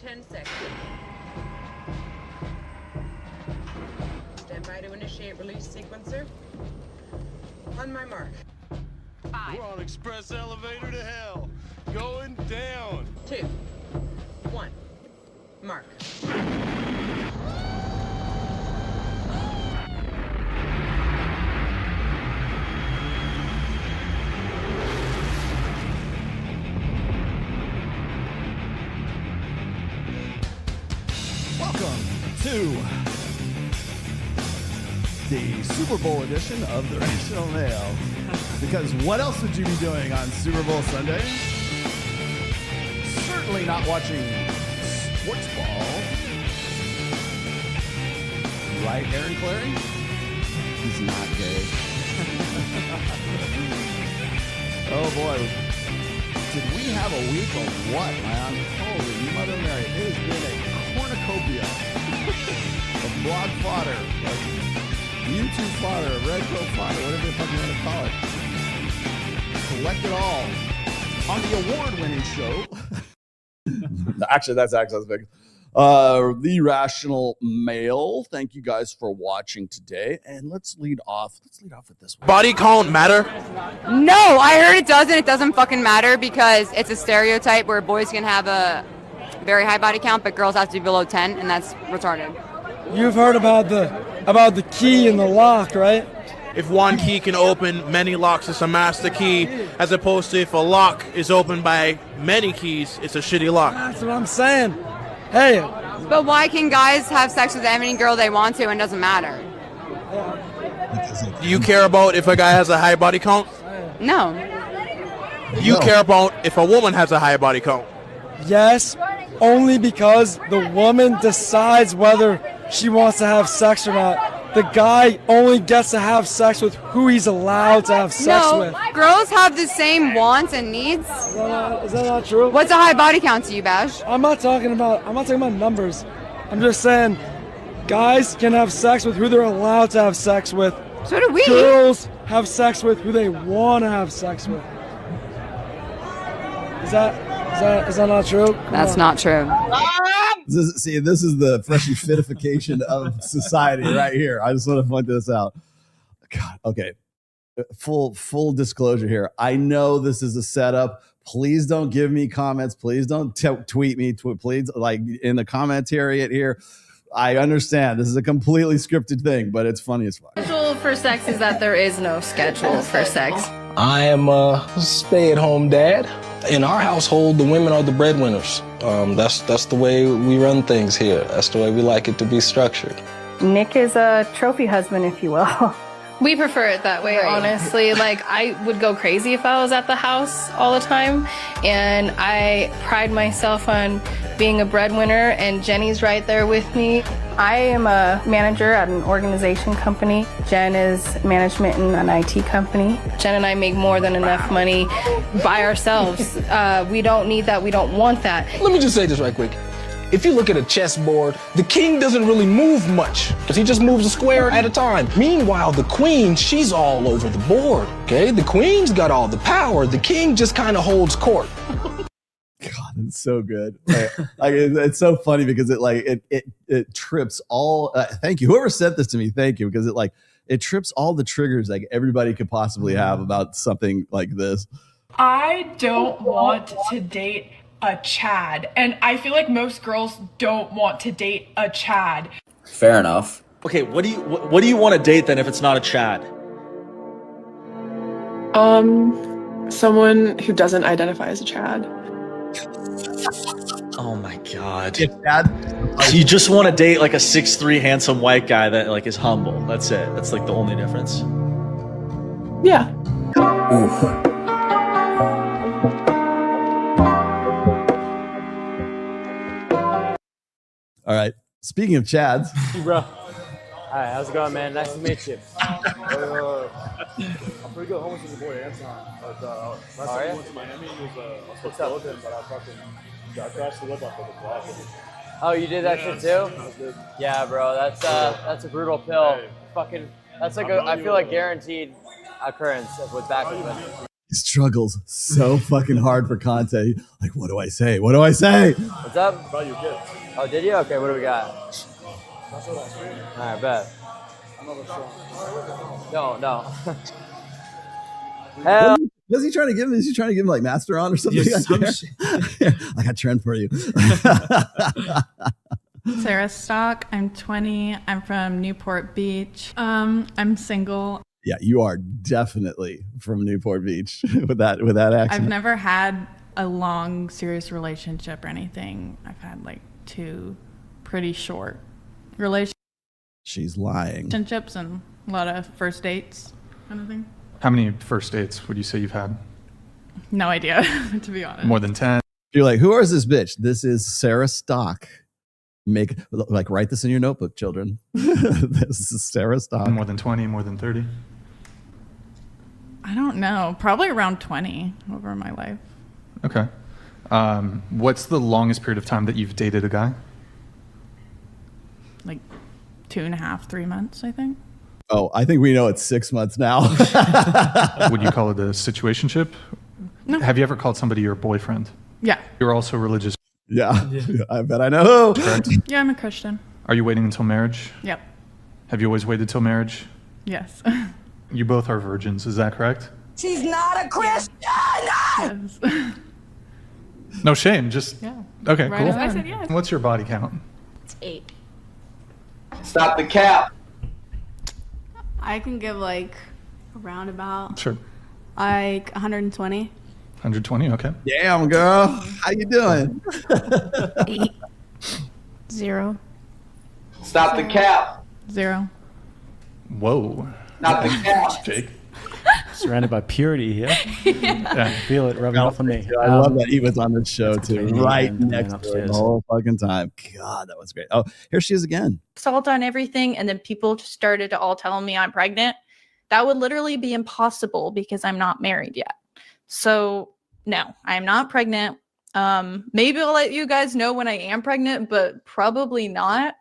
10 seconds. Stand by to initiate release sequencer. On my mark. 5. We're on express elevator to hell. Going down. 2. 1. Mark. Welcome to the Super Bowl edition of the Rational Mail. Because what else would you be doing on Super Bowl Sunday? Certainly not watching sports ball. Right, Aaron Clary? He's not gay. Oh boy. Did we have a week of what, man? Holy Mother Mary. It has been a cornucopia of blog fodder, of YouTube fodder, of Red Pill fodder, whatever the fuck you want to call it. Collect it all on the award-winning show. Actually, that's big. The Rational Mail. Thank you guys for watching today, and let's lead off with this one. Body count matter? No, I heard it doesn't. It doesn't fucking matter because it's a stereotype where boys can have a very high body count, but girls have to be below 10, and that's retarded. You've heard about the key and the lock, right? If one key can open many locks, it's a master key, as opposed to if a lock is opened by many keys, it's a shitty lock. That's what I'm saying. Hey. But why can guys have sex with any girl they want to and it doesn't matter? Do you care about if a guy has a high body count? No. You care about if a woman has a high body count? Yes, only because the woman decides whether she wants to have sex or not. The guy only gets to have sex with who he's allowed to have sex with. Girls have the same wants and needs. Is that not true? What's a high body count to you, Bash? I'm not talking about numbers. I'm just saying guys can have sex with who they're allowed to have sex with. So do we. Girls have sex with who they want to have sex with. Is that not true? That's not true. This is the freshly fitification of society right here. I just want to point this out. God, okay. Full disclosure here. I know this is a setup. Please don't give me comments. Please don't tweet me. Please, like in the commentary here. I understand this is a completely scripted thing, but it's funny as fuck. Schedule for sex is that there is no schedule for sex. I am a stay-at-home dad. In our household, the women are the breadwinners. That's the way we run things here. That's the way we like it to be structured. Nick is a trophy husband, if you will. We prefer it that way, honestly. Like, I would go crazy if I was at the house all the time. And I pride myself on being a breadwinner, and Jenny's right there with me. I am a manager at an organization company. Jen is management in an IT company. Jen and I make more than enough money by ourselves. We don't need that. We don't want that. Let me just say this right quick. If you look at a chessboard, the king doesn't really move much because he just moves a square at a time. Meanwhile, the queen, she's all over the board, okay? The queen's got all the power. The king just kind of holds court. God, it's so good. It's so funny because it trips all. Thank you, whoever sent this to me. Thank you, because it trips all the triggers like everybody could possibly have about something like this. I don't want to date a Chad, and I feel like most girls don't want to date a Chad. Fair enough. Okay, what do you want to date then if it's not a Chad? Someone who doesn't identify as a Chad. Oh my god. So you just want to date like a 6'3" handsome white guy that like is humble. That's it. That's like the only difference. Yeah. Oof. All right. Speaking of Chads. Bro. Hi, how's it going, man? Nice to meet you. I'm pretty good homeless in the boy, Anton. Last time we went to Miami, he was supposed to look him, but I crashed the whip off of the block. Oh, you did that shit too? Yeah, bro. That's a brutal pill. Fucking. That's like I feel like guaranteed occurrence with back. struggles so fucking hard for content. Like, what do I say? What do I say? What's up? About your kids. Oh, did you? Okay, what do we got? That's what I stream. All right, bet. Another show. No. Hell. Was he trying to give him? Is he trying to give him like Master on or something? I got a trend for you. Sarah Stock. I'm 20. I'm from Newport Beach. I'm single. Yeah, you are definitely from Newport Beach with that accent. I've never had a long, serious relationship or anything. I've had like 2 pretty short relationships. She's lying. And a lot of first dates kind of thing. How many first dates would you say you've had? No idea, to be honest. More than 10? You're like, who is this bitch? This is Sarah Stock. Write this in your notebook, children. This is Sarah Stock. More than 20, more than 30? I don't know. Probably around 20 over my life. Okay. What's the longest period of time that you've dated a guy? Like 2.5, 3 months, I think. Oh, I think we know it's 6 months now. Would you call it a situationship? No. Have you ever called somebody your boyfriend? Yeah. You're also religious. Yeah. I bet I know. Correct? Yeah, I'm a Christian. Are you waiting until marriage? Yep. Have you always waited till marriage? Yes. You both are virgins, is that correct? She's not a Christian! Yes. No shame, just... Yeah. Okay, Right cool. as I said yes. What's your body count? It's 8. Stop the cap. I can give like a roundabout. Sure. Like 120. 120, okay. Damn, girl. How you doing? 8. 0. Stop the cap. 0. Whoa. Stop the cap. Jake. Surrounded by purity here. I feel it rubbing off on me. I love that he was on the show too, right next to her upstairs the whole fucking time. God, that was great. Oh, here she is again. Salt on everything, and then people just started to all tell me I'm pregnant. That would literally be impossible because I'm not married yet. So no, I'm not pregnant. Maybe I'll let you guys know when I am pregnant, but probably not,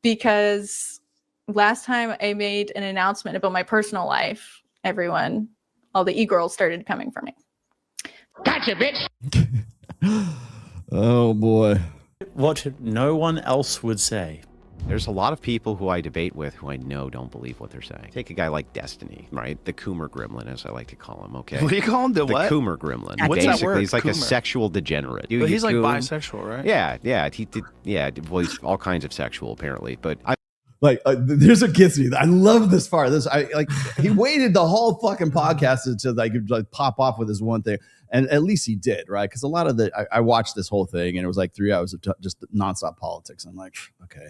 because last time I made an announcement about my personal life, all the e-girls started coming for me. Gotcha, bitch! Oh boy. What no one else would say. There's a lot of people who I debate with who I know don't believe what they're saying. Take a guy like Destiny, right? The Coomer Gremlin, as I like to call him, okay? What do you call him? The what? Coomer Gremlin. What's that Basically, word? he's like Coomer. a sexual degenerate. But he's like coon. bisexual, right? Yeah. Well, he's all kinds of sexual, apparently. But Here's what gets me. I love this part. He waited the whole fucking podcast until I could like pop off with this one thing, and at least he did, right? Because a lot of I watched this whole thing, and it was like 3 hours of just nonstop politics. I'm like, okay,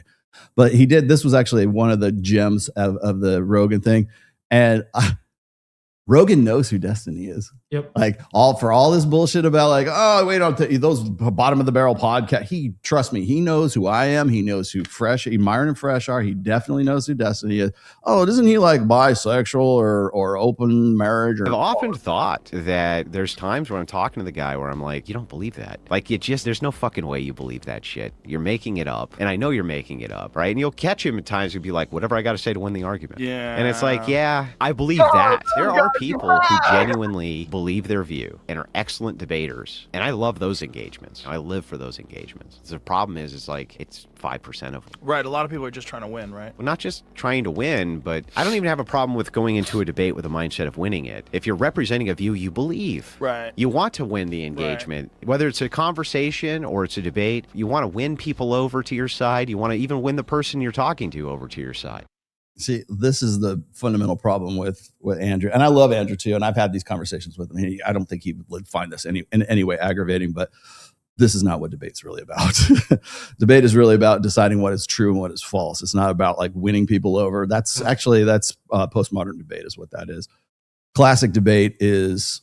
but he did. This was actually one of the gems of the Rogan thing, and Rogan knows who Destiny is. Yep. Like for all this bullshit about like, oh, wait, those bottom of the barrel podcast. Trust me, he knows who I am. He knows who Myron and Fresh are. He definitely knows who Destiny is. Oh, isn't he like bisexual or open marriage? I've often thought that there's times when I'm talking to the guy where I'm like, you don't believe that. Like, there's no fucking way you believe that shit. You're making it up. And I know you're making it up, right? And you'll catch him at times who'll be like, whatever I got to say to win the argument. Yeah. And it's like, yeah, I believe that. There are people who genuinely believe their view and are excellent debaters. And I love those engagements. I live for those engagements. The problem is, it's like, it's 5% of them. Right. A lot of people are just trying to win, right? Well, not just trying to win, but I don't even have a problem with going into a debate with a mindset of winning it. If you're representing a view you believe, right, you want to win the engagement, right. Whether it's a conversation or it's a debate, you want to win people over to your side. You want to even win the person you're talking to over to your side. See, this is the fundamental problem with Andrew. And I love Andrew too. And I've had these conversations with him. I don't think he would find this in any way aggravating, but this is not what debate's really about. Debate is really about deciding what is true and what is false. It's not about like winning people over. That's postmodern debate is what that is. Classic debate is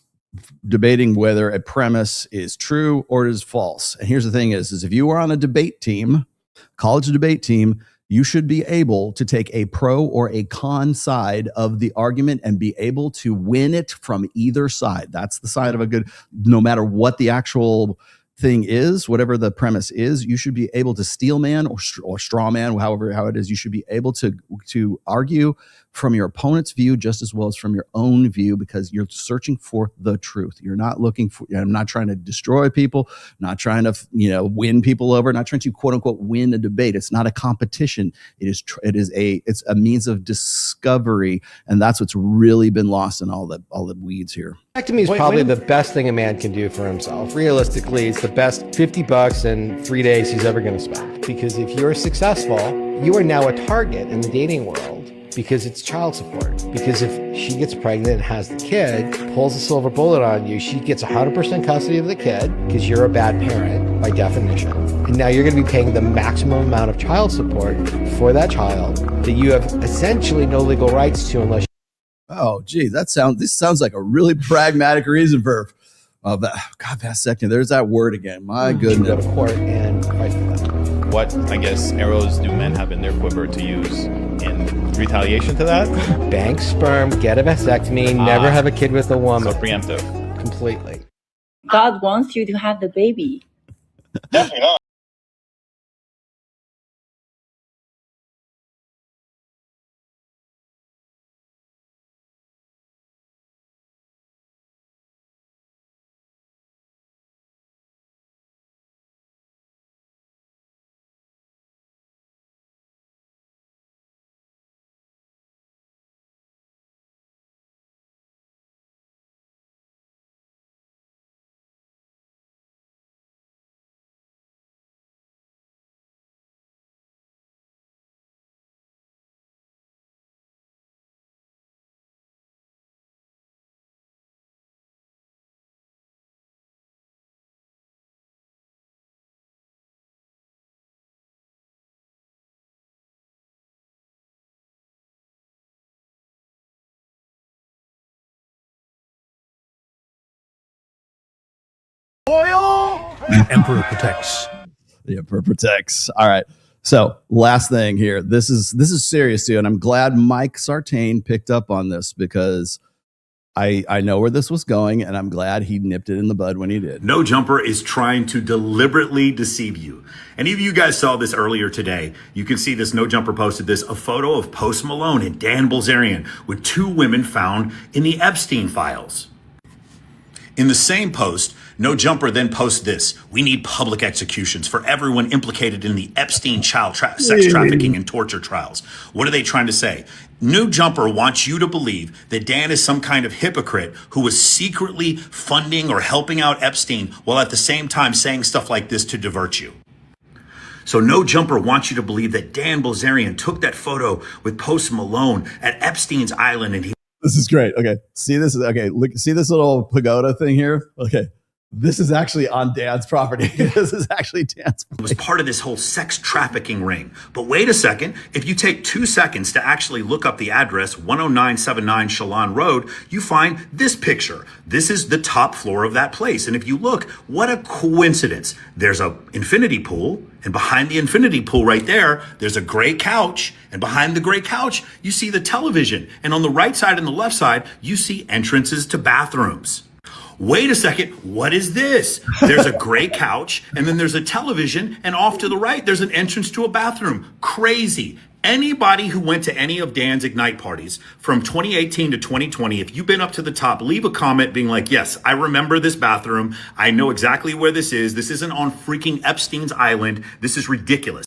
debating whether a premise is true or it is false. And here's the thing is if you are on a debate team, college debate team, you should be able to take a pro or a con side of the argument and be able to win it from either side. That's the side of a good, no matter what the actual thing is, whatever the premise is, you should be able to steel man or straw man, however how it is. You should be able to argue from your opponent's view just as well as from your own view, because you're searching for the truth. You're not looking for. I'm not trying to destroy people, not trying to win people over, not trying to quote unquote win a debate. It's not a competition. It's a means of discovery, and that's what's really been lost in all the weeds here. Vasectomy is probably the best thing a man can do for himself. Realistically, it's the best $50 in 3 days he's ever going to spend. Because if you're successful, you are now a target in the dating world because it's child support. Because if she gets pregnant and has the kid, pulls a silver bullet on you, she gets 100% custody of the kid because you're a bad parent by definition. And now you're going to be paying the maximum amount of child support for that child that you have essentially no legal rights to unless. Oh, gee, this sounds like a really pragmatic reason for vasectomy. There's that word again. My goodness. Go to court and fight for that. What, I guess, arrows do men have in their quiver to use in retaliation to that? Bank sperm, get a vasectomy, never have a kid with a woman. So preemptive. Completely. God wants you to have the baby. Definitely not. Oil. The Emperor protects. The Emperor protects. All right. So last thing here. This is serious too, and I'm glad Mike Sartain picked up on this because I know where this was going, and I'm glad he nipped it in the bud when he did. No Jumper is trying to deliberately deceive you. Any of you guys saw this earlier today. You can see this. No Jumper posted this, a photo of Post Malone and Dan Bilzerian with two women found in the Epstein files. In the same post, No Jumper then posts this: we need public executions for everyone implicated in the Epstein child sex trafficking and torture trials. What are they trying to say? No Jumper wants you to believe that Dan is some kind of hypocrite who was secretly funding or helping out Epstein while at the same time saying stuff like this to divert you. So No Jumper wants you to believe that Dan Bilzerian took that photo with Post Malone at Epstein's Island and he... This is great. Okay. See this? Okay. Look, see this little pagoda thing here? Okay. This is actually on Dan's property. This is actually Dan's property. It was part of this whole sex trafficking ring. But wait a second. If you take 2 seconds to actually look up the address, 10979 Shalon Road, you find this picture. This is the top floor of that place. And if you look, what a coincidence. There's an infinity pool. And behind the infinity pool right there, there's a gray couch. And behind the gray couch, you see the television. And on the right side and the left side, you see entrances to bathrooms. Wait a second, what is this? There's a gray couch, and then there's a television, and off to the right, there's an entrance to a bathroom. Crazy. Anybody who went to any of Dan's Ignite parties from 2018 to 2020, if you've been up to the top, leave a comment being like, yes, I remember this bathroom. I know exactly where this is. This isn't on freaking Epstein's Island. This is ridiculous.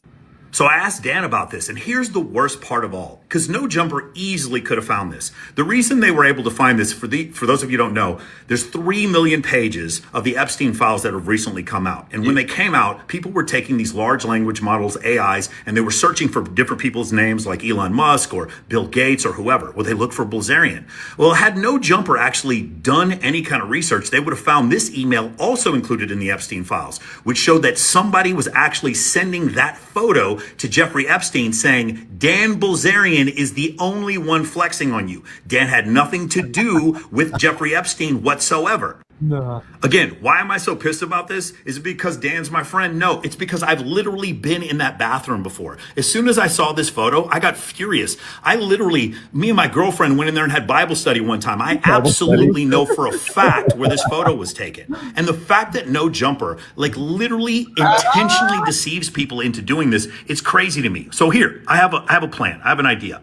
So I asked Dan about this, and here's the worst part of all, because No Jumper easily could have found this. The reason they were able to find this, for those of you who don't know, there's 3 million pages of the Epstein files that have recently come out. And when they came out, people were taking these large language models, AIs, and they were searching for different people's names like Elon Musk or Bill Gates or whoever. Well, they looked for Bilzerian. Well, had No Jumper actually done any kind of research, they would have found this email also included in the Epstein files, which showed that somebody was actually sending that photo to Jeffrey Epstein saying, Dan Bilzerian is the only one flexing on you. Dan had nothing to do with Jeffrey Epstein whatsoever. No. Again, why am I so pissed about this? Is it because Dan's my friend? No, it's because I've literally been in that bathroom before. As soon as I saw this photo, I got furious. Me and my girlfriend went in there and had Bible study one time. I absolutely know for a fact where this photo was taken. And the fact that No Jumper, like, literally intentionally deceives people into doing this, it's crazy to me. So here, I have a plan. I have an idea.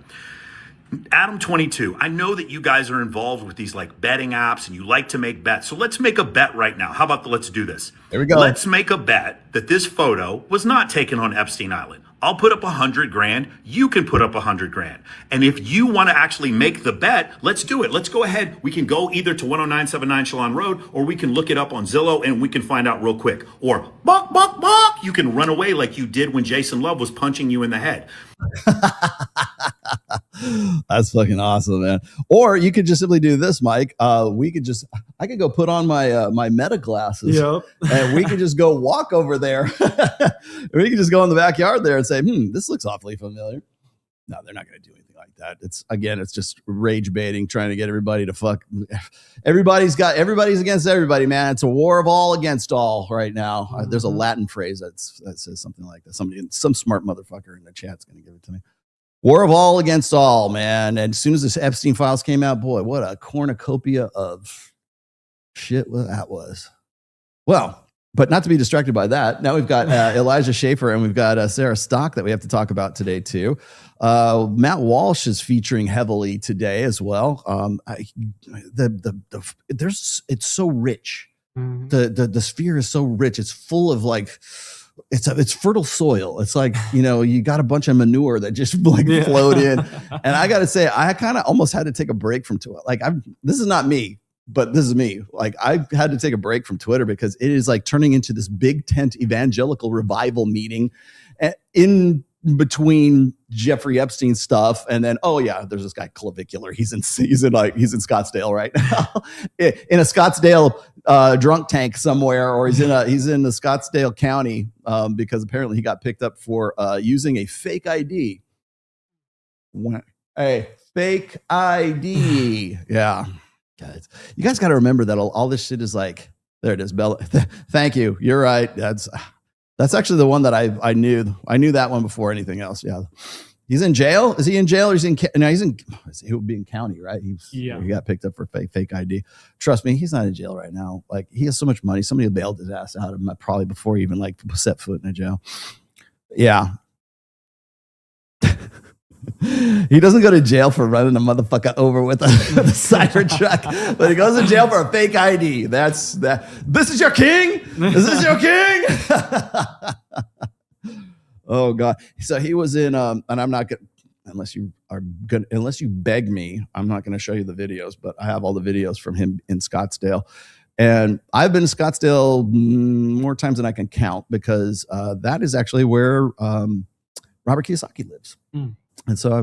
Adam 22, I know that you guys are involved with these like betting apps and you like to make bets. So let's make a bet right now. How about let's do this? There we go. Let's make a bet that this photo was not taken on Epstein Island. I'll put up 100 grand. You can put up 100 grand. And if you want to actually make the bet, let's do it. Let's go ahead. We can go either to 10979 Shalon Road, or we can look it up on Zillow and we can find out real quick. Or buck, buck, buck. You can run away like you did when Jason Love was punching you in the head. That's fucking awesome, man. Or you could just simply do this, Mike. I could go put on my Meta glasses, and we could just go walk over there. We could just go in the backyard there and say, this looks awfully familiar. No, they're not going to do anything like that. It's just rage baiting, trying to get everybody to fuck. Everybody's against everybody, man. It's a war of all against all right now. There's a Latin phrase that says something like that. Some smart motherfucker in the chat's going to give it to me. War of all against all, man. And as soon as this Epstein files came out, boy, what a cornucopia of shit that was. Well, but not to be distracted by that. Now we've got Elijah Schaffer and we've got Sarah Stock that we have to talk about today too. Matt Walsh is featuring heavily today as well. It's so rich. The sphere is so rich. It's full of like, it's fertile soil. It's like, you got a bunch of manure that just like flowed in. And I got to say, I kind of almost had to take a break from Twitter. Like this is not me, but this is me. Like I've had to take a break from Twitter because it is like turning into this big tent evangelical revival meeting in between Jeffrey Epstein stuff. And then, there's this guy Clavicular. He's in Scottsdale right now in a Scottsdale drunk tank somewhere, or he's in the Scottsdale County because apparently he got picked up for using a fake ID. Hey, fake ID. Yeah. Guys, you guys got to remember that all this shit is like, there it is, Bella. Thank you. You're right. That's actually the one that I knew. I knew that one before anything else. Yeah. He's in jail. Is he in jail or he's in? No, he would be in county, right? He got picked up for fake ID. Trust me, he's not in jail right now. Like he has so much money. Somebody bailed his ass out of him probably before he even like set foot in a jail. Yeah. He doesn't go to jail for running a motherfucker over with a Cybertruck, but he goes to jail for a fake ID. That's that. This is your king. Is this your king? Oh God. So he was in, and I'm not gonna, unless you beg me, I'm not going to show you the videos, but I have all the videos from him in Scottsdale. And I've been to Scottsdale more times than I can count because that is actually where Robert Kiyosaki lives. And so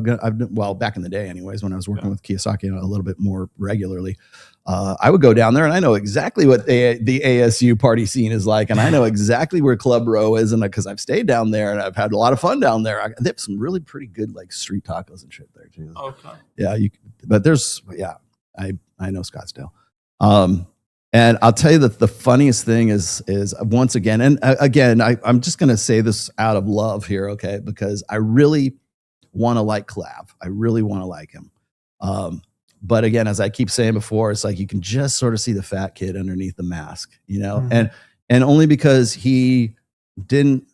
back in the day anyways, when I was working with Kiyosaki a little bit more regularly, I would go down there and I know exactly what the ASU party scene is like. And I know exactly where Club Row is. And because I've stayed down there and I've had a lot of fun down there. They have some really pretty good like street tacos and shit there too. Okay. Yeah. I know Scottsdale. And I'll tell you that the funniest thing is once again, and again, I'm just going to say this out of love here. Okay. Because I really want to like Clav. I really want to like him. But again, as I keep saying before, it's like you can just sort of see the fat kid underneath the mask, and only because he didn't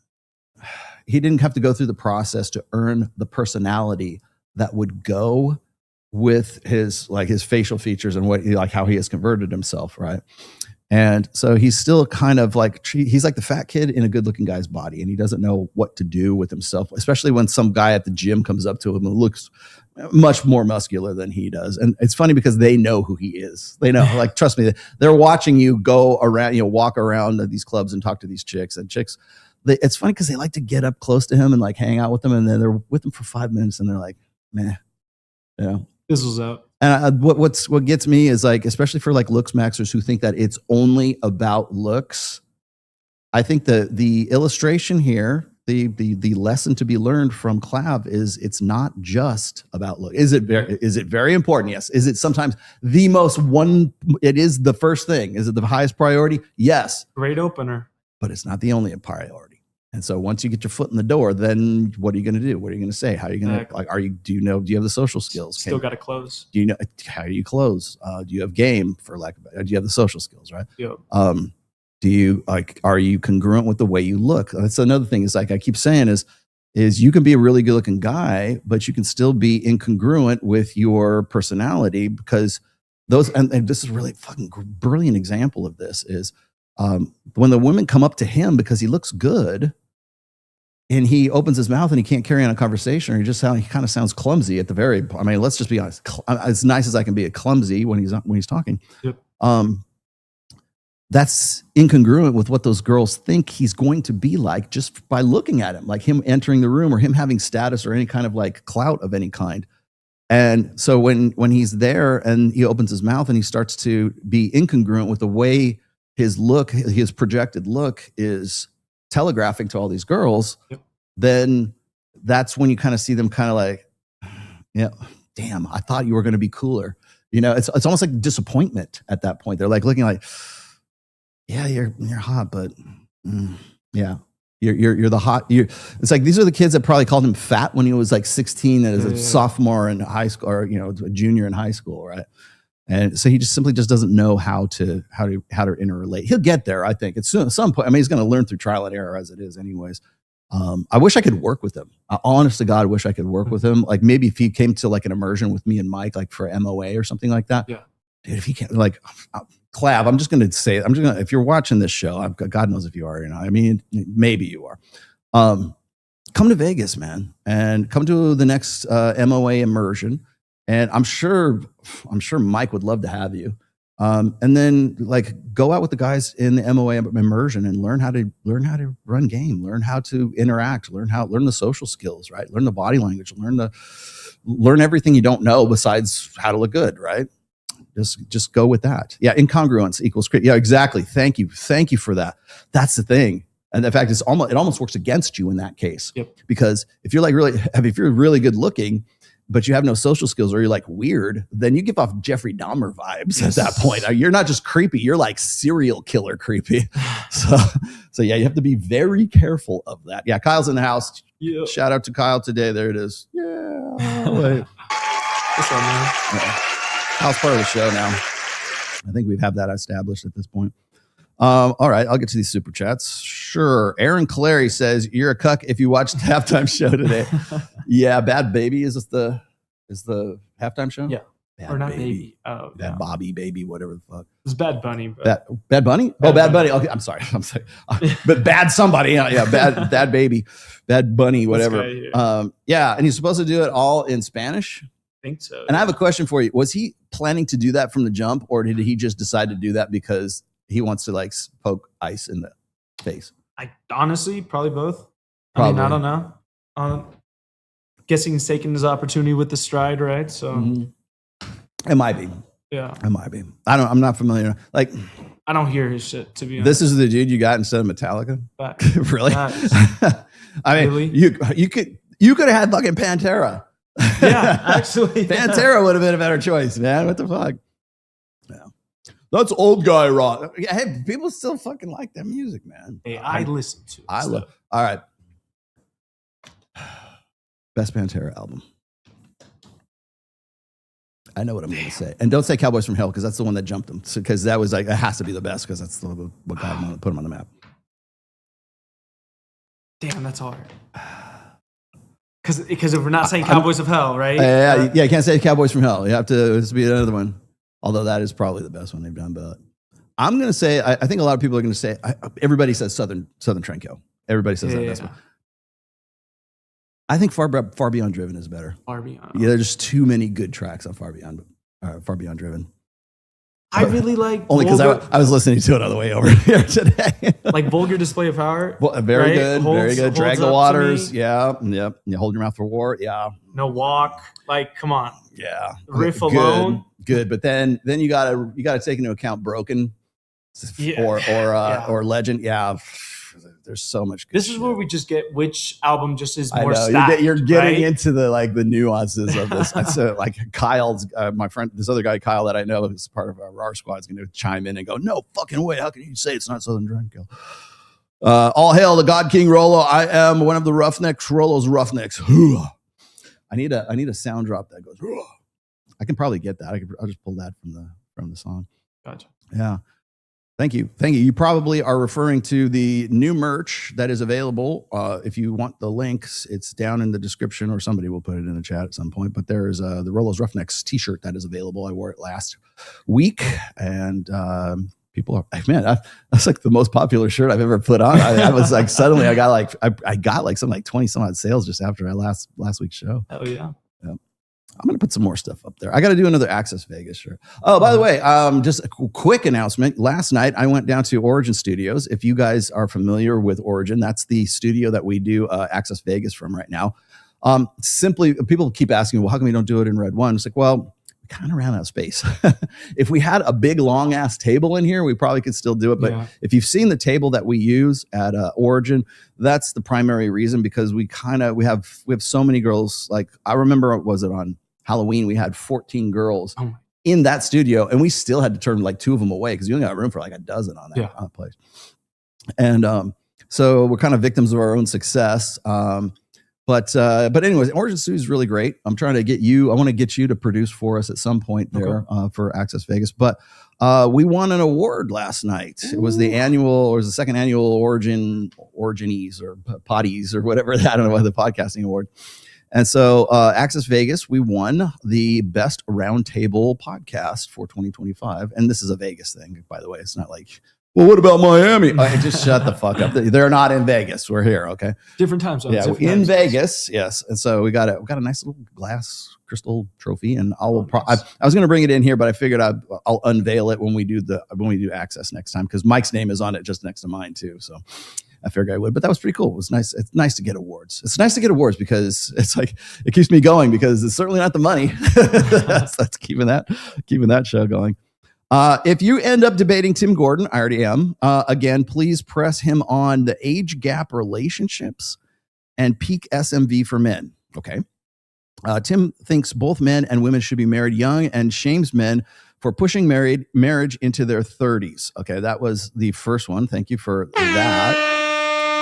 have to go through the process to earn the personality that would go with his facial features and how he has converted himself, right? And so he's still kind of like, he's like the fat kid in a good looking guy's body. And he doesn't know what to do with himself, especially when some guy at the gym comes up to him and looks much more muscular than he does. And it's funny because they know who he is. They know, like, trust me, they're watching you go around, walk around these clubs and talk to these chicks. And chicks, it's funny because they like to get up close to him and like hang out with him. And then they're with him for 5 minutes and they're like, meh, This was out. And what gets me is like, especially for like looks maxers who think that it's only about looks. I think the illustration here, the lesson to be learned from Clav is it's not just about look. Is it very important? Yes. Is it sometimes the most it is the first thing? Is it the highest priority? Yes. Great opener. But it's not the only priority. And so once you get your foot in the door, then what are you going to do? What are you going to say? How are you going to do you have the social skills? Still got to close. Do you know how do you close? Do you have game do you have the social skills, right? Yep. Do you are you congruent with the way you look? That's another thing is I keep saying is you can be a really good looking guy, but you can still be incongruent with your personality because and this is really fucking brilliant example of this is when the women come up to him because he looks good and he opens his mouth and he can't carry on a conversation or he kind of sounds clumsy at the very, I mean, let's just be honest. As nice as I can be at clumsy when he's talking. Yep. That's incongruent with what those girls think he's going to be like just by looking at him, like him entering the room or him having status or any kind of like clout of any kind. And so when he's there and he opens his mouth and he starts to be incongruent with the way his projected look is telegraphing to all these girls, then that's when you kind of see them kind of like, yeah, damn, I thought you were going to be cooler. You know, it's almost like disappointment at that point. They're like looking like, yeah, you're hot, but yeah, you're the hot. It's like these are the kids that probably called him fat when he was like 16 as a sophomore in high school or a junior in high school, right? And so he just simply doesn't know how to interrelate. He'll get there, I think. At some point, I mean, he's going to learn through trial and error as it is, anyways. I wish I could work with him. Honest to God, I wish I could work with him. Like maybe if he came to like an immersion with me and Mike, like for MOA or something like that. Yeah, dude, if he can't, like Clav, I'm just going to say, if you're watching this show, God knows if you are, I mean, maybe you are. Come to Vegas, man, and come to the next MOA immersion. And I'm sure Mike would love to have you. And then like go out with the guys in the MOA immersion and learn how to run game, learn how to interact, learn the social skills, right? Learn the body language, learn everything you don't know besides how to look good, right? Just go with that. Yeah, incongruence equals creep. Yeah, exactly. Thank you for that. That's the thing. And in fact, it almost works against you in that case. Yep. Because if you're really good looking, but you have no social skills or you're like weird, then you give off Jeffrey Dahmer vibes at that point. You're not just creepy, you're like serial killer creepy. So yeah, you have to be very careful of that. Yeah, Kyle's in the house. Yeah. Shout out to Kyle today. There it is. Yeah. Wait. What's up, man? Yeah. Kyle's part of the show now. I think we have that established at this point. All right, I'll get to these super chats. Sure. Aaron Clary says, you're a cuck if you watched the halftime show today. Yeah, Bad Baby is the halftime show? Yeah. Bad or not Baby. Baby. Oh, Bad Bobby, Baby, whatever the fuck. It's Bad Bunny. But Bad Bunny? Oh, Bad Bunny. Okay, I'm sorry. But Bad somebody. Yeah, Bad Baby. Bad Bunny, whatever. Yeah, and he's supposed to do it all in Spanish? I think so. And I have a question for you. Was he planning to do that from the jump, or did he just decide to do that because he wants to like poke ice in the face? I honestly probably both. Probably. I mean, I don't know. Guessing he's taking his opportunity with the stride, right? So it might be. Yeah, it might be. I'm not familiar. Like, I don't hear his shit, to be honest. This is the dude you got instead of Metallica. Really? I mean, really? you could have had fucking Pantera. Yeah, actually, Pantera would have been a better choice, man. What the fuck? Yeah. That's old guy rock. Hey, people still fucking like that music, man. Hey, I listen to it. I love. All right. Best Pantera album. I know what I'm going to say. And don't say Cowboys from Hell because that's the one that jumped them. Because that was like, it has to be the best because that's what God put them on the map. Damn, that's hard. Because if we're not saying Cowboys of Hell, right? Yeah, you can't say Cowboys from Hell. You have to, this be another one. Although that is probably the best one they've done. But I'm going to say, I think a lot of people are going to say, everybody says Southern Tranquil. Everybody says that best one. I think Far Beyond Driven is better. Far Beyond. Yeah, there's just too many good tracks on Far Beyond Driven. I really like only because I was listening to it on the way over here today. Like Vulgar Display of Power. Well, very good, very good. Drag the Waters. Yeah. You hold your mouth for war. Yeah. No Walk. Like, come on. Yeah. The riff alone. Good. But then you gotta take into account Broken or Legend. Yeah. there's so much good This is where we just get which album just is I more know stacked, you're getting right? into the nuances of this. So like Kyle's my friend, this other guy Kyle that I know is part of our squad is going to chime in and go, no fucking way, how can you say it's not Southern Dragon Kill? All hail the God King Rolo. I am one of the Roughnecks. Rolo's Roughnecks. I need a sound drop that goes. I can probably get that. I'll just pull that from the song. Gotcha. Yeah. Thank you. You probably are referring to the new merch that is available. If you want the links, it's down in the description, or somebody will put it in the chat at some point. But there is the Rolo's Roughnecks t-shirt that is available. I wore it last week, and people are like, man, that's like the most popular shirt I've ever put on. I was like, suddenly I got like something like 20 some odd sales just after our last week's show. Oh yeah. I'm going to put some more stuff up there. I got to do another Access Vegas shirt. Oh, by the way, just a quick announcement. Last night, I went down to Origin Studios. If you guys are familiar with Origin, that's the studio that we do Access Vegas from right now. Simply, people keep asking, well, how come we don't do it in Red One? It's like, well, we kind of ran out of space. If we had a big, long-ass table in here, we probably could still do it. But if you've seen the table that we use at Origin, that's the primary reason, because we have so many girls. Like, I remember, was it on Halloween, we had 14 girls in that studio, and we still had to turn like 2 of them away because you only got room for like a dozen on that place. And so we're kind of victims of our own success. But anyways, Origin Studio is really great. I'm trying to get you. I want to get you to produce for us at some point there for Access Vegas. But we won an award last night. It was the second annual Originies or Potties or whatever. I don't know what the podcasting award. And so Access Vegas, we won the best roundtable podcast for 2025. And this is a Vegas thing, by the way. It's not like, well, what about Miami? Just shut the fuck up. They're not in Vegas. We're here, okay? Different time zones. Yeah, in Vegas, yes. And so we got a nice little glass crystal trophy, and I was going to bring it in here, but I figured I'll unveil it when we do Access next time, because Mike's name is on it just next to mine too. So I figured I would, but that was pretty cool. It was nice. It's nice to get awards. It's nice to get awards because it's like, it keeps me going, because it's certainly not the money. That's keeping that show going. If you end up debating Tim Gordon, I already am, again, please press him on the age gap relationships and peak SMV for men. Okay. Tim thinks both men and women should be married young and shames men for pushing marriage into their 30s. Okay. That was the first one. Thank you for that.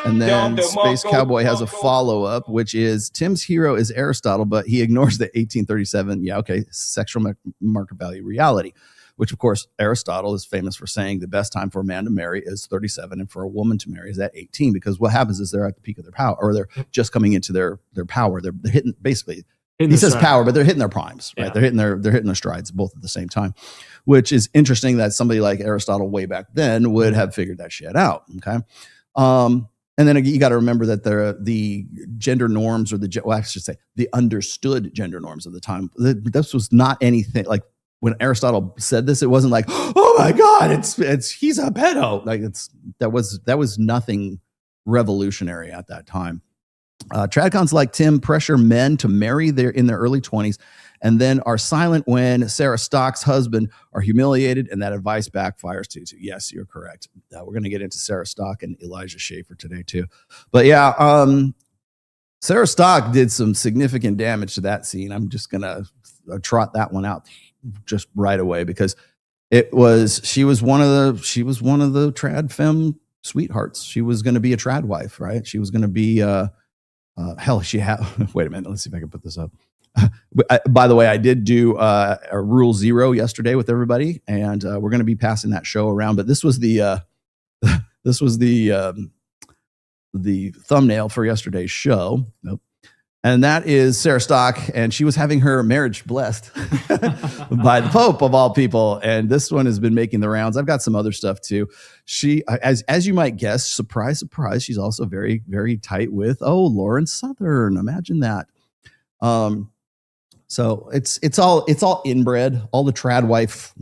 And then Space Cowboy has a follow-up, which is Tim's hero is Aristotle, but he ignores the 1837, sexual market value reality, which, of course, Aristotle is famous for saying the best time for a man to marry is 37 and for a woman to marry is at 18, because what happens is they're at the peak of their power, or they're just coming into their power. They're hitting, basically, he says power, but they're hitting their primes, right? They're hitting their strides both at the same time, which is interesting that somebody like Aristotle way back then would have figured that shit out, okay? And then you got to remember that the gender norms, or I should say the understood gender norms of the time, this was not anything like when Aristotle said this, it wasn't like, oh my God, he's a pedo. Like that was nothing revolutionary at that time. Tradcons like Tim pressure men to marry in their early 20s and then are silent when Sarah Stock's husband are humiliated, and that advice backfires too. So yes, you're correct. We're going to get into Sarah Stock and Elijah Schaffer today too. But yeah, Sarah Stock did some significant damage to that scene. I'm just going to trot that one out just right away, because she was one of the trad femme sweethearts. She was going to be a trad wife, right? She was going to be wait a minute, let's see if I can put this up. By the way, I did do a Rule 0 yesterday with everybody, and we're going to be passing that show around, but this was the thumbnail for yesterday's show. Nope. And that is Sarah Stock, and she was having her marriage blessed by the Pope of all people. And this one has been making the rounds. I've got some other stuff too. She, as you might guess, surprise, surprise, she's also very, very tight with Lauren Southern. Imagine that. So it's all inbred. All the trad wife.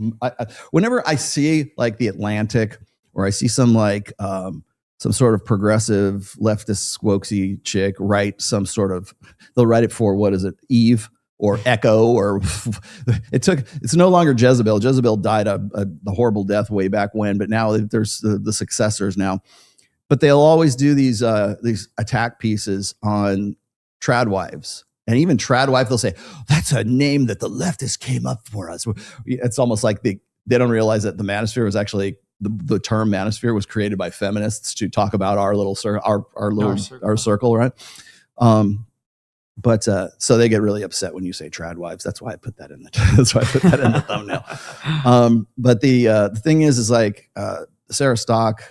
Whenever I see like the Atlantic, or I see some like some sort of progressive leftist squoxy chick write they'll write it for, what is it, Eve or Echo, or it's no longer Jezebel. Jezebel died a horrible death way back when, but now there's the successors now. but they'll always do these attack pieces on TRADWIVES. And even TRADWIVE, they'll say, that's a name that the leftists came up for us. It's almost like they don't realize that the manosphere was actually, the term manosphere was created by feminists to talk about our little circle, our circle, right? But so they get really upset when you say TRADWIVES. That's why I put that in the thumbnail. But the thing is like Sarah Stock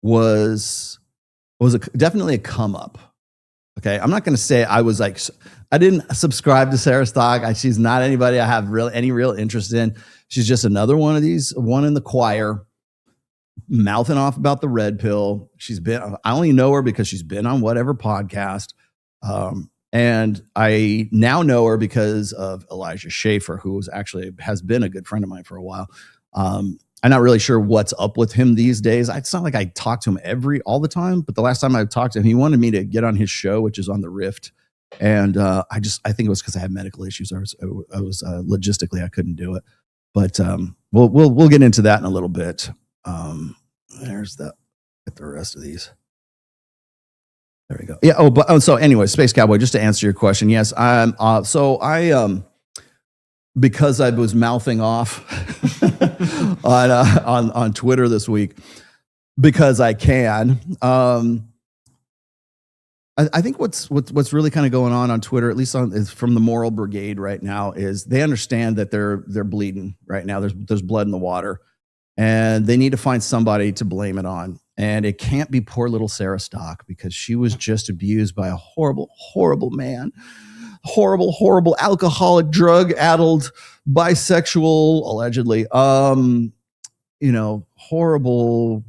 was definitely a come up. Okay, I'm not going to say I was like, I didn't subscribe to Sarah Stock. She's not anybody I have any real interest in. She's just another one of these, one in the choir, mouthing off about the red pill. I only know her because she's been on whatever podcast. And I now know her because of Elijah Schaffer, who has been a good friend of mine for a while. I'm not really sure what's up with him these days. It's not like I talk to him all the time, but the last time I talked to him, he wanted me to get on his show, which is on the Rift. And I think it was because I had medical issues. I was logistically, I couldn't do it. But we'll get into that in a little bit. Get the rest of these. There we go. Yeah. So anyway, Space Cowboy, just to answer your question. Yes. Because I was mouthing off on Twitter this week, because I can. I think what's really kind of going on Twitter, at least is from the Moral Brigade right now, is they understand that they're bleeding right now. There's blood in the water, and they need to find somebody to blame it on. And it can't be poor little Sarah Stock, because she was just abused by a horrible, horrible man. Horrible, horrible, alcoholic, drug-addled, bisexual, allegedly, horrible,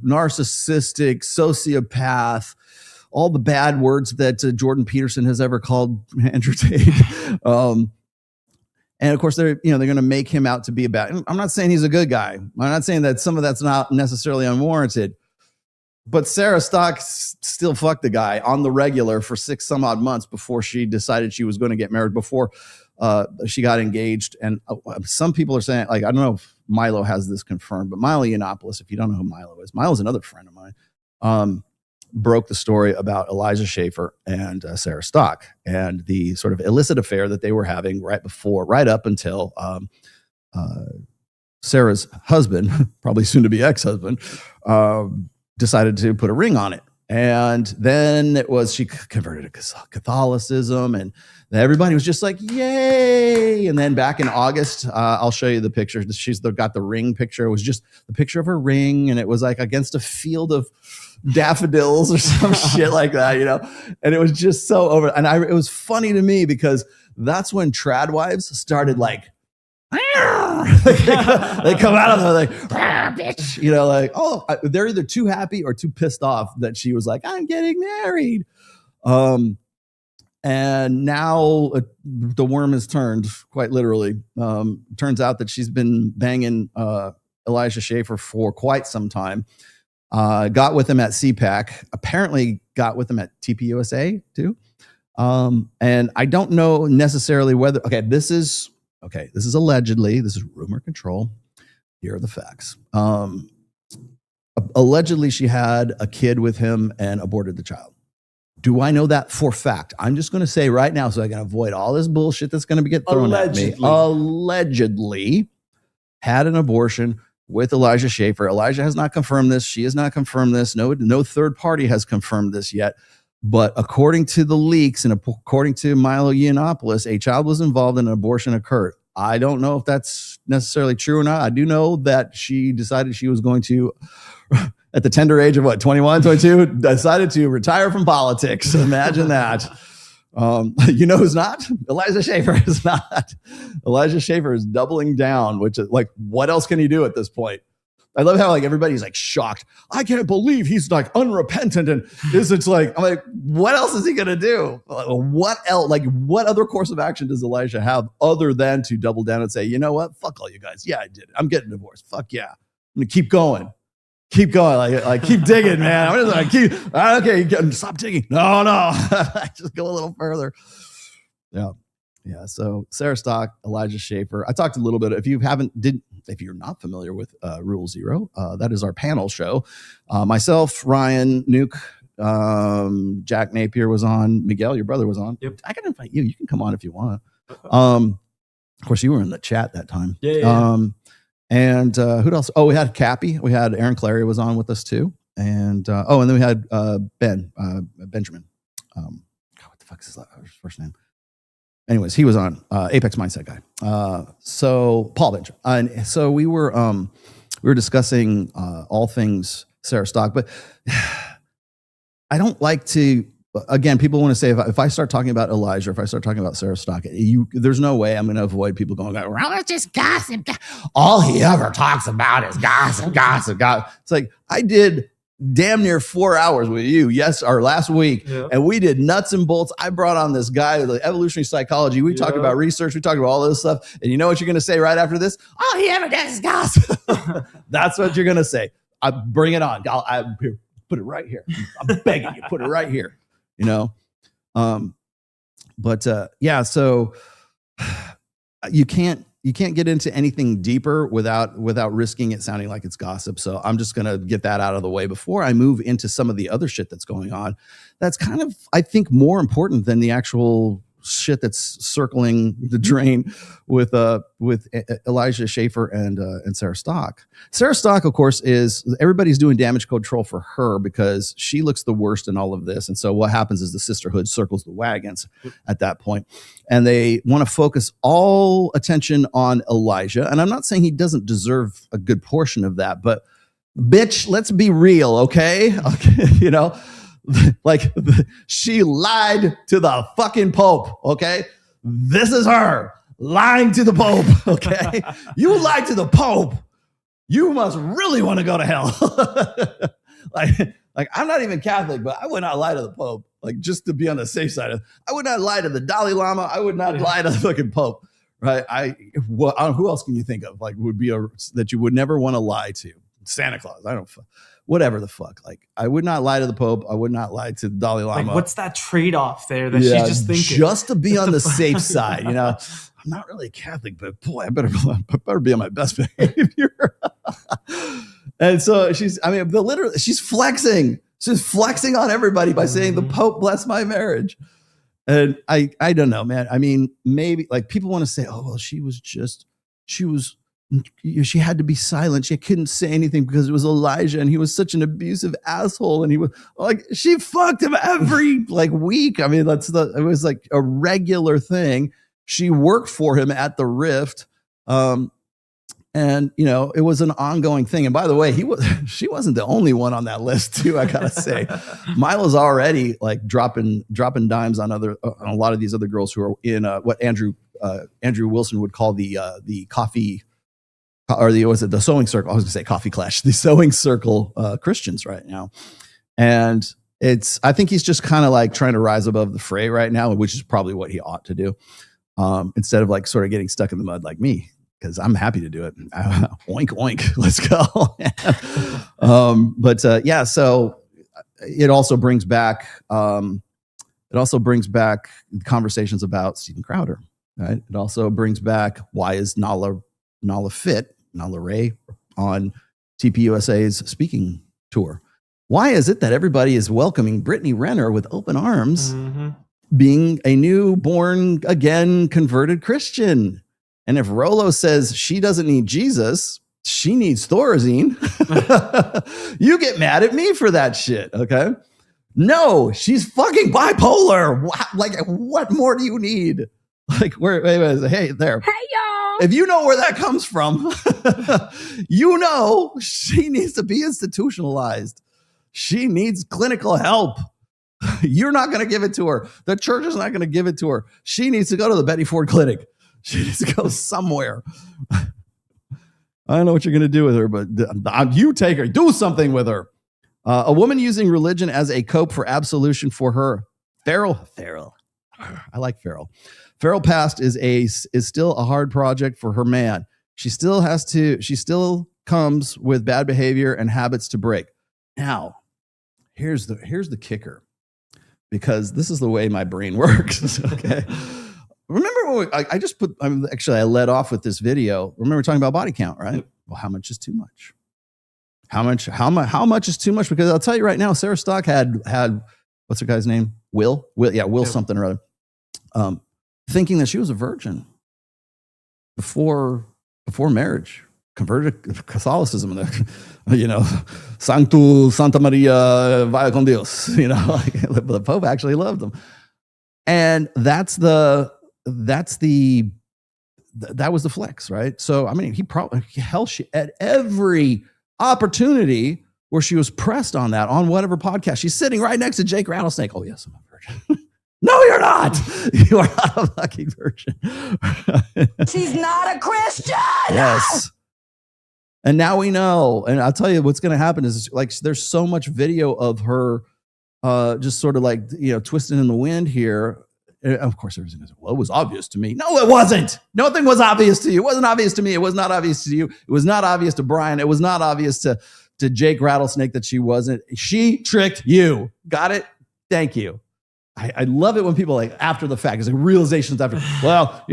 narcissistic, sociopath, all the bad words that Jordan Peterson has ever called Andrew Tate. And of course, they're going to make him out to be a bad. I'm not saying he's a good guy. I'm not saying that some of that's not necessarily unwarranted. But Sarah Stock still fucked the guy on the regular for 6 some odd months before she decided she was going to get married, before she got engaged. And some people are saying, like, I don't know if Milo has this confirmed, but Milo Yiannopoulos, if you don't know who Milo is, Milo's another friend of mine, broke the story about Elijah Schaffer and Sarah Stock and the sort of illicit affair that they were having right up until Sarah's husband, probably soon to be ex-husband, decided to put a ring on it. And then she converted to Catholicism, and everybody was just like, yay. And then back in August, I'll show you the picture. She's got the ring picture. It was just the picture of her ring, and it was like against a field of daffodils or some shit like that, and it was just so over. And it was funny to me because that's when TRADWIVES started like, they come out of there like, bitch, they're either too happy or too pissed off that she was like, I'm getting married. And now the worm has turned, quite literally. Turns out that she's been banging Elijah Schaffer for quite some time. Got with him at CPAC, apparently got with him at TPUSA too. And I don't know necessarily whether, this is allegedly, this is rumor control. Here are the facts. Allegedly, she had a kid with him and aborted the child. Do I know that for fact? I'm just going to say right now, so I can avoid all this bullshit that's going to get thrown at me. Allegedly had an abortion with Elijah Schaffer. Elijah has not confirmed this. She has not confirmed this. No third party has confirmed this yet. But according to the leaks and according to Milo Yiannopoulos, a child was involved and an abortion occurred. I don't know if that's necessarily true or not. I do know that she decided she was going to, at the tender age of 21, 22, decided to retire from politics. Imagine that. Who's not? Elijah Schaffer is not. Elijah Schaffer is doubling down, which is like, what else can he do at this point? I love how everybody's shocked. I can't believe he's unrepentant, and it's like, I'm like, what else is he gonna do? What else? What other course of action does Elijah have other than to double down and say, you know what? Fuck all you guys. Yeah, I did it. I'm getting divorced. Fuck yeah. I'm gonna keep going. Keep going. Keep digging, man. I'm just okay. Stop digging. No. Just go a little further. Yeah. So Sarah Stock, Elijah Schaffer. I talked a little bit. If if you're not familiar with Rule Zero, that is our panel show. Myself, Ryan, Nuke, Jack Napier was on. Miguel, your brother, was on. Yep. I can invite you. You can come on if you want. Of course, you were in the chat that time. Yeah. And who else? Oh, we had Cappy. We had Aaron Clary was on with us too. And and then we had Benjamin. God, what the fuck is his first name? Anyways, he was on Apex Mindset guy. So Paul Benjamin. And so we were discussing all things Sarah Stock, but I don't like to. Again, people want to say if I start talking about Elijah, if I start talking about Sarah Stock, there's no way I'm going to avoid people going, well, it's just gossip. All he ever talks about is gossip. It's like, I did damn near 4 hours with you, last week, and we did nuts and bolts. I brought on this guy, the evolutionary psychology. We talked about research. We talked about all this stuff. And you know what you're going to say right after this? All he ever does is gossip. That's what you're going to say. Bring it on. I'll put it right here. I'm begging you, put it right here. You know, so you can't get into anything deeper without risking it sounding like it's gossip. So I'm just going to get that out of the way before I move into some of the other shit that's going on. That's kind of, I think, more important than the actual shit that's circling the drain with Elijah Schaffer and Sarah Stock. Sarah Stock, of course, is everybody's doing damage control for her because she looks the worst in all of this. And so what happens is the sisterhood circles the wagons at that point, and they want to focus all attention on Elijah. And I'm not saying he doesn't deserve a good portion of that, but bitch, let's be real, okay? You know. Like, she lied to the fucking Pope, okay? This is her lying to the Pope, okay? You lied to the Pope. You must really want to go to hell. like I'm not even Catholic, but I would not lie to the Pope, like, just to be on the safe side. I would not lie to the Dalai Lama. I would not lie to the fucking Pope, right? Who else can you think of, like, would be that you would never want to lie to? Santa Claus. I don't. Whatever the fuck. Like, I would not lie to the Pope. I would not lie to the Dalai Lama. Like, what's that trade-off there that she's just thinking? Just to be on the safe side, you know. I'm not really a Catholic, but boy, I better be on my best behavior. And so she's flexing. She's flexing on everybody by saying the Pope bless my marriage. And I don't know, man. I mean, maybe like people want to say, oh, well, she had to be silent. She couldn't say anything because it was Elijah and he was such an abusive asshole. And he was like, she fucked him every like week. I mean, it was like a regular thing. She worked for him at the Rift. And you know, it was an ongoing thing. And by the way, she wasn't the only one on that list too. I gotta say, Milo's already like dropping dimes on a lot of these other girls who are in what Andrew Wilson would call the coffee, or the sewing circle. I was gonna say coffee clash, the sewing circle Christians right now. And I think he's just kind of like trying to rise above the fray right now, which is probably what he ought to do. Instead of like sort of getting stuck in the mud like me, because I'm happy to do it. Oink, oink, let's go. So it also brings back conversations about Steven Crowder, right? It also brings back, why is Nala Ray on TPUSA's speaking tour? Why is it that everybody is welcoming Brittany Renner with open arms, being a new born again converted Christian? And if Rolo says she doesn't need Jesus, she needs Thorazine, you get mad at me for that shit, okay? No, she's fucking bipolar. What more do you need? Like, hey there. Hey, y'all. If you know where that comes from, you know she needs to be institutionalized. She needs clinical help. You're not going to give it to her. The church is not going to give it to her. She needs to go to the Betty Ford Clinic. She needs to go somewhere. I don't know what you're going to do with her, but you take her. Do something with her. A woman using religion as a cope for absolution for her. Feral. I like feral. Feral past is still a hard project for her man. She still comes with bad behavior and habits to break. Now, here's the kicker, because this is the way my brain works. Okay. Remember when I just put, I led off with this video. Remember talking about body count, right? Well, how much is too much? How much is too much? Because I'll tell you right now, Sarah Stock had what's her guy's name? Will something or other. Thinking that she was a virgin before marriage, converted to Catholicism, Santa Maria, vaya con Dios, the Pope actually loved them. And that was the flex, right? So, I mean, she at every opportunity where she was pressed on that, on whatever podcast, she's sitting right next to Jake Rattlesnake. Oh, yes, I'm a virgin. No, you're not. You are not a fucking virgin. She's not a Christian. Yes. And now we know. And I'll tell you what's going to happen is like there's so much video of her just sort of like, twisting in the wind here. And of course, everything is, well, it was obvious to me. No, it wasn't. Nothing was obvious to you. It wasn't obvious to me. It was not obvious to you. It was not obvious to Brian. It was not obvious to Jake Rattlesnake that she wasn't. She tricked you. Got it? Thank you. I love it when people like after the fact, it's like realizations after, well,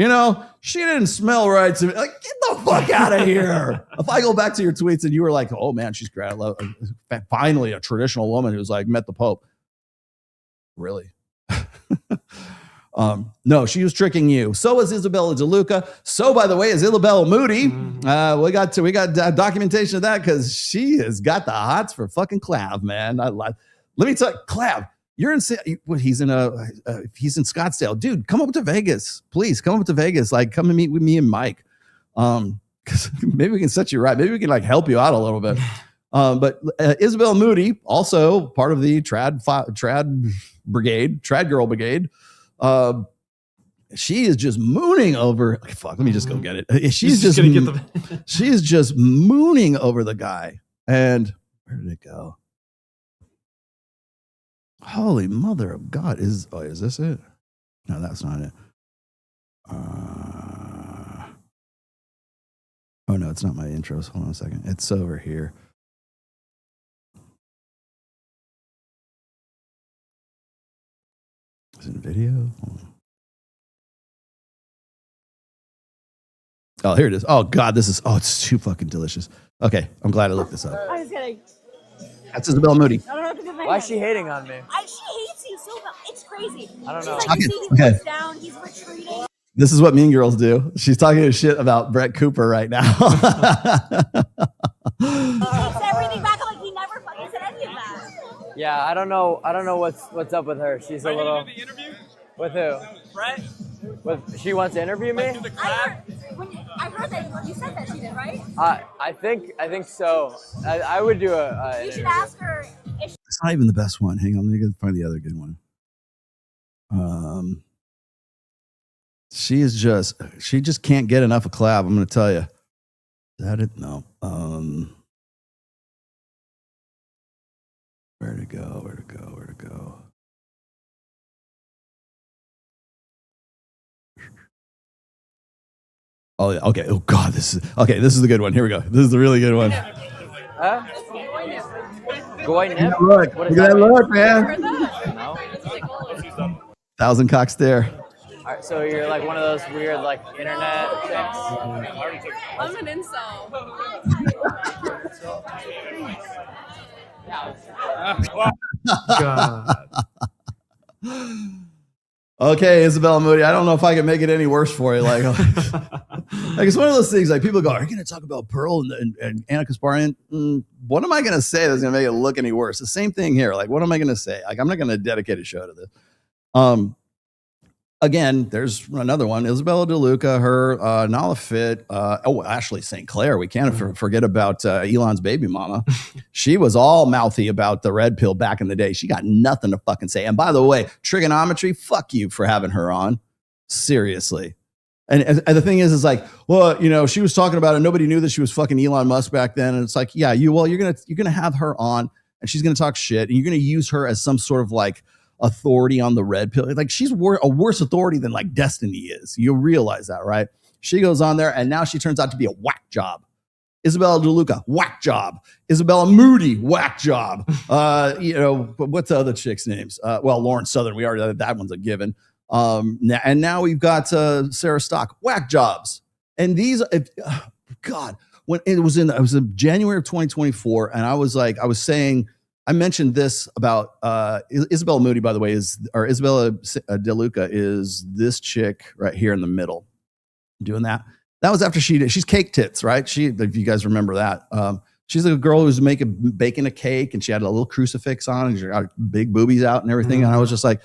she didn't smell right to me. Like, get the fuck out of here. If I go back to your tweets and you were like, oh man, she's great. Finally a traditional woman who's like met the Pope. Really? No, she was tricking you. So was Isabella DeLuca. So, by the way, is Isabella Moody. We got documentation of that because she has got the hots for fucking Clav, man. Let me tell you, Clav, you're in. He's in Scottsdale, dude. Come up to Vegas, please. Come up to Vegas. Like, come and meet with me and Mike. Because maybe we can set you right. Maybe we can like help you out a little bit. But Isabella Moody, also part of the trad girl brigade. She is just mooning over. Fuck, let me just go get it. She's just gonna get the. She's just mooning over the guy. And where did it go? Holy mother of God! Is this it? No, that's not it. Oh no, it's not my intros. Hold on a second. It's over here. Is it video? Oh, here it is. Oh God, it's too fucking delicious. Okay, I'm glad I looked this up. I was kidding. That's Isabella Moody. I don't know what to do with my Why is hand. she hating on me? She hates you so much. It's crazy. I don't know. She's like, you see, he Okay. looks down, he's retreating. This is what mean girls do. She's talking shit about Brett Cooper right now. He takes everything back like he never fucking said any of that. Yeah, I don't know what's up with her. She's a little. With who? Brett. She wants to interview me? I heard that you said that she did, right? I think so. I would do a You should interview. ask her if she It's not even the best one. Hang on, let me go find the other good one. She just can't get enough of Clav. I'm going to tell you. Is that it? No. Where to go? Oh yeah. Okay. Oh God. This is the good one. Here we go. This is the really good one. Huh? Goy Nip? Look What at does that mean? look, man. No. 1,000 cock stare. All right, so you're like one of those weird like internet chicks. I'm an incel. God. Okay, Isabella Moody. I don't know if I can make it any worse for you. Like it's one of those things. Like people go, "Are you going to talk about Pearl and Anna Kasparian?" What am I going to say that's going to make it look any worse? The same thing here. Like, what am I going to say? Like, I'm not going to dedicate a show to this. Again, there's another one. Isabella DeLuca, her Nala Fit. Ashley St. Clair. We can't forget about Elon's baby mama. She was all mouthy about the red pill back in the day. She got nothing to fucking say. And by the way, trigonometry, fuck you for having her on. Seriously. And the thing is like, well, she was talking about it. Nobody knew that she was fucking Elon Musk back then. And it's like, yeah, you're gonna have her on, and she's gonna talk shit, and you're gonna use her as some sort of like authority on the red pill. Like she's a worse authority than like Destiny is. You realize that, right? She goes on there, and now she turns out to be a whack job. Isabella DeLuca, whack job. Isabella Moody, whack job. What's the other chick's names? Well, Lauren Southern, we already, that one's a given. And now we've got Sarah Stock, whack jobs. And these, God, when it was in January of 2024, and I was saying, I mentioned this about Isabella Moody, by the way, Isabella De Luca is this chick right here in the middle doing that. That was after she's cake tits, right? If you guys remember that. She's a girl who was baking a cake, and she had a little crucifix on, and she got big boobies out and everything. And I was just like,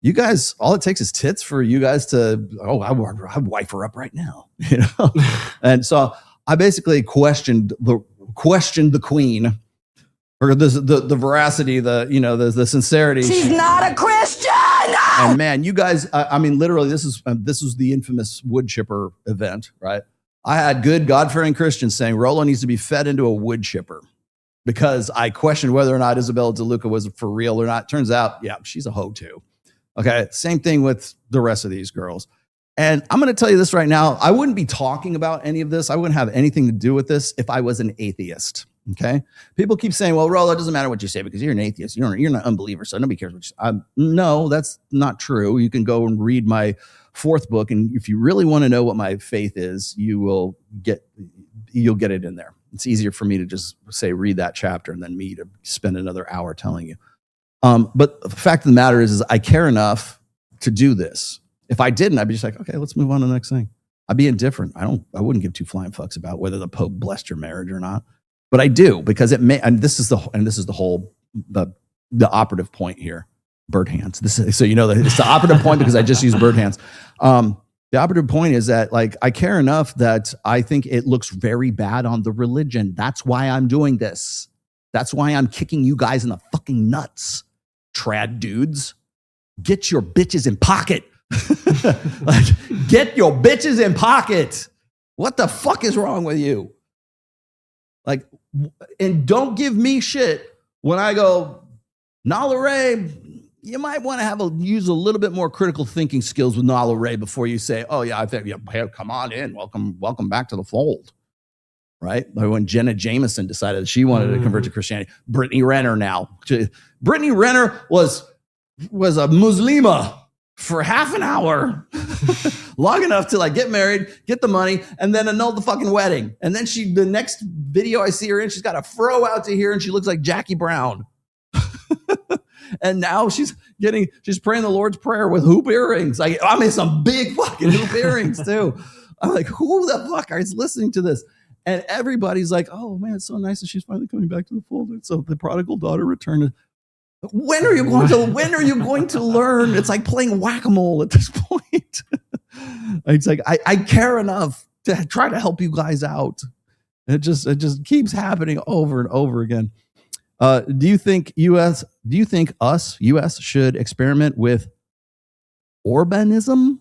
you guys, all it takes is tits for you guys to, I'd wife her up right now, you know? And so I basically questioned the queen, or the veracity, the sincerity. She's not a Christian. And man, you guys, I mean, literally, this was the infamous wood chipper event, right? I had good God-fearing Christians saying Rolo needs to be fed into a wood chipper because I questioned whether or not Isabella De Luca was for real or not. Turns out, yeah, she's a hoe too. Okay, same thing with the rest of these girls. And I'm going to tell you this right now. I wouldn't be talking about any of this. I wouldn't have anything to do with this if I was an atheist. Okay, people keep saying, "Well, Rolo, it doesn't matter what you say because you're an atheist. You're an unbeliever, so nobody cares what you say." No, that's not true. You can go and read my 4th book, and if you really want to know what my faith is, you'll get it in there. It's easier for me to just say read that chapter and then me to spend another hour telling you. But the fact of the matter is I care enough to do this. If I didn't, I'd be just like, okay, let's move on to the next thing. I'd be indifferent. I wouldn't give 2 flying fucks about whether the Pope blessed your marriage or not. But I do, because it may, and this is the whole the operative point here. Bird hands. So you know it's the operative point because I just used bird hands. The operative point is that I care enough that I think it looks very bad on the religion. That's why I'm doing this. That's why I'm kicking you guys in the fucking nuts, trad dudes. Get your bitches in pocket. Get your bitches in pocket. What the fuck is wrong with you? And don't give me shit when I go, Nala Ray, you might want to use a little bit more critical thinking skills with Nala Ray before you say, oh yeah, I think, yeah, hey, come on in. Welcome back to the fold. Right? Like when Jenna Jameson decided she wanted to convert to Christianity. Brittany Renner now. Brittany Renner was a Muslima for half an hour, long enough to get married, get the money, and then annul the fucking wedding. And then the next video I see her in, she's got a fro out to here and she looks like Jackie Brown. And now she's praying the Lord's Prayer with hoop earrings. I mean, some big fucking hoop earrings too. I'm like, who the fuck is listening to this? And everybody's like, oh man, it's so nice that she's finally coming back to the fold. So the prodigal daughter returned. When are you going to learn? It's like playing whack-a-mole at this point. It's like I care enough to try to help you guys out. It just keeps happening over and over again. Do you think US should experiment with Orbanism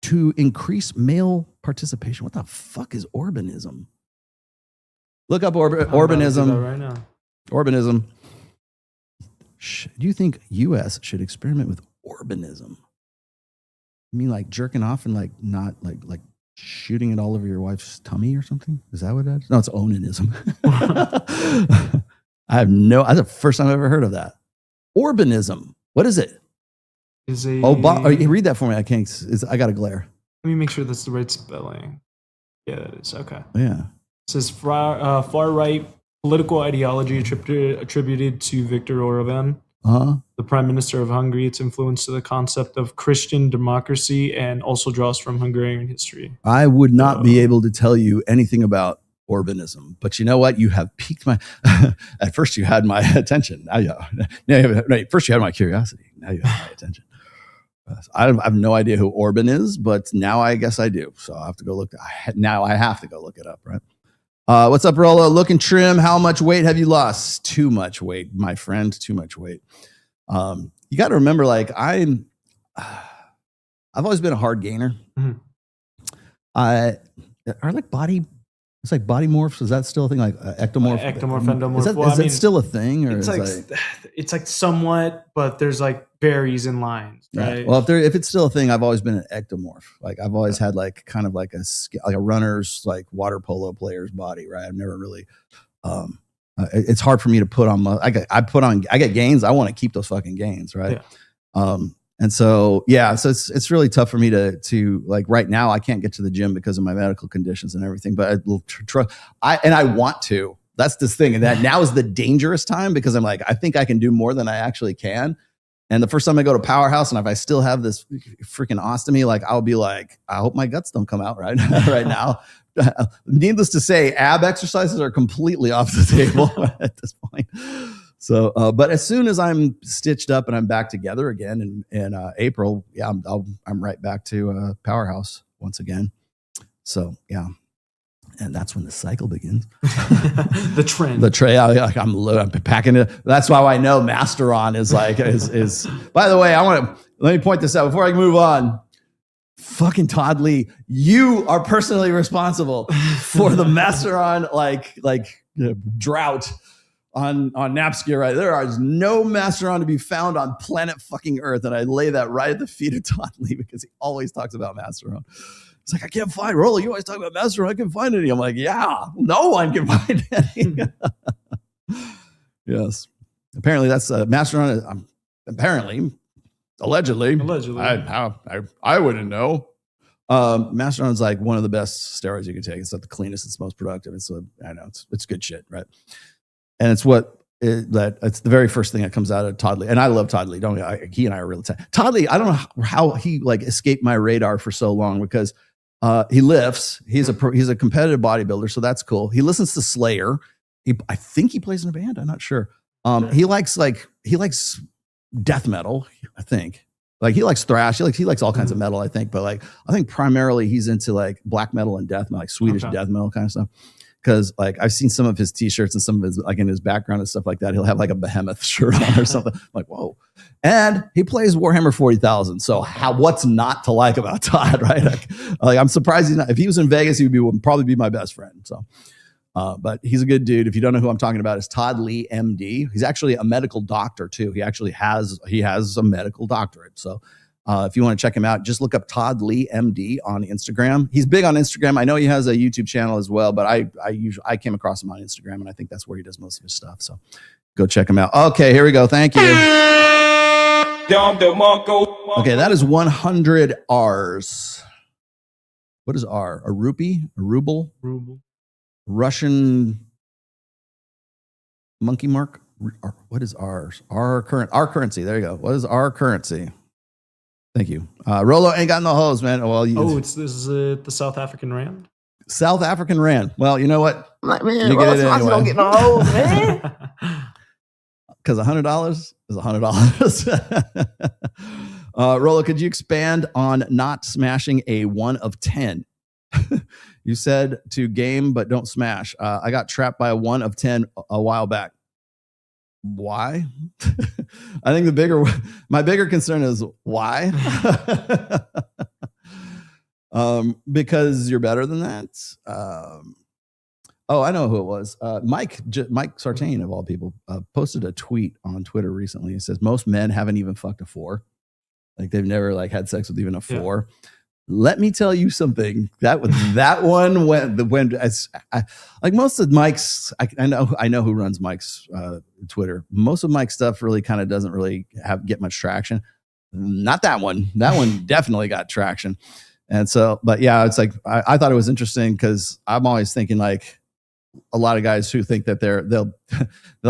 to increase male participation? What the fuck is Orbanism? Look up Orbanism right now. Orbanism. Do you think US should experiment with Orbanism? You mean like jerking off and not like shooting it all over your wife's tummy or something? Is that what that is? No, it's onanism. That's the first time I've ever heard of that. Orbanism. What is it? Read that for me. I got a glare. Let me make sure that's the right spelling. Yeah, that is. Okay. Yeah. It says far-right political ideology attributed to Viktor Orban, the Prime Minister of Hungary. Its influence to the concept of Christian democracy and also draws from Hungarian history. I would not be able to tell you anything about Orbanism, but you know what? You have piqued my. At first, you had my attention. First, you had my curiosity. Now you have my attention. I have no idea who Orban is, but now I guess I do. So I have to go look. Now I have to go look it up, right? What's up, Rolo? Looking trim. How much weight have you lost? Too much weight, my friend. Too much weight. You got to remember, I've always been a hard gainer. It's like body morphs. Is that still a thing? Like ectomorph? Ectomorph, endomorph. Is that still a thing? Or it's like somewhat, but there's varies in lines, right? Yeah. Well, if it's still a thing, I've always been an ectomorph. I've always had kind of like a runner's water polo player's body, right? I've never really. It's hard for me to put on. I get gains. I want to keep those fucking gains, right? Yeah. And so, yeah, so it's really tough for me to like right now. I can't get to the gym because of my medical conditions and everything. But I will I want to. That's this thing, and that now is the dangerous time because I'm like, I think I can do more than I actually can. And the first time I go to Powerhouse, and if I still have this freaking ostomy, like I'll be like, I hope my guts don't come out right now. Needless to say, ab exercises are completely off the table at this point. So, but as soon as I'm stitched up and I'm back together again in April, yeah, I'm right back to Powerhouse once again. So, yeah. And that's when the cycle begins. The trend. The tray. I'm packing it. That's why I know Masteron is like is. By the way, let me point this out before I move on. Fucking Todd Lee, you are personally responsible for the Masteron drought on Napskia. Right, there is no Masteron to be found on planet fucking Earth, and I lay that right at the feet of Todd Lee because he always talks about Masteron. It's like, I can't find Rollo. You always talk about Masteron. I can't find any. I'm like, yeah, no one can find any. Yes. Apparently that's Masteron. Apparently, allegedly. I wouldn't know. Masteron is like one of the best steroids you can take. It's not the cleanest. It's the most productive. I know it's good shit, right? And it's it's the very first thing that comes out of Todd Lee. And I love Todd Lee. He and I are really tight. Todd Lee, I don't know how he like escaped my radar for so long because he lifts. He's a competitive bodybuilder, so that's cool. He listens to Slayer. I think he plays in a band. I'm not sure. He likes death metal. I think like he likes thrash. He likes all kinds of metal. I think, but like I think primarily he's into like black metal and death metal, like Swedish death metal kind of stuff. Because like I've seen some of his T-shirts and some of his like in his background and stuff like that. He'll have like a Behemoth shirt on or something. I'm like, whoa! And he plays Warhammer 40,000. So what's not to like about Todd, right? Like I'm surprised he's not. If he was in Vegas, he would probably be my best friend. So, but he's a good dude. If you don't know who I'm talking about, it's Todd Lee, MD. He's actually a medical doctor too. He actually has a medical doctorate. So. If you want to check him out, just look up Todd Lee MD on Instagram. He's big on Instagram. I know he has a YouTube channel as well, but I came across him on Instagram, and I think that's where he does most of his stuff. So go check him out. Okay, here we go. Thank you. Okay, that is 100 R's. What is R? A rupee? A ruble? Ruble. Russian monkey mark? What is R's? Our currency. There you go. What is our currency? Thank you. Rollo ain't got no hoes, man. Well, this is the South African Rand? South African Rand. Well, you know what? Like, man, don't get no hoes, man. Because $100 is $100. Rollo, could you expand on not smashing a 1 of 10? You said to game, but don't smash. I got trapped by a 1 of 10 a while back. Why? I think my bigger concern is why? Because you're better than that. I know who it was. Mike Sartain, of all people, posted a tweet on Twitter recently. It says most men haven't even fucked a 4. Like they've never like had sex with even a 4. Yeah. Let me tell you something. That one went as like most of Mike's. I know who runs Mike's Twitter. Most of Mike's stuff really kind of doesn't really get much traction. Not that one. That one definitely got traction. And so, but yeah, it's like I thought it was interesting because I'm always thinking like a lot of guys who think that they'll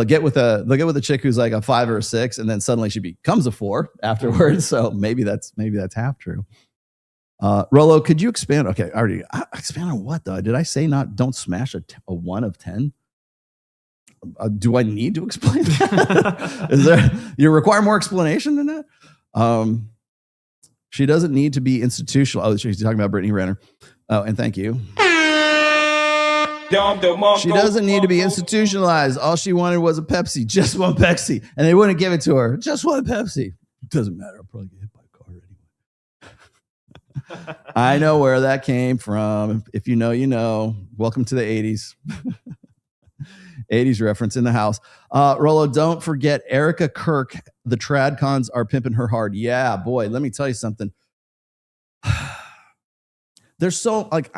get with a chick who's like a 5 or a 6, and then suddenly she becomes a 4 afterwards. So maybe that's half true. Rollo, could you expand? Okay, I expand on what though? Did I say don't smash a 1 of 10? Do I need to explain that? You require more explanation than that? She doesn't need to be institutional. Oh, she's talking about Brittany Renner. Oh, and thank you. She doesn't need to be institutionalized. All she wanted was a Pepsi, just one Pepsi, and they wouldn't give it to her. Just one Pepsi. Doesn't matter. I'll probably get hit by a car anyway. I know where that came from. If you know, you know. Welcome to the 80s. 80s reference in the house. Rollo, don't forget Erika Kirk. The TradCons are pimping her hard. Yeah, boy, let me tell you something. There's so like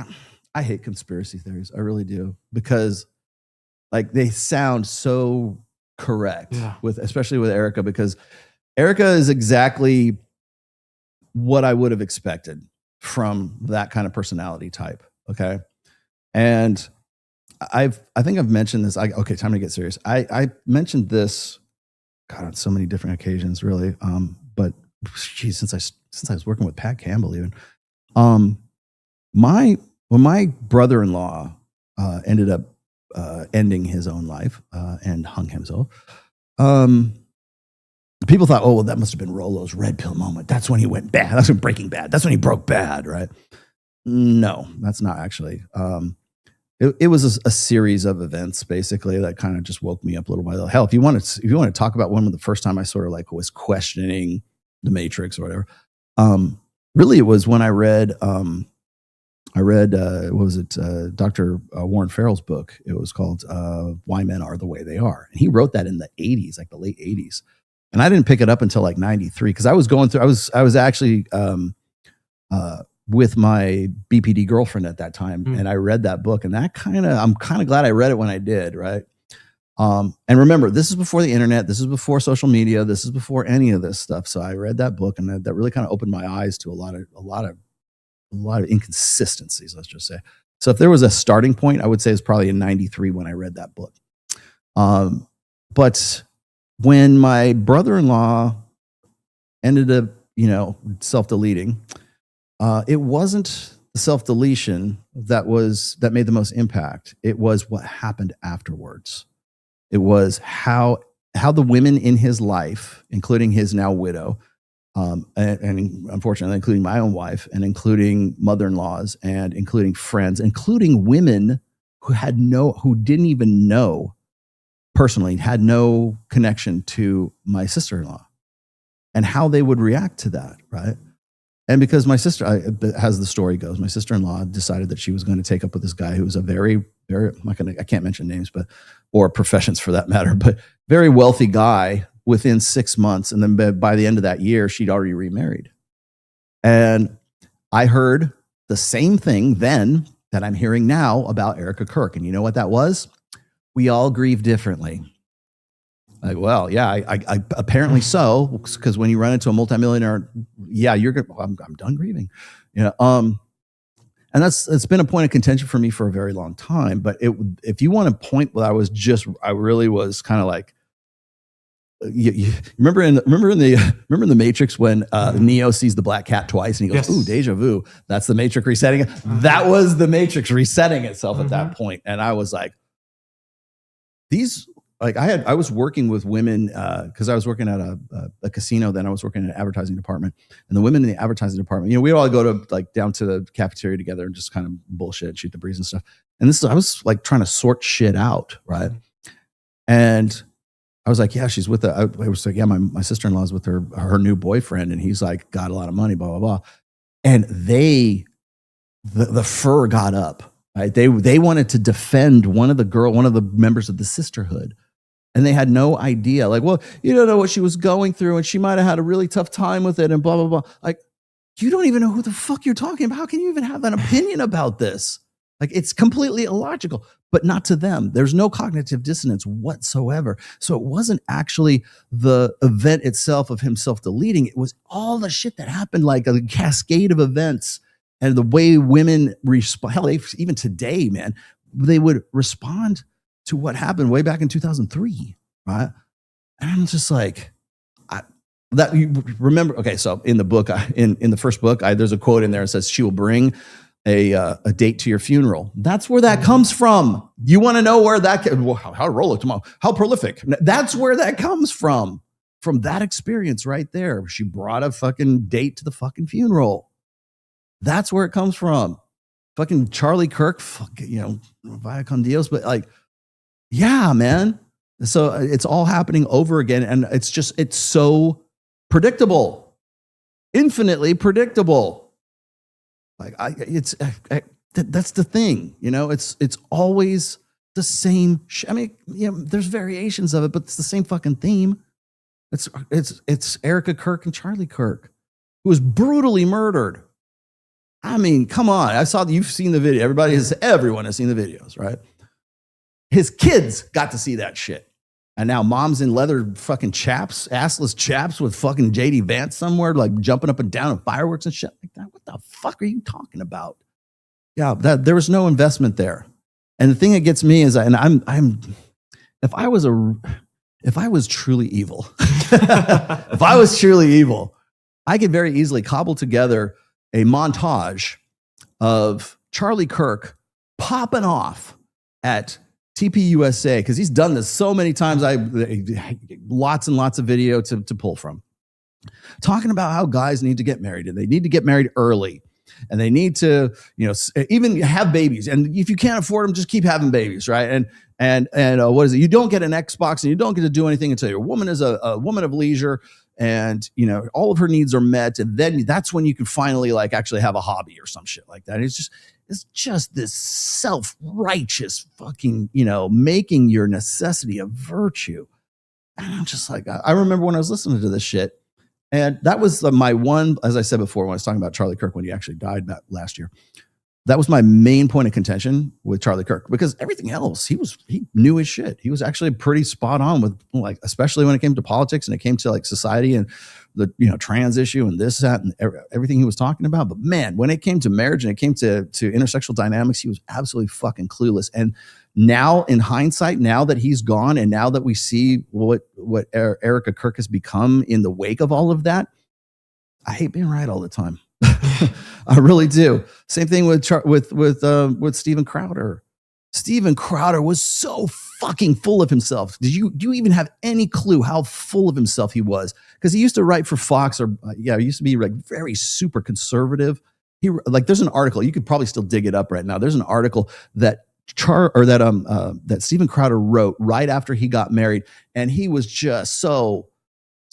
I hate conspiracy theories. I really do, because like they sound so correct especially with Erika, because Erika is exactly what I would have expected from that kind of personality type. Okay. And I think I've mentioned this. Okay, time to get serious. I mentioned this, God, on so many different occasions, really. But geez, since I was working with Pat Campbell, even when my brother-in-law ended up ending his own life and hung himself, people thought, oh, well, that must have been Rollo's red pill moment. That's when he went bad. That's when Breaking Bad. That's when he broke bad, right? No, that's not actually. It was a series of events, basically, that kind of just woke me up a little while. Hell, if you want to talk about one of the first time I sort of like was questioning the Matrix or whatever, really it was when I read what was it, Dr. Warren Farrell's book. It was called Why Men Are the Way They Are, and he wrote that in the 80s, like the late 80s. And I didn't pick it up until like 93 because I was going through. I was actually with my BPD girlfriend at that time, and I read that book, and I'm kind of glad I read it when I did, right? And remember, this is before the internet, this is before social media, this is before any of this stuff. So I read that book, and that really kind of opened my eyes to a lot of inconsistencies, let's just say. So if there was a starting point, I would say it's probably in 93 when I read that book. But when my brother-in-law ended up, self-deleting, it wasn't the self-deletion that made the most impact. It was what happened afterwards. It was how the women in his life, including his now widow, and unfortunately, including my own wife, and including mother-in-laws, and including friends, including women who didn't even know personally, had no connection to my sister-in-law, and how they would react to that, right? And because my sister, as the story goes, my sister-in-law decided that she was going to take up with this guy who was a very, very, I can't mention names, or professions for that matter, but very wealthy guy within 6 months. And then by the end of that year, she'd already remarried. And I heard the same thing then that I'm hearing now about Erika Kirk. And you know what that was? We all grieve differently. Like, well, yeah, I apparently so, because when you run into a multimillionaire, yeah, you're good. I'm done grieving. And it's been a point of contention for me for a very long time. But if you want to point, I really was kind of like, you remember in the Matrix when Neo sees the black cat twice and he goes, "Ooh, deja vu." That's the Matrix resetting. That was the Matrix resetting itself at that point. And I was like, I was working with women because I was working at a casino. Then I was working in an advertising department, and the women in the advertising department, we all go to like down to the cafeteria together and just kind of bullshit, shoot the breeze and stuff. And I was like trying to sort shit out, right? And I was like, yeah, she's with I was like, yeah, my sister-in-law is with her new boyfriend, and he's like got a lot of money, blah blah blah. And the fur got up, right? They wanted to defend one of the members of the sisterhood. And they had no idea, like, well, you don't know what she was going through, and she might have had a really tough time with it, and blah, blah, blah. Like, you don't even know who the fuck you're talking about. How can you even have an opinion about this? Like, it's completely illogical, but not to them. There's no cognitive dissonance whatsoever. So it wasn't actually the event itself of him self-deleting. It was all the shit that happened, like a cascade of events, and the way women respond. Hell, even today, man, they would respond to what happened way back in 2003, right? And I'm just like, that you remember. Okay, so in the book, in the first book, there's a quote in there that says, "She will bring a date to your funeral." That's where that comes from. You want to know where that? How to roll it tomorrow? How prolific? That's where that comes from that experience right there. She brought a fucking date to the fucking funeral. That's where it comes from. Fucking Charlie Kirk, via con Dios, but like. Yeah, man. So it's all happening over again. And it's so predictable, infinitely predictable. Like that's the thing, it's always the same. I mean, there's variations of it, but it's the same fucking theme. It's Erika Kirk and Charlie Kirk, who was brutally murdered. I mean, come on. You've seen the video. Everyone has seen the videos, right? His kids got to see that shit. And now mom's in leather fucking chaps, assless chaps with fucking JD Vance somewhere, like jumping up and down and fireworks and shit like that. What the fuck are you talking about? Yeah, there was no investment there. And the thing that gets me is, and if I was truly evil, I could very easily cobble together a montage of Charlie Kirk popping off at TPUSA, because he's done this so many times. Lots and lots of video to pull from, talking about how guys need to get married, and they need to get married early, and they need to, even have babies. And if you can't afford them, just keep having babies, right? And what is it? You don't get an Xbox, and you don't get to do anything until your woman is a woman of leisure, and all of her needs are met, and then that's when you can finally like actually have a hobby or some shit like that. It's just this self-righteous fucking, making your necessity a virtue. And I'm just like, I remember when I was listening to this shit, and that was my one, as I said before, when I was talking about Charlie Kirk, when he actually died last year, that was my main point of contention with Charlie Kirk, because everything else, he knew his shit. He was actually pretty spot on with, like, especially when it came to politics and it came to like society and the, trans issue and this, that, and everything he was talking about. But man, when it came to marriage and it came to intersexual dynamics, he was absolutely fucking clueless. And now in hindsight, now that he's gone, and now that we see what Erika Kirk has become in the wake of all of that, I hate being right all the time. I really do. Same thing with Steven Crowder. Steven Crowder was so fucking full of himself. Do you even have any clue how full of himself he was? Because he used to write for Fox, or he used to be like very super conservative. There's an article, you could probably still dig it up right now. There's an article that that Steven Crowder wrote right after he got married, and he was just so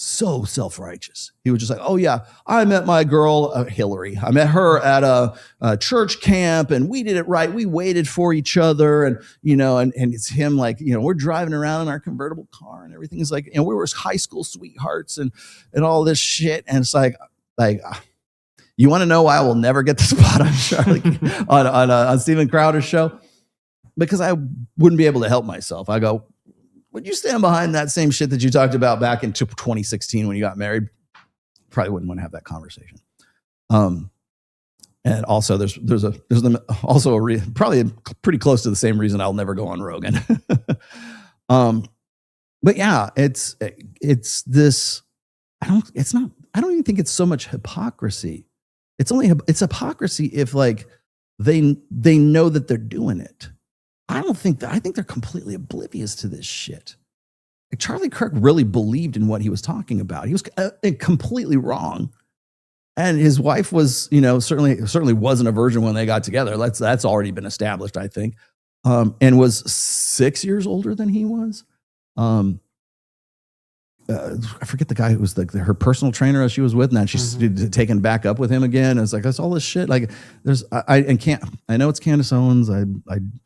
self-righteous. He was just like, oh yeah, I met my girl, Hillary. I met her at a church camp, and we did it right. We waited for each other, and and it's him like, we're driving around in our convertible car, and everything is like, we were high school sweethearts and all this shit. And it's like, you want to know why I will never get the spot on Charlie on Steven Crowder's show? Because I wouldn't be able to help myself. I go, would you stand behind that same shit that you talked about back in 2016 when you got married? Probably wouldn't want to have that conversation. And also, there's also probably pretty close to the same reason I'll never go on Rogan. But yeah, it's this. I don't even think it's so much hypocrisy. It's hypocrisy if like they know that they're doing it. I think they're completely oblivious to this shit. Like, Charlie Kirk really believed in what he was talking about. He was completely wrong. And his wife was, certainly wasn't a virgin when they got together. That's already been established, I think. And was 6 years older than he was. I forget the guy who was like her personal trainer as she was with, and then she's taken back up with him again. It's like, that's all this shit. Like, I know it's Candace Owens.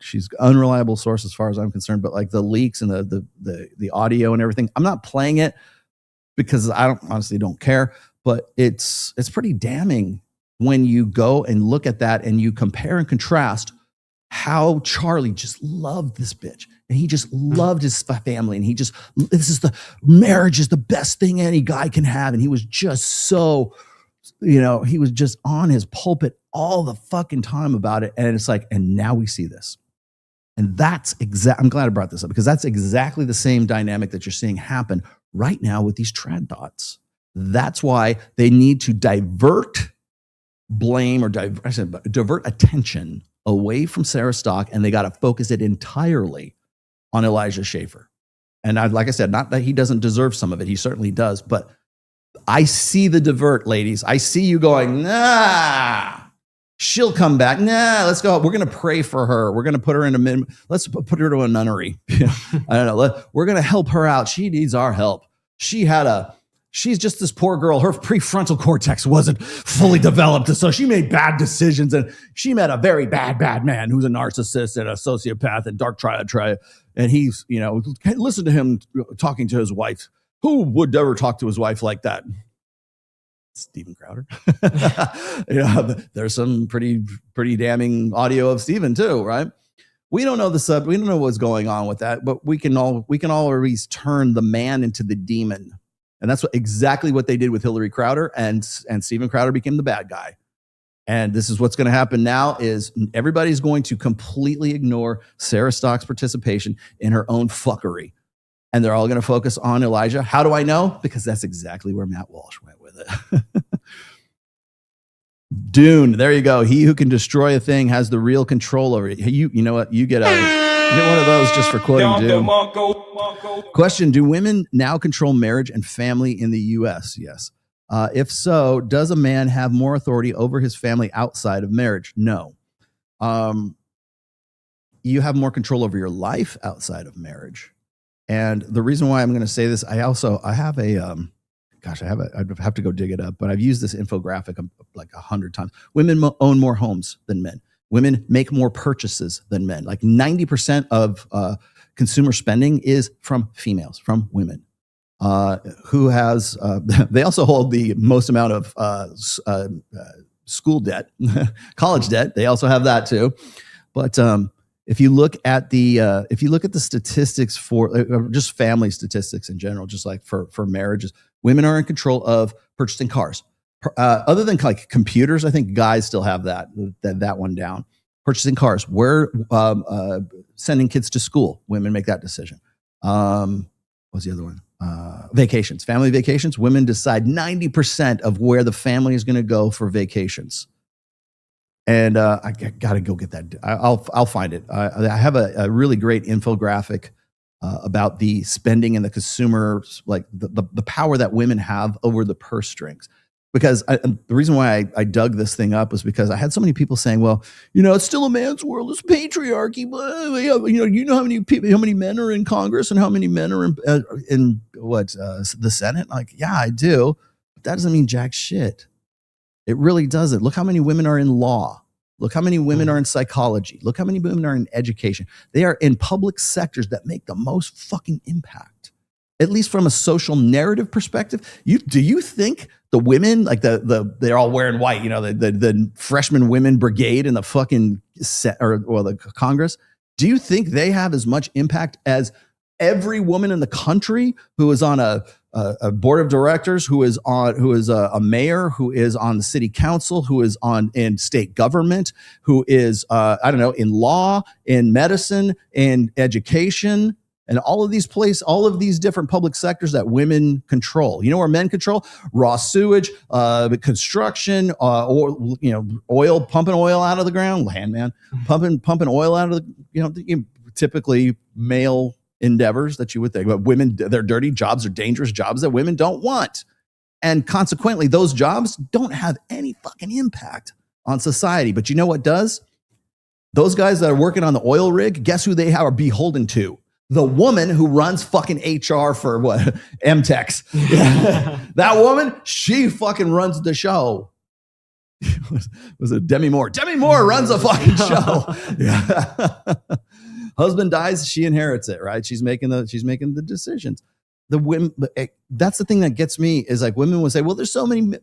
She's an unreliable source as far as I'm concerned, but like the leaks and the audio and everything, I'm not playing it because I honestly don't care, but it's pretty damning when you go and look at that and you compare and contrast how Charlie just loved this bitch. And he just loved his family. And marriage is the best thing any guy can have. And he was just so, he was just on his pulpit all the fucking time about it. And it's like, and now we see this. And I'm glad I brought this up, because that's exactly the same dynamic that you're seeing happen right now with these trad thoughts. That's why they need to divert blame or divert attention away from Sarah Stock, and they got to focus it entirely on Elijah Schaffer. And like I said, not that he doesn't deserve some of it. He certainly does. But I see the divert, ladies. I see you going, nah, she'll come back. Nah, let's go. We're going to pray for her. We're going to put her in let's put her to a nunnery. I don't know. We're going to help her out. She needs our help. She's just this poor girl. Her prefrontal cortex wasn't fully developed. So she made bad decisions, and she met a very bad man who's a narcissist and a sociopath and dark triad. And he's, listen to him talking to his wife. Who would ever talk to his wife like that? Steven Crowder. There's some pretty damning audio of Steven too, right? We don't know we don't know what's going on with that, but we can always turn the man into the demon. And that's exactly what they did with Hillary Crowder, and Steven Crowder became the bad guy. And this is what's going to happen now is everybody's going to completely ignore Sarah Stock's participation in her own fuckery. And they're all going to focus on Elijah. How do I know? Because that's exactly where Matt Walsh went with it. Dune, there you go. He who can destroy a thing has the real control over it. You know what? You get one of those just for quoting Dune. Question, do women now control marriage and family in the U.S.? Yes. If so, does a man have more authority over his family outside of marriage? No. You have more control over your life outside of marriage. And the reason why I'm going to say this, I have a, I'd have to go dig it up, but I've used this infographic like 100 times. Women own more homes than men. Women make more purchases than men. Like 90% of consumer spending is from females, from women. Who has, they also hold the most amount of school debt, college debt. They also have that too. But if you look at the statistics for just family statistics in general, just like for marriages, women are in control of purchasing cars. Other than like computers, I think guys still have that one down. Purchasing cars, sending kids to school, women make that decision. What's the other one? Vacations, family vacations. Women decide 90% of where the family is going to go for vacations. And I got to go get that. I'll find it. I have a really great infographic about the spending and the consumer, like the power that women have over the purse strings. Because the reason why I dug this thing up was because I had so many people saying, well, it's still a man's world. It's patriarchy. You know how many men are in Congress and how many men are in the Senate? Like, yeah, I do. But that doesn't mean jack shit. It really doesn't. Look how many women are in law. Look how many women are in psychology. Look how many women are in education. They are in public sectors that make the most fucking impact. At least from a social narrative perspective. Do you think the women, like they're all wearing white, the freshman women brigade in the fucking the Congress, do you think they have as much impact as every woman in the country who is on a board of directors, who is a mayor, who is on the city council, who is in state government, who is in law, in medicine, in education, and all of these different public sectors that women control? You know where men control? Raw sewage, construction, oil, pumping oil out of the ground, landman, pumping oil out of the, typically male endeavors that you would think. But women, they're dirty jobs, are dangerous jobs that women don't want. And consequently, those jobs don't have any fucking impact on society. But you know what does? Those guys that are working on the oil rig, guess who they are beholden to? The woman who runs fucking HR for MTechs. That woman, she fucking runs the show. Was it Demi Moore? Demi Moore runs a fucking show. Yeah. Husband dies, she inherits it, right? She's making the decisions. The women, that's the thing that gets me is like women will say, well, there's so many,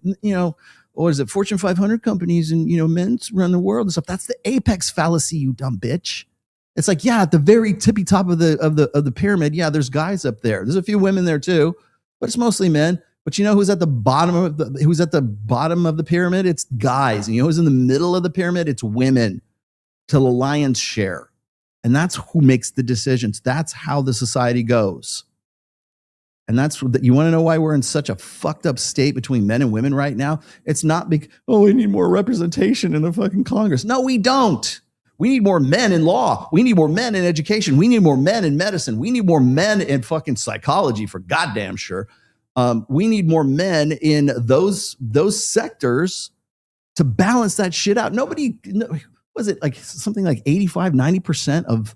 what is it, Fortune 500 companies and men run the world and stuff. That's the apex fallacy, you dumb bitch. It's like, yeah, at the very tippy top of the pyramid, yeah, there's guys up there. There's a few women there too, but it's mostly men. But you know who's at the bottom of the pyramid? It's guys. And you know who's in the middle of the pyramid? It's women, to the lion's share. And that's who makes the decisions. That's how the society goes. And you want to know why we're in such a fucked up state between men and women right now? It's not because, we need more representation in the fucking Congress. No, we don't. We need more men in law. We need more men in education. We need more men in medicine. We need more men in fucking psychology, for goddamn sure. We need more men in those sectors to balance that shit out. Was it like something like 85, 90% of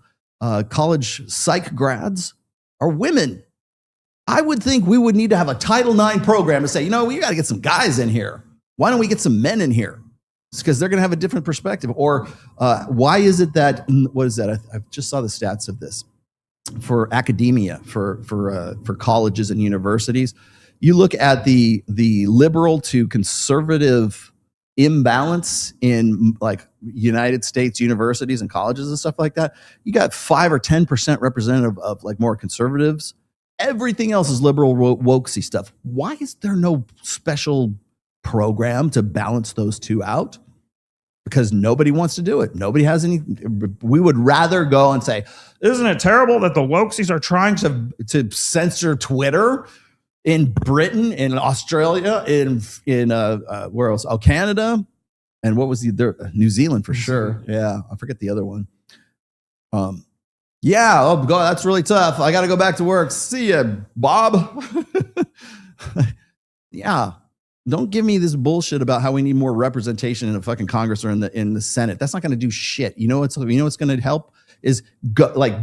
college psych grads are women? I would think we would need to have a Title IX program to say, we got to get some guys in here. Why don't we get some men in here? It's because they're going to have a different perspective. Or why is it that, what is that? I just saw the stats of this. For academia, for colleges and universities, you look at the liberal to conservative imbalance in like United States universities and colleges and stuff like that, you got 5 or 10% representative of like more conservatives. Everything else is liberal wokesy stuff. Why is there no special program to balance those two out? Because nobody wants to do it. Nobody has any. We would rather go and say, isn't it terrible that the wokesies are trying to censor Twitter in Britain, in Australia, in where else? Oh, Canada, and what was New Zealand for sure. Yeah, I forget the other one. Yeah, oh God, that's really tough. I got to go back to work. See ya, Bob. Yeah. Don't give me this bullshit about how we need more representation in the fucking Congress or in the Senate. That's not going to do shit. You know what's going to help is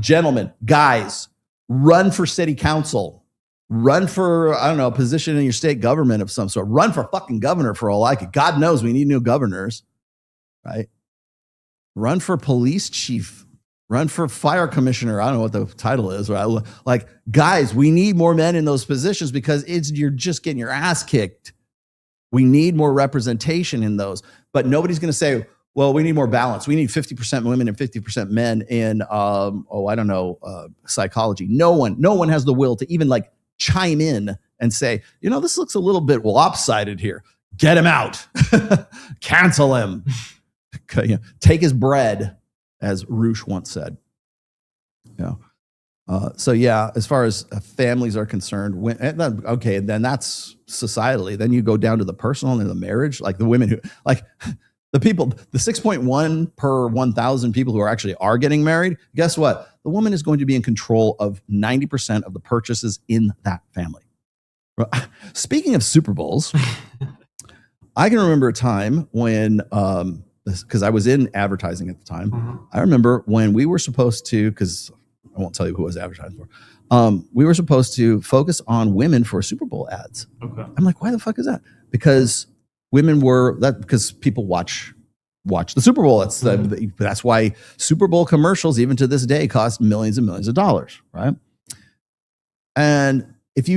gentlemen, guys, run for city council, run for, I don't know, a position in your state government of some sort. Run for fucking governor for all I could. God knows we need new governors, right? Run for police chief. Run for fire commissioner. I don't know what the title is. Right? Like, guys, we need more men in those positions because you're just getting your ass kicked. We need more representation in those, but nobody's going to say, well, we need more balance. We need 50% women and 50% men in, psychology. No one has the will to even like chime in and say, this looks a little bit lopsided here. Get him out. Cancel him. Take his bread, as Roosh once said. So yeah, as far as families are concerned, then that's societally. Then you go down to the personal and the marriage, like the women who, like the people, the 6.1 per 1,000 people who are getting married. Guess what? The woman is going to be in control of 90% of the purchases in that family. Speaking of Super Bowls, I can remember a time when, because I was in advertising at the time. I remember when we were supposed to, because I won't tell you who I was advertising for. We were supposed to focus on women for Super Bowl ads. Okay. I'm like, why the fuck is that? Because because people watch the Super Bowl. That's why Super Bowl commercials, even to this day, cost millions and millions of dollars, right? And if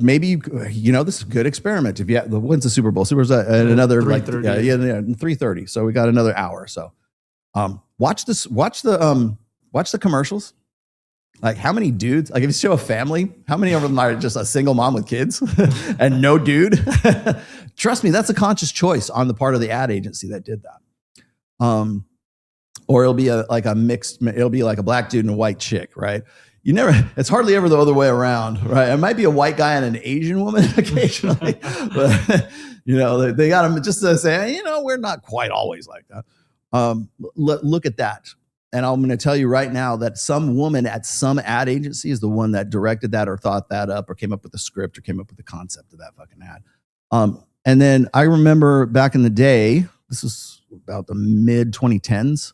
maybe this is a good experiment. If when's the Super Bowl? Super Bowl's another 3:30. 3:30. So we got another hour. So watch the commercials. Like, how many dudes, like if you show a family, how many of them are just a single mom with kids and no dude? Trust me, that's a conscious choice on the part of the ad agency that did that. Or it'll be it'll be like a black dude and a white chick, right? It's hardly ever the other way around, right? It might be a white guy and an Asian woman occasionally, but they got them just to say, we're not quite always like that. Look at that. And I'm going to tell you right now that some woman at some ad agency is the one that directed that or thought that up or came up with the script or came up with the concept of that fucking ad. And then I remember back in the day, this was about the mid 2010s,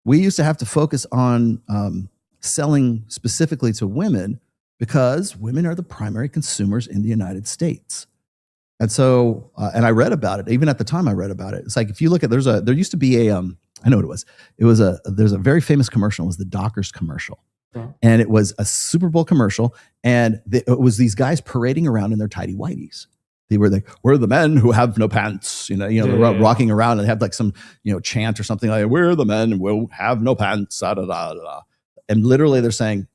we used to have to focus on selling specifically to women because women are the primary consumers in the United States. And so, and I read about it. Even at the time I read about it. It's like, if you look at, there used to be I know what it was. There's a very famous commercial. It was the Dockers commercial. Yeah. And it was a Super Bowl commercial. And it was these guys parading around in their tidy whities. They were like, we're the men who have no pants. They're rocking around and they have like some, chant or something like, we're the men who have no pants. Da, da, da, da. And literally they're saying,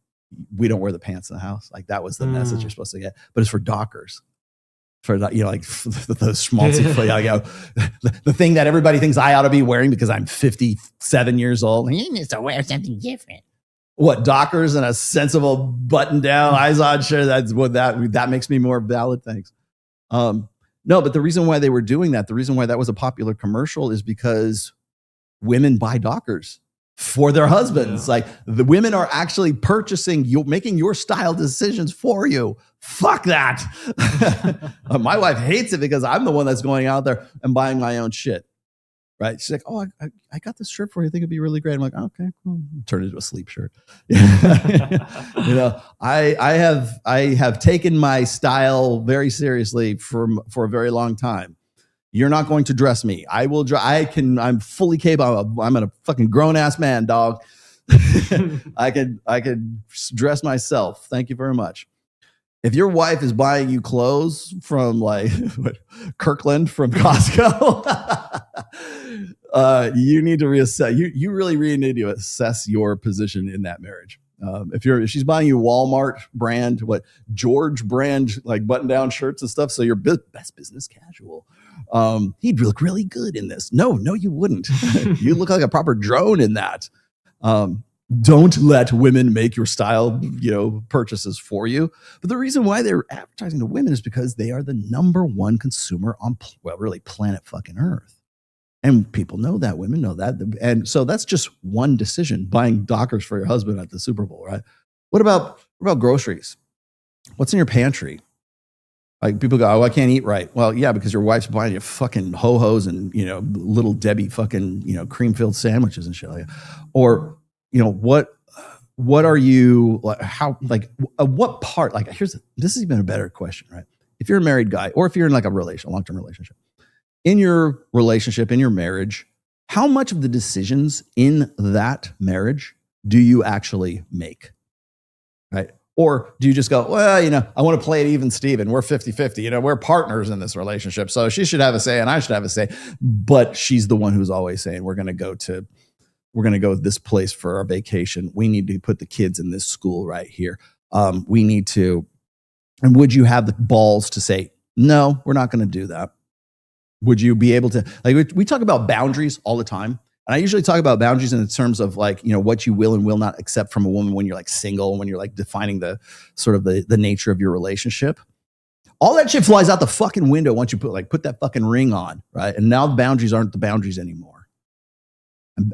we don't wear the pants in the house. Like that was the message you're supposed to get. But it's for Dockers. For the schmaltzy, the thing that everybody thinks I ought to be wearing because I'm 57 years old. You need to wear something different. What, Dockers and a sensible button-down Izod shirt? That's what that makes me more valid. Thanks. No, but the reason why they were doing that, the reason why that was a popular commercial, is because women buy Dockers for their husbands. Yeah. Like, the women are actually purchasing, making your style decisions for you. Fuck that. My wife hates it because I'm the one that's going out there and buying my own shit. Right? She's like, oh, I got this shirt for you. I think it'd be really great. I'm like, oh, okay, cool. Turn it into a sleep shirt. I have taken my style very seriously for a very long time. You're not going to dress me. I will. I'm fully capable. I'm a fucking grown ass man, dog. I could dress myself. Thank you very much. If your wife is buying you clothes from like Kirkland from Costco, You need to reassess. You really need to assess your position in that marriage. If she's buying you Walmart brand, George brand, like button down shirts and stuff, so you're best business casual. He'd look really good in this. No, you wouldn't. You look like a proper drone in that. Don't let women make your style, purchases for you. But the reason why they're advertising to women is because they are the number one consumer on, really planet fucking Earth. And people know that, women know that. And so that's just one decision, buying Dockers for your husband at the Super Bowl, right? What about groceries? What's in your pantry? Like people go, I can't eat right. Well, yeah, because your wife's buying you fucking ho-hos and, Little Debbie fucking, cream-filled sandwiches and shit like that. Or, what are you, what part, this is even a better question, right? If you're a married guy or if you're in like a long-term relationship, in your relationship, in your marriage, how much of the decisions in that marriage do you actually make, right? Or do you just go, well, I want to play it even, Steven. We're 50-50. We're partners in this relationship. So she should have a say and I should have a say. But she's the one who's always saying, we're going to go to this place for our vacation. We need to put the kids in this school right here. We need to, and would you have the balls to say, no, we're not going to do that? Would you be able to, we talk about boundaries all the time. And I usually talk about boundaries in terms of what you will and will not accept from a woman when you're single, when you're defining the sort of the nature of your relationship. All that shit flies out the fucking window once you put that fucking ring on, right? And now the boundaries aren't the boundaries anymore.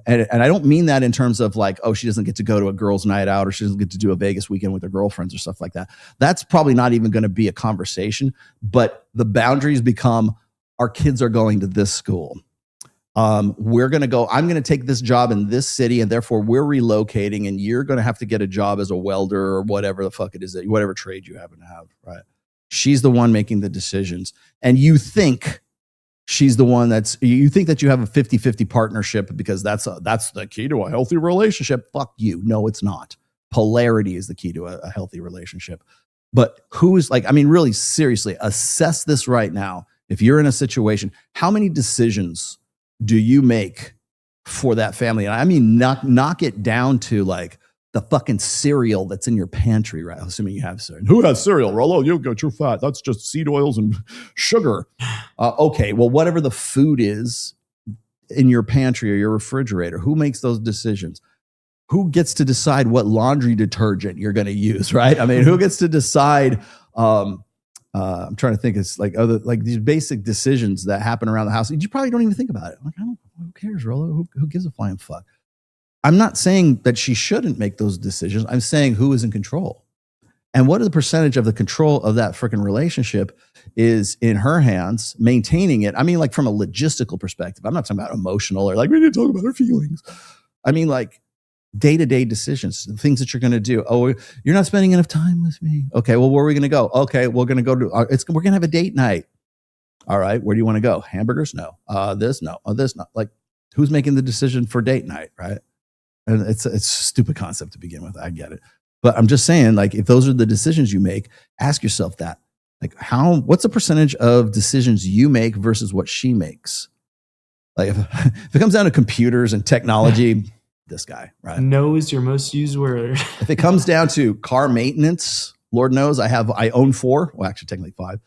And I don't mean that in terms of she doesn't get to go to a girls' night out or she doesn't get to do a Vegas weekend with her girlfriends or stuff like that. That's probably not even going to be a conversation, but the boundaries become, our kids are going to this school. We're going to go, I'm going to take this job in this city and therefore we're relocating and you're going to have to get a job as a welder or whatever the fuck it is, whatever trade you happen to have, right? She's the one making the decisions. And you think she's the one you think that you have a 50-50 partnership because that's the key to a healthy relationship. Fuck you. No, it's not. Polarity is the key to a healthy relationship. But who's really seriously, assess this right now. If you're in a situation, how many decisions do you make for that family? And I mean, knock it down to the fucking cereal that's in your pantry, right? Assuming you have cereal. Who has cereal, Rollo? You got your fat. That's just seed oils and sugar. Okay, well, whatever the food is in your pantry or your refrigerator, who makes those decisions? Who gets to decide what laundry detergent you're going to use, right? I mean, who gets to decide? I'm trying to think. It's these basic decisions that happen around the house. You probably don't even think about it. Who cares, Rollo? Who gives a flying fuck? I'm not saying that she shouldn't make those decisions. I'm saying who is in control. And what is the percentage of the control of that freaking relationship is in her hands, maintaining it? I mean, from a logistical perspective. I'm not talking about emotional or we need to talk about her feelings. I mean, day-to-day decisions, the things that you're going to do. Oh, you're not spending enough time with me. Okay, well, where are we going to go? Okay, we're going to go to, we're going to have a date night. All right, where do you want to go? Hamburgers? No. This? No. Oh, this? Not. Who's making the decision for date night, right? And it's a stupid concept to begin with. I get it. But I'm just saying, if those are the decisions you make, ask yourself that. What's the percentage of decisions you make versus what she makes? If it comes down to computers and technology, this guy, right? No is your most used word. If it comes down to car maintenance, Lord knows I own 4. Well, actually, technically 5.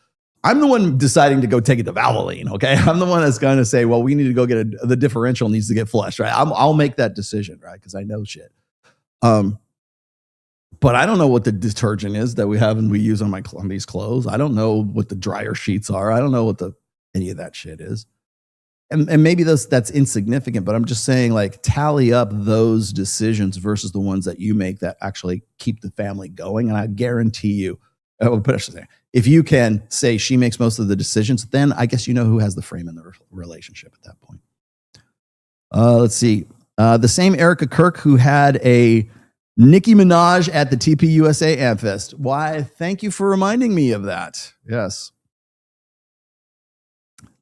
I'm the one deciding to go take it to Valvoline. Okay, I'm the one that's going to say, well, we need to go get the differential needs to get flushed, right? I'll make that decision, right? Because I know shit. But I don't know what the detergent is that we have and we use on these clothes. I don't know what the dryer sheets are. I don't know what any of that shit is. And maybe that's insignificant, but I'm just saying tally up those decisions versus the ones that you make that actually keep the family going. And I guarantee you, if you can say she makes most of the decisions, then I guess you know who has the frame in the relationship at that point. Let's see. The same Erika Kirk who had a Nicki Minaj at the TPUSA Amfest. Why, thank you for reminding me of that. Yes.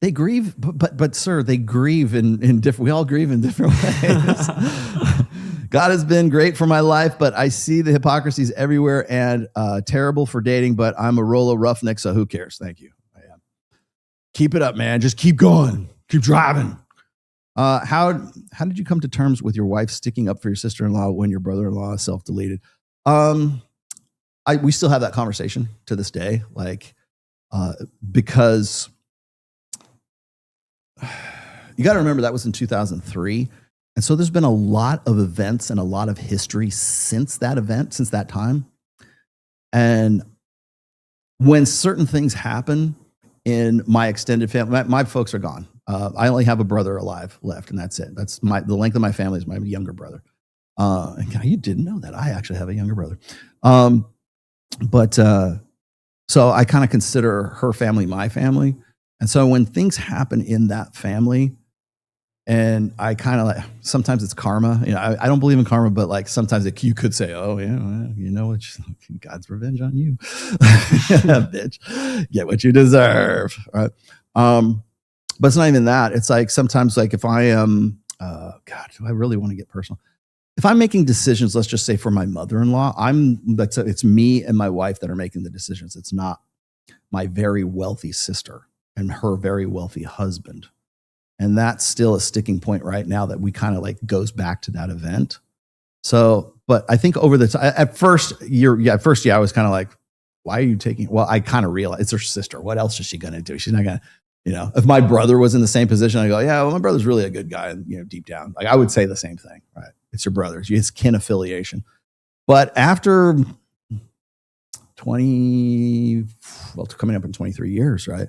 They grieve, but sir, they grieve in different, we all grieve in different ways. God has been great for my life, but I see the hypocrisies everywhere and terrible for dating, but I'm a Rollo roughneck, so who cares? Thank you. I am. Keep it up, man. Just keep going. Keep driving. How did you come to terms with your wife sticking up for your sister-in-law when your brother-in-law self-deleted? We still have that conversation to this day, like because you got to remember that was in 2003. And so there's been a lot of events and a lot of history since that event, since that time. And when certain things happen in my extended family, my folks are gone. I only have a brother alive left, and that's it. That's the length of my family is my younger brother. And you didn't know that. I actually have a younger brother. So I kind of consider her family my family. And so when things happen in that family, and I kind of like, sometimes it's karma. You know, I don't believe in karma, but like sometimes you could say, oh, yeah, well, you know what? God's revenge on you. Bitch, get what you deserve. Right. But it's not even that. It's like sometimes like if I am, God, do I really want to get personal? If I'm making decisions, let's just say for my mother-in-law, it's me and my wife that are making the decisions. It's not my very wealthy sister and her very wealthy husband. And that's still a sticking point right now that we kind of like goes back to that event. So, but I think over the time, at first, I was kind of like, why are you taking, well, I kind of realized it's her sister. What else is she going to do? She's not going to, you know, if my brother was in the same position, I go, yeah, well, my brother's really a good guy. And, you know, deep down, like I would say the same thing, right? It's your brother. It's kin affiliation. But after coming up in 23 years, right?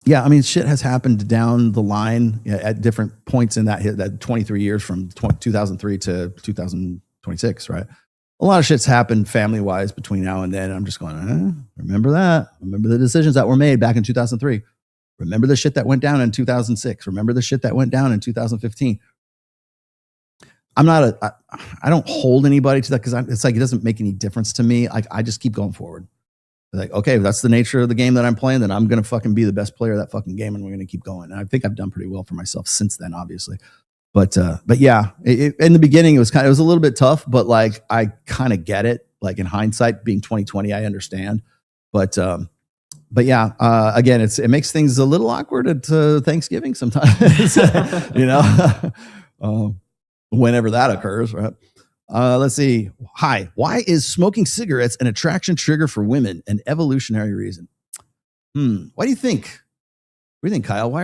Yeah, I mean, shit has happened down the line at different points in that 23 years from 2003 to 2026, right? A lot of shit's happened family-wise between now and then. I'm just going, remember that. Remember the decisions that were made back in 2003. Remember the shit that went down in 2006. Remember the shit that went down in 2015. I don't hold anybody to that because it's like it doesn't make any difference to me. I just keep going forward. Like, okay, that's the nature of the game that I'm playing, then I'm going to fucking be the best player of that fucking game and we're going to keep going. And I think I've done pretty well for myself since then, obviously. But yeah, in the beginning, it was a little bit tough, but like, I kind of get it. Like in hindsight, being 2020, I understand. But yeah, again, it makes things a little awkward at Thanksgiving sometimes, you know, whenever that occurs, right? Let's see. Hi. Why is smoking cigarettes an attraction trigger for women? An evolutionary reason. What do you think? What do you think, Kyle?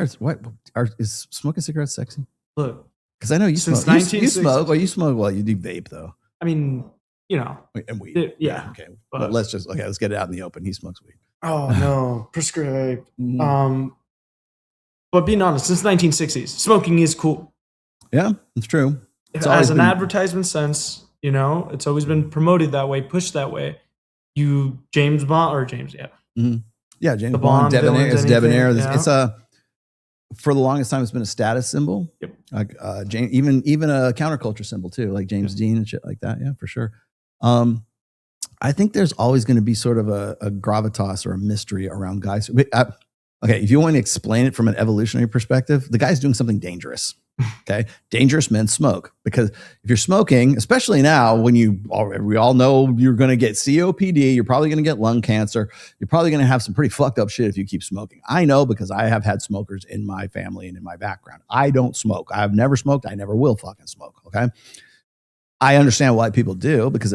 Is smoking cigarettes sexy? Look, because I know you smoke. You smoke. Well, you smoke. Well, you do vape though. I mean, you know, and weed. Yeah. Okay. But let's get it out in the open. He smokes weed. Oh no, prescribed. But being honest, since the 1960s, smoking is cool. Yeah, it's true. It has an advertisement sense, you know, it's always been promoted that way, pushed that way. James Bond, yeah. Mm-hmm. Yeah, James Bond, Debonair. It's Debonair. Yeah. It's for the longest time, it's been a status symbol. Yep. Like even a counterculture symbol too, like James Dean and shit like that. Yeah, for sure. I think there's always going to be sort of a gravitas or a mystery around guys. Okay, if you want to explain it from an evolutionary perspective, the guy's doing something dangerous. Okay, dangerous men smoke because if you're smoking, especially now when we all know you're going to get COPD, you're probably going to get lung cancer, you're probably going to have some pretty fucked up shit if you keep smoking. I know because I have had smokers in my family and in my background. I don't smoke. I've never smoked. I never will fucking smoke. Okay, I understand why people do because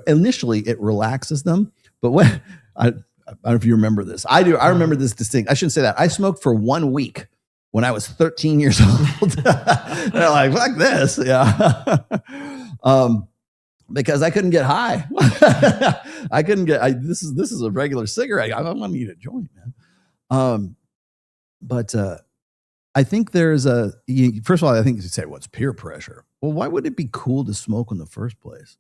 initially it relaxes them, but when I don't know if you remember this. I do. I remember this distinct. I shouldn't say that. I smoked for 1 week when I was 13 years old. They're like, fuck this. Yeah. Because I couldn't get high. I couldn't get, this is a regular cigarette. I want to eat a joint, man. But I think there's first of all, I think you say, what's peer pressure? Well, why would it be cool to smoke in the first place?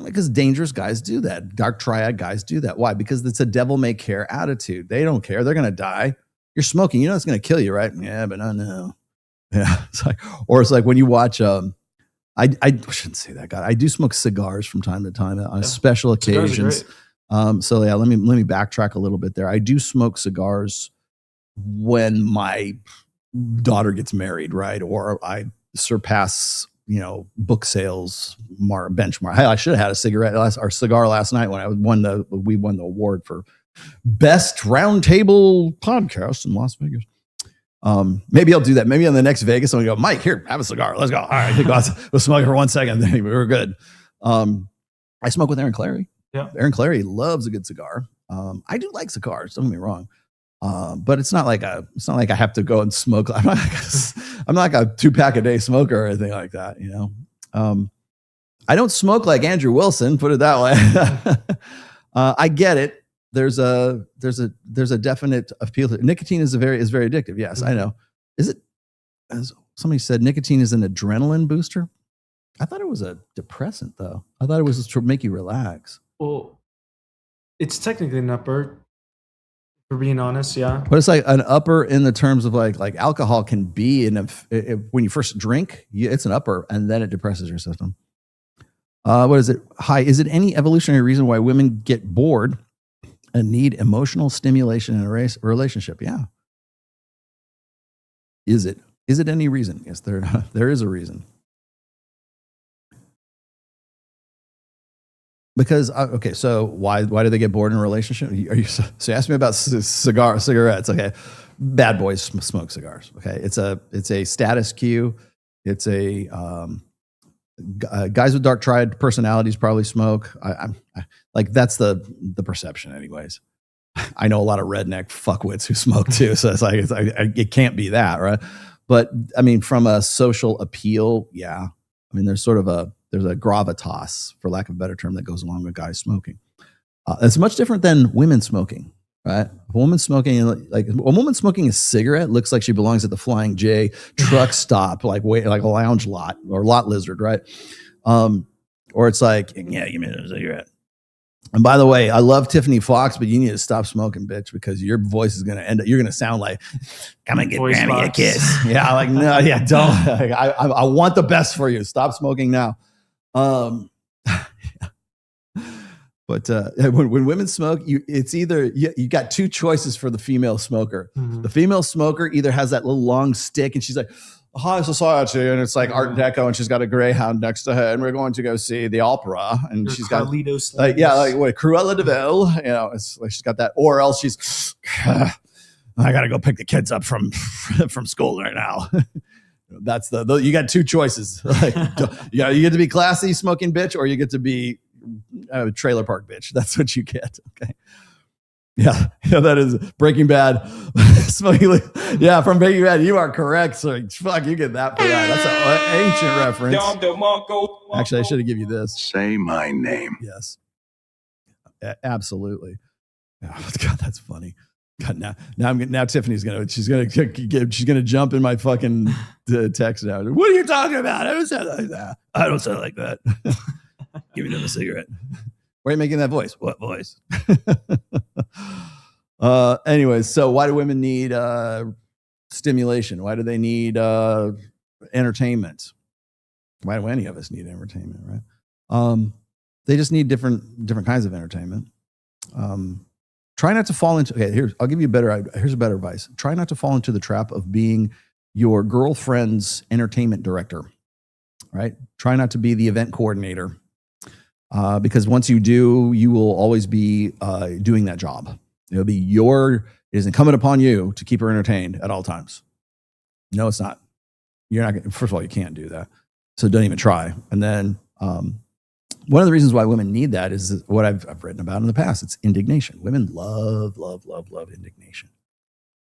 Because dangerous guys do that. Dark triad guys do that. Why? Because it's a devil may care attitude. They don't care. They're going to die. You're smoking. You know it's going to kill you, right? Yeah, but I know. Yeah. It's like when you watch. I shouldn't say that, God. I do smoke cigars from time to time on special occasions. So yeah, let me backtrack a little bit there. I do smoke cigars when my daughter gets married, right? Or I surpass, book sales benchmark. Hey, I should have had a cigar last night when we won the award for best roundtable podcast in Las Vegas. Maybe I'll do that. Maybe on the next Vegas, I'm gonna go, Mike, here, have a cigar. Let's go. All right, we'll smoke it for 1 second. We're good. I smoke with Aaron Clary. Yeah. Aaron Clary loves a good cigar. I do like cigars. Don't get me wrong. But it's not like I have to go and smoke. I'm not like a 2-pack a day smoker or anything like that. You know, I don't smoke like Andrew Wilson. Put it that way. I get it. There's a definite appeal to nicotine is very addictive. Yes, I know. Is it? As somebody said, nicotine is an adrenaline booster. I thought it was a depressant, though. I thought it was to make you relax. Well, it's technically an upper. For being honest, yeah. But it's like an upper in the terms of like alcohol can be when you first drink, it's an upper, and then it depresses your system. What is it? Hi, is it any evolutionary reason why women get bored and need emotional stimulation in a relationship? Yeah. Is it any reason? Yes, there is a reason. Because okay, so why do they get bored in a relationship? So ask me about cigarettes. Okay, bad boys smoke cigars. Okay, it's a status cue. It's a guys with dark triad personalities probably smoke. I like that's the perception, anyways. I know a lot of redneck fuckwits who smoke too, so it can't be that, right? But I mean, from a social appeal, yeah. I mean, there's a gravitas, for lack of a better term, that goes along with guys smoking. It's much different than women smoking, right? A woman smoking a cigarette looks like she belongs at the Flying J truck stop, like a lounge lot or lot lizard, right? Or it's like, yeah, give me a cigarette. And by the way, I love Tiffany Fox, but you need to stop smoking, bitch, because your voice is going to end up, you're going to sound like, come and give Grammy a kiss. Yeah, like, no, yeah, don't. Like, I want the best for you. Stop smoking now. But when women smoke, it's either you got two choices for the female smoker. Mm-hmm. The female smoker either has that little long stick and she's like, high society, and it's like Art Deco, and she's got a Greyhound next to her, and we're going to go see the opera, and she's got Cruella de Vil, you know, it's like she's got that, or else she's, I gotta go pick the kids up from school right now. That's you got two choices. Like, you get to be classy smoking bitch, or you get to be a trailer park bitch. That's what you get. Okay. Yeah, that is Breaking Bad. Smoking, yeah, from Breaking Bad. You are correct. So fuck, you get that for that. That's an ancient reference. Actually, I should have given you this. Say my name. Yes, absolutely. Oh, God, that's funny. God, now Tiffany's gonna jump in my fucking text now. What are you talking about? I don't sound like that. I don't sound like that. Give me another cigarette. Why are you making that voice? What voice? Anyways, so why do women need stimulation? Why do they need entertainment? Why do any of us need entertainment, right? They just need different kinds of entertainment. Try not to fall into, here's a better advice. Try not to fall into the trap of being your girlfriend's entertainment director, right? Try not to be the event coordinator. Because once you do, you will always be doing that job. It is incumbent upon you to keep her entertained at all times. No, it's not. You're not. First of all, you can't do that. So don't even try. And then one of the reasons why women need that is what I've written about in the past. It's indignation. Women love indignation.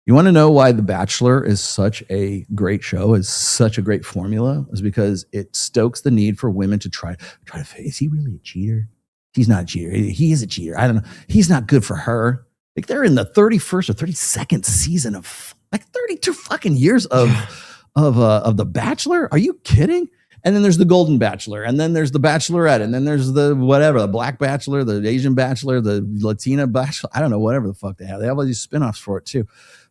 You want to know why The Bachelor is such a great show, is such a great formula, is because it stokes the need for women to try to face, is he really a cheater? He's not a cheater. He is a cheater. I don't know. He's not good for her. Like, they're in the 31st or 32nd season of like 32 fucking years of The Bachelor. Are you kidding? And then there's the Golden Bachelor, and then there's the Bachelorette, and then there's the Black Bachelor, the Asian Bachelor, the Latina Bachelor. I don't know, whatever the fuck they have. They have all these spinoffs for it too.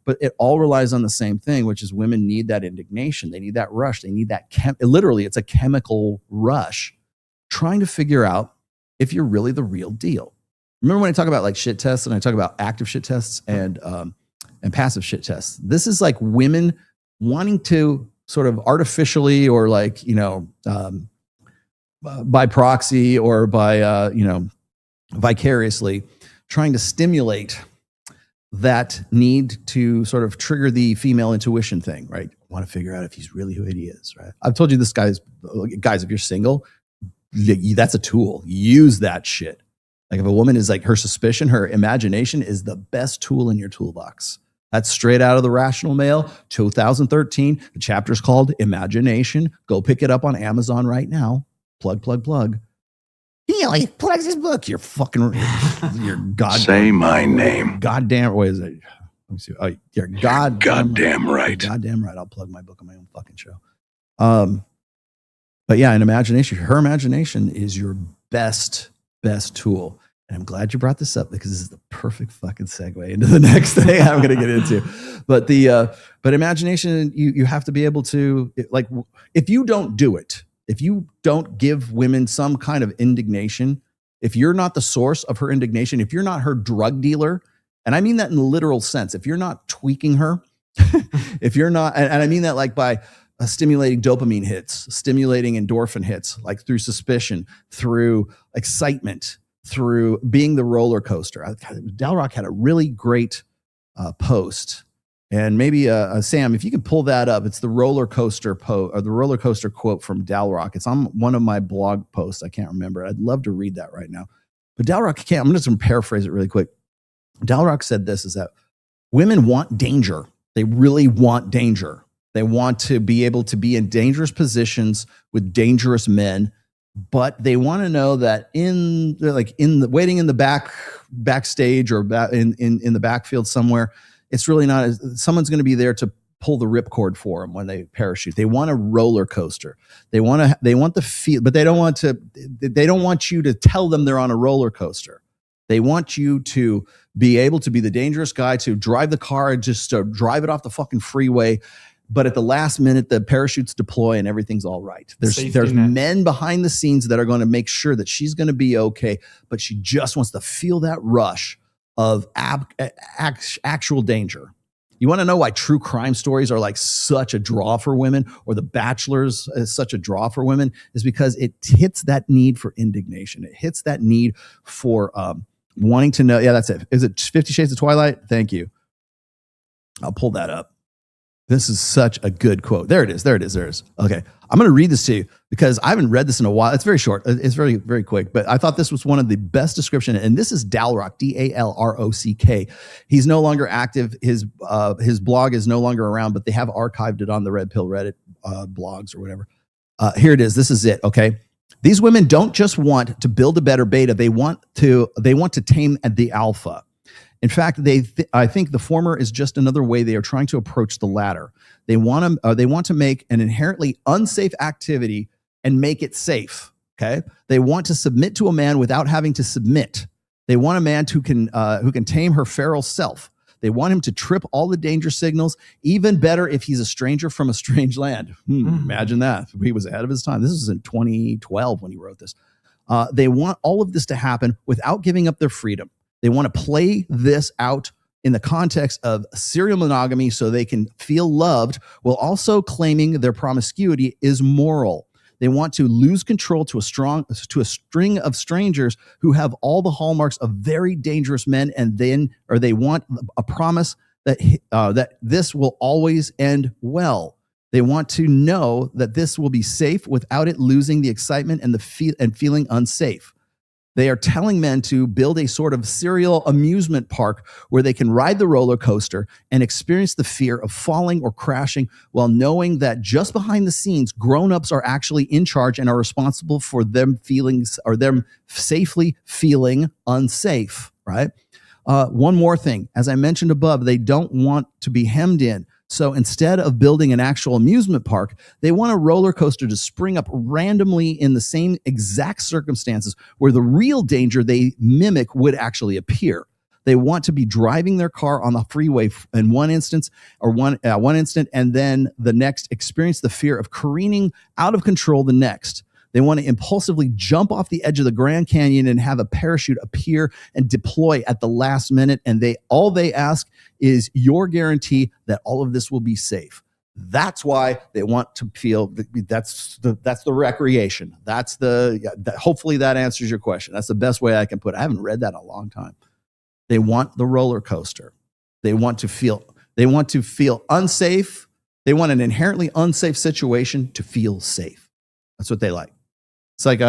But it all relies on the same thing, which is women need that indignation. They need that rush. They need that literally, it's a chemical rush, trying to figure out if you're really the real deal. Remember when I talk about like shit tests, and I talk about active shit tests and passive shit tests? This is like women wanting to sort of artificially, or like, by proxy or by, vicariously trying to stimulate that need to sort of trigger the female intuition thing, right? Want to figure out if he's really who he is, right? I've told you this, guys, if you're single, that's a tool. Use that shit. Like if a woman is like, her suspicion, her imagination is the best tool in your toolbox. That's straight out of The Rational Male, 2013. The chapter's called Imagination. Go pick it up on Amazon right now. Plug. He like plugs his book. You're fucking, you're goddamn. Say my name. Goddamn, what is it? Let me see. Oh, you're goddamn right. Goddamn right. I'll plug my book on my own fucking show. But yeah, in imagination, her imagination is your best tool. And I'm glad you brought this up because this is the perfect fucking segue into the next thing I'm going to get into. But imagination, you have to be able to, like, if you don't do it, if you don't give women some kind of indignation, if you're not the source of her indignation, if you're not her drug dealer, and I mean that in the literal sense, if you're not tweaking her, if you're not, and I mean that like by stimulating dopamine hits, stimulating endorphin hits, like through suspicion, through excitement, through being the roller coaster. Dalrock had a really great post, and maybe Sam, if you can pull that up, it's the roller coaster the roller coaster quote from Dalrock. It's on one of my blog posts. I can't remember. I'd love to read that right now, but Dalrock can't. I'm just going to paraphrase it really quick. Dalrock said this: is that women want danger. They really want danger. They want to be able to be in dangerous positions with dangerous men. But they want to know that waiting in the backstage or in the backfield somewhere, it's really not. Someone's going to be there to pull the ripcord for them when they parachute. They want a roller coaster. They want the feel, but they don't want to. They don't want you to tell them they're on a roller coaster. They want you to be able to be the dangerous guy, to drive the car and just to drive it off the fucking freeway. But at the last minute, the parachutes deploy and everything's all right. There's men behind the scenes that are going to make sure that she's going to be okay, but she just wants to feel that rush of actual danger. You want to know why true crime stories are like such a draw for women, or The Bachelors is such a draw for women, is because it hits that need for indignation. It hits that need for wanting to know. Yeah, that's it. Is it 50 Shades of Twilight? Thank you. I'll pull that up. This is such a good quote. There it is. Okay. I'm going to read this to you because I haven't read this in a while. It's very short. It's very, very quick, but I thought this was one of the best description. And this is Dalrock, Dalrock. He's no longer active. His blog is no longer around, but they have archived it on the Red Pill Reddit blogs or whatever. Here it is. This is it. Okay. These women don't just want to build a better beta. They want to tame the alpha. In fact, I think the former is just another way they are trying to approach the latter. They want to make an inherently unsafe activity and make it safe. Okay, they want to submit to a man without having to submit. They want a man who can tame her feral self. They want him to trip all the danger signals. Even better if he's a stranger from a strange land. Imagine that. He was ahead of his time. This was in 2012 when he wrote this. They want all of this to happen without giving up their freedom. They want to play this out in the context of serial monogamy so they can feel loved while also claiming their promiscuity is moral. They want to lose control to a string of strangers who have all the hallmarks of very dangerous men, or they want a promise that this will always end well. They want to know that this will be safe without it losing the excitement and feeling unsafe. They are telling men to build a sort of serial amusement park where they can ride the roller coaster and experience the fear of falling or crashing while knowing that just behind the scenes, grown-ups are actually in charge and are responsible for them safely feeling unsafe, right? One more thing. As I mentioned above, they don't want to be hemmed in. So instead of building an actual amusement park, they want a roller coaster to spring up randomly in the same exact circumstances where the real danger they mimic would actually appear. They want to be driving their car on the freeway in one instant, and then the next experience the fear of careening out of control the next. They want to impulsively jump off the edge of the Grand Canyon and have a parachute appear and deploy at the last minute. And all they ask is your guarantee that all of this will be safe. That's why they want to feel that's the recreation. Hopefully that answers your question. That's the best way I can put it. I haven't read that in a long time. They want the roller coaster. They want to feel unsafe. They want an inherently unsafe situation to feel safe. That's what they like. It's like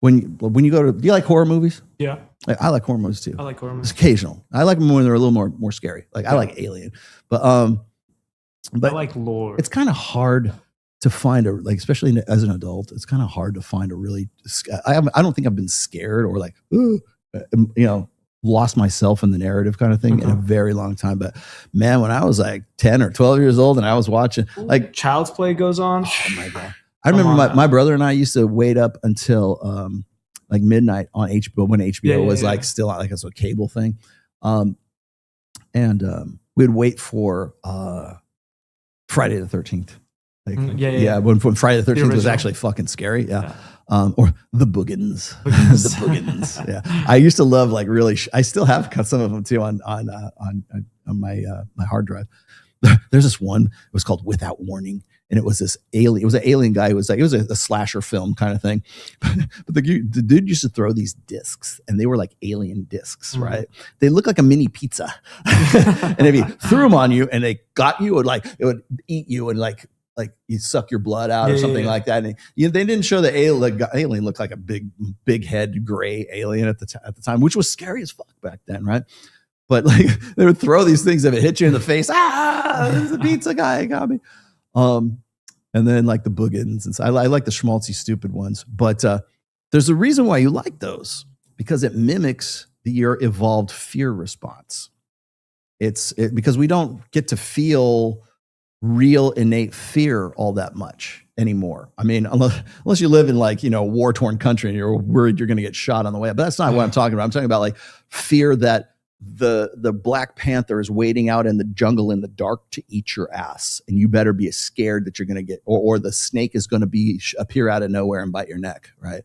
when you go to, do you like horror movies? Yeah. I like horror movies too. I like horror It's movies. occasional. I like them when they're a little more scary. Like I like Alien, but I like lore. It's kind of hard to find especially as an adult, it's kind of hard to find a really. I don't think I've been scared or like, lost myself in the narrative kind of thing in a very long time. But man, when I was like 10 or 12 years old and I was watching like Child's Play goes on. Oh my God. I remember my brother and I used to wait up until like midnight on HBO when HBO was like still on, like it's a cable thing. And we'd wait for Friday the 13th. Like, when Friday the 13th was actually fucking scary. Yeah. Or the Boogans. The Boogans. Yeah. I used to love like really, I still have cut some of them too on my hard drive. There's this one, it was called Without Warning. And it was this alien, it was an alien guy who was like, it was a slasher film kind of thing. But the dude used to throw these discs and they were like alien discs, right? They look like a mini pizza. And if you threw them on you and they got you, it would eat you and like you suck your blood out or something like that. And they didn't show the alien looked like a big head gray alien at the time, which was scary as fuck back then, right? But like they would throw these things if it hit you in the face. There's a pizza guy, it got me. And then like the Boogans, and so I like the schmaltzy stupid ones. But there's a reason why you like those, because it mimics your evolved fear response. It's because we don't get to feel real innate fear all that much anymore. I mean, unless you live in like, war-torn country and you're worried you're going to get shot on the way up. But that's not what I'm talking about. I'm talking about like fear that the Black Panther is waiting out in the jungle in the dark to eat your ass, and you better be scared that you're going to get, or the snake is going to appear out of nowhere and bite your neck, right?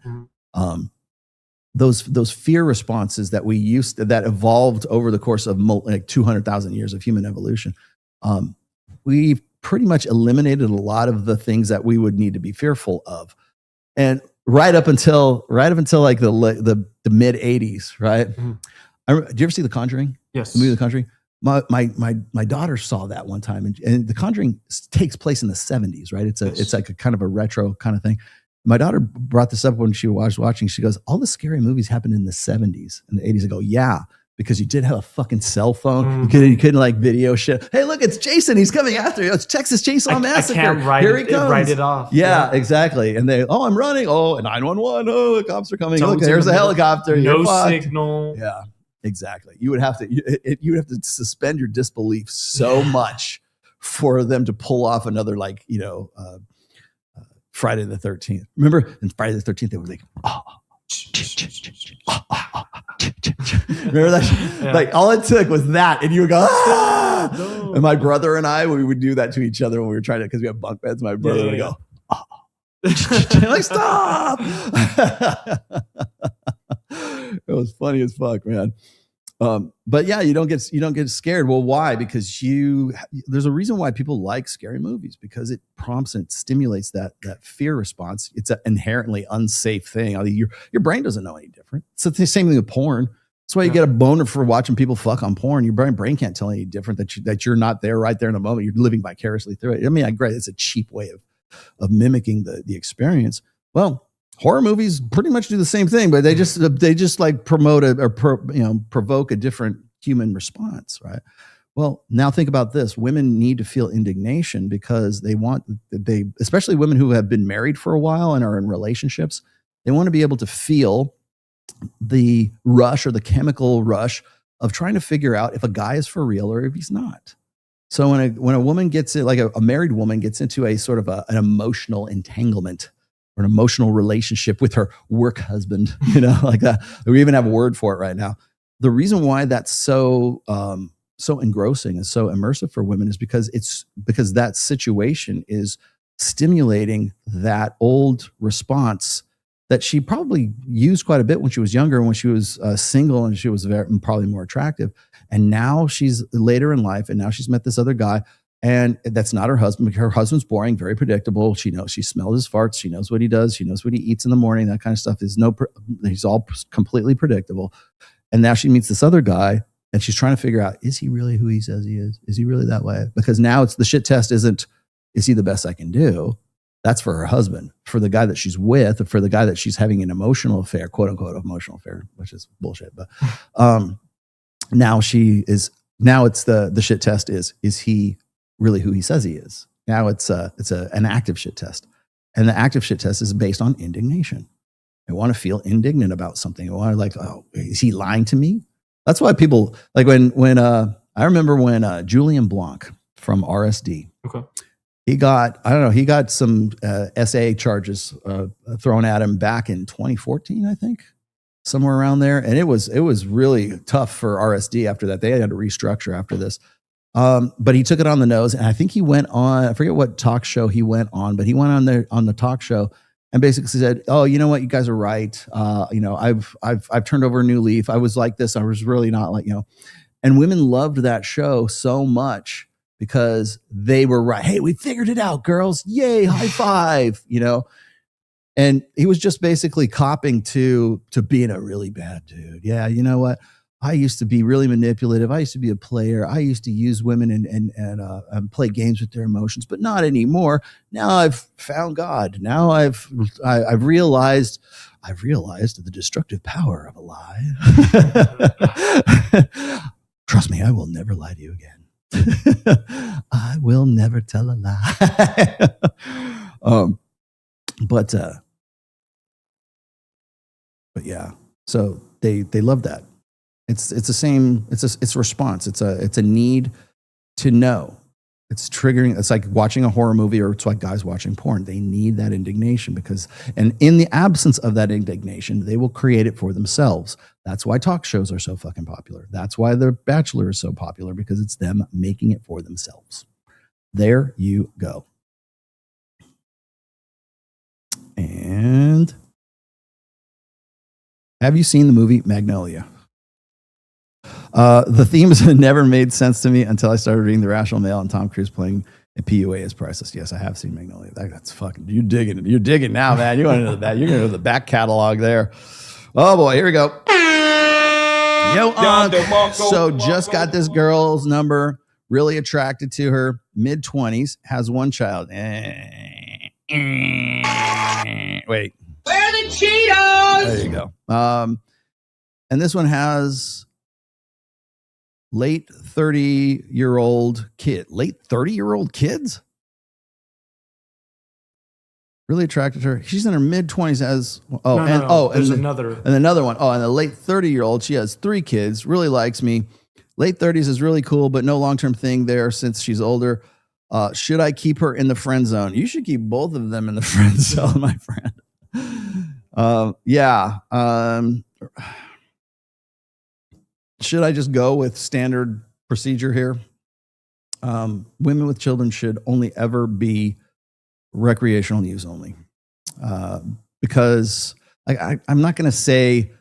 Those fear responses that that evolved over the course of like 200,000 years of human evolution. We've pretty much eliminated a lot of the things that we would need to be fearful of, and right up until like the mid 80s, right? Do you ever see The Conjuring? Yes. The movie The Conjuring? My daughter saw that one time, and The Conjuring takes place in the 70s, right? It's like a kind of a retro kind of thing. My daughter brought this up when she was watching. She goes, all the scary movies happened in the 70s and the 80s. I go, yeah, because you did have a fucking cell phone. You couldn't like video shit. Hey, look, it's Jason. He's coming after you. It's Texas Chainsaw Massacre. I can't Here he comes. write it off. Yeah, exactly. And I'm running. Oh, 911. Oh, the cops are coming. Look, there's a helicopter. No signal. Yeah. Exactly. You would have to suspend your disbelief so much for them to pull off another Friday the 13th. Remember in Friday the 13th they were like, remember that? Yeah. Like all it took was that, and you would go, no. And my brother and I, we would do that to each other when we were trying to, because we have bunk beds. My brother would go, like stop. It was funny as fuck, man. But yeah, you don't get scared. Well, why? Because there's a reason why people like scary movies, because it prompts and it stimulates that fear response. It's an inherently unsafe thing. I mean, your brain doesn't know any different. It's the same thing with porn. That's why you get a boner for watching people fuck on porn. Your brain can't tell any different that you're not there right there in the moment. You're living vicariously through it. I mean, I agree. It's a cheap way of mimicking the experience. Well, horror movies pretty much do the same thing, but they just like promote provoke a different human response, right? Well, now think about this. Women need to feel indignation because especially women who have been married for a while and are in relationships, they want to be able to feel the rush or the chemical rush of trying to figure out if a guy is for real or if he's not. So when a woman gets it, like a married woman gets into a sort of an emotional entanglement, or an emotional relationship with her work husband, like that. We even have a word for it right now. The reason why that's so engrossing and so immersive for women is because that situation is stimulating that old response that she probably used quite a bit when she was younger, when she was single and she was probably more attractive. And now she's later in life, and now she's met this other guy. And that's not her husband. Her husband's boring, very predictable. She knows, she smells his farts. She knows what he does. She knows what he eats in the morning. That kind of stuff he's all completely predictable. And now she meets this other guy And she's trying to figure out, is he really who he says he is? Is he really that way? Because now it's the shit test isn't, is he the best I can do? That's for her husband, for the guy that she's with, or for the guy that she's having an emotional affair, quote unquote emotional affair, which is bullshit. But now it's the shit test is he really who he says he is? Now it's an active shit test. And the active shit test is based on indignation. I want to feel indignant about something. I want to like, oh, is he lying to me? That's why people like when I remember when Julian Blanc from RSD, okay, he got some SA charges thrown at him back in 2014, I think, somewhere around there. And it was really tough for RSD after that. They had to restructure after this. But he took it on the nose, and I think he went on, I forget what talk show he went on, but he went on the talk show and basically said, oh, you know what? You guys are right. I've turned over a new leaf. I was like this. I was really not like, and women loved that show so much because they were right. Hey, we figured it out, girls. Yay. High five, and he was just basically copping to being a really bad dude. Yeah. You know what? I used to be really manipulative. I used to be a player. I used to use women and play games with their emotions, but not anymore. Now I've found God. Now I've realized the destructive power of a lie. Trust me, I will never lie to you again. I will never tell a lie. But yeah, so they love that. It's the same. It's a response. It's a need to know. It's triggering. It's like watching a horror movie, or it's like guys watching porn. They need that indignation and in the absence of that indignation, they will create it for themselves. That's why talk shows are so fucking popular. That's why The Bachelor is so popular, because it's them making it for themselves. There you go. And have you seen the movie Magnolia? The themes never made sense to me until I started reading The Rational Male and Tom Cruise playing a PUA is priceless. Yes, I have seen Magnolia. That's fucking, you're digging now, man. You're going to the back catalog there. Oh boy, here we go. Yo, so just got this girl's number, really attracted to her, mid-20s, has one child. Wait. Where are the Cheetos? There you go. And this one has late 30-year-old kid. Late 30-year-old kids? Really attracted her. She's in her mid-20s as there's another. And another one. Oh, and a late 30-year-old. She has 3 kids. Really likes me. Late 30s is really cool, but no long-term thing there since she's older. Should I keep her in the friend zone? You should keep both of them in the friend zone, my friend. Yeah. Should I just go with standard procedure here? Women with children should only ever be recreational use only. Because I'm not going to say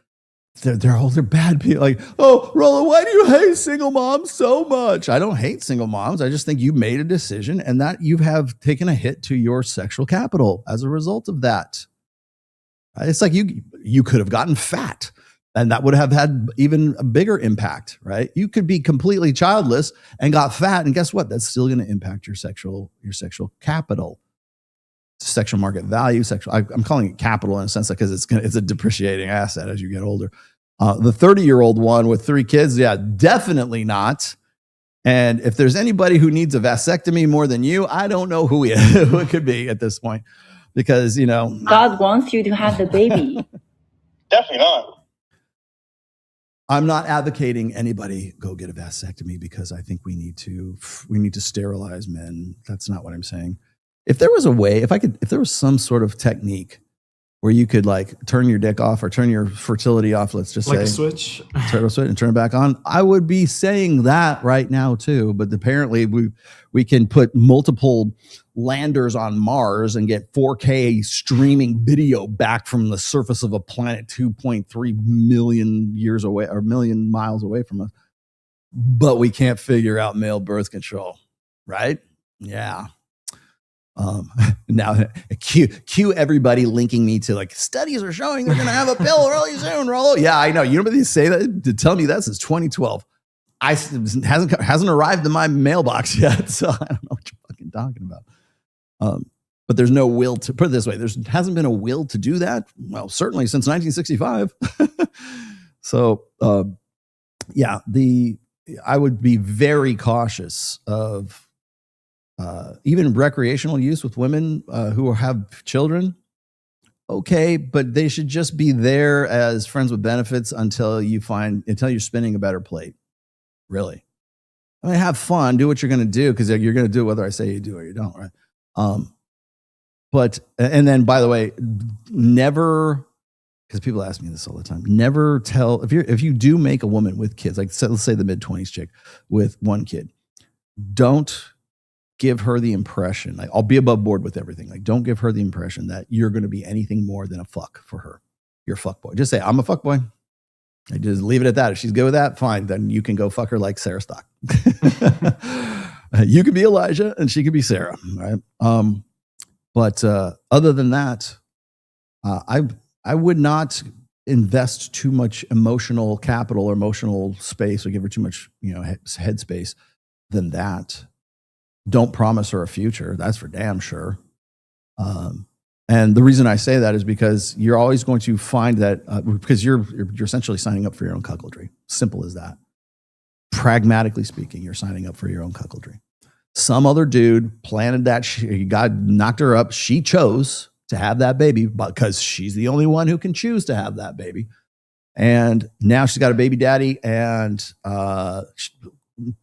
they're bad people. Like, oh, Rollo, why do you hate single moms so much? I don't hate single moms. I just think you made a decision and that you have taken a hit to your sexual capital as a result of that. It's like you could have gotten fat, and that would have had even a bigger impact, right? You could be completely childless and got fat, and guess what? That's still going to impact your sexual capital, sexual market value. I'm calling it capital in a sense because it's a depreciating asset as you get older. The 30-year-old one with 3 kids, yeah, definitely not. And if there's anybody who needs a vasectomy more than you, I don't know who it could be at this point, because God wants you to have the baby. Definitely not. I'm not advocating anybody go get a vasectomy, because I think we need to sterilize men. That's not what I'm saying. If there was a way, if there was some sort of technique where you could like turn your dick off or turn your fertility off, let's just like say a switch, turn it back on, I would be saying that right now too. But apparently we can put multiple landers on Mars and get 4K streaming video back from the surface of a planet 2.3 million years away or million miles away from us. But we can't figure out male birth control, right? Yeah. Now cue everybody linking me to like studies are showing they're going to have a pill really soon, Rollo. Yeah, I know. You know what they say that to tell me that since 2012. hasn't arrived in my mailbox yet, so I don't know what you're fucking talking about. But there's no will to put it this way. There hasn't been a will to do that. Well, certainly since 1965. So yeah, I would be very cautious of even recreational use with women who have children. Okay, but they should just be there as friends with benefits until you're spinning a better plate. Really. I mean, have fun, do what you're going to do, because you're going to do it whether I say you do or you don't, right? But, and then by the way, never, because people ask me this all the time, never tell, if you do make a woman with kids, like let's say the mid-20s chick with one kid, don't give her the impression, like, I'll be above board with everything. Like, don't give her the impression that you're going to be anything more than a fuck for her. You're a fuck boy. Just say, I'm a fuck boy. I just leave it at that. If she's good with that, fine. Then you can go fuck her like Sarah Stock. You could be Elijah and she could be Sarah, right? But other than that, I would not invest too much emotional capital or emotional space or give her too much, head space than that. Don't promise her a future. That's for damn sure. And the reason I say that is because you're always going to find that because you're essentially signing up for your own cuckoldry. Simple as that. Pragmatically speaking, you're signing up for your own cuckoldry. Some other dude planted that. God knocked her up. She chose to have that baby because she's the only one who can choose to have that baby. And now she's got a baby daddy. And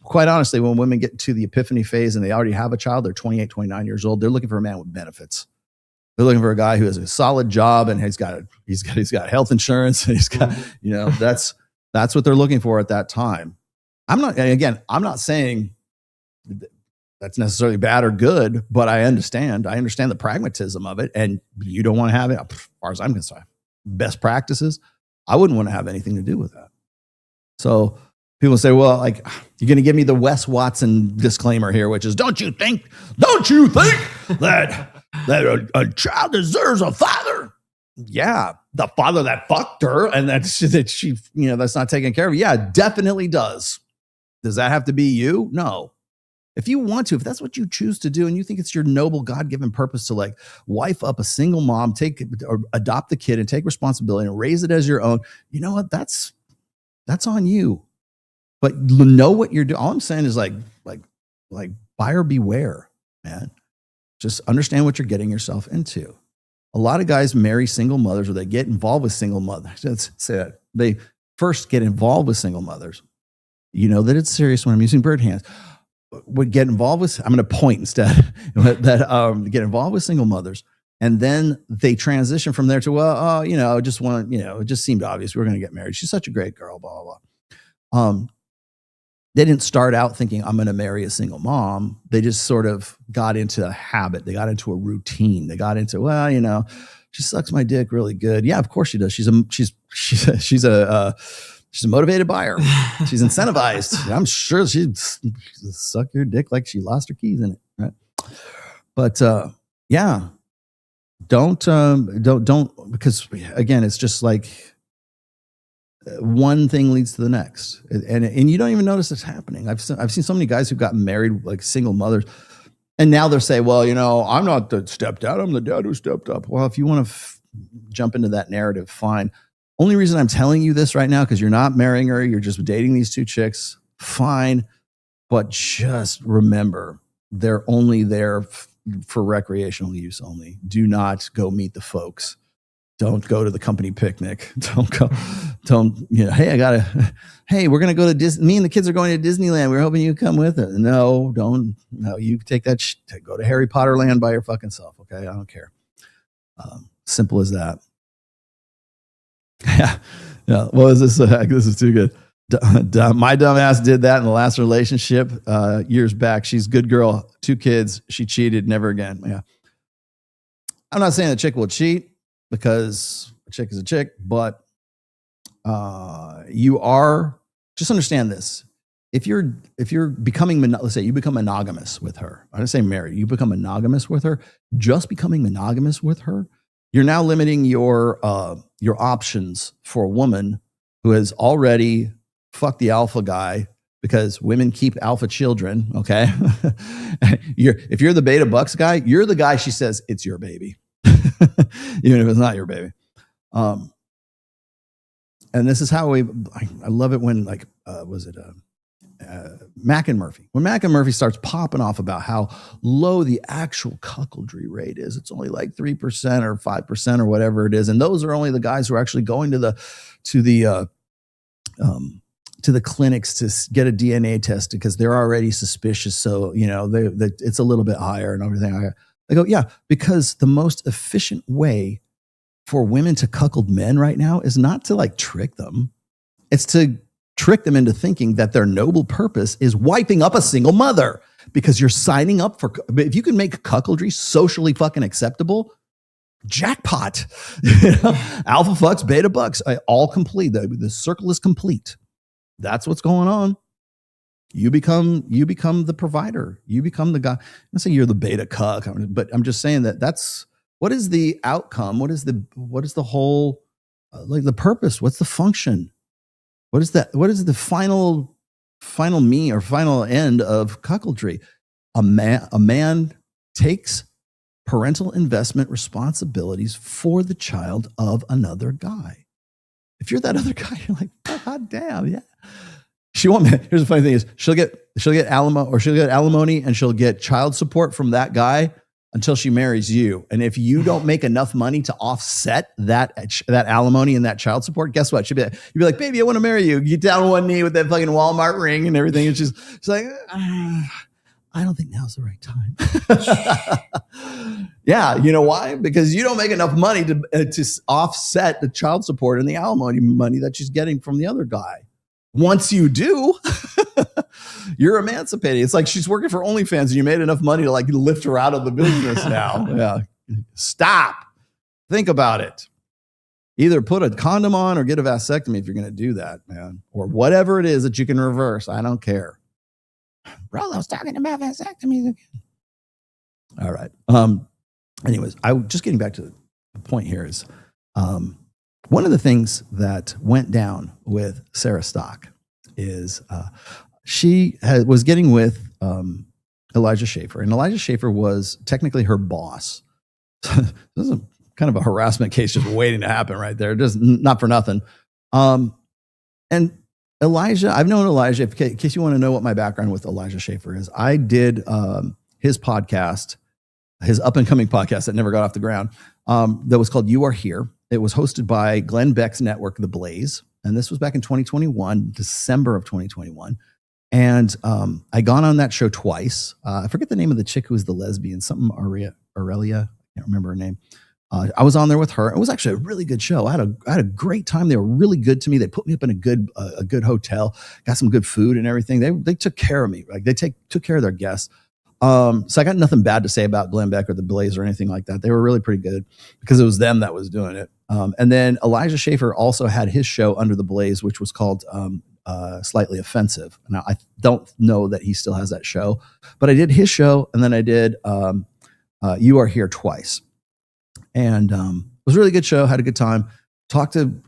quite honestly, when women get to the epiphany phase and they already have a child, they're 28, 29 years old. They're looking for a man with benefits. They're looking for a guy who has a solid job and he's got health insurance. And he's got, that's what they're looking for at that time. I'm not saying that's necessarily bad or good, but I understand the pragmatism of it. And you don't want to have it, as far as I'm concerned, best practices. I wouldn't want to have anything to do with that. So people say, well, like, you're going to give me the Wes Watson disclaimer here, which is, don't you think that a child deserves a father? Yeah, the father that fucked her and that she that's not taken care of. Yeah, it definitely does. Does that have to be you? No. If you want to, if that's what you choose to do and you think it's your noble God-given purpose to like wife up a single mom, or adopt the kid and take responsibility and raise it as your own, you know what? That's on you. But know what you're doing. All I'm saying is like buyer beware, man. Just understand what you're getting yourself into. A lot of guys marry single mothers or they get involved with single mothers. Let's say that. They first get involved with single mothers. You know that it's serious when I'm using bird hands. Would get involved with, I'm going to point instead, get involved with single mothers. And then they transition from there to, it just seemed obvious we were going to get married. She's such a great girl, blah, blah, blah. They didn't start out thinking I'm going to marry a single mom. They just sort of got into a habit. They got into a routine. They got into, she sucks my dick really good. Yeah, of course she does. She's a motivated buyer. She's incentivized. I'm sure she'd suck your dick like she lost her keys in it, right? But yeah, don't because again, it's just like one thing leads to the next, and you don't even notice it's happening. I've seen so many guys who got married like single mothers, and now they're saying, well, I'm not the stepdad. I'm the dad who stepped up. Well, if you want to jump into that narrative, fine. Only reason I'm telling you this right now, because you're not marrying her, you're just dating these two chicks, fine. But just remember, they're only there for recreational use only. Do not go meet the folks. Don't go to the company picnic. Hey, we're going to go to Disney. Me and the kids are going to Disneyland. We're hoping you come with us. No, you take that go to Harry Potter land by your fucking self. Okay. I don't care. Simple as that. Yeah. What was this? This is too good. My dumb ass did that in the last relationship years back. She's a good girl, 2 kids. She cheated. Never again. Yeah. I'm not saying the chick will cheat because a chick is a chick, but just understand this. If you're becoming, let's say you become monogamous with her. I don't say married. You become monogamous with her. Just becoming monogamous with her, you're now limiting your options for a woman who has already fucked the alpha guy, because women keep alpha children. Okay. If you're the beta bucks guy, you're the guy she says it's your baby, even if it's not your baby. And this is how I love it when Mac and Murphy. When Mac and Murphy starts popping off about how low the actual cuckoldry rate is, it's only like 3% or 5% or whatever it is, and those are only the guys who are actually going to the clinics to get a DNA test because they're already suspicious. So it's a little bit higher and everything. I go, yeah, because the most efficient way for women to cuckold men right now is not to like trick them. It's to trick them into thinking that their noble purpose is wiping up a single mother, because you're signing up for, if you can make cuckoldry socially fucking acceptable, jackpot. Alpha fucks, beta bucks, all complete. The circle is complete. That's what's going on. You become the provider. You become the guy. I'm not saying you're the beta cuck, but I'm just saying that's what is the outcome? What is the whole, like the purpose? What's the function? What is that? What is the final me or final end of cuckoldry? A man takes parental investment responsibilities for the child of another guy. If you're that other guy, you're like, God damn, yeah. She won't. Here's the funny thing is, she'll get alimony and she'll get child support from that guy until she marries you. And if you don't make enough money to offset that alimony and that child support, guess what? You'll be like, baby, I want to marry you. You get down on one knee with that fucking Walmart ring and everything. It's like, I don't think now's the right time. Yeah, you know why? Because you don't make enough money to offset the child support and the alimony money that she's getting from the other guy. Once you do, you're emancipating. It's like she's working for OnlyFans and you made enough money to like lift her out of the business now. Yeah. Stop. Think about it. Either put a condom on or get a vasectomy if you're going to do that, man. Or whatever it is that you can reverse. I don't care. Rolo's talking about vasectomies again. All right. Anyways, just getting back to the point here is one of the things that went down with Sarah Stock is she was getting with Elijah Schaffer, and Elijah Schaffer was technically her boss. This is kind of a harassment case just waiting to happen right there, just not for nothing. And Elijah, I've known Elijah, in case you want to know what my background with Elijah Schaffer is, I did his podcast, his up-and-coming podcast that never got off the ground, that was called You Are Here. It was hosted by Glenn Beck's network, The Blaze. And this was back in 2021, December of 2021. And I gone on that show twice. I forget the name of the chick who was the lesbian, something Aurelia. I can't remember her name. I was on there with her. It was actually a really good show. I had a great time. They were really good to me. They put me up in a good hotel, got some good food and everything. They took care of me. Like they took care of their guests. So I got nothing bad to say about Glenn Beck or The Blaze or anything like that. They were really pretty good because it was them that was doing it. And then Elijah Schaffer also had his show under The Blaze, which was called Slightly Offensive. Now, I don't know that he still has that show, but I did his show, and then I did You Are Here twice. And it was a really good show, had a good time. Talked to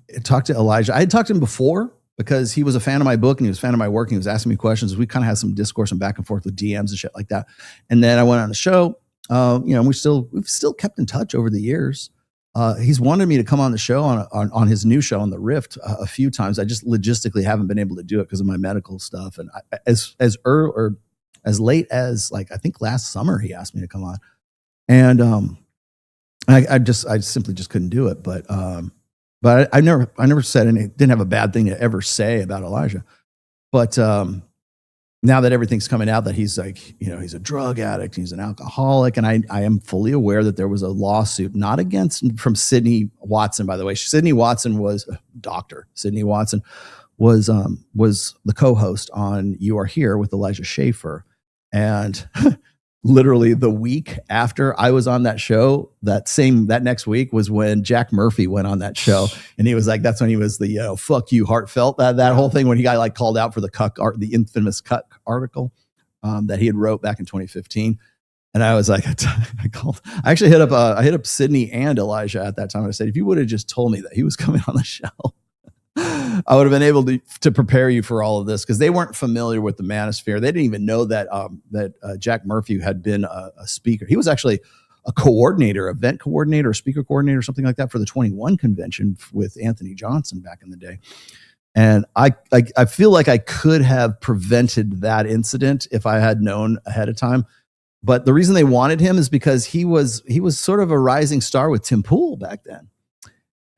Elijah. I had talked to him before because he was a fan of my book and he was a fan of my work and he was asking me questions. We kind of had some discourse and back and forth with DMs and shit like that. And then I went on the show. We've still kept in touch over the years. He's wanted me to come on the show on his new show on the Rift a few times. I just logistically haven't been able to do it because of my medical stuff. And as late as like I think last summer he asked me to come on, and I simply just couldn't do it. But I never said any, didn't have a bad thing to ever say about Elijah. But now that everything's coming out that he's like, he's a drug addict, he's an alcoholic. And I am fully aware that there was a lawsuit, not from Sydney Watson, by the way. Sydney Watson was a doctor. Sydney Watson was the co-host on You Are Here with Elijah Schaffer. And literally the week after I was on that show, that next week was when Jack Murphy went on that show. And he was like, that's when he was the, fuck you heartfelt, that whole thing when he got like called out for the infamous Cuck article that he had wrote back in 2015. And I was like, I actually hit up Sydney and Elijah at that time. I said, if you would have just told me that he was coming on the show, I would have been able to prepare you for all of this because they weren't familiar with the Manosphere. They didn't even know that Jack Murphy had been a speaker. He was actually a coordinator, event coordinator, speaker coordinator, something like that for the 21 convention with Anthony Johnson back in the day. And I feel like I could have prevented that incident if I had known ahead of time. But the reason they wanted him is because he was sort of a rising star with Tim Pool back then.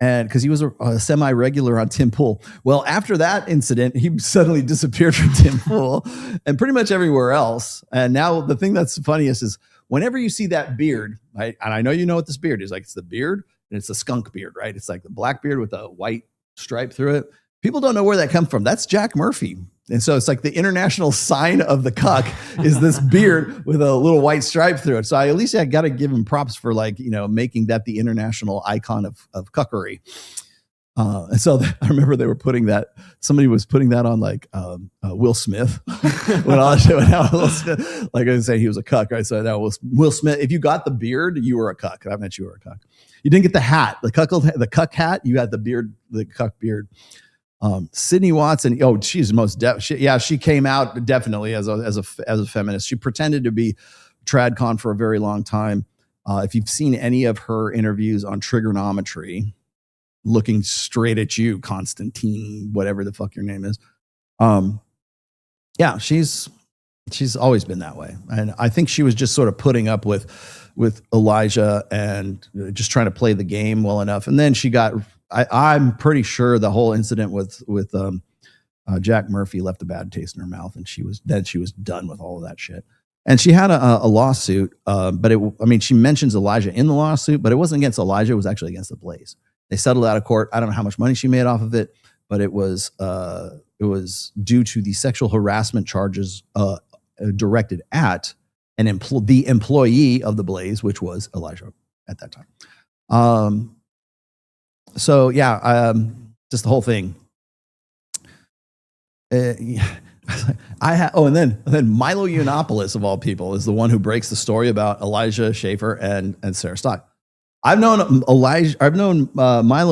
And because he was a semi-regular on Tim Pool. Well, after that incident, he suddenly disappeared from Tim Pool and pretty much everywhere else. And now the thing that's funniest is whenever you see that beard, right? And I know you know what this beard is. Like, it's the beard and it's a skunk beard, right? It's like the black beard with a white stripe through it. People don't know where that comes from. That's Jack Murphy. And so it's like the international sign of the cuck is this beard with a little white stripe through it. So I got to give him props for making that the international icon of cuckery. And so I remember they were somebody was putting that on Will Smith. when all shit went out, Will Smith, like I was saying, he was a cuck. Right? So that was Will Smith. If you got the beard, you were a cuck. That meant you were a cuck. You didn't get the hat, the cuck hat. You had the beard, the cuck beard. Sydney Watson. Oh, she's most she came out definitely as a feminist. She pretended to be TradCon for a very long time. If you've seen any of her interviews on trigonometry, looking straight at you, Constantine, whatever the fuck your name is. She's always been that way. And I think she was just sort of putting up with Elijah and just trying to play the game well enough. And then she got, I'm pretty sure the whole incident with Jack Murphy left a bad taste in her mouth, and she was done with all of that shit. And she had a lawsuit, but she mentions Elijah in the lawsuit, but it wasn't against Elijah. It was actually against the Blaze. They settled out of court. I don't know how much money she made off of it, but it was due to the sexual harassment charges directed at the employee of the Blaze, which was Elijah at that time. Just the whole thing. And then Milo Yiannopoulos, of all people, is the one who breaks the story about Elijah Schaffer and Sarah Stock. I've known Milo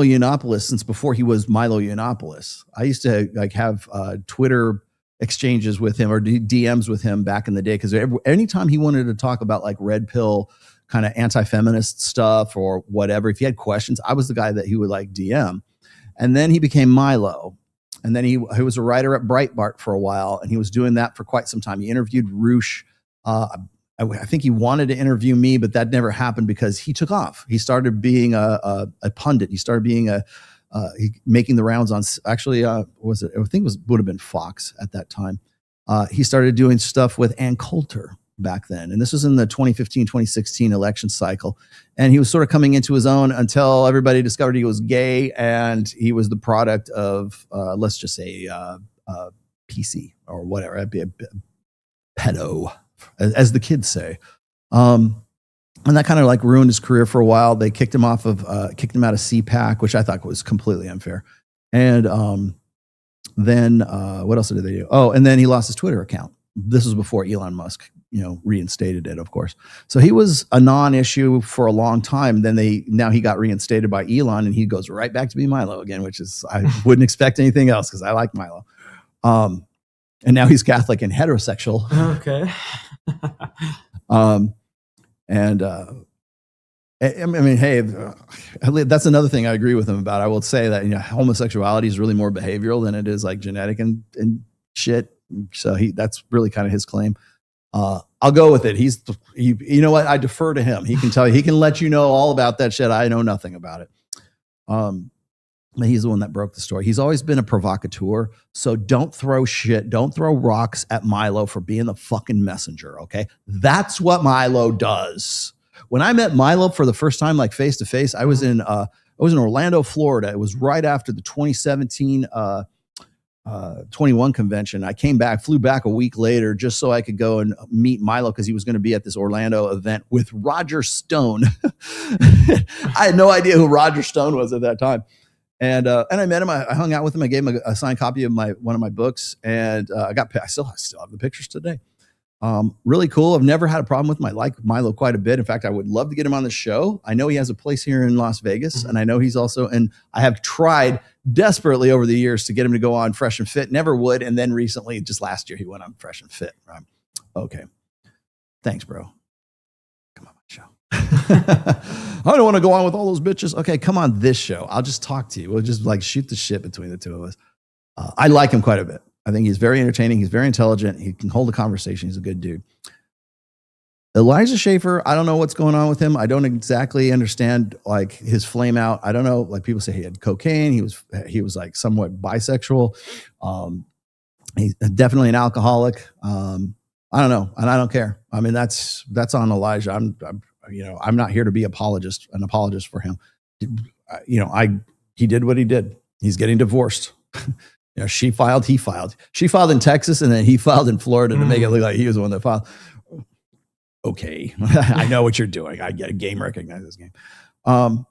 Yiannopoulos since before he was Milo Yiannopoulos. I used to have Twitter exchanges with him or DMs with him back in the day, because anytime he wanted to talk about red pill kind of anti-feminist stuff or whatever, if he had questions, I was the guy that he would DM. And then he became Milo. And then he was a writer at Breitbart for a while, and he was doing that for quite some time. He interviewed Roosh. I think he wanted to interview me, but that never happened because he took off. He started being a pundit. He started being making the rounds on, actually, would have been Fox at that time. He started doing stuff with Ann Coulter back then. And this was in the 2015-2016 election cycle. And he was sort of coming into his own until everybody discovered he was gay, and he was the product of, let's just say, PC or whatever. That'd be a pedo, as the kids say. And that kind of ruined his career for a while. They kicked him out of CPAC, which I thought was completely unfair. And then what else did they do? Oh, and then he lost his Twitter account. This was before Elon Musk, reinstated it, of course. So he was a non-issue for a long time. Then now he got reinstated by Elon, and he goes right back to be Milo again, which is, I wouldn't expect anything else because I like Milo. And now he's Catholic and heterosexual. Okay. Hey, that's another thing I agree with him about. I will say that homosexuality is really more behavioral than it is genetic and shit. So that's really kind of his claim. I'll go with it. You know what? I defer to him. He can tell you. He can let you know all about that shit. I know nothing about it. He's the one that broke the story. He's always been a provocateur. So don't throw rocks at Milo for being the fucking messenger. Okay, that's what Milo does. When I met Milo for the first time, face to face, I was in Orlando, Florida. It was right after the 2017 21 convention. I flew back a week later just so I could go and meet Milo, because he was going to be at this Orlando event with Roger Stone. I had no idea who Roger Stone was at that time. And I met him. I hung out with him. I gave him a signed copy of one of my books, and I still have the pictures today. Really cool. I've never had a problem with him. I like Milo quite a bit. In fact, I would love to get him on the show. I know he has a place here in Las Vegas, and I know he's also, and I have tried desperately over the years to get him to go on Fresh and Fit. Never would. And then recently, just last year, he went on Fresh and Fit. Okay. Thanks, bro. Come on my show. I don't want to go on with all those bitches. Okay, come on this show. I'll just talk to you. We'll just like shoot the shit between the two of us. I like him quite a bit. I think he's very entertaining. He's very intelligent. He can hold a conversation. He's a good dude. Elijah Schaffer, I don't know what's going on with him. I don't exactly understand like his flame out. I don't know. Like people say he had cocaine. He was like somewhat bisexual. He's definitely an alcoholic. I don't know. And I don't care. I mean, that's on Elijah. I'm not here to be an apologist for him. He did what he did. He's getting divorced. She filed, he filed. She filed in Texas, and then he filed in Florida to make it look like he was the one that filed. Okay, I know what you're doing. I get a game, recognize this game. And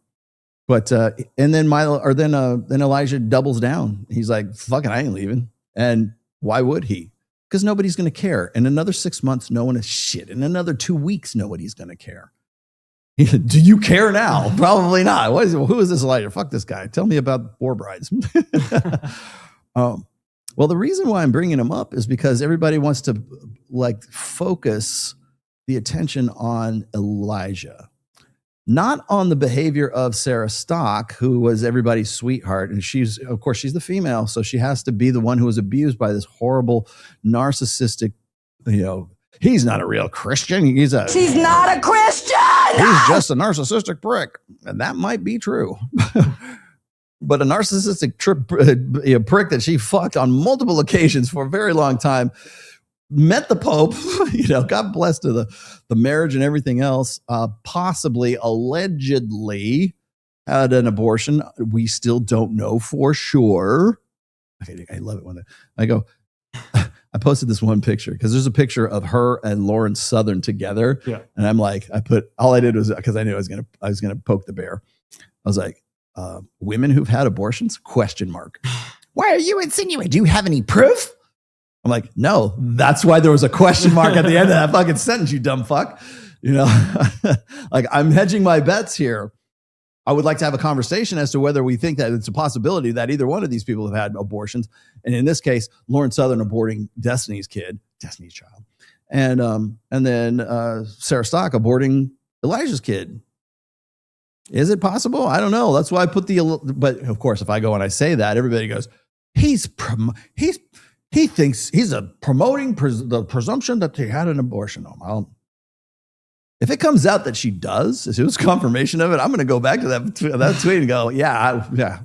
then then Elijah doubles down. He's like, "Fucking, I ain't leaving." And why would he? Because nobody's going to care. In another 6 months, no one is shit. In another 2 weeks, nobody's going to care. Do you care now? Probably not. Who is this Elijah? Fuck this guy. Tell me about war brides. Well, the reason why I'm bringing him up is because everybody wants to like focus the attention on Elijah, not on the behavior of Sarah Stock, who was everybody's sweetheart. And she's the female. So she has to be the one who was abused by this horrible narcissistic, he's not a real Christian. She's not a Christian. He's just a narcissistic prick. And that might be true. But a narcissistic prick that she fucked on multiple occasions for a very long time, met the Pope, got blessed to the marriage and everything else, possibly, allegedly had an abortion. We still don't know for sure. Okay, I love it when I posted this one picture because there's a picture of her and Lauren Southern together. Yeah. And I'm like, all I did was because I knew I was gonna poke the bear. I was like, women who've had abortions? ? Why are you insinuating? Do you have any proof? I'm like, no, that's why there was a question mark at the end of that fucking sentence, you dumb fuck. Like I'm hedging my bets here. I would like to have a conversation as to whether we think that it's a possibility that either one of these people have had abortions. And in this case, Lauren Southern aborting Destiny's child. And then Sarah Stock aborting Elijah's kid. Is it possible? I don't know. That's why I put but of course, if I go and I say that, everybody goes, he thinks he's promoting the presumption that he had an abortion. If it comes out that she does, if it was confirmation of it, I'm going to go back to that tweet and go, yeah.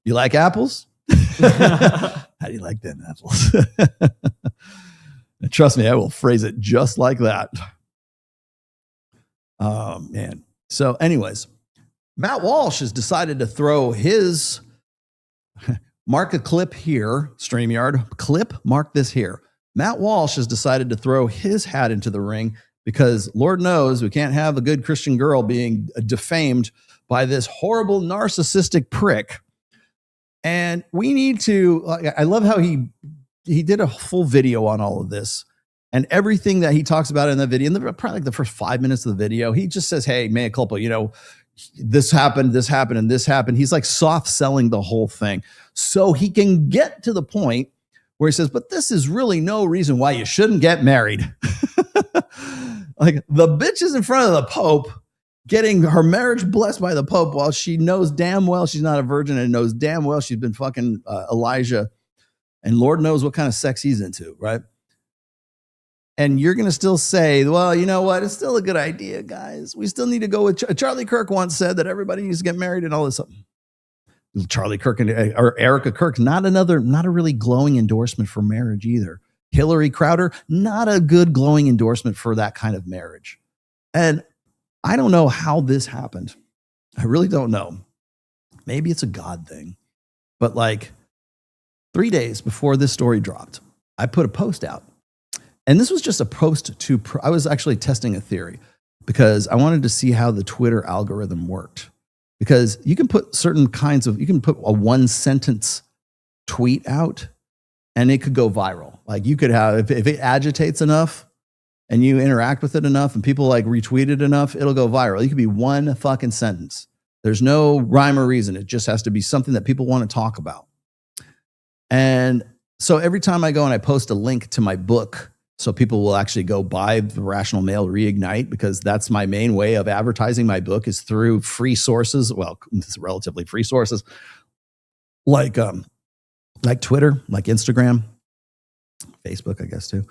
You like apples? How do you like them apples? And trust me, I will phrase it just like that. Oh, man. So anyways, Matt Walsh has decided to throw his mark a clip here, StreamYard clip, mark this here. Matt Walsh has decided to throw his hat into the ring because Lord knows we can't have a good Christian girl being defamed by this horrible narcissistic prick. And we need to, I love how he did a full video on all of this and everything that he talks about in the video, probably like the first 5 minutes of the video, he just says, hey, mea culpa, this happened, and this happened. He's like soft selling the whole thing. So he can get to the point where he says, but this is really no reason why you shouldn't get married. Like the bitch is in front of the Pope getting her marriage blessed by the Pope while she knows damn well she's not a virgin and knows damn well she's been fucking Elijah. And Lord knows what kind of sex he's into, right? And you're going to still say, well, you know what? It's still a good idea, guys. We still need to go with Charlie Kirk once said that everybody needs to get married and all this stuff. Charlie Kirk or Erika Kirk, not a really glowing endorsement for marriage either. Hillary Crowder, not a good glowing endorsement for that kind of marriage. And I don't know how this happened. I really don't know. Maybe it's a God thing. But like 3 days before this story dropped, I put a post out. And this was just a post I was actually testing a theory because I wanted to see how the Twitter algorithm worked. Because you can put you can put a 1-sentence tweet out and it could go viral. Like you could have, if it agitates enough, and you interact with it enough and people like retweet it enough, it'll go viral. It could be one fucking sentence. There's no rhyme or reason. It just has to be something that people want to talk about. And so every time I go and I post a link to my book, so people will actually go buy The Rational Male Reignite, because that's my main way of advertising my book, is through free sources. Well, it's relatively free sources like Twitter, like Instagram, Facebook, I guess too.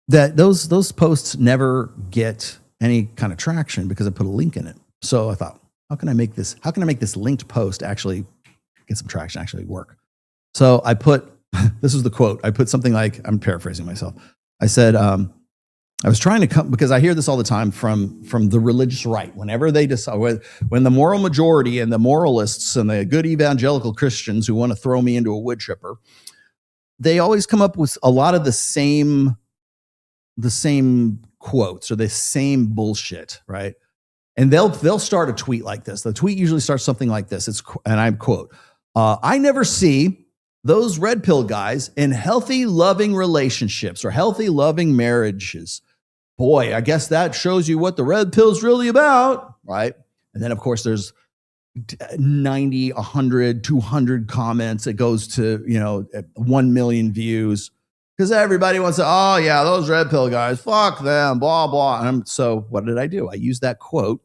That those posts never get any kind of traction because I put a link in it. So I thought, how can I make this linked post actually get some traction, actually work? So I put, this is the quote. I put something like, I'm paraphrasing myself. I said, I was trying to come, because I hear this all the time from the religious right. Whenever they decide, when the moral majority and the moralists and the good evangelical Christians who want to throw me into a wood chipper, they always come up with a lot of the same quotes or the same bullshit, right? And they'll start a tweet like this. The tweet usually starts something like this. And I quote, I never see those red pill guys in healthy, loving relationships or healthy, loving marriages. Boy, I guess that shows you what the red pill's really about, right? And then, of course, there's 90, 100, 200 comments. It goes to, 1 million views because everybody wants to, oh, yeah, those red pill guys, fuck them, blah, blah. And so what did I do? I used that quote,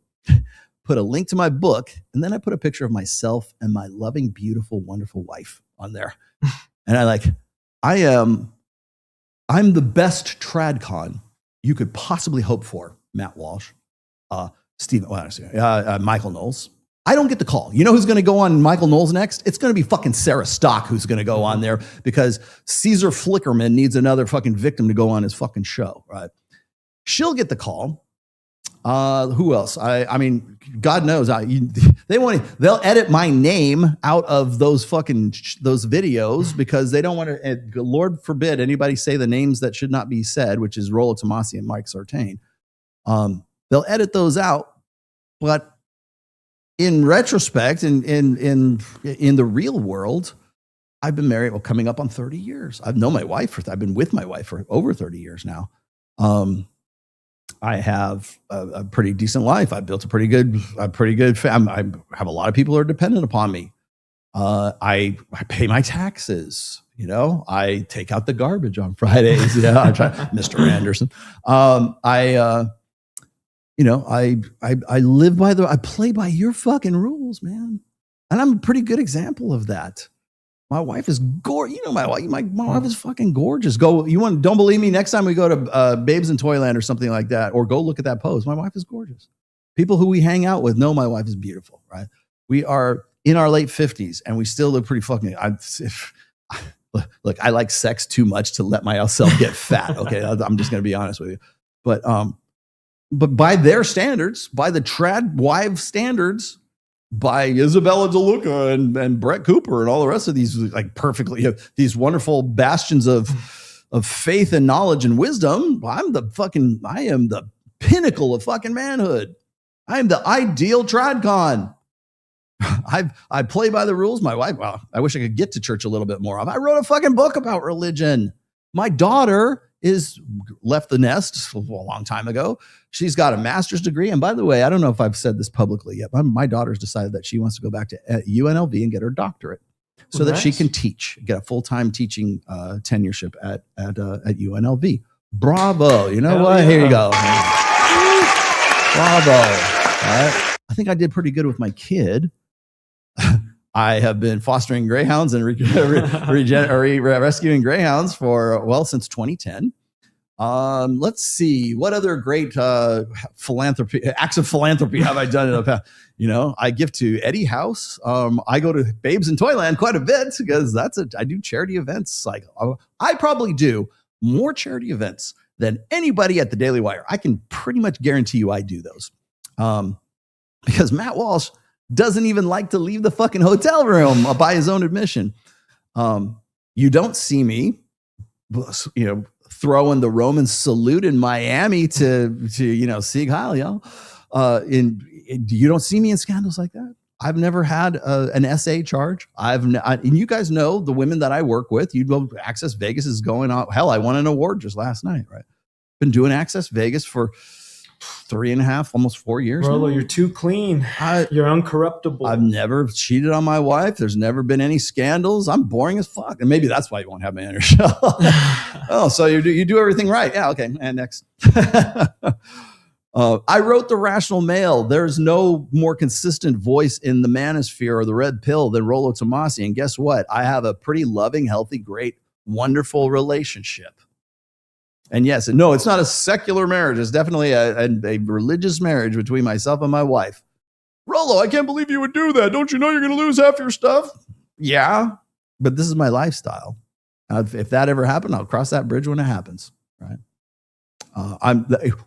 put a link to my book, and then I put a picture of myself and my loving, beautiful, wonderful wife on there. And I'm the best TradCon you could possibly hope for. Matt Walsh, Michael Knowles. I don't get the call. You know who's going to go on Michael Knowles next? It's going to be fucking Sarah Stock who's going to go on there because Caesar Flickerman needs another fucking victim to go on his fucking show, right? She'll get the call. Who else? I mean, God knows. They'll edit my name out of those videos because they don't want to. Lord forbid anybody say the names that should not be said, which is Rollo Tomasi and Mike Sartain. They'll edit those out, but in retrospect, in the real world, I've been married. Well, coming up on 30 years. I've known my wife I've been with my wife for over 30 years now. I have a pretty decent life. I built a pretty good family. I have a lot of people who are dependent upon me. I pay my taxes. I take out the garbage on Fridays. Yeah, I try, Mr. Anderson. I live I play by your fucking rules, man. And I'm a pretty good example of that. My wife is gorgeous. My wife is fucking gorgeous. Don't believe me? Next time we go to Babes in Toyland or something like that, or go look at that pose. My wife is gorgeous. People who we hang out with know my wife is beautiful, right? We are in our late 50s and we still look pretty fucking. Look, I like sex too much to let myself get fat. Okay, I'm just gonna be honest with you. But by their standards, by the TRADWIVES standards, by Isabella DeLuca and Brett Cooper and all the rest of these perfectly these wonderful bastions of faith and knowledge and wisdom, I am the pinnacle of fucking manhood. I am the ideal TradCon. I play by the rules. My wife, well, I wish I could get to church a little bit more. I wrote a fucking book about religion. My daughter is left the nest a long time ago. She's got a master's degree. And by the way, I don't know if I've said this publicly yet, but my daughter's decided that she wants to go back to UNLV and get her doctorate so that she can get a full-time teaching tenureship at UNLV. Bravo. You know what? Yeah. Here you go. Bravo. All right. I think I did pretty good with my kid. I have been fostering greyhounds and rescuing greyhounds since 2010. Let's see, what other great acts of philanthropy have I done in the past? I give to Eddie House. I go to Babes in Toyland quite a bit because I do charity events. I probably do more charity events than anybody at the Daily Wire. I can pretty much guarantee you I do those. Because Matt Walsh doesn't even like to leave the fucking hotel room by his own admission. You don't see me, throwing the Roman salute in Miami to Sieg Heil, y'all. You don't see me in scandals like that. I've never had an SA charge. And you guys know the women that I work with. You know, Access Vegas is going on. Hell, I won an award just last night, right? Been doing Access Vegas for 3.5, almost 4 years. Rollo, now. you're too clean. You're uncorruptible. I've never cheated on my wife. There's never been any scandals. I'm boring as fuck. And maybe that's why you won't have me on your show. Oh, so you do everything right. Yeah, okay. And next. I wrote The Rational Male. There's no more consistent voice in the manosphere or the red pill than Rollo Tomasi. And guess what? I have a pretty loving, healthy, great, wonderful relationship. And yes, no, it's not a secular marriage. It's definitely a religious marriage between myself and my wife. Rollo, I can't believe you would do that. Don't you know you're going to lose half your stuff? Yeah, but this is my lifestyle. If that ever happened, I'll cross that bridge when it happens, right?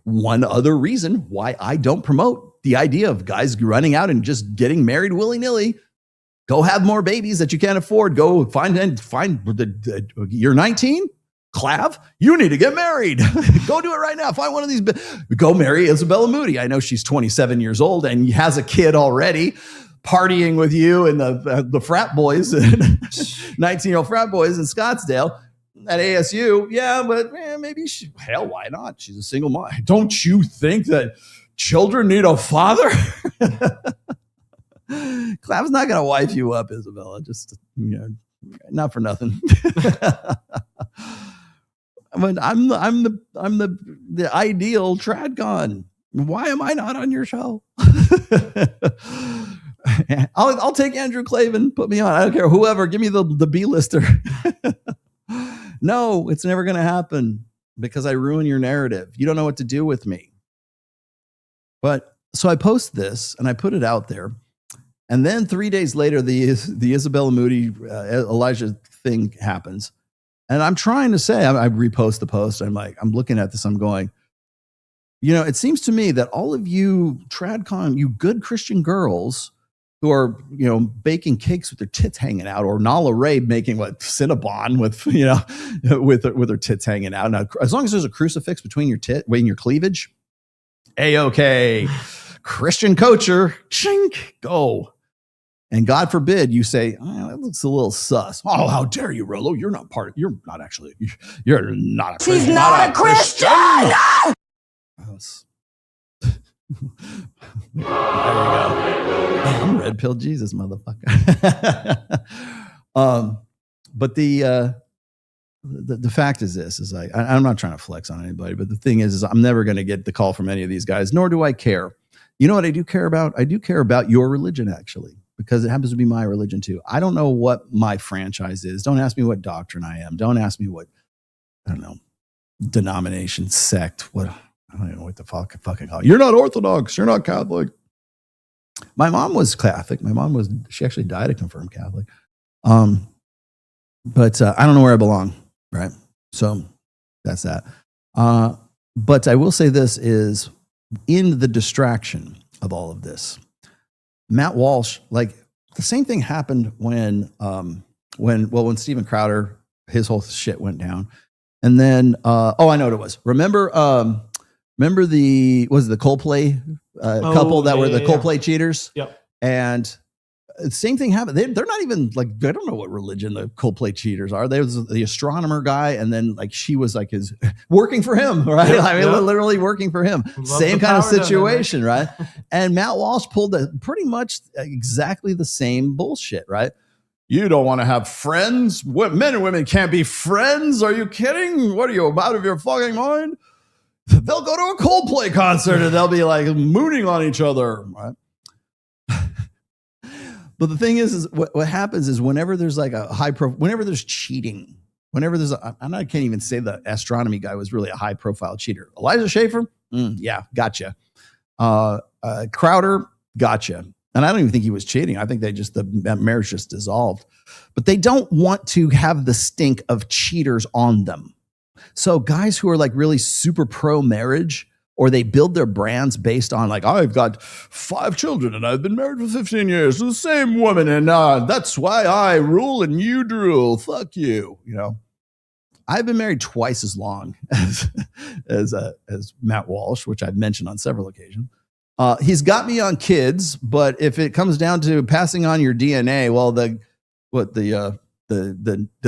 One other reason why I don't promote the idea of guys running out and just getting married willy-nilly. Go have more babies that you can't afford. Go find you're 19, Clav, you need to get married. Go do it right now. Find one of these. Go marry Isabella Moody. I know she's 27 years old and has a kid already, partying with you and the frat boys, 19-year-old frat boys in Scottsdale. At ASU, yeah, but maybe hell, why not? She's a single mom. Don't you think that children need a father? Clav's not going to wife you up, Isabella. Just, not for nothing. I mean, I'm the ideal TradCon. Why am I not on your show? I'll take Andrew Clavin. Put me on. I don't care. Whoever. Give me the B-lister. No, it's never going to happen because I ruin your narrative. You don't know what to do with me. But so I post this and I put it out there. And then 3 days later, the Isabella Moody, Elijah thing happens. And I'm trying to say, I repost the post. I'm looking at this. I'm going, it seems to me that all of you TradCon, you good Christian girls who are, baking cakes with their tits hanging out, or Nala Ray making Cinnabon with, with her tits hanging out. Now, as long as there's a crucifix between your cleavage, A-okay. Christian coacher, chink, go. And God forbid you say, that looks a little sus. Oh, how dare you, Rollo? You're not a Christian. She's not a Christian! There you go. I'm red pill Jesus, motherfucker. But the fact is this, is I'm not trying to flex on anybody, but the thing is I'm never going to get the call from any of these guys, nor do I care. You know what I do care about? I do care about your religion, actually, because it happens to be my religion too. I don't know what my franchise is. Don't ask me what doctrine I am. Don't ask me what, I don't know, denomination, sect, what, I don't even know what the fucking call it. You're not Orthodox. You're not Catholic. My mom was Catholic. She actually died a confirmed Catholic. But I don't know where I belong, right? So that's that. But I will say this is, in the distraction of all of this, Matt Walsh, the same thing happened when Steven Crowder, his whole shit went down. And then, I know what it was. Remember the Coldplay couple that were the Coldplay cheaters? Yep. And the same thing happened. They're not even they don't know what religion the Coldplay cheaters are. There's the astronomer guy, and then she was his working for him, right? Yeah, literally working for him. Same kind of situation, right? And Matt Walsh pulled pretty much exactly the same bullshit, right? You don't want to have friends? Men and women can't be friends? Are you kidding? What are you, out of your fucking mind? They'll go to a Coldplay concert and they'll be mooning on each other, right? But the thing is what happens is whenever there's whenever there's cheating, whenever there's I can't even say the astronomy guy was really a high profile cheater. Elijah Schaffer, yeah, gotcha. Crowder, gotcha. And I don't even think he was cheating. I think that marriage just dissolved. But they don't want to have the stink of cheaters on them. So guys who are really super pro marriage, or they build their brands based on I've got 5 children and I've been married for 15 years to the same woman, and that's why I rule and you drool. Fuck you. I've been married twice as long as Matt Walsh, which I've mentioned on several occasions. He's got me on kids, but if it comes down to passing on your DNA, well, the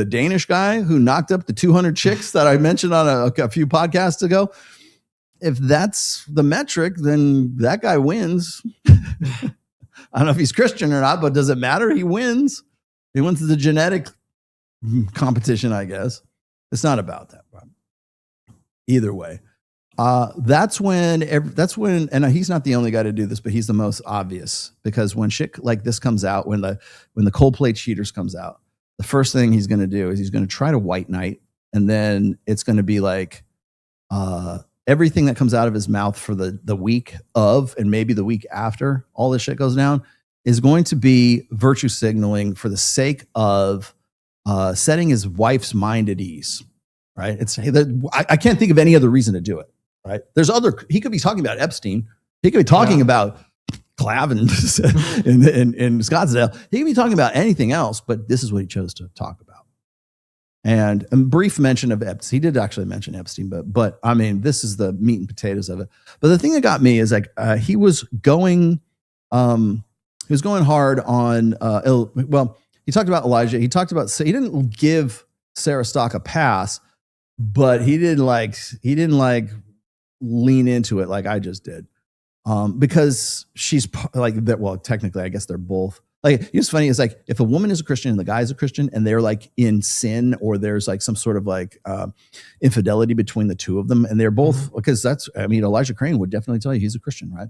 Danish guy who knocked up the 200 chicks that I mentioned on a few podcasts ago, if that's the metric, then that guy wins. I don't know if he's Christian or not, but does it matter? He wins. He wins the genetic competition, I guess. It's not about that. Either way. That's when, and he's not the only guy to do this, but he's the most obvious, because when shit like this comes out, when the Coldplay Cheaters comes out, the first thing he's going to do is he's going to try to white knight, and then it's going to be like everything that comes out of his mouth for the week of, and maybe the week after all this shit goes down, is going to be virtue signaling for the sake of setting his wife's mind at ease. Right? I can't think of any other reason to do it. Right? He could be talking about Epstein. He could be talking about Clav in Scottsdale. He could be talking about anything else, but this is what he chose to talk about. And a brief mention of Epstein. He did actually mention Epstein, but I mean, this is the meat and potatoes of it. But the thing that got me is like he was going hard on. He talked about Elijah. He didn't give Sarah Stock a pass, but he didn't lean into it like I just did, because she's like that. Well, technically, I guess they're both. Like, it's funny. It's like if a woman is a Christian and the guy is a Christian, and they're like in sin, or there's like some sort of like infidelity between the two of them, and they're both, because Elijah Crane would definitely tell you he's a Christian, right?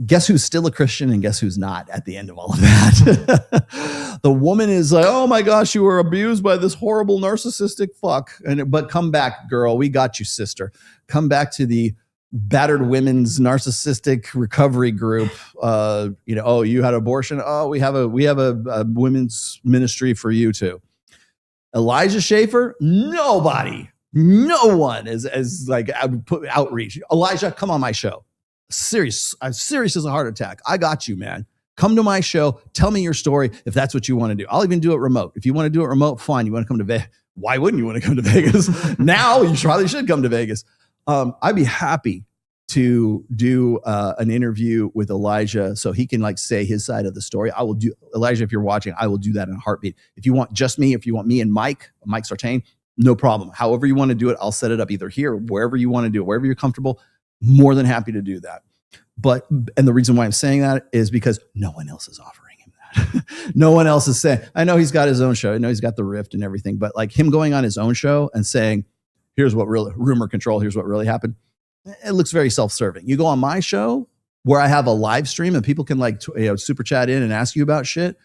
Guess who's still a Christian and guess who's not at the end of all of that? The woman is like, oh my gosh, you were abused by this horrible narcissistic fuck. But come back, girl. We got you, sister. Come back to the battered women's narcissistic recovery group. Oh, you had abortion. Oh, we have a women's ministry for you too. Elijah Schaffer, nobody, no one is like outreach. Elijah, come on my show. I'm serious as a heart attack. I got you, man. Come to my show. Tell me your story if that's what you want to do. I'll even do it remote. If you want to do it remote, fine. You want to come to Vegas? Why wouldn't you want to come to Vegas? Now you probably should come to Vegas. I'd be happy to do an interview with Elijah so he can like say his side of the story. I will do, Elijah, if you're watching, I will do that in a heartbeat. If you want just me, if you want me and Mike Sartain, no problem. However you want to do it, I'll set it up either here, wherever you want to do it, wherever you're comfortable. More than happy to do that. And the reason why I'm saying that is because no one else is offering him that. No one else is saying, I know he's got his own show. I know he's got the Rift and everything, but like him going on his own show and saying, here's what really, rumor control, here's what really happened. It looks very self-serving. You go on my show where I have a live stream and people can like, super chat in and ask you about shit.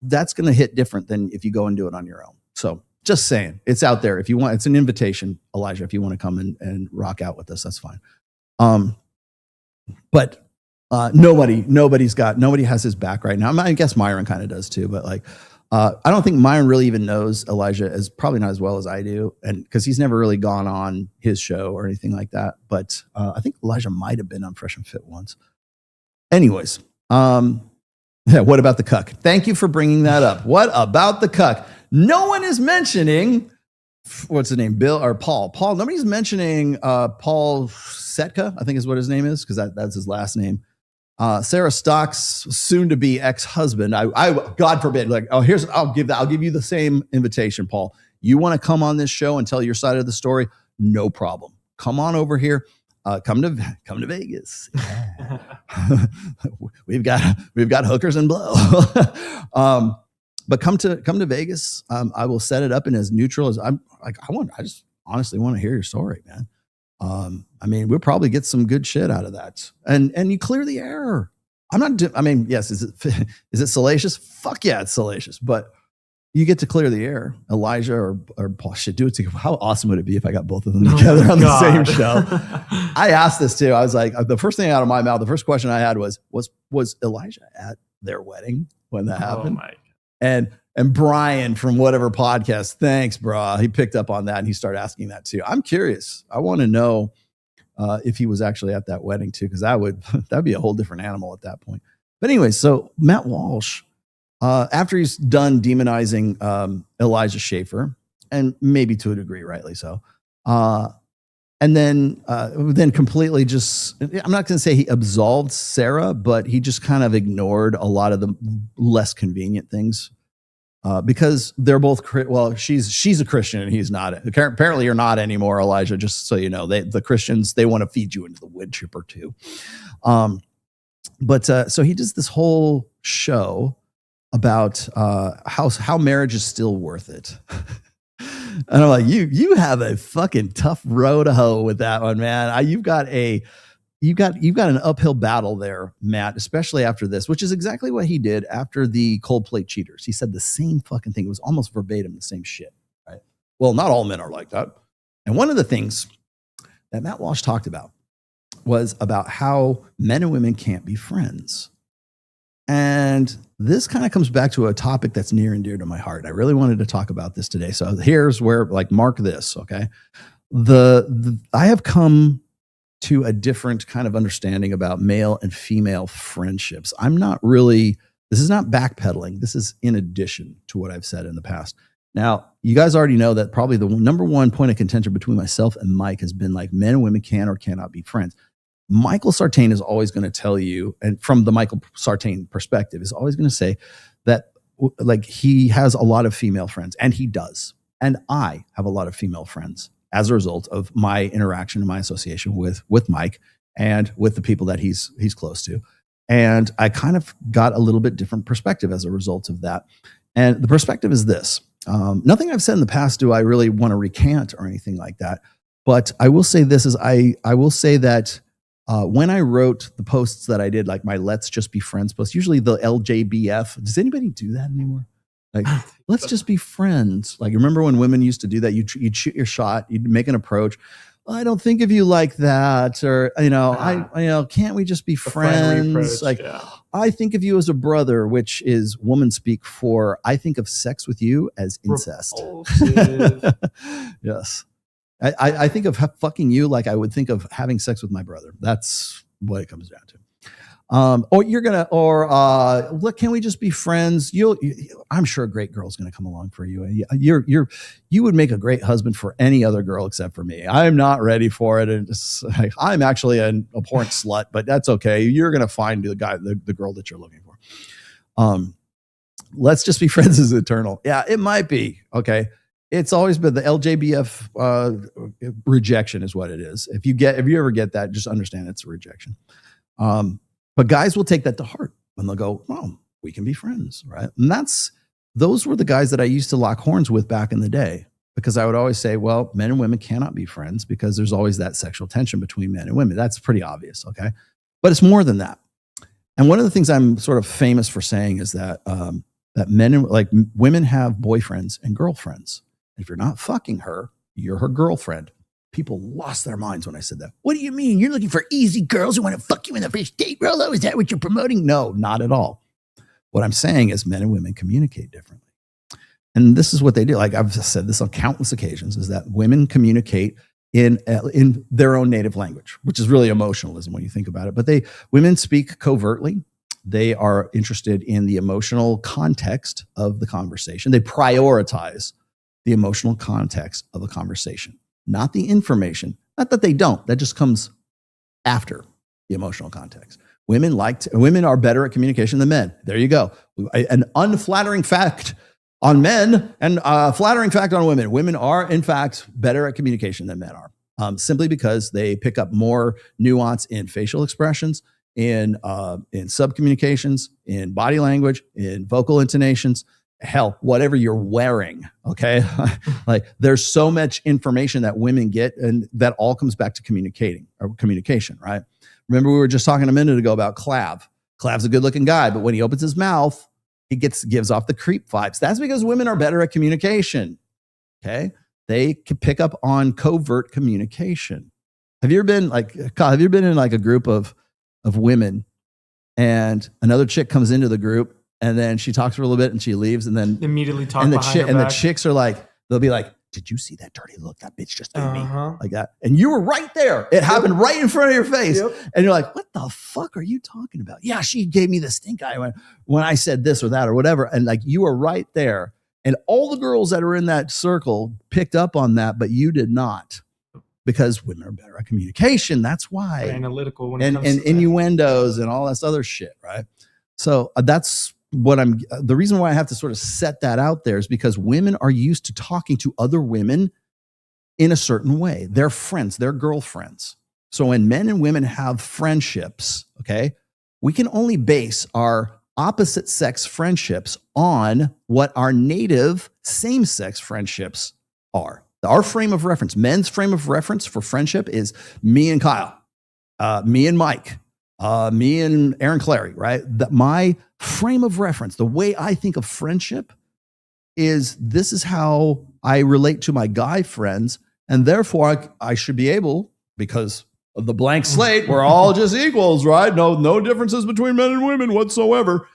That's going to hit different than if you go and do it on your own. So just saying, it's out there. If you want, it's an invitation, Elijah, if you want to come and rock out with us, that's fine. But nobody has his back right now. I guess Myron kind of does too, but like, I don't think Myron really even knows Elijah as probably not as well as I do. And cause he's never really gone on his show or anything like that. But, I think Elijah might've been on Fresh and Fit once. Anyways. What about the cuck? Thank you for bringing that up. What about the cuck? No one is mentioning, what's his name? Bill or Paul? Nobody's mentioning Paul Setka, I think is what his name is, because that's his last name. Sarah Stock's soon-to-be ex-husband. I God forbid, like, I'll give you the same invitation, Paul. You want to come on this show and tell your side of the story? No problem. Come on over here. Come to Vegas. Yeah. we've got hookers and blow. But come to Vegas. I will set it up in as neutral as I just honestly want to hear your story, man. I mean, we'll probably get some good shit out of that. And you clear the air. Yes, is it salacious? Fuck yeah, it's salacious. But you get to clear the air. Elijah or Paul should do it together. How awesome would it be if I got both of them together on the same show? I asked this too. I was like, the first thing out of my mouth, the first question I had was Elijah at their wedding when that happened? Oh my. And Brian from whatever podcast, thanks, bro. He picked up on that and he started asking that too. I'm curious. I want to know if he was actually at that wedding too, because that'd be a whole different animal at that point. But anyway, so Matt Walsh, after he's done demonizing Elijah Schaffer, and maybe to a degree, rightly so, And then completely just, I'm not going to say he absolved Sarah, but he just kind of ignored a lot of the less convenient things because they're both, she's a Christian and he's not. Apparently you're not anymore, Elijah, just so you know. The Christians, they want to feed you into the wood chipper too. So he does this whole show about how marriage is still worth it. And I'm like, you have a fucking tough row to hoe with that one, man. You've got an uphill battle there, Matt, especially after this, which is exactly what he did after the Coldplay Cheaters. He said the same fucking thing. It was almost verbatim the same shit, right? Well, not all men are like that. And one of the things that Matt Walsh talked about was about how men and women can't be friends. And this kind of comes back to a topic that's near and dear to my heart. I really wanted to talk about this today. So here's where, mark this, okay? I have come to a different kind of understanding about male and female friendships. This is not backpedaling. This is in addition to what I've said in the past. Now, you guys already know that probably the number one point of contention between myself and Mike has been like men and women can or cannot be friends. Michael Sartain is always going to tell you, and from the Michael Sartain perspective, is always going to say that he has a lot of female friends, and he does. And I have a lot of female friends as a result of my interaction and my association with Mike and with the people that he's close to. And I kind of got a little bit different perspective as a result of that. And the perspective is this. Nothing I've said in the past do I really want to recant or anything like that. But I will say this is I will say that when I wrote the posts that I did, like my Let's Just Be Friends post, usually the LJBF, does anybody do that anymore? Like, let's just be friends. Like, remember when women used to do that? You'd shoot your shot, you'd make an approach. I don't think of you like that. Or, can't we just be friends? I think of you as a brother, which is woman speak for, I think of sex with you as incest. Yes. I think of fucking you like I would think of having sex with my brother. That's what it comes down to. Look, can we just be friends? I'm sure a great girl's going to come along for you. You would make a great husband for any other girl except for me. I'm not ready for it. And I'm actually an abhorrent slut, but that's okay. You're going to find the girl that you're looking for. Let's just be friends is eternal. Yeah, it might be. Okay. It's always been the LJBF rejection is what it is. If you ever get that, just understand it's a rejection. But guys will take that to heart and they'll go, "Oh, we can be friends," right? And those were the guys that I used to lock horns with back in the day, because I would always say, well, men and women cannot be friends because there's always that sexual tension between men and women. That's pretty obvious, okay? But it's more than that. And one of the things I'm sort of famous for saying is that women have boyfriends and girlfriends. If you're not fucking her, you're her girlfriend. People lost their minds when I said that. What do you mean? You're looking for easy girls who want to fuck you in the first date, Rollo? Is that what you're promoting? No, not at all. What I'm saying is men and women communicate differently. And this is what they do. Like I've said this on countless occasions, is that women communicate in their own native language, which is really emotionalism when you think about it. But women speak covertly. They are interested in the emotional context of the conversation. They prioritize the emotional context of a conversation, not the information. Not that they don't. That just comes after the emotional context. Women are better at communication than men. There you go. An unflattering fact on men and a flattering fact on women. Women are, in fact, better at communication than men are, simply because they pick up more nuance in facial expressions, in subcommunications, in body language, in vocal intonations. Hell, whatever you're wearing, okay? Like there's so much information that women get, and that all comes back to communication, right? Remember we were just talking a minute ago about Clav. Clav's a good-looking guy, but when he opens his mouth, he gives off the creep vibes. That's because women are better at communication, okay? They can pick up on covert communication. Have you ever been in like a group of women and another chick comes into the group and then she talks for a little bit and she leaves and then immediately talk and behind her back. The chicks are like, they'll be like, "Did you see that dirty look that bitch just gave me?" Like that. And you were right there. It happened right in front of your face. Yep. And you're like, "What the fuck are you talking about?" "Yeah, she gave me the stink eye when I said this or that or whatever." And like, you were right there. And all the girls that are in that circle picked up on that, but you did not. because women are better at communication. That's why. They're analytical when it And, comes and to that. innuendos and all this other shit, right? So that's what the reason why I have to sort of set that out there is because women are used to talking to other women in a certain way. They're friends, they're girlfriends. So when men and women have friendships, okay, we can only base our opposite sex friendships on what our native same sex friendships are. Our frame of reference, men's frame of reference for friendship is me and Kyle, me and Mike, me and Aaron Clary, right? My frame of reference, the way I think of friendship is this is how I relate to my guy friends. And therefore I should be able, because of the blank slate, we're all just equals, right? No differences between men and women whatsoever.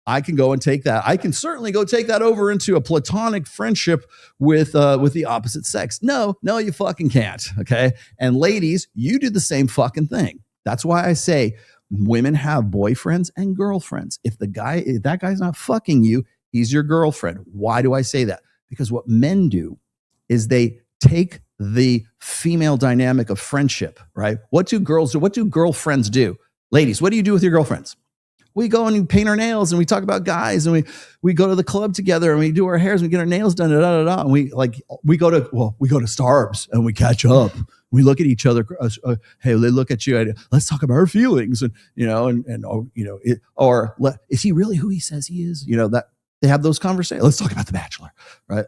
I can go and take that. I can certainly go take that over into a platonic friendship with the opposite sex. No, you fucking can't. Okay. And ladies, you do the same fucking thing. That's why I say women have boyfriends and girlfriends. If that guy's not fucking you, he's your girlfriend. Why do I say that? Because what men do is they take the female dynamic of friendship, right? What do girls do? What do girlfriends do? Ladies, what do you do with your girlfriends? We go and we paint our nails and we talk about guys and we go to the club together and we do our hairs and we get our nails done. And we go to Starbs and we catch up. We look at each other. Hey, they look at you. Let's talk about our feelings is he really who he says he is? That they have those conversations. Let's talk about The Bachelor, right?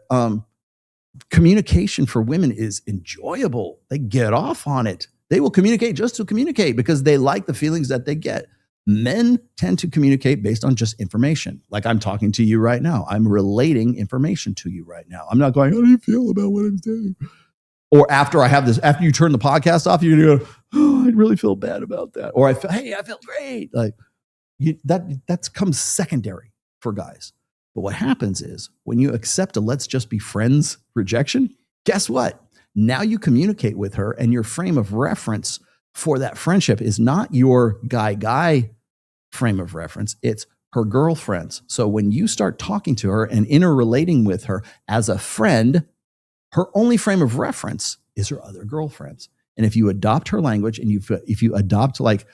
Communication for women is enjoyable. They get off on it. They will communicate just to communicate because they like the feelings that they get. Men tend to communicate based on just information. Like I'm talking to you right now. I'm relating information to you right now. I'm not going, how do you feel about what I'm saying? Or after you turn the podcast off, you're going to go, oh, I really feel bad about that. Or I feel great. Like that comes secondary for guys. But what happens is when you accept a let's just be friends rejection, guess what? Now you communicate with her and your frame of reference for that friendship is not your guy frame of reference. It's her girlfriends. So when you start talking to her and interrelating with her as a friend, her only frame of reference is her other girlfriends. And if you adopt her language and if you adopt like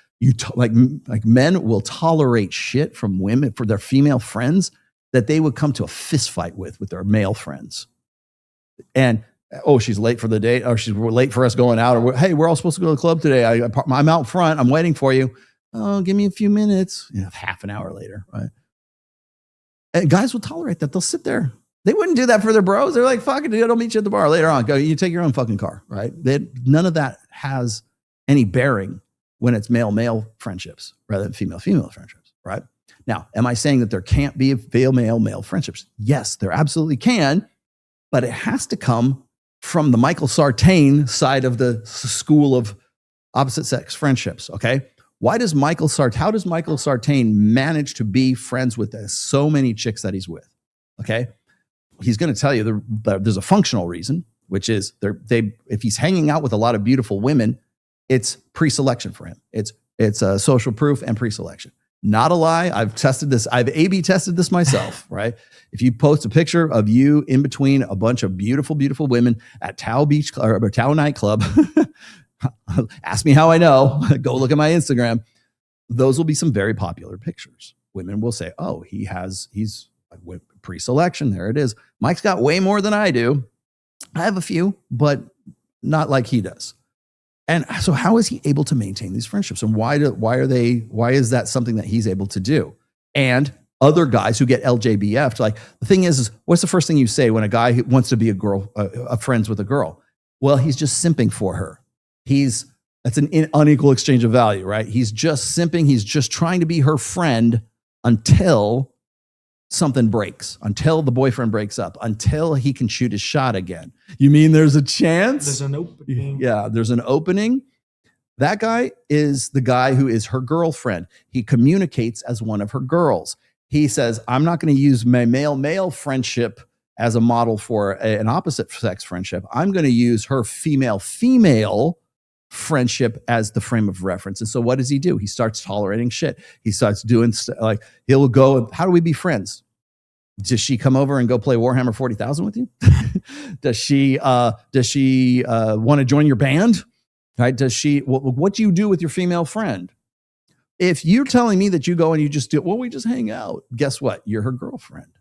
men will tolerate shit from women for their female friends that they would come to a fist fight with their male friends. And, oh, she's late for the date, or she's late for us going out, or hey, we're all supposed to go to the club today. I'm out front. I'm waiting for you. Oh, give me a few minutes. Half an hour later, right? And guys will tolerate that. They'll sit there. They wouldn't do that for their bros. They're like, fuck it, dude, I'll meet you at the bar later on. Go, you take your own fucking car, right? None of that has any bearing when it's male friendships rather than female friendships, right? Now, am I saying that there can't be male friendships? Yes, there absolutely can, but it has to come from the Michael Sartain side of the school of opposite sex friendships, okay? How does Michael Sartain manage to be friends with so many chicks that he's with, okay? He's going to tell you there's a functional reason, which is if he's hanging out with a lot of beautiful women, it's pre-selection for him. It's social proof and pre-selection. Not a lie. I've tested this. I've A/B tested this myself, right? If you post a picture of you in between a bunch of beautiful, beautiful women at Tao Beach or Tao nightclub, ask me how I know. Go look at my Instagram. Those will be some very popular pictures. Women will say, oh, he's pre-selection. There it is. Mike's got way more than I do. I have a few, but not like he does. And so how is he able to maintain these friendships? And why is that something that he's able to do? And other guys who get LJBF'd, like the thing is what's the first thing you say when a guy wants to be a friends with a girl? Well, he's just simping for her. That's an unequal exchange of value, right? He's just simping. He's just trying to be her friend until something breaks, until the boyfriend breaks up, until he can shoot his shot again. You mean there's a chance? There's an opening. Yeah, there's an opening. That guy is the guy who is her girlfriend. He communicates as one of her girls. He says, I'm not going to use my male friendship as a model for an opposite sex friendship. I'm going to use her female friendship as the frame of reference. And so what does he do? He starts tolerating shit. He starts doing he'll go, how do we be friends? Does she come over and go play Warhammer 40,000 with you? Does she want to join your band? Right? Does she? What do you do with your female friend? If you're telling me that you go and you just do, well, we just hang out. Guess what? You're her girlfriend.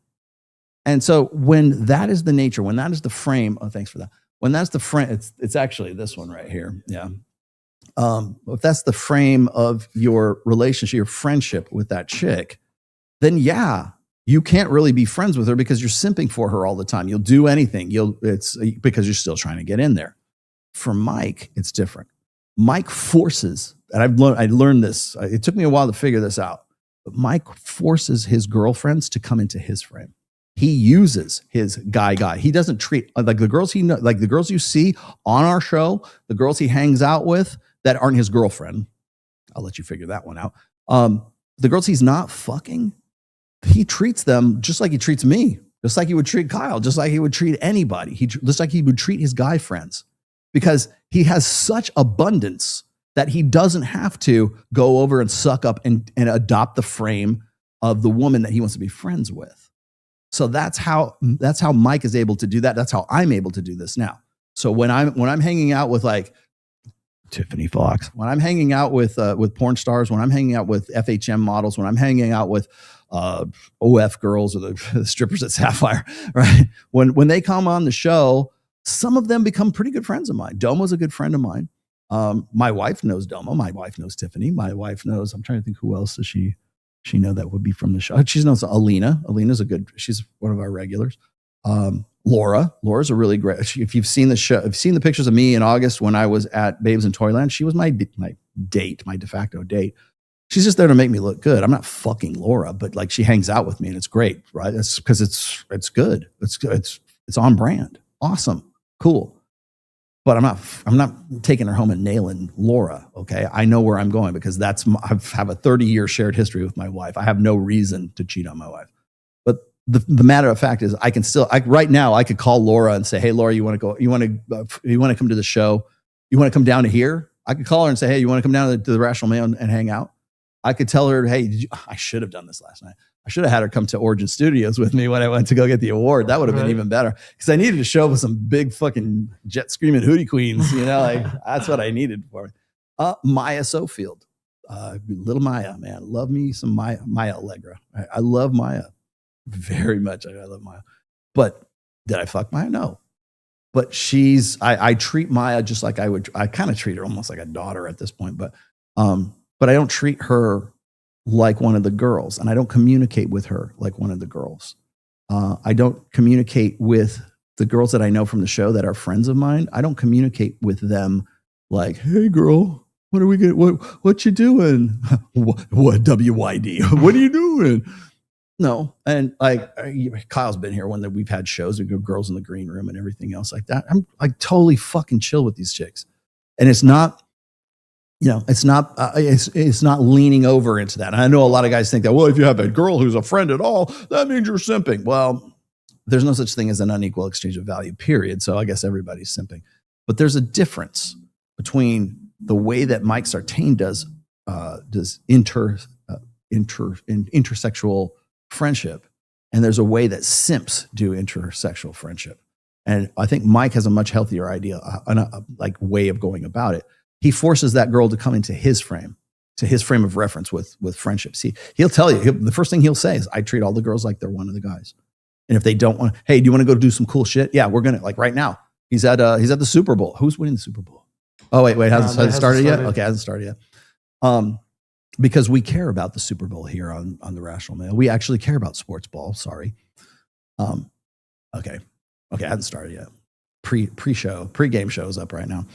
And so when that is the nature, when that is the frame, oh, thanks for that. When that's the frame, it's actually this one right here. Yeah. If that's the frame of your relationship, your friendship with that chick, then yeah, you can't really be friends with her because you're simping for her all the time. You'll do anything. It's because you're still trying to get in there. For Mike, it's different. Mike forces, and I learned this. It took me a while to figure this out, but Mike forces his girlfriends to come into his frame. He uses his guy. He doesn't treat like the girls like the girls you see on our show, the girls he hangs out with that aren't his girlfriend. I'll let you figure that one out. The girls he's not fucking, he treats them just like he treats me, just like he would treat Kyle, just like he would treat anybody. Just like he would treat his guy friends, because he has such abundance that he doesn't have to go over and suck up and adopt the frame of the woman that he wants to be friends with. So that's how Mike is able to do that. That's how I'm able to do this now. So when I'm hanging out with like Tiffany Fox, when I'm hanging out with porn stars, when I'm hanging out with FHM models, when I'm hanging out with OF girls or the strippers at Sapphire, right? When they come on the show, some of them become pretty good friends of mine. Domo's a good friend of mine. My wife knows Domo. My wife knows Tiffany. My wife knows, I'm trying to think who else does she know that would be from the show. She knows Alina. Alina's she's one of our regulars. Laura's a really great, if you've seen the show, if you've seen the pictures of me in August when I was at Babes in Toyland, she was my date, my de facto date. She's just there to make me look good. I'm not fucking Laura, but like she hangs out with me and it's great, right? It's because it's good. It's on brand. Awesome. Cool. But I'm not taking her home and nailing Laura. Okay. I know where I'm going because I have a 30-year shared history with my wife. I have no reason to cheat on my wife. But the matter of fact is right now I could call Laura and say, hey, Laura, you want to come to the show? You want to come down to here? I could call her and say, hey, you want to come down to the Rational Mail and hang out? I could tell her, hey, I should have done this last night. I should have had her come to Origin Studios with me when I went to go get the award. That would have been even better because I needed to show up with some big fucking jet screaming hootie queens. Like that's what I needed for it. Maya Sofield, little Maya, man, love me some Maya Allegra. I love Maya very much. I love Maya, but did I fuck Maya? No, but I treat Maya just like I kind of treat her almost like a daughter at this point, but I don't treat her like one of the girls, and I don't communicate with her like one of the girls. I don't communicate with the girls that I know from the show that are friends of mine. I don't communicate with them like, hey girl, what are we getting? What you doing? what WYD? What are you doing? No. And like Kyle's been here when we've had shows, we go girls in the green room and everything else like that. I'm like totally fucking chill with these chicks. And it's not, it's not leaning over into that. And I know a lot of guys think that, well, if you have a girl who's a friend at all, that means you're simping. Well, there's no such thing as an unequal exchange of value, period. So I guess everybody's simping. But there's a difference between the way that Mike Sartain does intersexual friendship, and there's a way that simps do intersexual friendship. And I think Mike has a much healthier idea, way of going about it. He forces that girl to come into his frame, to his frame of reference with friendship. See, he'll tell you, the first thing he'll say is, I treat all the girls like they're one of the guys. And if they don't want, hey, do you want to go do some cool shit? Yeah, we're going to, like right now, he's at the Super Bowl. Who's winning the Super Bowl? Oh, wait, hasn't it started yet? Okay, hasn't started yet. Because we care about the Super Bowl here on the Rational Mail. We actually care about sports ball. Sorry. Okay, hasn't started yet. Pre-game show is up right now.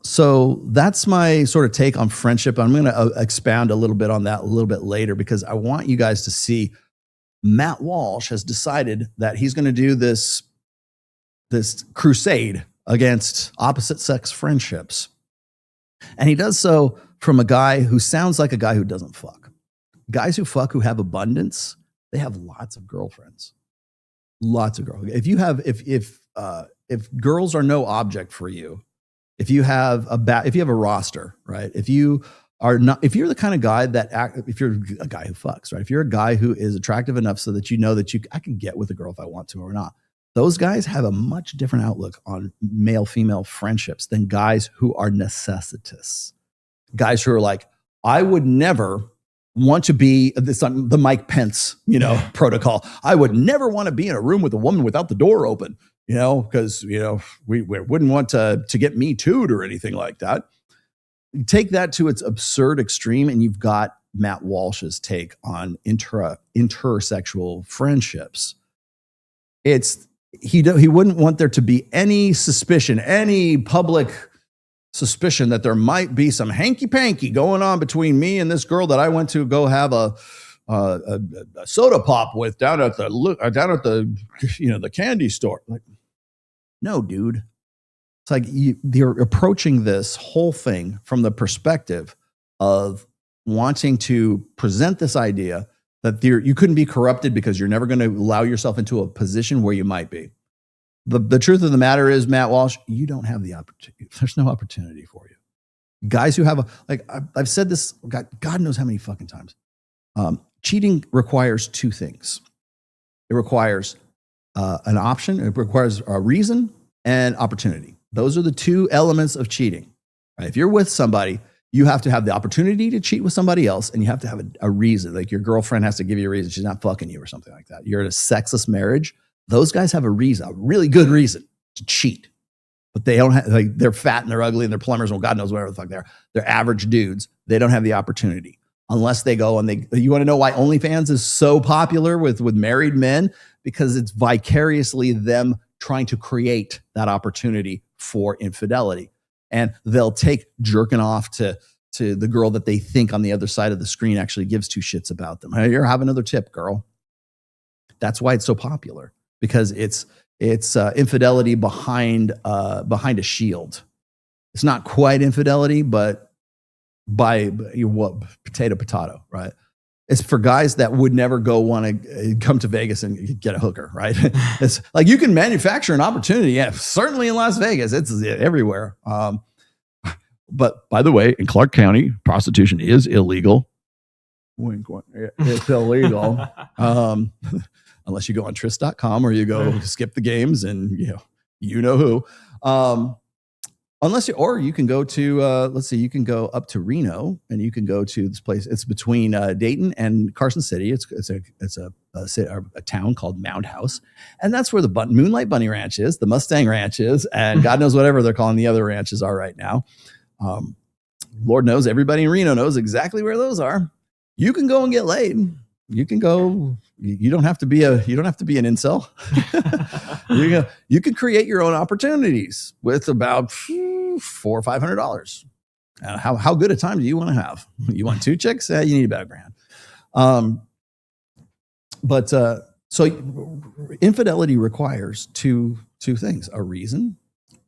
So that's my sort of take on friendship. I'm going to expound a little bit on that a little bit later because I want you guys to see Matt Walsh has decided that he's going to do this crusade against opposite sex friendships. And he does so from a guy who sounds like a guy who doesn't fuck. Guys who fuck, who have abundance, they have lots of girlfriends. Lots of girls. If girls are no object for you, if you have a roster, right? If you are not, if you're the kind of guy if you're a guy who fucks, right? If you're a guy who is attractive enough so that you know that I can get with a girl if I want to or not, those guys have a much different outlook on male-female friendships than guys who are necessitous. Guys who are like, I would never want to be the Mike Pence, protocol. I would never want to be in a room with a woman without the door open, because, we wouldn't want to get me too'd or anything like that. You take that to its absurd extreme, and you've got Matt Walsh's take on intersexual friendships. He wouldn't want there to be any suspicion, any public suspicion that there might be some hanky-panky going on between me and this girl that I went to go have a soda pop with down at the the candy store. Like, no, dude. It's like you're approaching this whole thing from the perspective of wanting to present this idea that you couldn't be corrupted because you're never going to allow yourself into a position where you might be. The truth of the matter is, Matt Walsh, you don't have the opportunity. There's no opportunity for you. Guys who have I've said this, God knows how many fucking times. Cheating requires two things. It requires an option. It requires a reason and opportunity. Those are the two elements of cheating. Right? If you're with somebody, you have to have the opportunity to cheat with somebody else, and you have to have a reason. Like your girlfriend has to give you a reason she's not fucking you or something like that. You're in a sexless marriage. Those guys have a reason, a really good reason to cheat, but they don't have, they're fat and they're ugly and they're plumbers and God knows whatever the fuck they are. They're average dudes. They don't have the opportunity unless they go and you want to know why OnlyFans is so popular with married men? Because it's vicariously them trying to create that opportunity for infidelity. And they'll take jerking off to the girl that they think on the other side of the screen actually gives two shits about them. Hey, here, have another tip, girl. That's why it's so popular, because it's infidelity behind a shield. It's not quite infidelity, but potato, right? It's for guys that would never want to come to Vegas and get a hooker, right? It's like you can manufacture an opportunity. Yeah, certainly in Las Vegas, it's everywhere. But by the way, in Clark County, prostitution is illegal. Wink, wink. It's illegal. Unless you go on tryst.com or you go skip the games and you know who. Or you can go to, you can go up to Reno and you can go to this place. It's between Dayton and Carson City. It's a town called Mound House. And that's where the Moonlight Bunny Ranch is, the Mustang Ranch is, and God knows whatever they're calling the other ranches are right now. Lord knows everybody in Reno knows exactly where those are. You can go and get laid. You can go. You don't have to be an incel. You can create your own opportunities with about $400 or $500. How good a time do you want to have? You want two chicks? You need about $1,000. So infidelity requires two things: a reason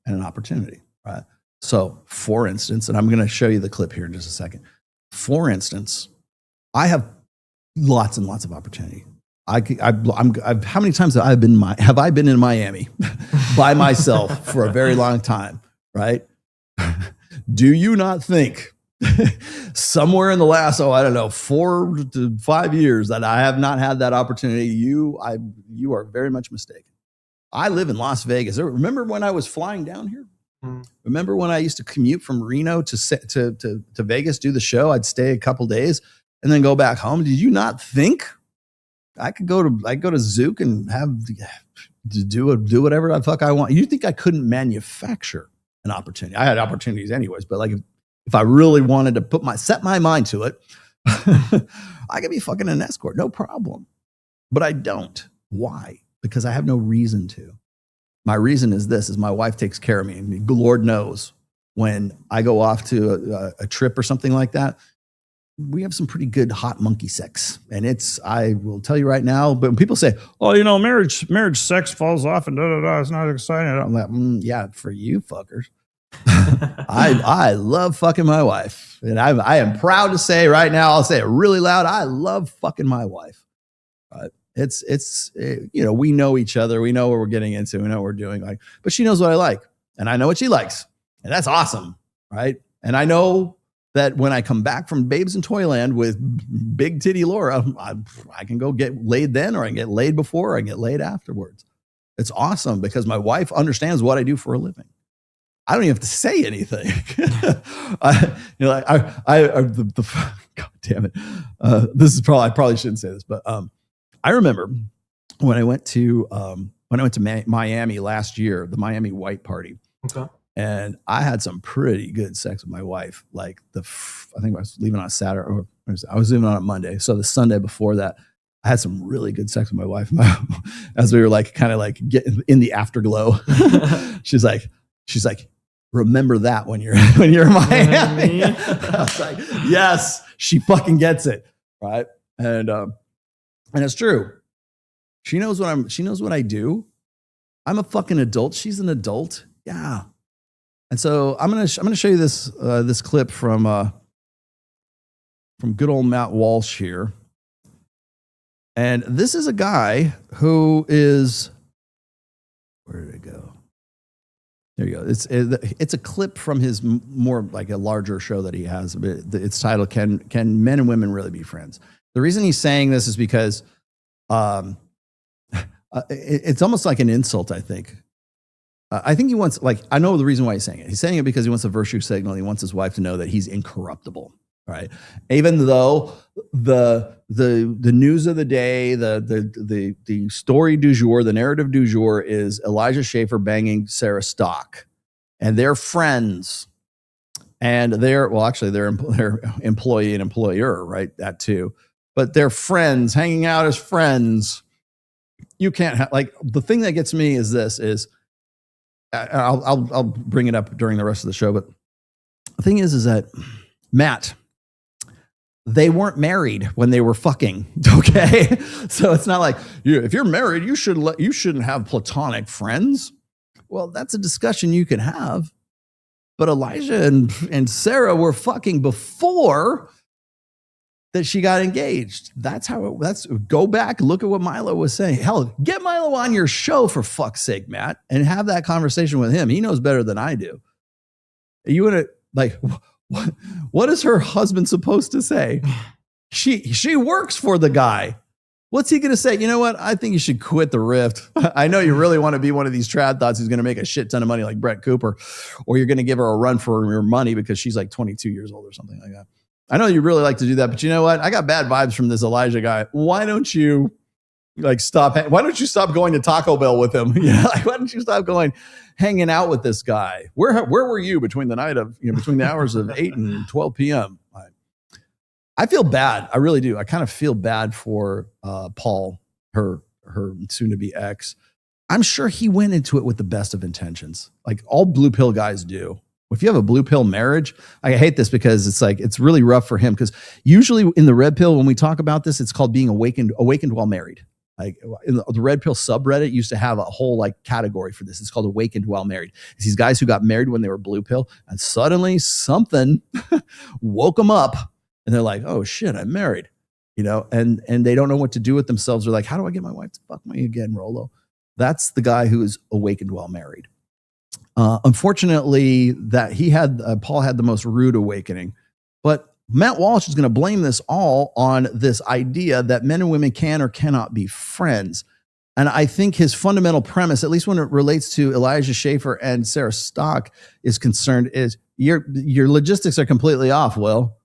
and an opportunity, right? So, for instance, and I'm going to show you the clip here in just a second. For instance, I have lots and lots of opportunity. How many times have I been in Miami by myself for a very long time, right? Do you not think somewhere in the last, 4 to 5 years that I have not had that opportunity? You are very much mistaken. I live in Las Vegas. Remember when I was flying down here? Remember when I used to commute from Reno to Vegas, do the show? I'd stay a couple days and then go back home. Did you not think I could go to Zook and do whatever the fuck I want? You think I couldn't manufacture an opportunity? I had opportunities anyways, but if I really wanted to set my mind to it, I could be fucking an escort, no problem. But I don't. Why? Because I have no reason to. My reason is my wife takes care of me. And Lord knows when I go off to a trip or something like that, we have some pretty good hot monkey sex. And I will tell you right now, but when people say, oh, marriage sex falls off and it's not exciting. I'm like, yeah, for you fuckers. I love fucking my wife. And I am proud to say right now, I'll say it really loud. I love fucking my wife. We know each other. We know what we're getting into. We know what we're doing. But she knows what I like and I know what she likes. And that's awesome. Right. And I know that when I come back from Babes in Toyland with big titty Laura, I can go get laid then, or I can get laid before, or I can get laid afterwards. It's awesome because my wife understands what I do for a living. I don't even have to say anything. God damn it. This is probably, I probably shouldn't say this, but I remember when I went to Miami last year, the Miami White Party. Okay. And I had some pretty good sex with my wife. Like I think I was leaving on a Saturday, or I was leaving on a Monday. So the Sunday before that, I had some really good sex with my wife. As we were like, kind of like getting in the afterglow. she's like, remember that when you're in Miami. I was like, yes, she fucking gets it, right? And it's true. She knows what I do. I'm a fucking adult. She's an adult. Yeah. And so I'm gonna show you this clip from good old Matt Walsh here. And this is a guy who is, where did it go? There you go. It's a clip from his more like a larger show that he has. It's titled "Can Men and Women Really Be Friends?" The reason he's saying this is because it's almost like an insult, I think. I think he wants, like, I know the reason why he's saying it. He's saying it because he wants a virtue signal. He wants his wife to know that he's incorruptible, right? Even though the news of the day, the story du jour, the narrative du jour is Elijah Schaffer banging Sarah Stock, and they're friends, and they're employee and employer, right? That too, but they're friends, hanging out as friends. You can't have, like, the thing that gets me is this is. I'll bring it up during the rest of the show, but the thing is that Matt, they weren't married when they were fucking. Okay, so it's not like if you're married, you shouldn't have platonic friends. Well, that's a discussion you can have, but Elijah and Sarah were fucking before that she got engaged. That's go back, look at what Milo was saying. Hell, get Milo on your show for fuck's sake, Matt, and have that conversation with him. He knows better than I do. You want to, like, what is her husband supposed to say? She works for the guy. What's he going to say? You know what? I think you should quit the Rift. I know you really want to be one of these trad thoughts who's going to make a shit ton of money like Brett Cooper, or you're going to give her a run for your money because she's like 22 years old or something like that. I know you really like to do that, but you know what? I got bad vibes from this Elijah guy. Why don't you stop going to Taco Bell with him? Like, why don't you stop hanging out with this guy? Where were you between the hours of 8 and 12 p.m.? I feel bad. I really do. I kind of feel bad for Paul, her soon-to-be ex. I'm sure he went into it with the best of intentions, like all blue pill guys do. If you have a blue pill marriage, I hate this because it's really rough for him, because usually in the red pill, when we talk about this, it's called being awakened while married. Like in the red pill subreddit used to have a whole like category for this. It's called awakened while married. It's these guys who got married when they were blue pill, and suddenly something woke them up and they're like, oh shit, I'm married, and they don't know what to do with themselves. They're like, how do I get my wife to fuck me again, Rolo? That's the guy who is awakened while married. Unfortunately, that Paul had the most rude awakening, but Matt Walsh is going to blame this all on this idea that men and women can or cannot be friends. And I think his fundamental premise, at least when it relates to Elijah Schaffer and Sarah Stock is concerned, is your logistics are completely off, Will,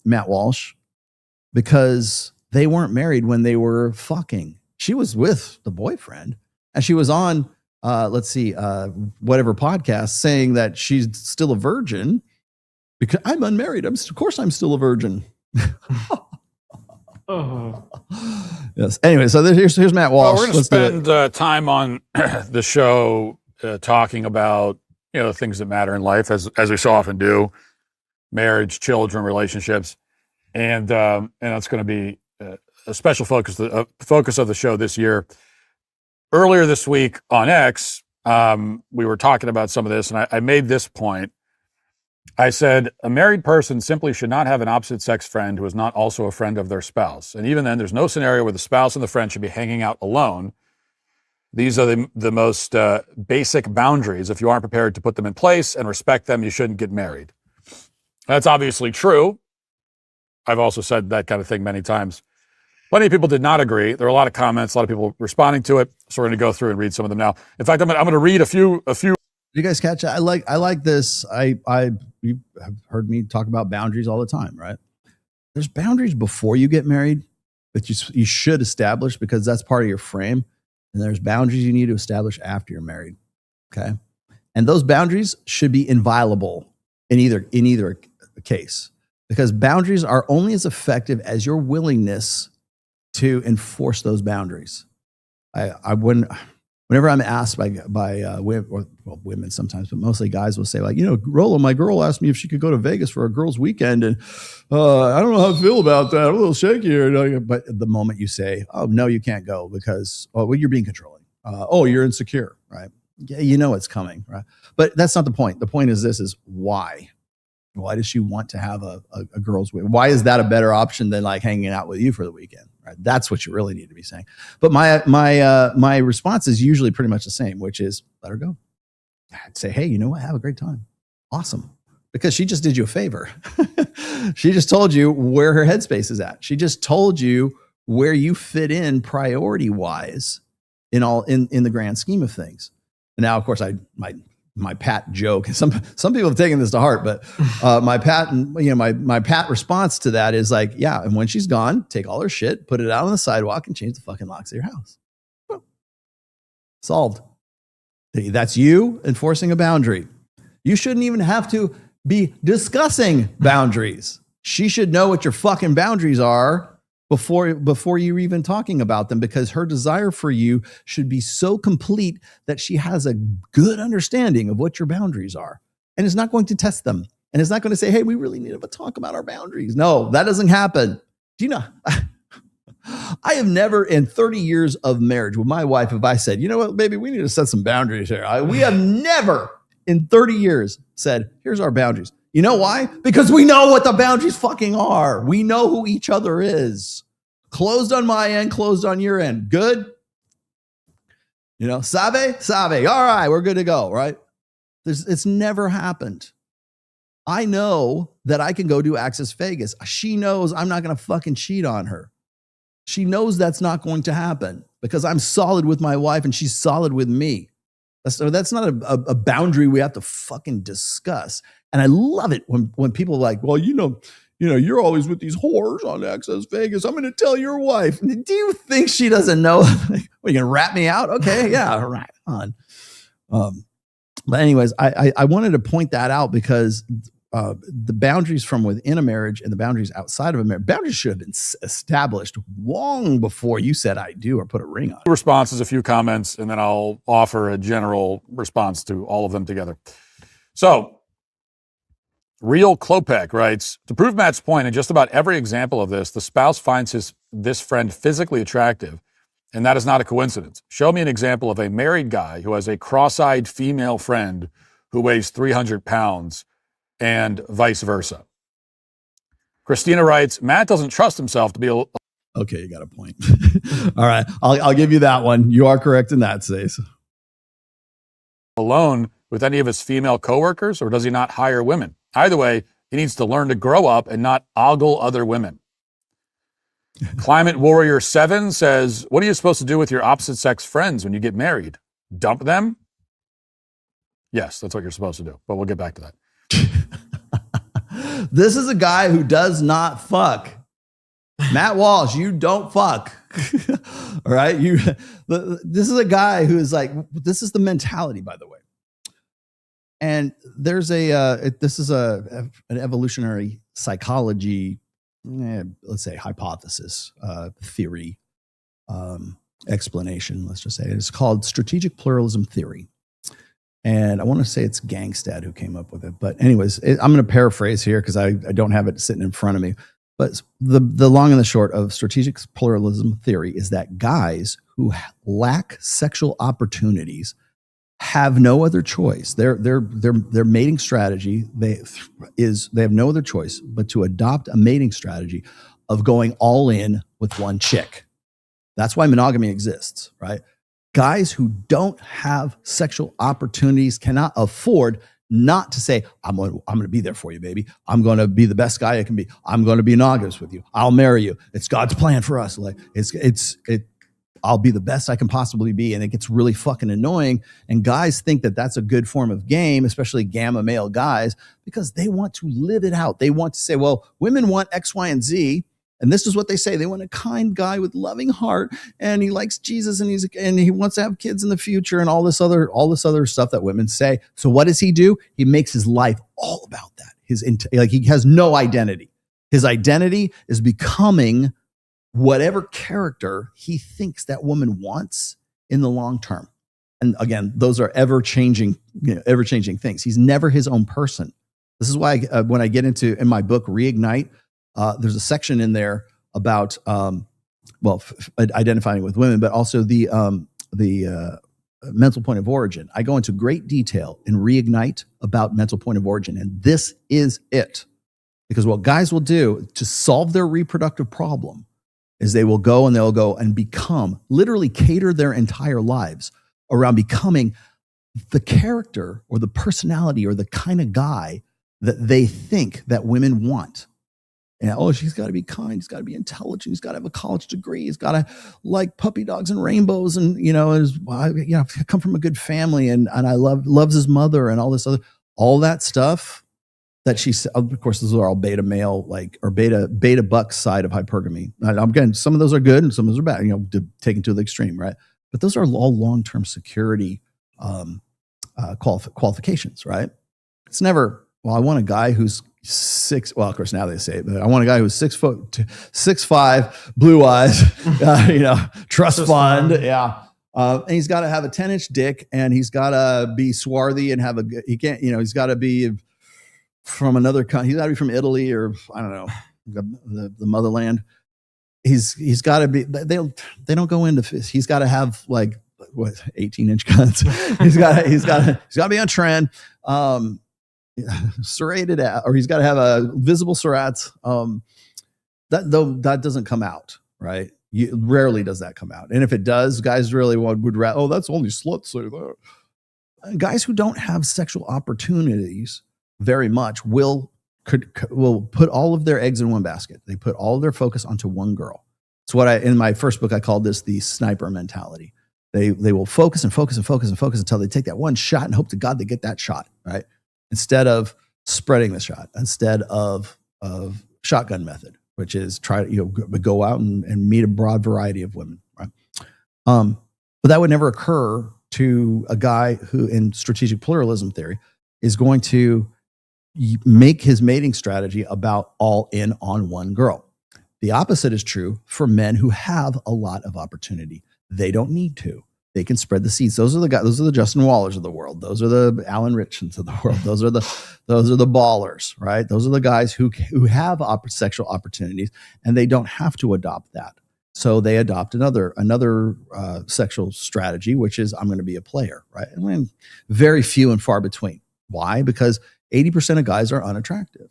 Matt Walsh, because they weren't married when they were fucking. She was with the boyfriend. And she was on, whatever podcast, saying that she's still a virgin because I'm unmarried. Of course I'm still a virgin. Yes. Anyway, so here's Matt Walsh. Well, we're going to spend time on the show talking about the things that matter in life, as we so often do: marriage, children, relationships, and that's going to be a special focus of the show this year. Earlier this week on X, we were talking about some of this, and I made this point. I said, a married person simply should not have an opposite-sex friend who is not also a friend of their spouse. And even then, there's no scenario where the spouse and the friend should be hanging out alone. These are the most basic boundaries. If you aren't prepared to put them in place and respect them, you shouldn't get married. That's obviously true. I've also said that kind of thing many times. Plenty of people did not agree. There were a lot of comments, a lot of people responding to it. So we're going to go through and read some of them now. In fact, I'm going to read a few. Did you guys catch it? I like this. You have heard me talk about boundaries all the time, right? There's boundaries before you get married that you should establish because that's part of your frame. And there's boundaries you need to establish after you're married. Okay. And those boundaries should be inviolable in either case, because boundaries are only as effective as your willingness to enforce those boundaries. Whenever I'm asked by women sometimes, but mostly guys will say like, Rolo, my girl asked me if she could go to Vegas for a girls' weekend, and I don't know how I feel about that. I'm a little shaky here. But the moment you say, "Oh no, you can't go because you're being controlling," you're insecure, right? Yeah, it's coming, right? But that's not the point. The point is why. Why does she want to have a girls' weekend? Why is that a better option than like hanging out with you for the weekend? Right? That's what you really need to be saying. But my response is usually pretty much the same, which is let her go. I'd say, hey, you know what? Have a great time. Awesome. Because she just did you a favor. She just told you where her headspace is at. She just told you where you fit in priority wise in the grand scheme of things. And now, of course, my pat joke. Some people have taken this to heart, but my pat response to that is like, yeah. And when she's gone, take all her shit, put it out on the sidewalk, and change the fucking locks of your house. Solved. That's you enforcing a boundary. You shouldn't even have to be discussing boundaries. She should know what your fucking boundaries are before you're even talking about them, because her desire for you should be so complete that she has a good understanding of what your boundaries are and is not going to test them. And it's not going to say, hey, we really need to talk about our boundaries. No, that doesn't happen. Do you know? I have never in 30 years of marriage with my wife, have I said, you know what, baby, we need to set some boundaries here. We have never in 30 years said, here's our boundaries. You know why? Because we know what the boundaries fucking are. We know who each other is. Closed on my end, closed on your end. Good? Sabe. All right, we're good to go, right? It's never happened. I know that I can go do Access Vegas. She knows I'm not going to fucking cheat on her. She knows that's not going to happen because I'm solid with my wife and she's solid with me. That's not a boundary we have to fucking discuss. And I love it when people are like, well, you're always with these whores on Access Vegas. I'm going to tell your wife. Do you think she doesn't know? Are you going to rat me out? Okay, yeah, right on. But anyways, I wanted to point that out because the boundaries from within a marriage and the boundaries outside of a marriage, boundaries should have been established long before you said I do or put a ring on it. Responses, a few comments, and then I'll offer a general response to all of them together. So, Real Klopek writes, to prove Matt's point, in just about every example of this, the spouse finds this friend physically attractive, and that is not a coincidence. Show me an example of a married guy who has a cross-eyed female friend who weighs 300 pounds and vice versa. Christina writes, Matt doesn't trust himself to be Okay, you got a point. All right, I'll give you that one. You are correct in that, Stace. Alone with any of his female coworkers, or does he not hire women? Either way, he needs to learn to grow up and not ogle other women. Climate Warrior 7 says, what are you supposed to do with your opposite sex friends when you get married? Dump them? Yes, that's what you're supposed to do, but we'll get back to that. This is a guy who does not fuck. Matt Walsh, you don't fuck. All right. This is a guy who is like, this is the mentality, by the way. And there's this is an evolutionary psychology, let's say hypothesis, theory, explanation, let's just say. It's called strategic pluralism theory. And I want to say it's Gangstad who came up with it. But anyways, I'm going to paraphrase here because I don't have it sitting in front of me. But the long and the short of strategic pluralism theory is that guys who lack sexual opportunities have no other choice. Their mating strategy they have no other choice but to adopt a mating strategy of going all in with one chick. That's why monogamy exists, right? Guys who don't have sexual opportunities cannot afford not to say, I'm going to be there for you, baby. I'm going to be the best guy I can be. I'm going to be monogamous with you. I'll marry you. It's God's plan for us. Like I'll be the best I can possibly be. And it gets really fucking annoying. And guys think that that's a good form of game, especially gamma male guys, because they want to live it out. They want to say, well, women want X, Y, and Z. And this is what they say. They want a kind guy with loving heart, and he likes Jesus, and he wants to have kids in the future, and all this other stuff that women say. So what does he do? He makes his life all about that. He has no identity. His identity is becoming whatever character he thinks that woman wants in the long term. And again, those are ever-changing things. He's never his own person. This is why when I get into, in my book, Reignite, there's a section in there about, identifying with women, but also the mental point of origin. I go into great detail in Reignite about mental point of origin. And this is it. Because what guys will do to solve their reproductive problem is they'll go and become, literally cater their entire lives around becoming the character or the personality or the kind of guy that they think that women want. And, she's got to be kind. He's got to be intelligent. He's got to have a college degree. He's got to like puppy dogs and rainbows. And, come from a good family. And I loves his mother and all that stuff that she said. Of course, those are all beta male, or beta buck side of hypergamy. Again, some of those are good and some of those are bad, taken to the extreme, right? But those are all long-term security qualifications, right? It's never, I want a guy who's 6. Well, of course, now they say it, but I want a guy who's 6'5", blue eyes, trust fund. Yeah. And he's got to have a 10-inch dick, and he's got to be swarthy and he's got to be from another country. He's got to be from Italy or I don't know, the motherland. He's got to be, they don't go into, he's got to have 18-inch guns. he's got to be on trend. Serrated out, or he's got to have a visible serrats. That doesn't come out, right? Rarely does that come out, and if it does, guys really would rather. Oh, that's only sluts say that. Guys who don't have sexual opportunities very much will put all of their eggs in one basket. They put all of their focus onto one girl. It's what in my first book I called this the sniper mentality. They will focus and focus and focus and focus until they take that one shot and hope to God they get that shot, right? Instead of spreading the shot, instead of shotgun method, which is try to go out and meet a broad variety of women, right? But that would never occur to a guy who, in strategic pluralism theory, is going to make his mating strategy about all in on one girl. The opposite is true for men who have a lot of opportunity. They don't need to. They can spread the seeds. Those are the guys. Those are the Justin Wallers of the world. Those are the Alan Richards of the world. Those are the ballers, right? Those are the guys who have sexual opportunities, and they don't have to adopt that. So they adopt another sexual strategy, which is I'm going to be a player, right? And very few and far between. Why? Because 80% of guys are unattractive.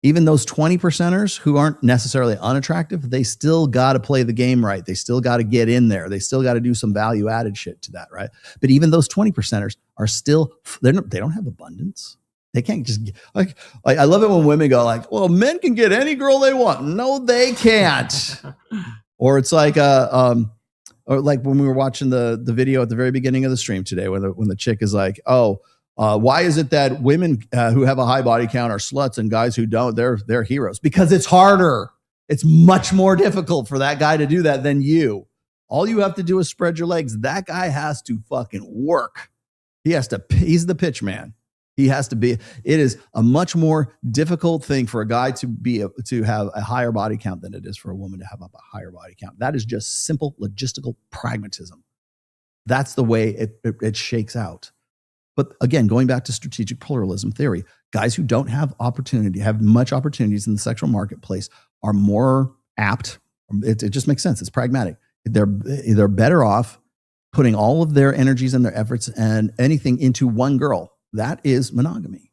Even those 20%ers who aren't necessarily unattractive, they still got to play the game right. They still got to get in there. They still got to do some value added shit to that, right? But even those 20%ers are still, they don't have abundance. They can't just like I love it when women go like, well, men can get any girl they want. No, they can't. Or it's like or like when we were watching the video at the very beginning of the stream today, when the chick is like, why is it that women who have a high body count are sluts and guys who don't, they're heroes? Because it's harder. It's much more difficult for that guy to do that than you. All you have to do is spread your legs. That guy has to fucking work. He's the pitch man. He has to be. It is a much more difficult thing for a guy to have a higher body count than it is for a woman to have a higher body count. That is just simple logistical pragmatism. That's the way it shakes out. But again, going back to strategic pluralism theory, guys who don't have much opportunities in the sexual marketplace are more apt. It just makes sense. It's pragmatic. They're better off putting all of their energies and their efforts and anything into one girl. That is monogamy.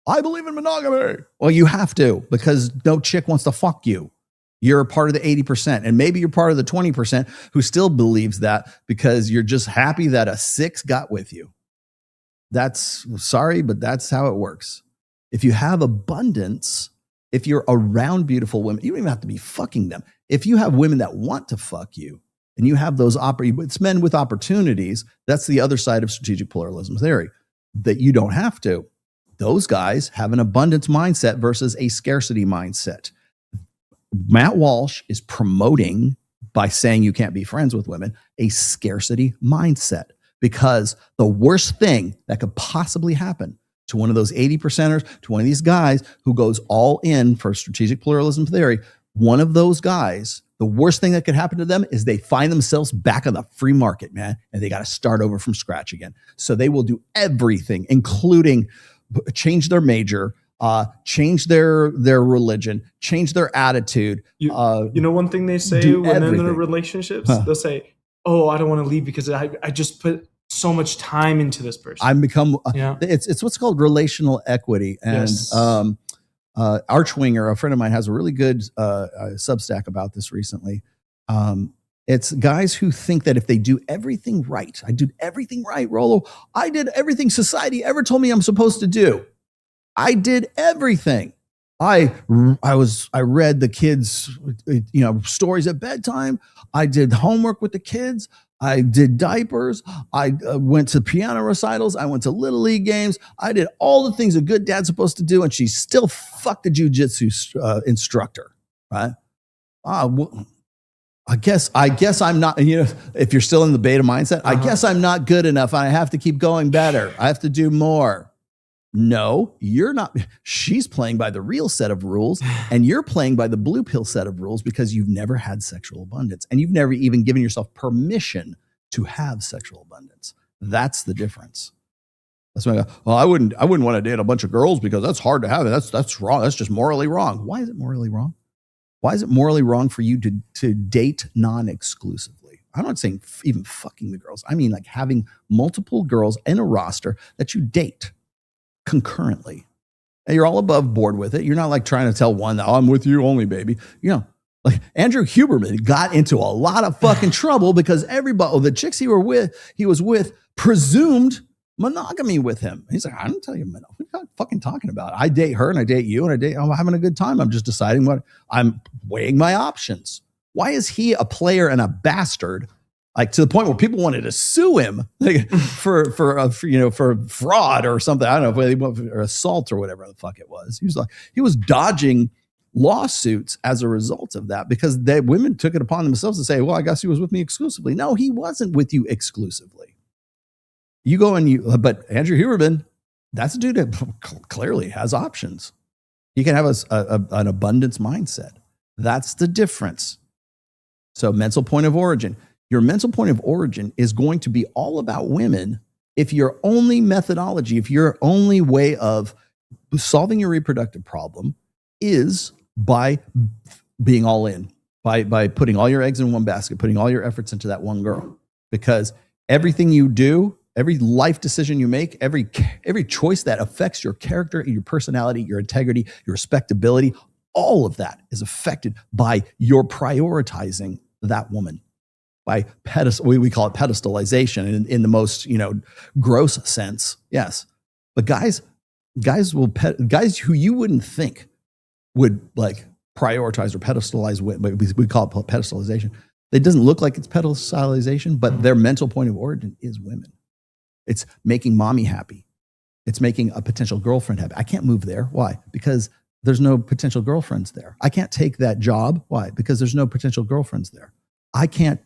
I believe in monogamy. Well, you have to, because no chick wants to fuck you. You're a part of the 80%. And maybe you're part of the 20% who still believes that because you're just happy that a 6 got with you. That's sorry, but that's how it works. If you have abundance, if you're around beautiful women, you don't even have to be fucking them. If you have women that want to fuck you and you have those, it's men with opportunities. That's the other side of strategic pluralism theory, that you don't have to. Those guys have an abundance mindset versus a scarcity mindset. Matt Walsh is promoting, by saying you can't be friends with women, a scarcity mindset, because the worst thing that could possibly happen to one of those 80%ers, to one of these guys who goes all in for strategic pluralism theory, one of those guys, the worst thing that could happen to them is they find themselves back on the free market, man, and they got to start over from scratch again. So they will do everything, including change their major, change their religion, change their attitude. You know, one thing they say when they're in their relationships, they'll say, "Oh, I don't want to leave because I just put so much time into this person." I've become it's what's called relational equity. And Yes. Archwinger, a friend of mine, has a really good Substack about this recently. It's guys who think that if they do everything right, I did everything right, Rollo. I did everything society ever told me I'm supposed to do. I did everything. I read the kids, stories at bedtime. I did homework with the kids. I did diapers. I went to piano recitals. I went to Little League games. I did all the things a good dad's supposed to do, and she still fucked the jujitsu instructor, right? I guess I'm not, if you're still in the beta mindset, I guess I'm not good enough. I have to keep going better. I have to do more. No, you're not. She's playing by the real set of rules, and you're playing by the blue pill set of rules because you've never had sexual abundance, and you've never even given yourself permission to have sexual abundance. That's the difference. That's why I go, well, I wouldn't want to date a bunch of girls because that's hard to have. That's wrong. That's just morally wrong. Why is it morally wrong? Why is it morally wrong for you to date non-exclusively? I'm not saying even fucking the girls. I mean like having multiple girls in a roster that you date concurrently. And you're all above board with it. You're not like trying to tell one that, I'm with you only, baby. Like Andrew Huberman got into a lot of fucking trouble because the chicks he was with presumed monogamy with him. He's like, I don't tell you, what are you fucking talking about? I date her and I date you and I'm having a good time. I'm just deciding I'm weighing my options. Why is he a player and a bastard? Like to the point where people wanted to sue him for fraud or something. I don't know, or assault or whatever the fuck it was. He was dodging lawsuits as a result of that because women took it upon themselves to say, well, I guess he was with me exclusively. No, he wasn't with you exclusively. You go but Andrew Huberman, that's a dude that clearly has options. He can have an abundance mindset. That's the difference. So mental point of origin. Your mental point of origin is going to be all about women if your only methodology, if your only way of solving your reproductive problem is by being all in, by putting all your eggs in one basket, putting all your efforts into that one girl. Because everything you do, every life decision you make, every choice that affects your character, your personality, your integrity, your respectability, all of that is affected by your prioritizing that woman. By we call it pedestalization in the most gross sense, yes. But guys who you wouldn't think would like prioritize or pedestalize women, we call it pedestalization. It doesn't look like it's pedestalization, but their mental point of origin is women. It's making mommy happy. It's making a potential girlfriend happy. I can't move there. Why? Because there's no potential girlfriends there. I can't take that job. Why? Because there's no potential girlfriends there. I can't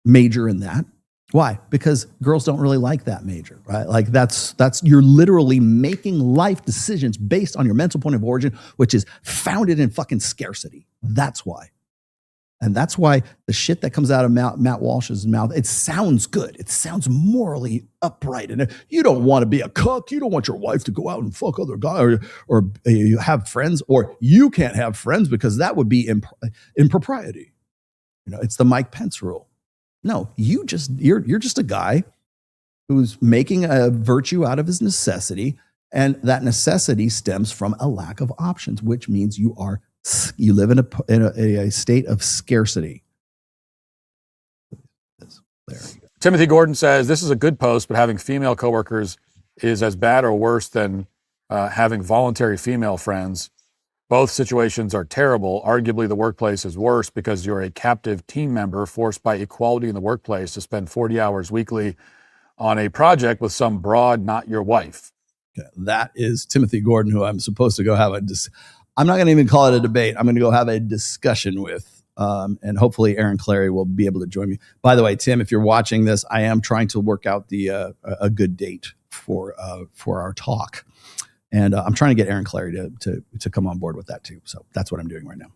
major in that. Why? Because girls don't really like that major, right? Like that's you're literally making life decisions based on your mental point of origin, which is founded in fucking scarcity. That's why. And that's why the shit that comes out of Matt Walsh's mouth, it sounds good. It sounds morally upright. And you don't want to be a cuck. You don't want your wife to go out and fuck other guys or you have friends, or you can't have friends because that would be impropriety. It's the Mike Pence rule. No, you're just a guy who's making a virtue out of his necessity, and that necessity stems from a lack of options, which means you are You live in a state of scarcity. There you go. Timothy Gordon says, this is a good post, but having female coworkers is as bad or worse than having voluntary female friends. Both situations are terrible. Arguably, the workplace is worse because you're a captive team member forced by equality in the workplace to spend 40 hours weekly on a project with some broad, not your wife. Okay. That is Timothy Gordon, who I'm supposed to go have I'm not going to even call it a debate. I'm going to go have a discussion with, and hopefully Aaron Clary will be able to join me. By the way, Tim, if you're watching this, I am trying to work out a good date for our talk. And I'm trying to get Aaron Clary to come on board with that too. So that's what I'm doing right now.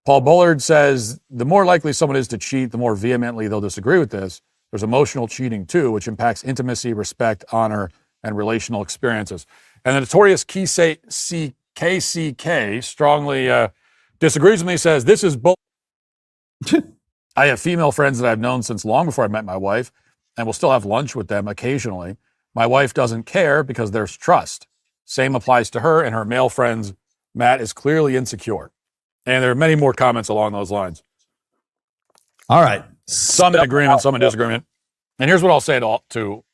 Paul Bullard says, the more likely someone is to cheat, the more vehemently they'll disagree with this. There's emotional cheating too, which impacts intimacy, respect, honor, and relational experiences. And the notorious KCK strongly disagrees with me, says, this is bull. I have female friends that I've known since long before I met my wife, and will still have lunch with them occasionally. My wife doesn't care because there's trust. Same applies to her and her male friends. Matt is clearly insecure. And there are many more comments along those lines. All right. Some in agreement, some in disagreement. And here's what I'll say to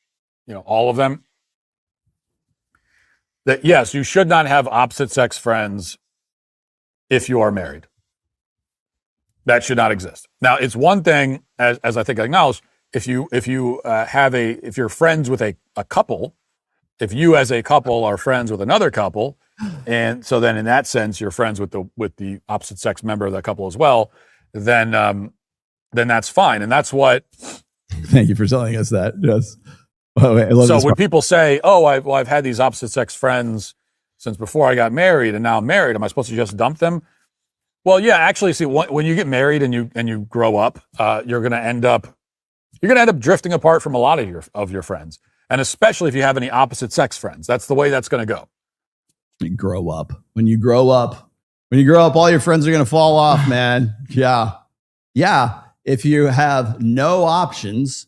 all of them. That yes, you should not have opposite sex friends if you are married. That should not exist. Now, it's one thing, as I think I acknowledged, if you're friends with a couple, if you as a couple are friends with another couple, and so then in that sense you're friends with the opposite sex member of that couple as well, then that's fine, and that's what. Thank you for telling us that. Yes. So when people say, "Oh, I've had these opposite sex friends since before I got married, and now I'm married," am I supposed to just dump them? Well, yeah. Actually, see, when you get married and you grow up, you're going to end up drifting apart from a lot of your friends, and especially if you have any opposite sex friends. That's the way that's going to go. You grow up. When you grow up, all your friends are going to fall off, man. Yeah. If you have no options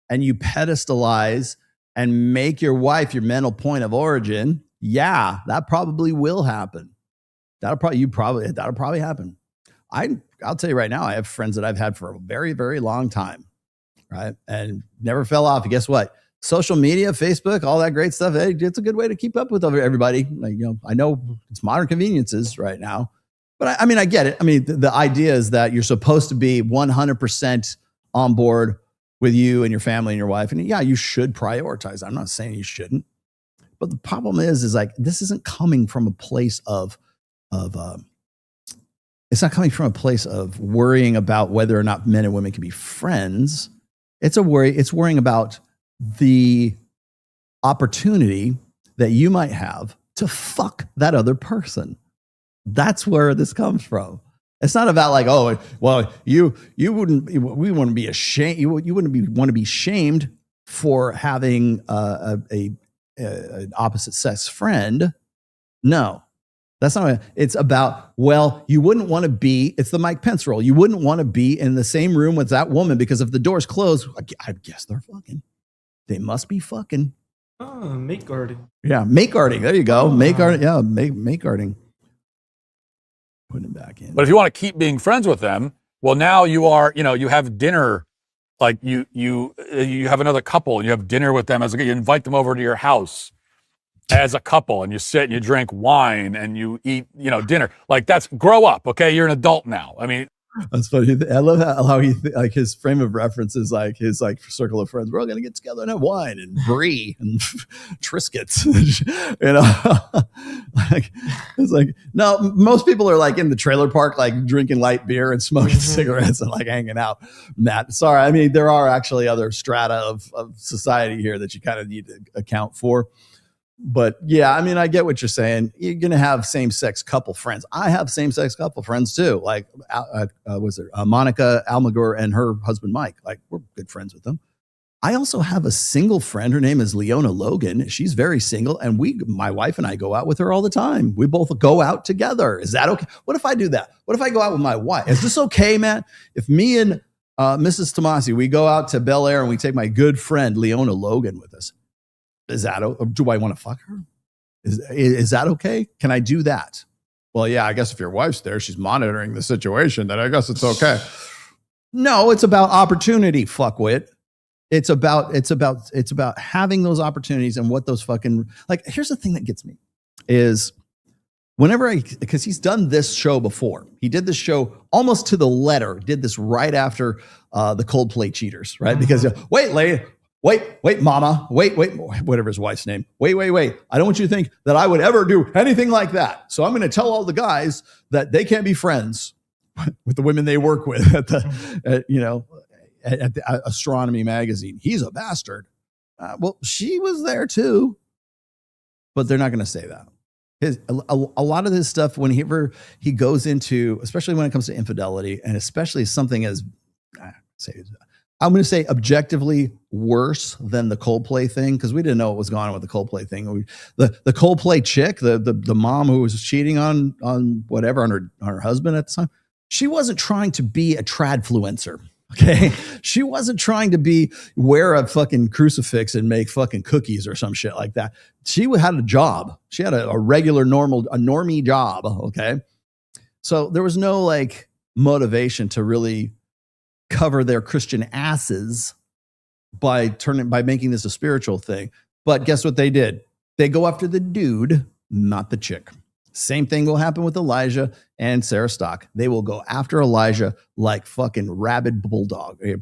and you pedestalize and make your wife your mental point of origin, yeah, that probably will happen. That'll probably happen. I'll tell you right now, I have friends that I've had for a very, very long time. Right. And never fell off. And guess what? Social media, Facebook, all that great stuff. Hey, it's a good way to keep up with everybody. I know it's modern conveniences right now, but I get it. I mean, the idea is that you're supposed to be 100% on board with you and your family and your wife. And yeah, you should prioritize. I'm not saying you shouldn't, but the problem is like, this isn't coming from a place of it's not coming from a place of worrying about whether or not men and women can be friends. It's worrying about the opportunity that you might have to fuck that other person. That's where this comes from. It's not about like, oh, well, we wouldn't be ashamed. You wouldn't want to be shamed for having an opposite sex friend. No, that's not. It's about, well, you wouldn't want to be. It's the Mike Pence rule. You wouldn't want to be in the same room with that woman because if the door's closed, I guess they're fucking. They must be fucking. Oh, mate guarding. Yeah, mate guarding. There you go. Mate guarding. Yeah, mate guarding. Putting it back in. But if you want to keep being friends with them, well, now you are. You have dinner. Like you have another couple, and you have dinner with them you invite them over to your house as a couple, and you sit and you drink wine and you eat, dinner. Like that's grow up, okay? You're an adult now. I mean. That's funny. I love how he like his frame of reference is like his circle of friends. We're all gonna get together and have wine and brie and Triscuits. It's like no. Most people are like in the trailer park, like drinking light beer and smoking cigarettes and like hanging out. Matt, sorry. I mean, there are actually other strata of society here that you kind of need to account for. But yeah, I mean, I get what you're saying. You're going to have same-sex couple friends. I have same-sex couple friends too. Like, Monica Almaguer and her husband, Mike. Like, we're good friends with them. I also have a single friend. Her name is Leona Logan. She's very single. And my wife and I go out with her all the time. We both go out together. Is that okay? What if I do that? What if I go out with my wife? Is this okay, Matt? If me and Mrs. Tomasi, we go out to Bel Air and we take my good friend, Leona Logan, with us. Is that, do I want to fuck her? Is that okay? Can I do that? well, yeah, I guess if your wife's there, she's monitoring the situation, then I guess it's okay. No, it's about opportunity, fuckwit. It's about having those opportunities and what those fucking, like, here's the thing that gets me is whenever because he's done this show before. He did this show almost to the letter, did this right after the Coldplay Cheaters, right? Because wait, mama, wait, whatever his wife's name. Wait. I don't want you to think that I would ever do anything like that. So I'm going to tell all the guys that they can't be friends with the women they work with at the astronomy magazine. He's a bastard. Well, she was there too, but they're not going to say that. A lot of this stuff, whenever he goes into, especially when it comes to infidelity, and especially something as, I'm going to say objectively worse than the Coldplay thing, because we didn't know what was going on with the Coldplay thing. The Coldplay chick, the mom who was cheating on her husband at the time, she wasn't trying to be a tradfluencer. Okay. She wasn't trying to wear a fucking crucifix and make fucking cookies or some shit like that. She had a job. She had a regular, normie job. Okay. So there was no like motivation to really cover their Christian asses by making this a spiritual thing. But guess what they did? They go after the dude, not the chick. Same thing will happen with Elijah and Sarah Stock. They will go after Elijah like fucking rabid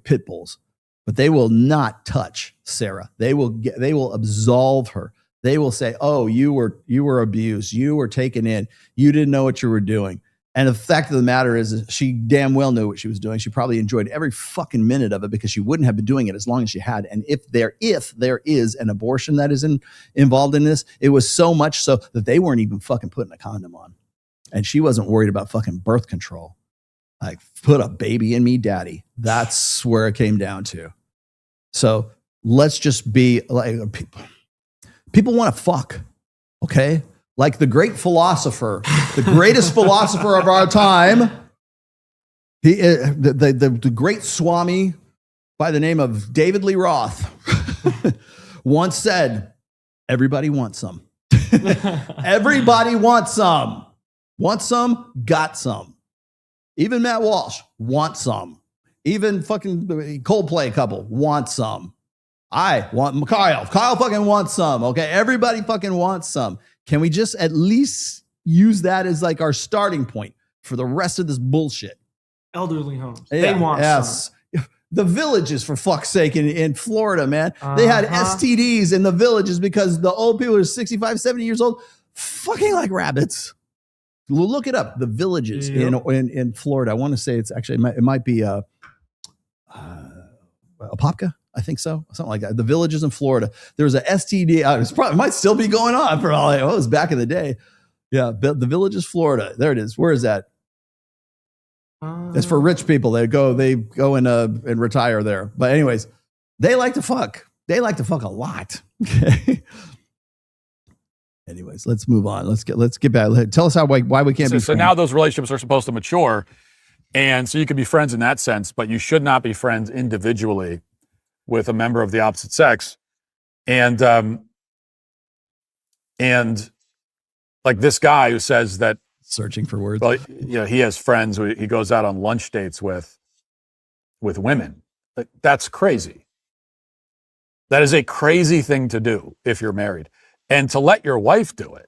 pit bulls, but they will not touch Sarah. They will absolve her. They will say, "Oh, you were abused. You were taken in. You didn't know what you were doing." And the fact of the matter is, she damn well knew what she was doing. She probably enjoyed every fucking minute of it, because she wouldn't have been doing it as long as she had. And if there is an abortion that is involved in this, it was so much so that they weren't even fucking putting a condom on. And she wasn't worried about fucking birth control. Like, put a baby in me, daddy. That's where it came down to. So let's just be like, people want to fuck, okay? Like the great philosopher, the greatest philosopher of our time, the great Swami by the name of David Lee Roth once said, everybody wants some. Everybody wants some. Want some, got some. Even Matt Walsh wants some. Even fucking Coldplay couple wants some. I want Kyle. Kyle fucking wants some. Okay, everybody fucking wants some. Can we just at least use that as like our starting point for the rest of this bullshit? Elderly homes. Yeah, They want some. The villages, for fuck's sake, in Florida, man. They had STDs in the villages because the old people are 65, 70 years old, fucking like rabbits. Look it up. The villages in Florida. I want to say it's actually, it might be Apopka. I think so. Something like that. The villages in Florida. There was a STD. It might still be going on for all I know. It was back in the day. Yeah. The villages, Florida. There it is. Where is that? It's for rich people. They go and retire there. But anyways, they like to fuck. They like to fuck a lot. Okay. Anyways, let's move on. Let's get back. Tell us why we can't be friends. So now those relationships are supposed to mature. And so you can be friends in that sense, but you should not be friends individually with a member of the opposite sex. And like this guy who says that, searching for words. Well, he has friends who he goes out on lunch dates with women. That's crazy. That is a crazy thing to do if you're married, and to let your wife do it.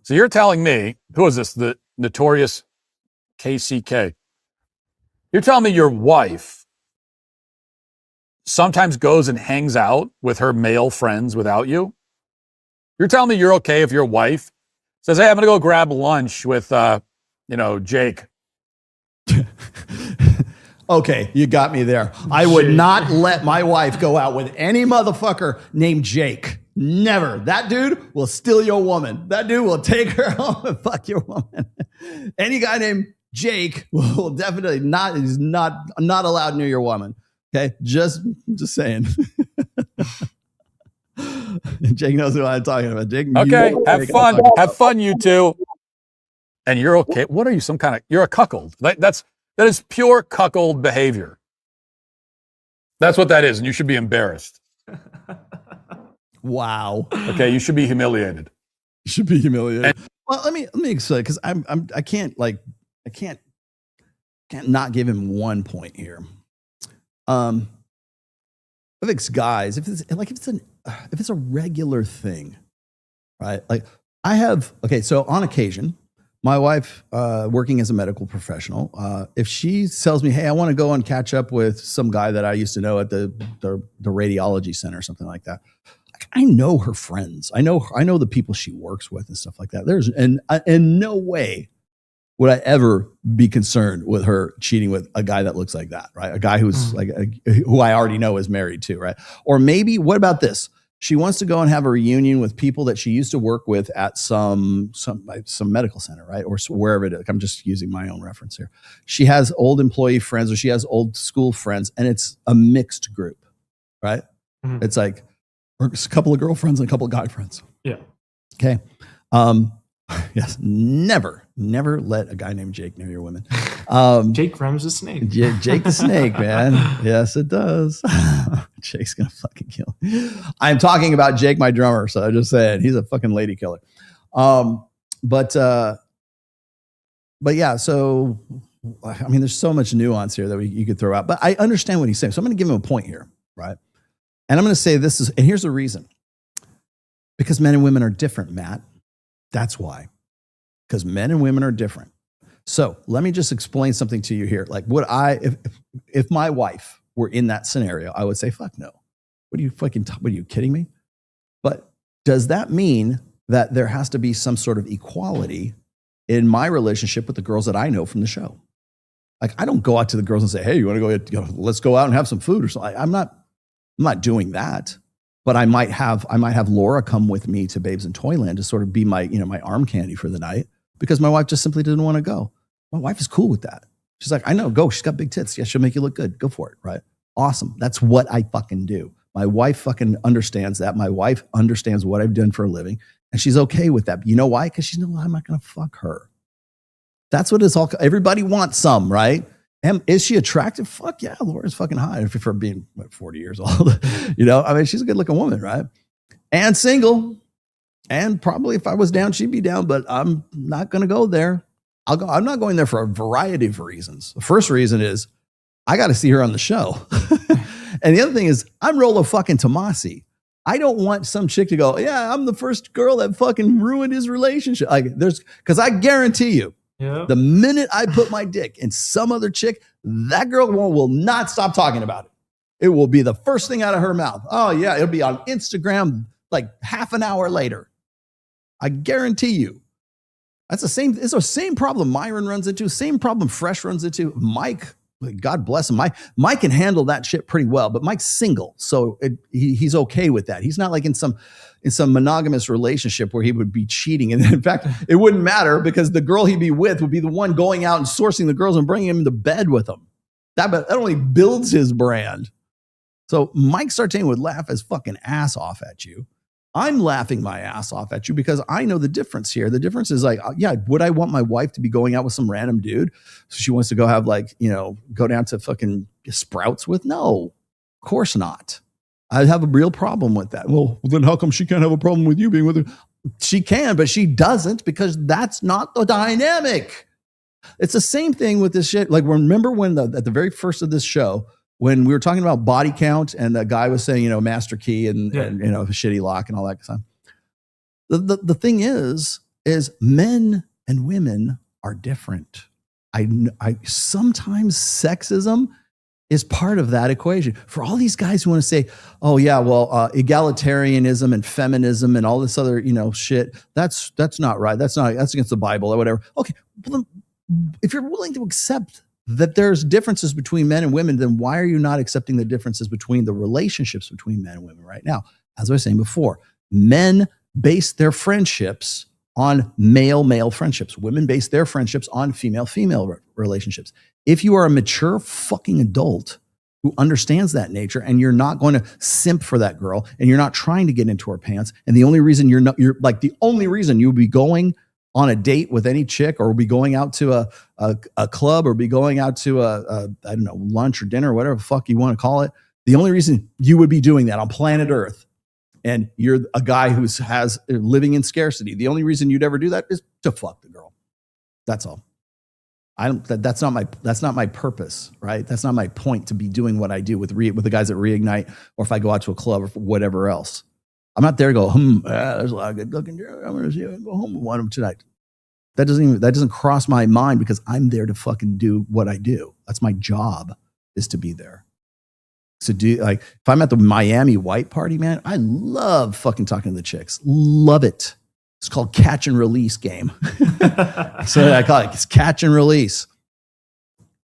So you're telling me, who is this? The notorious KCK. You're telling me your wife sometimes goes and hangs out with her male friends without you? You're telling me you're okay if your wife says, "Hey, I'm going to go grab lunch with, Jake." Okay, you got me there. I would not let my wife go out with any motherfucker named Jake. Never. That dude will steal your woman. That dude will take her home and fuck your woman. Any guy named Jake will definitely is not allowed near your woman. Okay, just saying. Jake knows what I'm talking about. Jake, okay, have fun, you two. And you're okay. What are you? You're a cuckold. That is pure cuckold behavior. That's what that is, and you should be embarrassed. Wow. Okay, you should be humiliated. You should be humiliated. Well, let me explain, because I can't not give him one point here. I think it's guys, if it's a regular thing, right? Like so on occasion, my wife, working as a medical professional, if she tells me, hey, I want to go and catch up with some guy that I used to know at the radiology center or something like that. I know her friends. I know the people she works with and stuff like that. There's in no way would I ever be concerned with her cheating with a guy that looks like that, right? A guy who's who I already know is married too, right? Or maybe, what about this? She wants to go and have a reunion with people that she used to work with at some medical center, right? Or wherever it is. I'm just using my own reference here. She has old employee friends, or she has old school friends, and it's a mixed group, right? Mm-hmm. It's like a couple of girlfriends and a couple of guy friends. Yeah. Okay. Yes. Never let a guy named Jake know your women. Jake rhymes with snake. Jake the snake, man. Yes, it does. Jake's gonna fucking kill. I'm talking about Jake, my drummer. So I just said he's a fucking lady killer. But yeah. So I mean, there's so much nuance here that you could throw out. But I understand what he's saying. So I'm going to give him a point here, right? And I'm going to say and here's the reason. Because men and women are different, Matt. That's why. Because men and women are different. So let me just explain something to you here. Like, if my wife were in that scenario, I would say, fuck no. What are you kidding me? But does that mean that there has to be some sort of equality in my relationship with the girls that I know from the show? Like, I don't go out to the girls and say, hey, you want to go, let's go out and have some food or something. I'm not doing that. But I might have Laura come with me to Babes in Toyland to sort of be my arm candy for the night, because my wife just simply didn't want to go. My wife is cool with that. She's like, I know, go. She's got big tits. Yeah, she'll make you look good. Go for it, right? Awesome. That's what I fucking do. My wife fucking understands that. My wife understands what I've done for a living, and she's okay with that. You know why? Because she knows I'm not going to fuck her. That's what it's all. Everybody wants some, right? And is she attractive? Fuck yeah, Laura's fucking hot for being 40 years old. I mean, she's a good looking woman, right? And single. And probably if I was down, she'd be down, but I'm not going to go there. I'm not going there for a variety of reasons. The first reason is I got to see her on the show. And the other thing is I'm Rollo fucking Tomasi. I don't want some chick to go, yeah, I'm the first girl that fucking ruined his relationship. Because I guarantee you, the minute I put my dick in some other chick, that girl will not stop talking about it. It will be the first thing out of her mouth. Oh yeah, it'll be on Instagram like half an hour later. I guarantee you. It's the same problem Myron runs into, same problem Fresh runs into. Mike, God bless him. Mike can handle that shit pretty well, but Mike's single, so he's okay with that. He's not like in some monogamous relationship where he would be cheating. And in fact, it wouldn't matter because the girl he'd be with would be the one going out and sourcing the girls and bringing him into bed with them. That only builds his brand. So Mike Sartain would laugh his fucking ass off at you. I'm laughing my ass off at you because I know the difference here. The difference is like, yeah, would I want my wife to be going out with some random dude? So she wants to go have go down to fucking Sprouts with? No, of course not. I have a real problem with that. Well, then how come she can't have a problem with you being with her? She can, but she doesn't because that's not the dynamic. It's the same thing with this shit. Like, remember when at the very first of this show, when we were talking about body count and the guy was saying, master key and a shitty lock and all that stuff. The thing is men and women are different. I sometimes sexism is part of that equation. For all these guys who want to say, oh yeah, well, egalitarianism and feminism and all this other, shit, that's not right. That's against the Bible or whatever. Okay. Well, if you're willing to accept that there's differences between men and women, then why are you not accepting the differences between the relationships between men and women right now? As I was saying before, men base their friendships on male-male friendships. Women base their friendships on female-female relationships. If you are a mature fucking adult who understands that nature and you're not going to simp for that girl and you're not trying to get into her pants, and the only reason the only reason you'll be going on a date with any chick or be going out to a club or be going out to I don't know, lunch or dinner or whatever the fuck you want to call it. The only reason you would be doing that on planet Earth and you're a guy who has living in scarcity. The only reason you'd ever do that is to fuck the girl. That's all. That's not my purpose, right? That's not my point to be doing what I do with the guys at Reignite, or if I go out to a club or whatever else. I'm not there to go, there's a lot of good looking girls. I'm gonna see if I can go home with one of them tonight. That doesn't cross my mind, because I'm there to fucking do what I do. That's my job, is to be there. So if I'm at the Miami white party, man, I love fucking talking to the chicks. Love it. It's called catch and release game. So I call it, it's catch and release.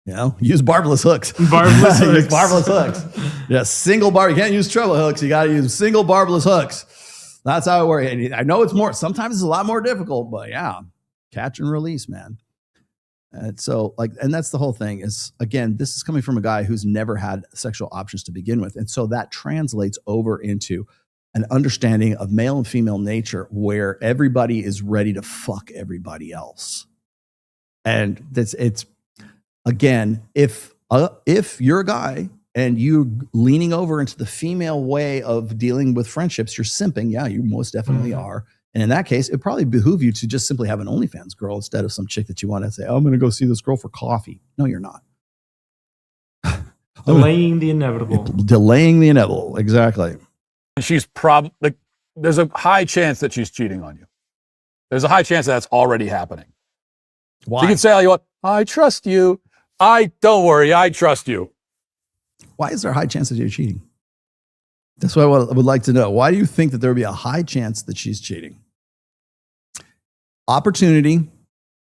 Use barbless hooks. Use barbless hooks. Yeah, single bar. You can't use treble hooks. You got to use single barbless hooks. That's how it works. And I know sometimes it's a lot more difficult, but yeah, catch and release, man. And so and that's the whole thing is, again, this is coming from a guy who's never had sexual options to begin with. And so that translates over into an understanding of male and female nature, where everybody is ready to fuck everybody else. And it's again, if you're a guy and you leaning over into the female way of dealing with friendships, you're simping. Yeah, you most definitely are. And in that case, it probably behoove you to just simply have an OnlyFans girl instead of some chick that you want to say, I'm going to go see this girl for coffee. No, you're not. Delaying the inevitable. Delaying the inevitable. Exactly. She's there's a high chance that she's cheating on you. There's a high chance that's already happening. Why? So you can say all you want, I trust you. Don't worry, I trust you. Why is there a high chance that you're cheating? That's what I would like to know. Why do you think that there would be a high chance that she's cheating? Opportunity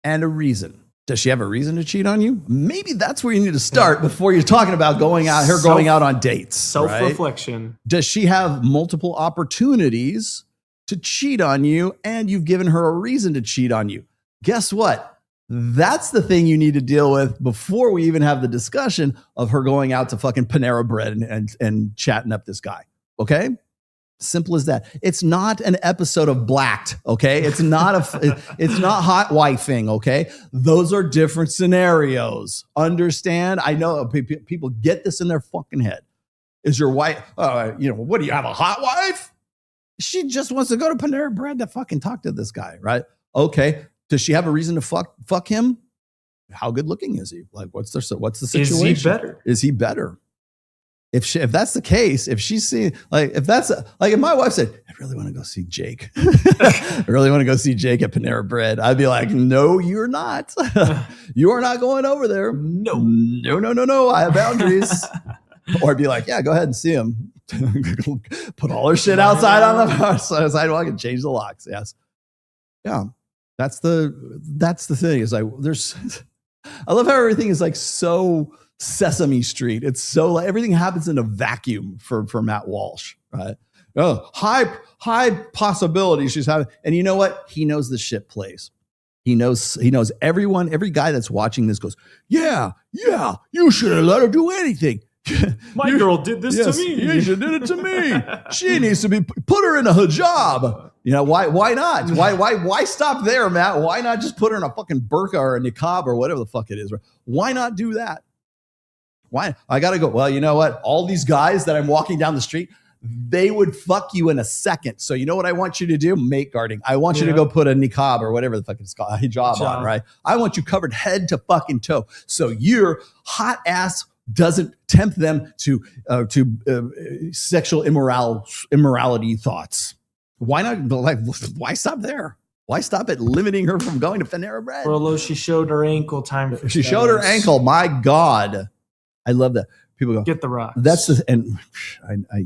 and a reason. Does she have a reason to cheat on you? Maybe that's where you need to start before you're talking about going out on dates. Self-reflection. Right? Does she have multiple opportunities to cheat on you, and you've given her a reason to cheat on you? Guess what? That's the thing you need to deal with before we even have the discussion of her going out to fucking Panera Bread and chatting up this guy. Okay? Simple as that. It's not an episode of Blacked, okay? It's not hot wifing, okay? Those are different scenarios. Understand? I know people get this in their fucking head. Is your wife, what do you have, a hot wife? She just wants to go to Panera Bread to fucking talk to this guy, right? Okay. Does she have a reason to fuck him? How good looking is he? Like, what's the situation? Is he better? If that's the case, if she's seeing, if my wife said, I really want to go see Jake. I really want to go see Jake at Panera Bread. I'd be like, no, you're not. You are not going over there. No. I have boundaries. Or I'd be like, yeah, go ahead and see him. Put all her shit outside on the sidewalk and change the locks. Yes. Yeah. That's the thing. Is I love how everything is so Sesame Street. It's so everything happens in a vacuum for Matt Walsh, right? Oh, high possibility she's having. And you know what? He knows the shit plays. He knows everyone, every guy that's watching this goes, yeah, you should have let her do anything. My girl did this to me. Yeah, she did it to me. She needs to put her in a hijab. Why not? Why stop there, Matt? Why not just put her in a fucking burqa or a niqab or whatever the fuck it is? Why not do that? Why? I got to go. Well, you know what? All these guys that I'm walking down the street, they would fuck you in a second. So you know what I want you to do? Mate guarding. I want you to go put a niqab or whatever the fuck it's called, a hijab on, right? I want you covered head to fucking toe. So your hot ass doesn't tempt them to sexual immorality thoughts. Why not? Why stop there? Why stop at limiting her from going to Panera Bread? Although she showed her ankle time. She showed her ankle. My God. I love that. People go, get the rock. That's and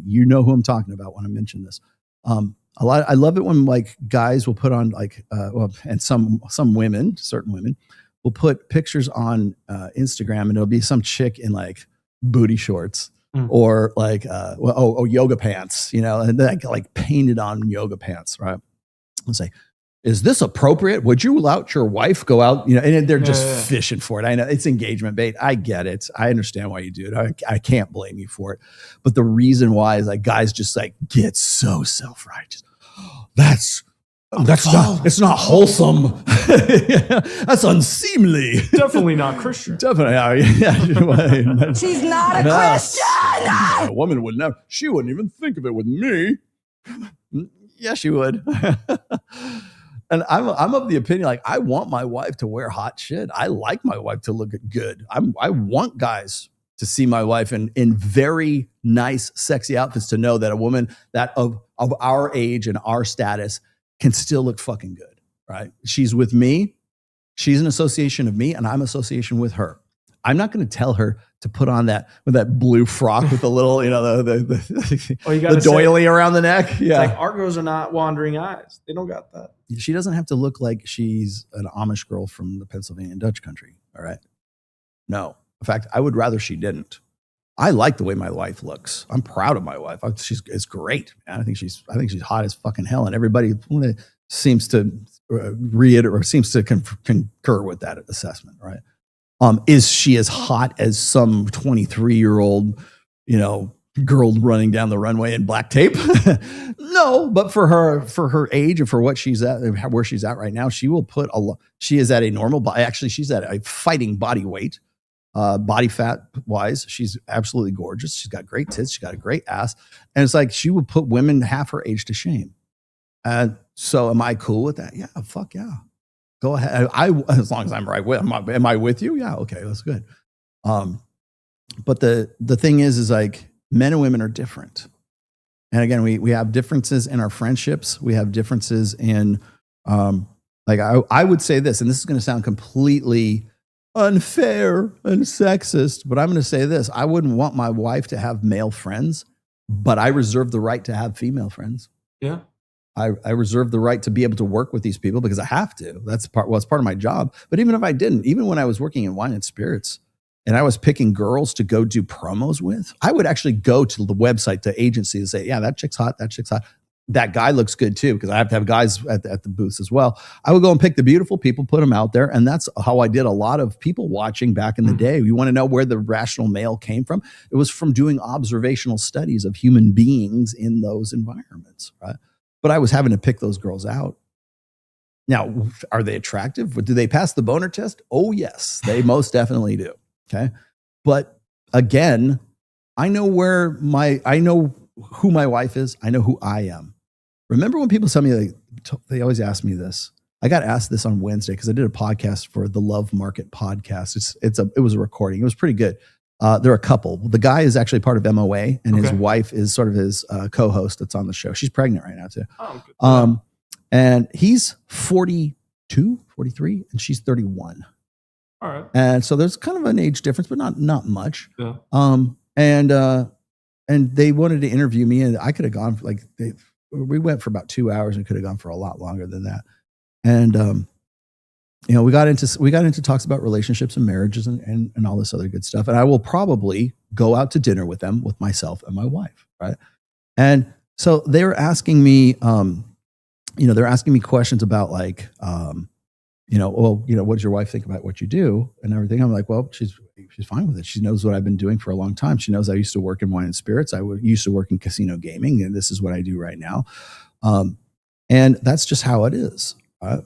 you know who I'm talking about when I mention this. I love it when guys will put on and some women, certain women will put pictures on Instagram, and it'll be some chick in booty shorts or yoga pants, and they're painted on yoga pants, right? I'll say, is this appropriate? Would you let your wife go out? And they're just fishing for it. I know it's engagement bait. I get it. I understand why you do it. I can't blame you for it. But the reason why is guys just get so self-righteous. It's not wholesome. That's unseemly. Definitely not Christian. Definitely. Yeah. She's not a Christian. A woman would never. She wouldn't even think of it with me. Yeah, she would. And I'm of the opinion, like, I want my wife to wear hot shit. I like my wife to look good. I want guys to see my wife in very nice, sexy outfits, to know that a woman that of our age and our status can still look fucking good, right? She's with me. She's an association of me, and I'm association with her. I'm not going to tell her to put on that blue frock with the little, the doily around the neck. Yeah. It's like, our girls are not wandering eyes. They don't got that. She doesn't have to look like she's an Amish girl from the Pennsylvania Dutch country. All right. No. In fact, I would rather she didn't. I like the way my wife looks. I'm proud of my wife. It's great. Man. I think she's hot as fucking hell. And everybody seems to reiterate or seems to concur with that assessment. Right. Is she as hot as some 23-year-old, girl running down the runway in black tape? No, but for her age and for what she's at, where she's at right now, she will put she is at a normal body. Actually, she's at a fighting body weight, body fat wise. She's absolutely gorgeous. She's got great tits. She's got a great ass. And it's like, she will put women half her age to shame. And so am I cool with that? Yeah, fuck yeah. Go ahead. As long as I'm right with, am I with you? Yeah. Okay. That's good. But the thing is like, men and women are different. And again, we have differences in our friendships. We have differences in, I would say this, and this is going to sound completely unfair and sexist, but I'm going to say this. I wouldn't want my wife to have male friends, but I reserve the right to have female friends. Yeah. I reserve the right to be able to work with these people because I have to. It's part of my job. But even if I didn't, even when I was working in wine and spirits and I was picking girls to go do promos with, I would actually go to the website, the agency, and say, yeah, that chick's hot. That chick's hot. That guy looks good too, because I have to have guys at the booths as well. I would go and pick the beautiful people, put them out there. And that's how I did a lot of people watching back in the day. You want to know where the rational male came from? It was from doing observational studies of human beings in those environments, right? But I was having to pick those girls out. Now, are they attractive? Do they pass the boner test? Oh, yes, they most definitely do. Okay. But again, I know who my wife is. I know who I am. Remember when people tell me, they always ask me this. I got asked this on Wednesday because I did a podcast for the Love Market podcast. It was a recording. It was pretty good. They're a couple. The guy is actually part of MOA, and his wife is sort of his co-host that's on the show. She's pregnant right now too. Oh, good. And he's 42, 43, and she's 31. All right. And so there's kind of an age difference, but not much. Yeah. And they wanted to interview me, and I could have gone we went for about 2 hours and could have gone for a lot longer than that. And we got into talks about relationships and marriages and all this other good stuff. And I will probably go out to dinner with them, with myself and my wife. Right. And so they were asking me, they're asking me questions about like, what does your wife think about what you do and everything? I'm like, well, she's fine with it. She knows what I've been doing for a long time. She knows I used to work in wine and spirits. I used to work in casino gaming, and this is what I do right now. And that's just how it is. Right?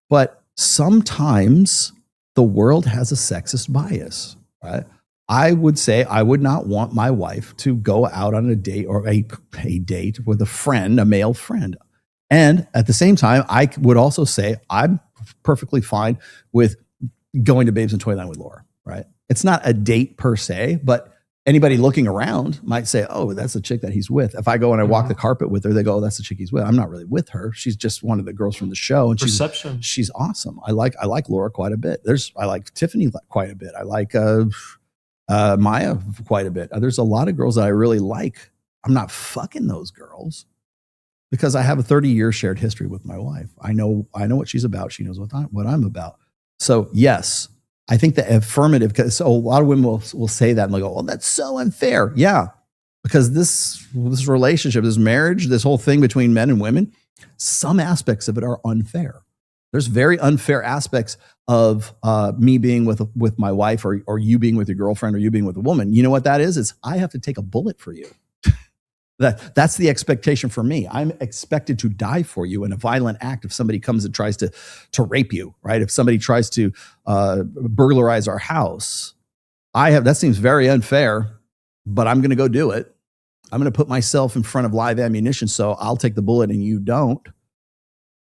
But sometimes the world has a sexist bias, right? I would say I would not want my wife to go out on a date or a date with a friend, a male friend. And at the same time, I would also say I'm perfectly fine with going to Babes in Toyland with Laura, right? It's not a date per se, but anybody looking around might say, oh, that's the chick that he's with. If I go and I walk the carpet with her, they go, oh, that's the chick he's with. I'm not really with her. She's just one of the girls from the show. And she's awesome. I like Laura quite a bit. I like Tiffany quite a bit. I like Maya quite a bit. There's a lot of girls that I really like. I'm not fucking those girls because I have a 30-year shared history with my wife. I know what she's about. She knows what I'm about. So yes, I think the affirmative, because a lot of women will say that and they'll go, well, that's so unfair. Yeah, because this relationship, this marriage, this whole thing between men and women, some aspects of it are unfair. There's very unfair aspects of me being with my wife or you being with your girlfriend or you being with a woman. You know what that is? It's I have to take a bullet for you. That's the expectation for me. I'm expected to die for you in a violent act if somebody comes and tries to rape you, right? If somebody tries to burglarize our house, that seems very unfair, but I'm going to go do it. I'm going to put myself in front of live ammunition, so I'll take the bullet and you don't.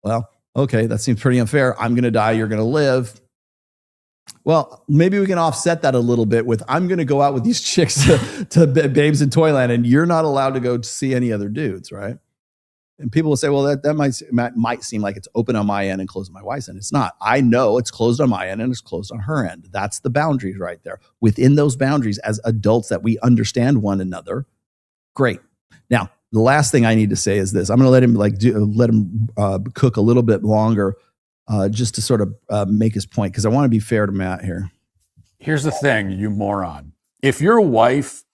Well, Okay, that seems pretty unfair. I'm going to die. You're going to live. Well, maybe we can offset that a little bit with I'm going to go out with these chicks to Babes in Toyland, and you're not allowed to go see any other dudes, right? And people will say, well, that might seem like it's open on my end and closed on my wife's end. It's not. I know it's closed on my end and it's closed on her end. That's the boundaries right there. Within those boundaries, as adults that we understand one another, great. Now, the last thing I need to say is this. I'm going to let him cook a little bit longer just to sort of make his point, because I want to be fair to Matt here. Here's the thing, you moron. If your wife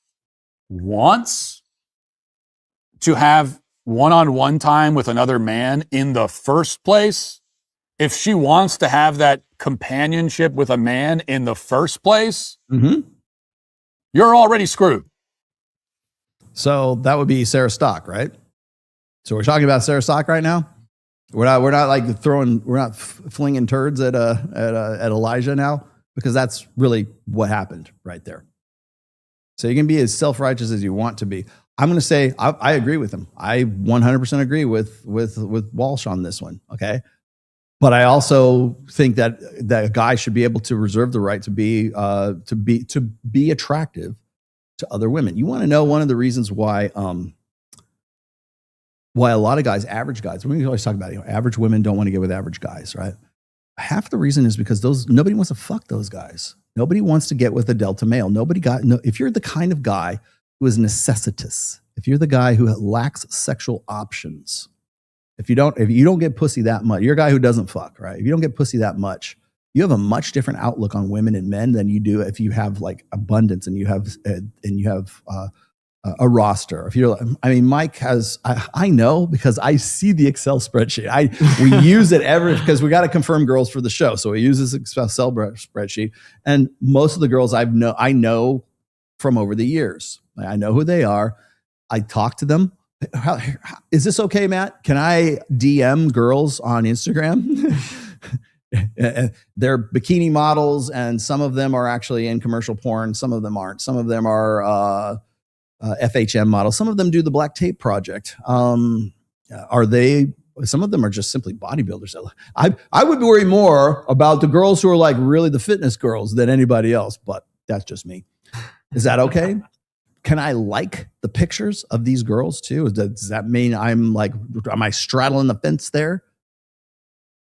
wants to have one-on-one time with another man in the first place, if she wants to have that companionship with a man in the first place, you're already screwed. So that would be Sarah Stock, right? So we're talking about Sarah Stock right now. We're not like flinging turds at Elijah now, because that's really what happened right there. So you can be as self-righteous as you want to be. I'm going to say I agree with him. I 100% agree with Walsh on this one. Okay, but I also think that a guy should be able to reserve the right to be attractive to other women. You want to know one of the reasons why a lot of guys, average guys, we always talk about average women don't want to get with average guys, right? Half the reason is because nobody wants to fuck those guys. Nobody wants to get with a Delta male. If you're the kind of guy who is necessitous, if you're the guy who lacks sexual options, if you don't get pussy that much, you're a guy who doesn't fuck, right? If you don't get pussy that much, you have a much different outlook on women and men than you do if you have like abundance and you have a roster. Mike has, I know because I see the Excel spreadsheet. We use it because we got to confirm girls for the show. So we use this Excel spreadsheet, and most of the girls I know from over the years. I know who they are. I talk to them. Is this okay, Matt? Can I DM girls on Instagram? They're bikini models, and some of them are actually in commercial porn. Some of them aren't. Some of them are FHM models. Some of them do the Black Tape Project. Some of them are just simply bodybuilders. I would worry more about the girls who are like really the fitness girls than anybody else, but that's just me. Is that okay? Can I like the pictures of these girls too? Does that mean am I straddling the fence there?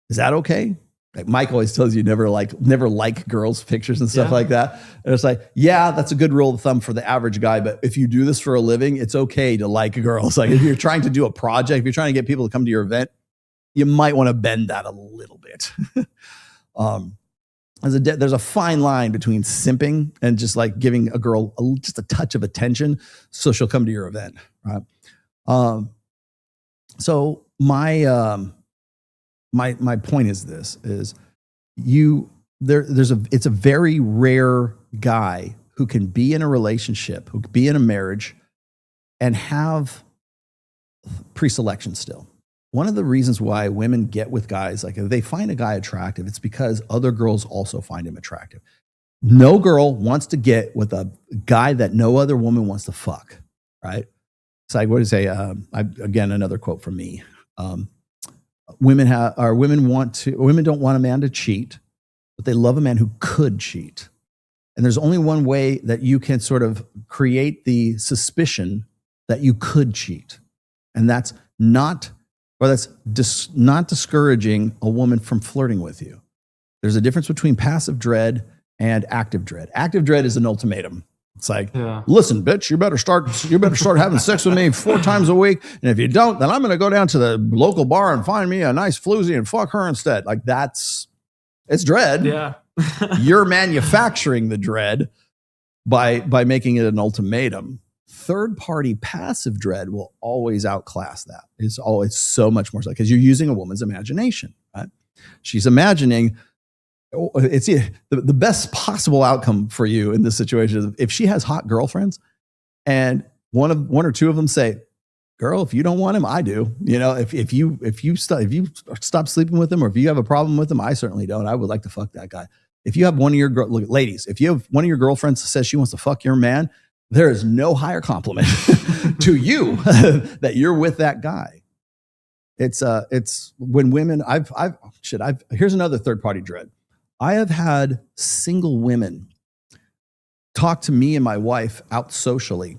Is that okay? Like Mike always tells you never like girls' pictures and stuff like that. And it's like, yeah, that's a good rule of thumb for the average guy. But if you do this for a living, it's okay to like girls. Like if you're trying to do a project, if you're trying to get people to come to your event, you might want to bend that a little bit. There's a fine line between simping and just like giving a girl just a touch of attention so she'll come to your event, right? So my point is this: it's a very rare guy who can be in a relationship, who can be in a marriage, and have pre-selection still. One of the reasons why women get with guys, like if they find a guy attractive, it's because other girls also find him attractive. No girl wants to get with a guy that no other woman wants to fuck, right? It's like, what do you say? Again, another quote from me. Women don't want a man to cheat, but they love a man who could cheat. And there's only one way that you can sort of create the suspicion that you could cheat. And that's not discouraging a woman from flirting with you. There's a difference between passive dread and active dread. Active dread is an ultimatum. It's like, listen, bitch, you better start having sex with me 4 times a week. And if you don't, then I'm going to go down to the local bar and find me a nice floozy and fuck her instead. Like it's dread. Yeah. You're manufacturing the dread by making it an ultimatum. Third-party passive dread will always outclass that. It's so much more so because you're using a woman's imagination, right? She's imagining it's the best possible outcome for you in this situation is if she has hot girlfriends and one or two of them say, girl, if you don't want him, I do. You know, if you stop sleeping with him or if you have a problem with him, I certainly don't. I would like to fuck that guy. If you have one of your ladies, if you have one of your girlfriends that says she wants to fuck your man, there is no higher compliment to you that you're with that guy. It's when women, here's another third party dread. I have had single women talk to me and my wife out socially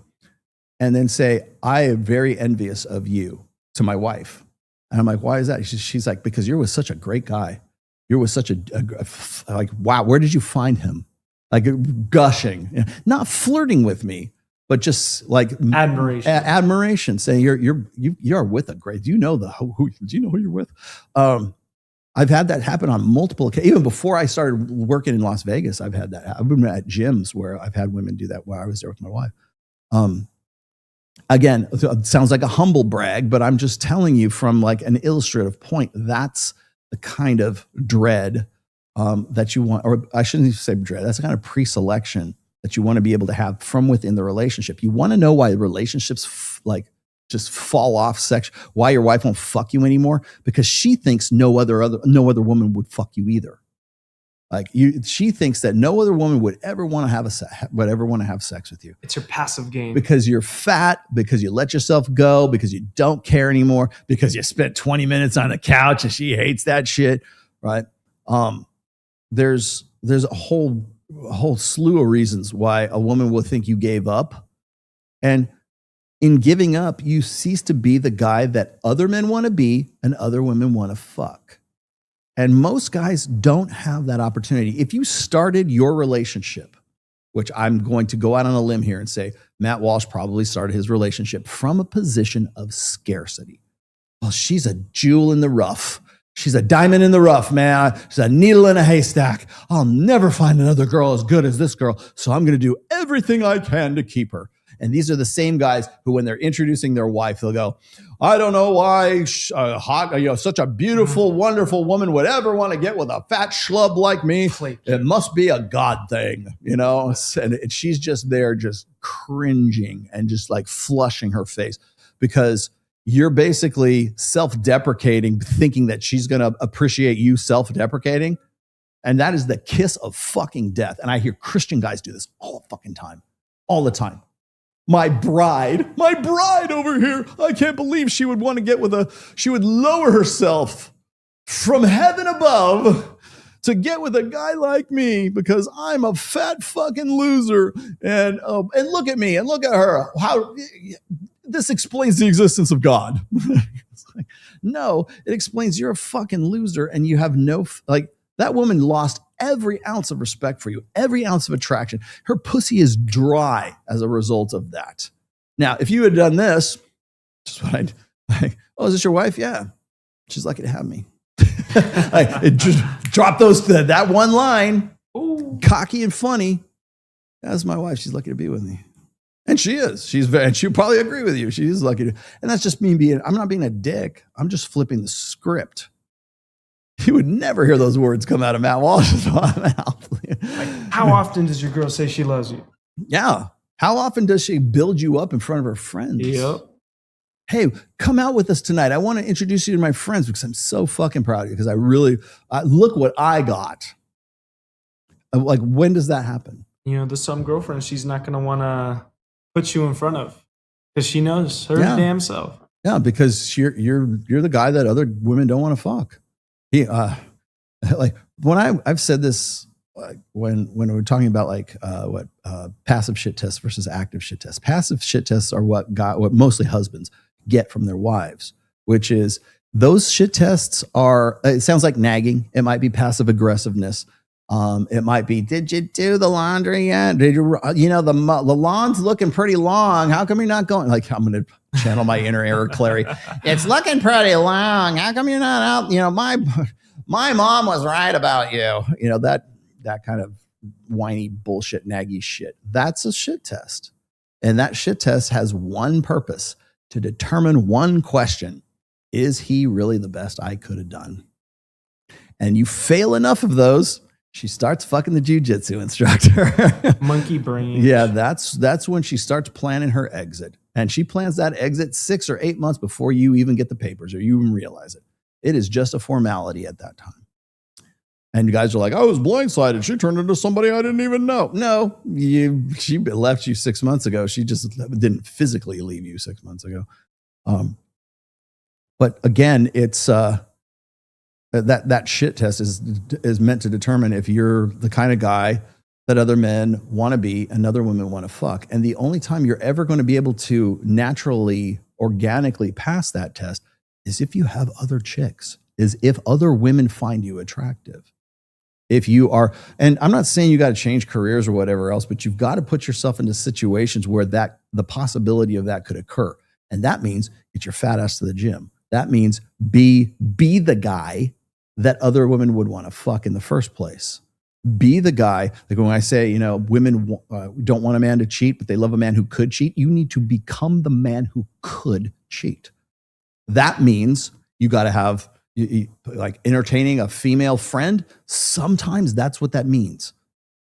and then say, I am very envious of you to my wife. And I'm like, why is that? She's like, because you're with such a great guy. You're with such like, wow, where did you find him? Like gushing, not flirting with me, but just like admiration, saying you are with a great, do you know who you're with? I've had that happen on multiple occasions. Even before I started working in Las Vegas, I've had that. I've been at gyms where I've had women do that while I was there with my wife. Again, it sounds like a humble brag, but I'm just telling you from like an illustrative point, that's the kind of dread that you want, or I shouldn't even say dread, that's the kind of pre-selection that you want to be able to have from within the relationship. You want to know why relationships just fall off why your wife won't fuck you anymore, because she thinks no other woman would fuck you either. She thinks that no other woman would ever want to have sex with you. It's your passive game. Because you're fat, because you let yourself go, because you don't care anymore, because you spent 20 minutes on the couch and she hates that shit, right? There's a whole slew of reasons why a woman will think you gave up. And in giving up, you cease to be the guy that other men want to be and other women want to fuck. And most guys don't have that opportunity. If you started your relationship, which I'm going to go out on a limb here and say, Matt Walsh probably started his relationship from a position of scarcity. Well, she's a jewel in the rough. She's a diamond in the rough, man. She's a needle in a haystack. I'll never find another girl as good as this girl. So I'm going to do everything I can to keep her. And these are the same guys who, when they're introducing their wife, they'll go, I don't know why such a beautiful, wonderful woman would ever want to get with a fat schlub like me. It must be a God thing, And she's just there just cringing and just like flushing her face because you're basically self-deprecating, thinking that she's going to appreciate you self-deprecating. And that is the kiss of fucking death. And I hear Christian guys do this all the fucking time, all the time. My bride over here. I can't believe she would want to get she would lower herself from heaven above to get with a guy like me because I'm a fat fucking loser. And look at me and look at her. How this explains the existence of God. No, it explains you're a fucking loser and you have that woman lost every ounce of respect for you, every ounce of attraction. Her pussy is dry as a result of that. Now, if you had done this, just what I'd like, oh, is this your wife? Yeah. She's lucky to have me. Just drop that one line. Ooh. Cocky and funny. That's my wife. She's lucky to be with me. And she is. And she'll probably agree with you. She is lucky to. And that's just me I'm not being a dick. I'm just flipping the script. You would never hear those words come out of Matt Walsh's mouth. How often does your girl say she loves you? Yeah. How often does she build you up in front of her friends? Yep. Hey, come out with us tonight. I want to introduce you to my friends because I'm so fucking proud of you because look what I got. Like, when does that happen? There's some girlfriend she's not going to want to put you in front of because she knows her damn self. Yeah, because you're the guy that other women don't want to fuck. Like when I've said this, when we're talking about passive shit tests versus active shit tests. Passive shit tests are what mostly husbands get from their wives, which is those shit tests are. It sounds like nagging. It might be passive aggressiveness. It might be, did you do the laundry yet? Did you, the lawn's looking pretty long. How come you're not going? Like, I'm going to channel my inner Eric Clary. It's looking pretty long. How come you're not out? My mom was right about you. That kind of whiny bullshit, naggy shit. That's a shit test. And that shit test has one purpose: to determine one question. Is he really the best I could have done? And you fail enough of those, she starts fucking the jujitsu instructor. Monkey brain. Yeah, that's when she starts planning her exit. And she plans that exit 6 or 8 months before you even get the papers or you even realize it. It is just a formality at that time. And you guys are like, I was blindsided. She turned into somebody I didn't even know. No, she left you 6 months ago. She just didn't physically leave you 6 months ago. But again, it's that shit test is meant to determine if you're the kind of guy that other men want to be and other women want to fuck. And the only time you're ever going to be able to naturally, organically pass that test is if you have other chicks, is if other women find you attractive. If you are, and I'm not saying you got to change careers or whatever else, but you've got to put yourself into situations where the possibility of that could occur. And that means get your fat ass to the gym. That means be the guy that other women would want to fuck in the first place. Be the guy, like when I say, you know, women don't want a man to cheat, but they love a man who could cheat. You need to become the man who could cheat. That means you got to have, like entertaining a female friend. Sometimes that's what that means.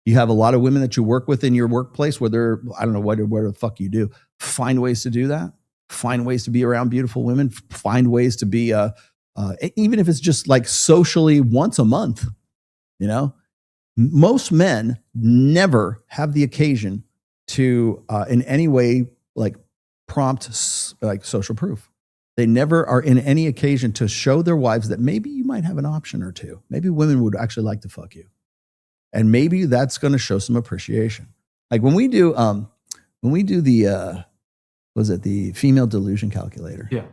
You have a lot of women that you work with in your workplace, whether, I don't know what the fuck you do. Find ways to do that. Find ways to be around beautiful women. Find ways to be, even if it's just like socially once a month, you know. Most men never have the occasion to, in any way, like prompt like social proof. They never are in any occasion to show their wives that maybe you might have an option or two. Maybe women would actually like to fuck you, and maybe that's going to show some appreciation. Like when we do the the female delusion calculator. Yeah.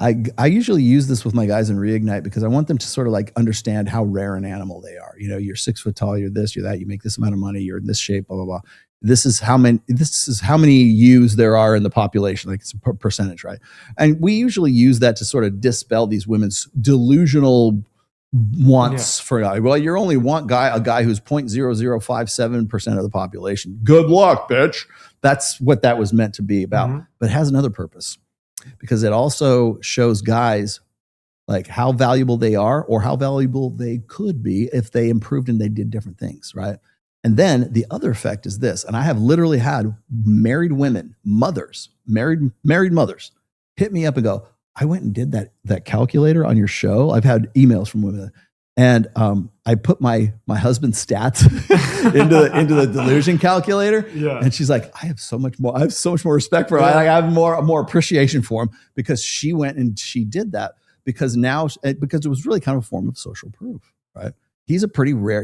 I usually use this with my guys in Reignite because I want them to sort of like understand how rare an animal they are. You know, you're 6 foot tall, you're this, you're that, you make this amount of money, you're in this shape, blah, blah, blah. This is how many yous there are in the population. Like it's a percentage, right? And we usually use that to sort of dispel these women's delusional wants for a guy. Well, you only want a guy who's 0.0057% of the population. Good luck, bitch. That's what that was meant to be about. But it has another purpose. Because it also shows guys like how valuable they are or how valuable they could be if they improved and they did different things, right? And then the other effect is this, and I have literally had married women, mothers, married mothers, hit me up and go, I went and did that calculator on your show. I've had emails from women, and I put my husband's stats into the delusion calculator. Yeah. And she's like, I have so much more respect for him. I have more appreciation for him because she went and she did that because it was really kind of a form of social proof, right? He's a pretty rare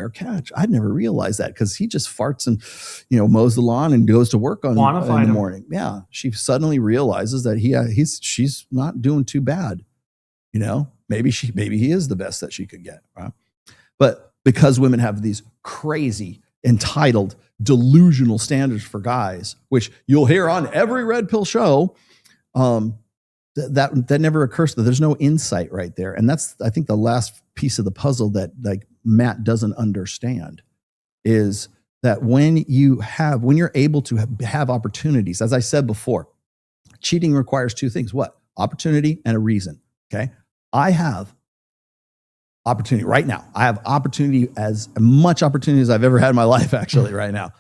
catch. I'd never realized that because he just farts and, you know, mows the lawn and goes to work in the morning. Yeah. She suddenly realizes that she's not doing too bad. You know, maybe he is the best that she could get, right? But because women have these crazy, entitled, delusional standards for guys, which you'll hear on every Red Pill show, that never occurs to them. There's no insight right there. And that's, I think, the last piece of the puzzle that like Matt doesn't understand is that when you're able to have opportunities, as I said before, cheating requires two things. What? Opportunity and a reason. Okay. I have opportunity right now. I have opportunity, as much opportunity as I've ever had in my life, actually, right now.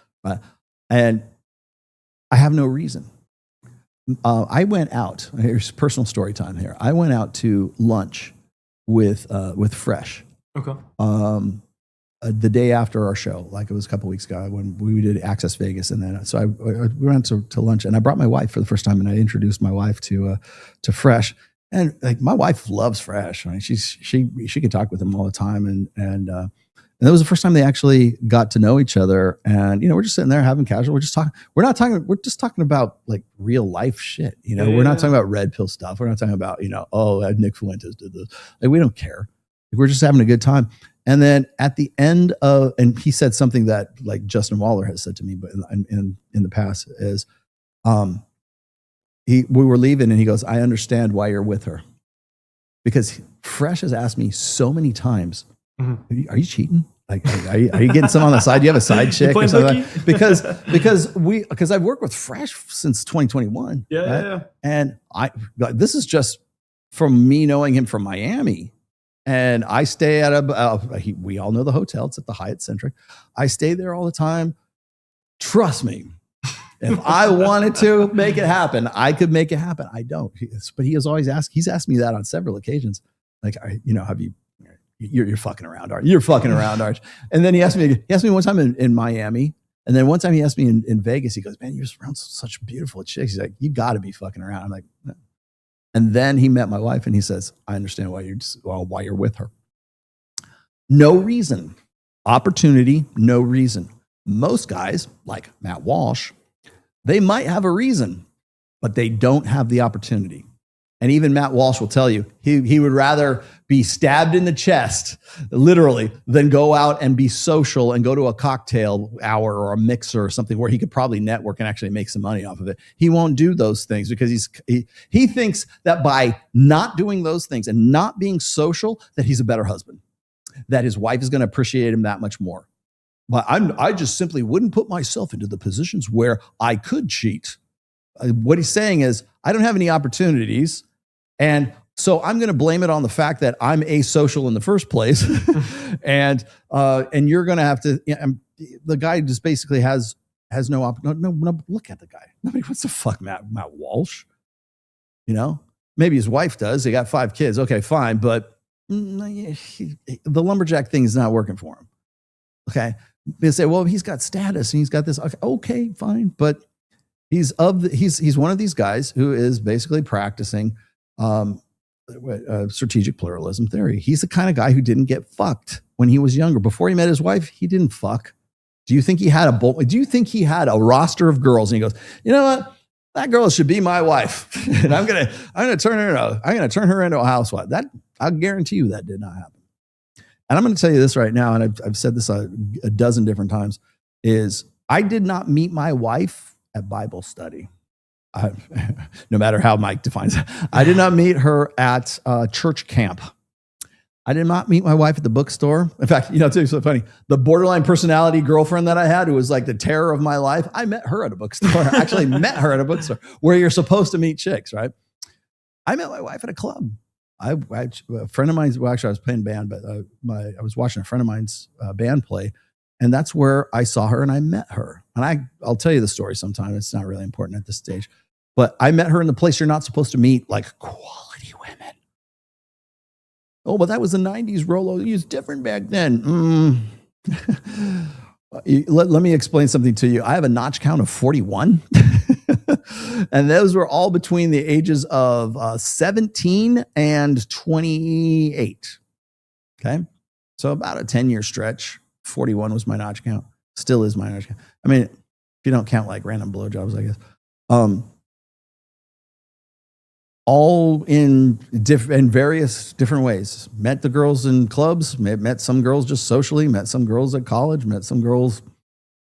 And I have no reason. I went out. Here's personal story time here. I went out to lunch with Fresh. Okay. The day after our show, like it was a couple weeks ago when we did Access Vegas, and then so we went to lunch, and I brought my wife for the first time, and I introduced my wife to Fresh. And like my wife loves Fresh. Right? She could talk with him all the time, and that was the first time they actually got to know each other. And you know, we're just sitting there having casual. We're just talking about like real life shit. You know, we're not talking about red pill stuff. We're not talking about Nick Fuentes did this. Like we don't care. Like, we're just having a good time. And then at the end and he said something that like Justin Waller has said to me, but in the past is, we were leaving and he goes, I understand why you're with her. Because Fresh has asked me so many times, are you cheating? Like, are you getting some on the side? Do you have a side chick or something? Because I've worked with Fresh since 2021. Yeah, right? Yeah. And this is just from me knowing him from Miami. And I stay at we all know the hotel. It's at the Hyatt Centric. I stay there all the time. Trust me. If I wanted to make it happen, I could make it happen. I don't. But he has always asked. He's asked me that on several occasions. Like, have you? You're fucking around, aren't you? You're fucking around, aren't you? And then he asked me one time in Miami, and then one time he asked me in Vegas. He goes, "Man, you're around such beautiful chicks." He's like, "You got to be fucking around." I'm like, And then he met my wife and he says, I understand why you're with her. No reason. Opportunity, no reason. Most guys, like Matt Walsh, they might have a reason, but they don't have the opportunity. And even Matt Walsh will tell you he would rather be stabbed in the chest, literally, than go out and be social and go to a cocktail hour or a mixer or something where he could probably network and actually make some money off of it. He won't do those things because he thinks that by not doing those things and not being social, that he's a better husband, that his wife is going to appreciate him that much more. But I just simply wouldn't put myself into the positions where I could cheat. What he's saying is, I don't have any opportunities. And so I'm going to blame it on the fact that I'm asocial in the first place. and you're going to have to, the guy just basically has no, look at the guy. Nobody wants to fuck Matt Walsh. You know, maybe his wife does. They got 5 kids. Okay, fine. But the lumberjack thing is not working for him. Okay. They say, well, he's got status and he's got this. Okay, fine. But he's one of these guys who is basically practicing strategic pluralism theory. He's the kind of guy who didn't get fucked when he was younger. Before he met his wife, he didn't fuck. Do you think he had a roster of girls and he goes, you know what? That girl should be my wife. And I'm gonna turn her into a housewife. That I'll guarantee you that did not happen. And I'm going to tell you this right now, and I've said this a dozen different times, is I did not meet my wife at Bible study. No matter how Mike defines it. I did not meet her at church camp. I did not meet my wife at the bookstore. In fact, I'll tell you something funny. The borderline personality girlfriend that I had, who was like the terror of my life, I met her at a bookstore. I actually met her at a bookstore where you're supposed to meet chicks, right? I met my wife at a club. A friend of mine's, well, actually I was playing band, but I was watching a friend of mine's band play, and that's where I saw her and I met her. And I'll tell you the story sometime. It's not really important at this stage. But I met her in the place you're not supposed to meet, like quality women. Oh, but that was the 90s, Rolo. It was different back then. Let me explain something to you. I have a notch count of 41. And those were all between the ages of 17 and 28. Okay. So about a 10-year stretch. 41 was my notch count. Still is my notch count. I mean, if you don't count like random blowjobs, I guess. All in various different ways. Met the girls in clubs, met some girls just socially, met some girls at college, met some girls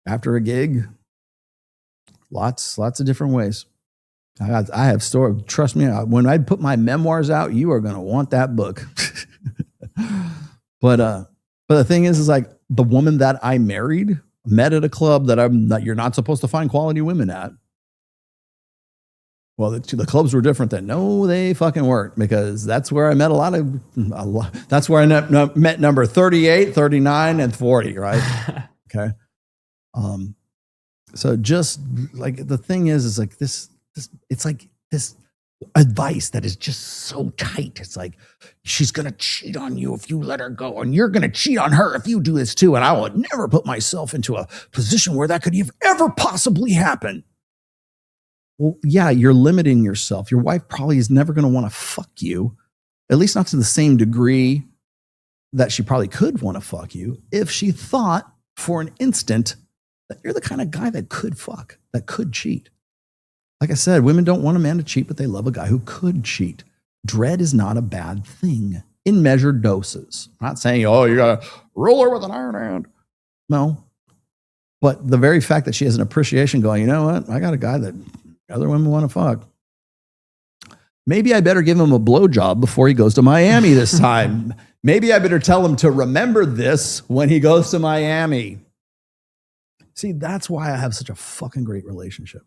after a gig. Lots of different ways. I have story. Trust me, when I put my memoirs out, you are going to want that book. But the thing is like the woman that I married met at a club that you're not supposed to find quality women at. Well, the clubs were different then. No, they fucking weren't, because that's where I met that's where I met number 38, 39, and 40, right? Okay. So just like the thing is like this, it's like this advice that is just so tight. It's like, she's going to cheat on you if you let her go, and you're going to cheat on her if you do this too. And I would never put myself into a position where that could ever possibly happen. Well, yeah, you're limiting yourself. Your wife probably is never going to want to fuck you, at least not to the same degree that she probably could want to fuck you, if she thought for an instant that you're the kind of guy that could fuck, that could cheat. Like I said, women don't want a man to cheat, but they love a guy who could cheat. Dread is not a bad thing in measured doses. I'm not saying, oh, you got to rule her with an iron hand. No. But the very fact that she has an appreciation going, you know what? I got a guy that other women want to fuck. Maybe I better give him a blowjob before he goes to Miami this time. Maybe I better tell him to remember this when he goes to Miami. See, that's why I have such a fucking great relationship.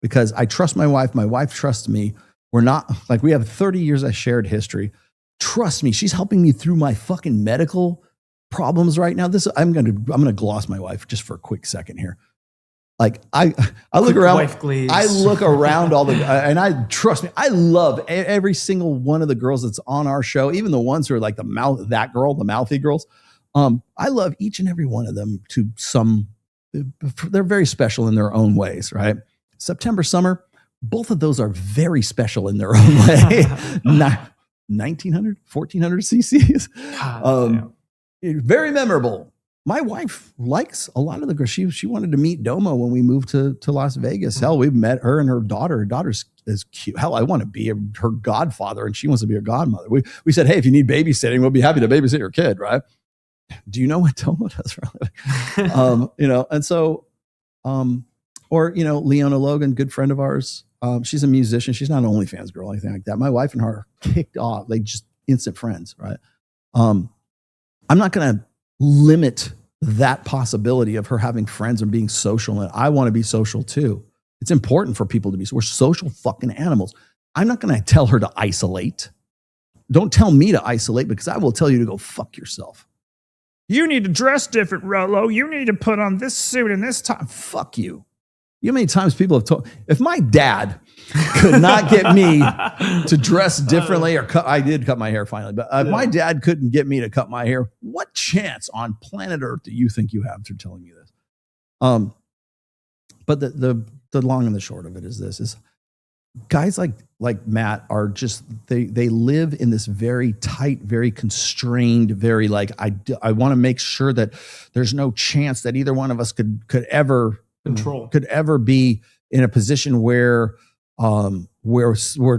Because I trust my wife. My wife trusts me. We're not, like, we have 30 years of shared history. Trust me, she's helping me through my fucking medical problems right now. I'm gonna gloss my wife just for a quick second here. Like I look around, I look around all the, and I trust me, I love every single one of the girls that's on our show, even the ones who are like the mouthy girls. I love each and every one of them to some, they're very special in their own ways, right? September, summer, both of those are very special in their own way. 1900, 1400 cc's. Very memorable. My wife likes a lot of the girls. She wanted to meet Doma when we moved to Las Vegas. Hell, we've met her and her daughter. Her daughter's is cute. Hell, I want to be her godfather, and she wants to be her godmother. We said, hey, if you need babysitting, we'll be happy to babysit your kid, right? Do you know what Doma does? And so, Leona Logan, good friend of ours. She's a musician. She's not an OnlyFans girl or anything like that. My wife and her are kicked off, like just instant friends, right? I'm not going to limit that possibility of her having friends and being social. And I want to be social too. It's important for people to be. So we're social fucking animals. I'm not going to tell her to isolate. Don't tell me to isolate, because I will tell you to go fuck yourself. You need to dress different, Rolo. You need to put on this suit and this time. Fuck you. You know how many times people have told, if my dad could not get me to dress differently or cut, I did cut my hair finally, but if my dad couldn't get me to cut my hair, what chance on planet Earth do you think you have to telling me this? But the long and the short of it is this, is guys like Matt are just, they live in this very tight, very constrained, very like, I want to make sure that there's no chance that either one of us could ever be in a position where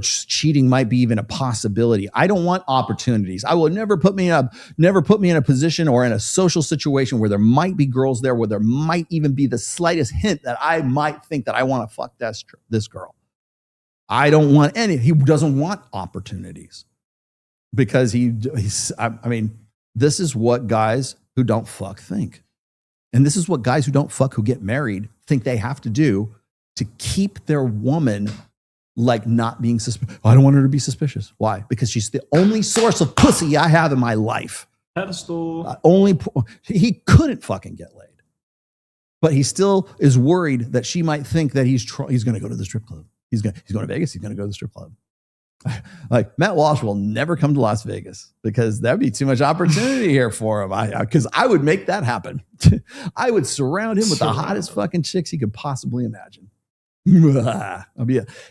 cheating might be even a possibility. I don't want opportunities. I will never put me in a position or in a social situation where there might be girls there, where there might even be the slightest hint that I might think that I want to fuck this girl. I don't want any. He doesn't want opportunities because this is what guys who don't fuck think. And this is what guys who don't fuck, who get married, think they have to do to keep their woman like not being suspicious. I don't want her to be suspicious. Why? Because she's the only source of pussy I have in my life. Pedestal. He couldn't fucking get laid, but he still is worried that she might think that he's going to go to the strip club. He's going to Vegas. He's going to go to the strip club. Like Matt Walsh will never come to Las Vegas because that'd be too much opportunity here for him. Because I would make that happen. I would surround him with the hottest fucking chicks he could possibly imagine.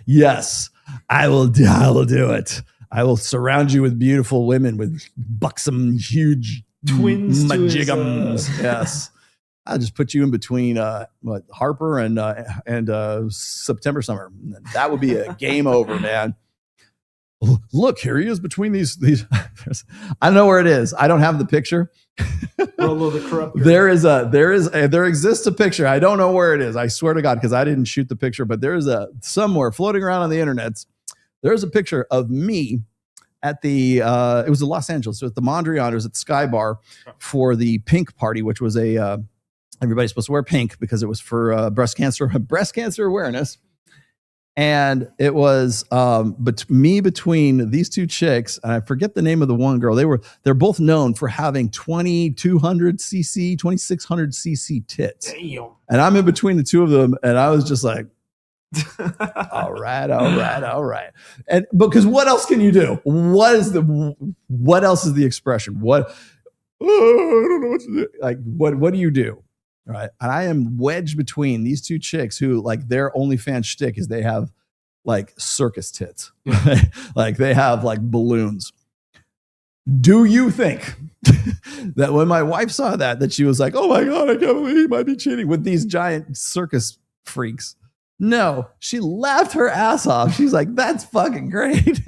Yes, I will do it. I will surround you with beautiful women with buxom, huge twins, majigums. Yes. I'll just put you in between Harper and September Summer. That would be a game over, man. Look, here he is between these. I don't know where it is. I don't have the picture. Rolo the corrupt. There exists a picture. I don't know where it is. I swear to God, because I didn't shoot the picture, but there's somewhere floating around on the internet. There's a picture of me at the it was in Los Angeles. So at the Mondrian, it was at the Sky Bar for the Pink Party, which was everybody's supposed to wear pink because it was for breast cancer awareness. And it was me between these two chicks, and I forget the name of the one girl. They're both known for having 2200 cc, 2600 cc tits. Damn. And I'm in between the two of them, and I was just like, all right. And because what else can you do? What else is the expression? I don't know what to do. Like, what do you do? Right. And I am wedged between these two chicks who, like, their OnlyFans shtick is they have like circus tits. Like they have like balloons. Do you think that when my wife saw that she was like, oh my God, I can't believe he might be cheating with these giant circus freaks? No, she laughed her ass off. She's like, that's fucking great.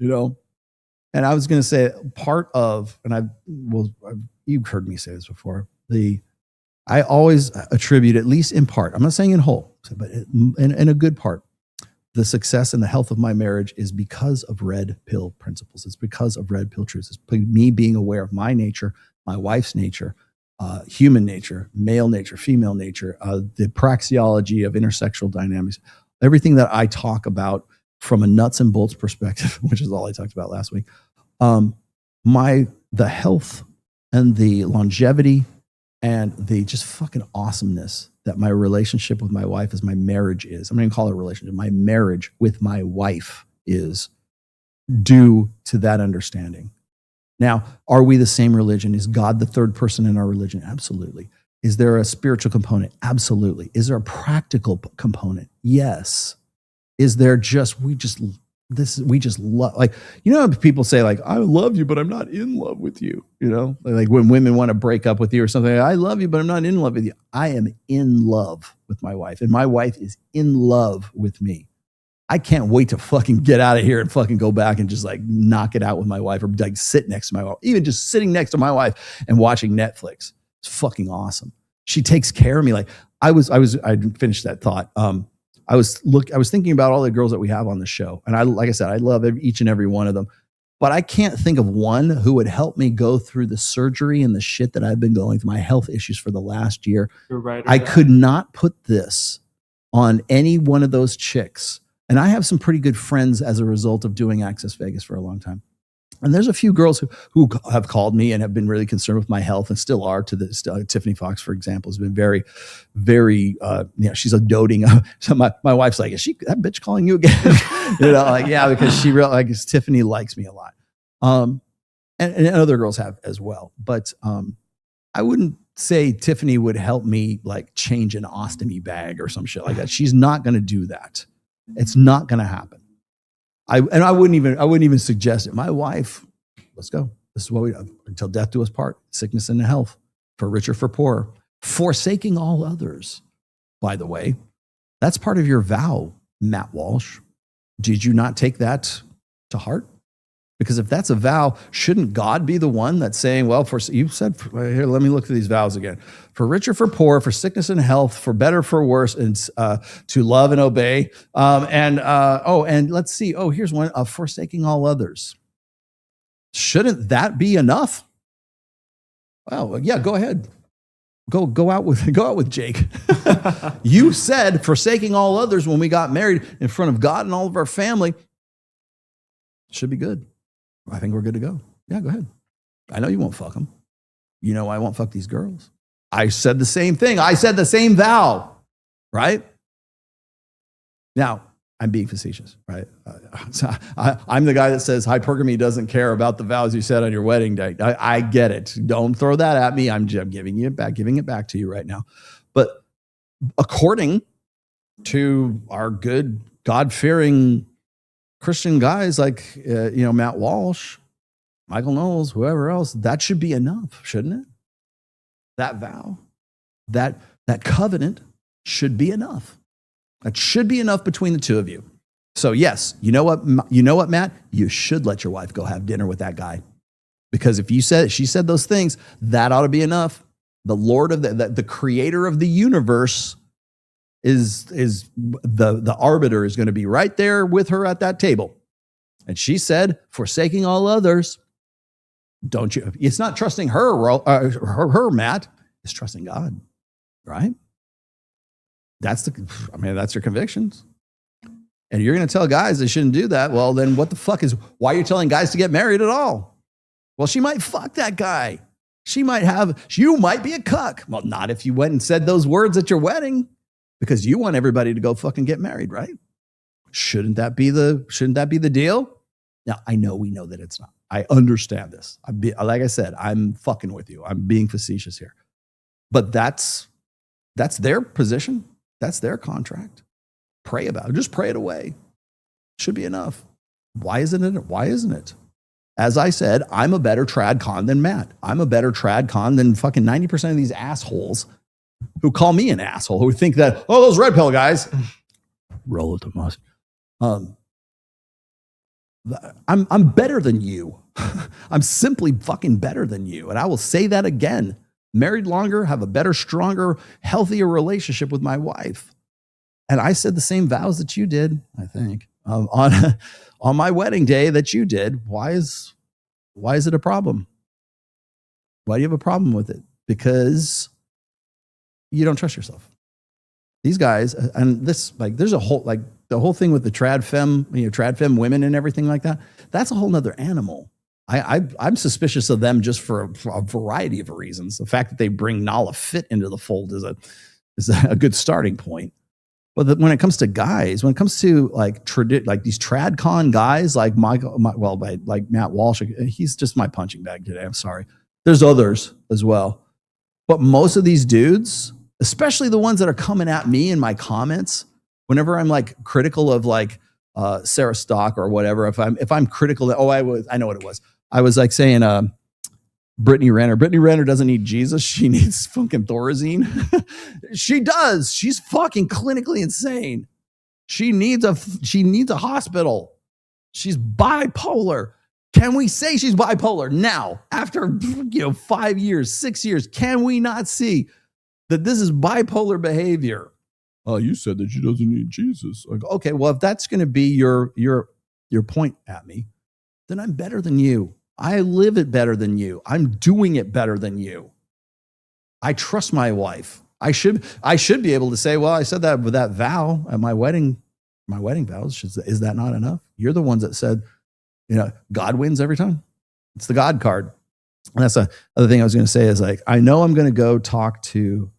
And I was going to say part of, and you've heard me say this before, I always attribute, at least in part, I'm not saying in whole, but in a good part, the success and the health of my marriage is because of red pill principles. It's because of red pill truths. It's me being aware of my nature, my wife's nature, human nature, male nature, female nature, the praxeology of intersexual dynamics, everything that I talk about from a nuts and bolts perspective, which is all I talked about last week. The health and the longevity and the just fucking awesomeness that my relationship with my wife my marriage is. I'm not even call it a relationship. My marriage with my wife is due to that understanding. Now, are we the same religion? Is God the third person in our religion? Absolutely. Is there a spiritual component? Absolutely. Is there a practical component? Yes. Is there we just love, like, you know, people say like, I love you, but I'm not in love with you. You know, like when women want to break up with you or something, I love you, but I'm not in love with you. I am in love with my wife, and my wife is in love with me. I can't wait to fucking get out of here and fucking go back and just like knock it out with my wife, or like sit next to my wife, even just sitting next to my wife and watching Netflix. It's fucking awesome. She takes care of me. Like I finished that thought. I was thinking about all the girls that we have on the show. And like I said, I love each and every one of them, but I can't think of one who would help me go through the surgery and the shit that I've been going through, my health issues for the last year. You're right. I could not put this on any one of those chicks. And I have some pretty good friends as a result of doing Access Vegas for a long time. And there's a few girls who have called me and have been really concerned with my health and still are to this. Tiffany Fox, for example, has been very, very, she's a doting. So my wife's like, is that bitch calling you again? Like, yeah, because she realizes Tiffany likes me a lot. And other girls have as well. But I wouldn't say Tiffany would help me like change an ostomy bag or some shit like that. She's not going to do that. It's not going to happen. I wouldn't even suggest it. My wife, let's go. This is what we do. Until death do us part, sickness and health, for rich or for poor, forsaking all others. By the way, that's part of your vow, Matt Walsh. Did you not take that to heart? Because if that's a vow, shouldn't God be the one that's saying, well, you said, here, let me look through these vows again. For rich or for poor, for sickness and health, for better, for worse, and to love and obey. And let's see. Oh, here's one, of forsaking all others. Shouldn't that be enough? Well, yeah, go ahead. Go out with Jake. You said forsaking all others when we got married in front of God and all of our family. Should be good. I think we're good to go. Yeah, go ahead. I know you won't fuck them. You know I won't fuck these girls. I said the same thing. I said the same vow, right? Now, I'm being facetious, right? I'm the guy that says hypergamy doesn't care about the vows you said on your wedding day. I get it. Don't throw that at me. I'm giving it back to you right now. But according to our good, God-fearing Christian guys like, Matt Walsh, Michael Knowles, whoever else, that should be enough, shouldn't it? That vow, that covenant should be enough. That should be enough between the two of you. So yes, you know what, Matt? You should let your wife go have dinner with that guy. Because if she said those things, that ought to be enough. The Lord of the creator of the universe is the arbiter is going to be right there with her at that table. And she said, forsaking all others, don't you? It's not trusting her, Matt. It's trusting God, right? That's your convictions. And you're going to tell guys they shouldn't do that. Well, then what the fuck why are you telling guys to get married at all? Well, she might fuck that guy. You might be a cuck. Well, not if you went and said those words at your wedding. Because you want everybody to go fucking get married, right? Shouldn't that be the deal? Now, we know that it's not. I understand this. Like I said, I'm fucking with you. I'm being facetious here. But that's their position. That's their contract. Pray about it. Just pray it away. Should be enough. Why isn't it? As I said, I'm a better trad con than Matt. I'm a better trad con than fucking 90% of these assholes who call me an asshole, who think that, those red pill guys, roll it to us. I'm better than you. I'm simply fucking better than you. And I will say that again. Married longer, have a better, stronger, healthier relationship with my wife. And I said the same vows that you did, I think, on my wedding day that you did. Why is it a problem? Why do you have a problem with it? Because you don't trust yourself. These guys, and this, like, there's a whole, like, the whole thing with the trad femme women and everything like that. That's a whole nother animal. I'm suspicious of them just for a variety of reasons. The fact that they bring Nala Fit into the fold is a good starting point. But when it comes to guys, when it comes to like these trad con guys, like like Matt Walsh, he's just my punching bag today. I'm sorry. There's others as well. But most of these dudes, especially the ones that are coming at me in my comments, whenever I'm like critical of like Sarah Stock or whatever, if I'm critical, I know what it was. I was like saying Brittany Renner doesn't need Jesus. She needs fucking Thorazine. She does. She's fucking clinically insane. She needs a hospital. She's bipolar. Can we say she's bipolar now after 5 years, 6 years? Can we not see that this is bipolar behavior? Oh, you said that she doesn't need Jesus. Like, okay, well, if that's going to be your point at me, then I'm better than you. I live it better than you. I'm doing it better than you. I trust my wife. I should be able to say, well, I said that with that vow at my wedding vows. Is that not enough? You're the ones that said, God wins every time. It's the God card. And that's the other thing I was going to say is like, I know I'm going to go talk to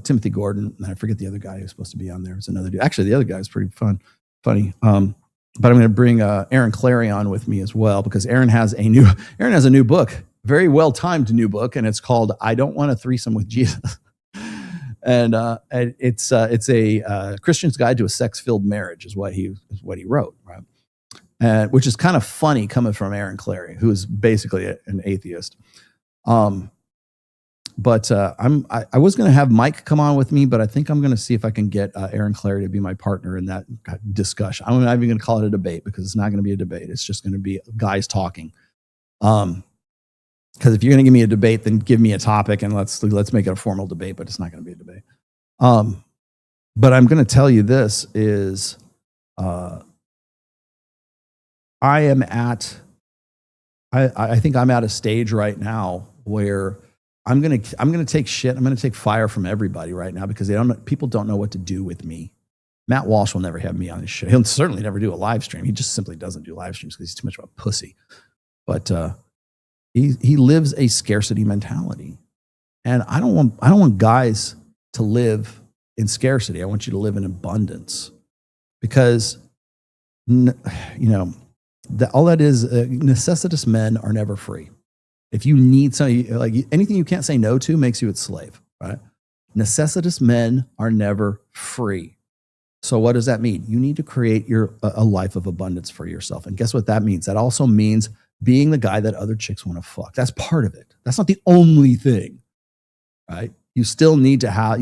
Timothy Gordon, and I forget the other guy who's supposed to be on there. It's another dude. Actually, the other guy is pretty funny. But I'm going to bring Aaron Clary on with me as well, because Aaron has a new book, very well timed new book, and it's called "I Don't Want a Threesome with Jesus," and it's a Christian's Guide to a Sex-Filled Marriage is what he wrote, right? Which is kind of funny coming from Aaron Clary, who is basically an atheist. But I was going to have Mike come on with me, but I think I'm going to see if I can get Aaron Clary to be my partner in that discussion. I'm not even going to call it a debate, because it's not going to be a debate. It's just going to be guys talking. Because if you're going to give me a debate, then give me a topic and let's make it a formal debate. But it's not going to be a debate. But I'm going to tell you this is I think I'm at a stage right now where I'm gonna take shit. I'm gonna take fire from everybody right now, because people don't know what to do with me. Matt Walsh will never have me on his show. He'll certainly never do a live stream. He just simply doesn't do live streams because he's too much of a pussy. But he lives a scarcity mentality, and I don't want guys to live in scarcity. I want you to live in abundance, because all that is necessitous men are never free. If you need something, like anything you can't say no to makes you its slave, right? Necessitous men are never free. So what does that mean? You need to create a life of abundance for yourself. And guess what that means? That also means being the guy that other chicks want to fuck. That's part of it. That's not the only thing, right? You still need to have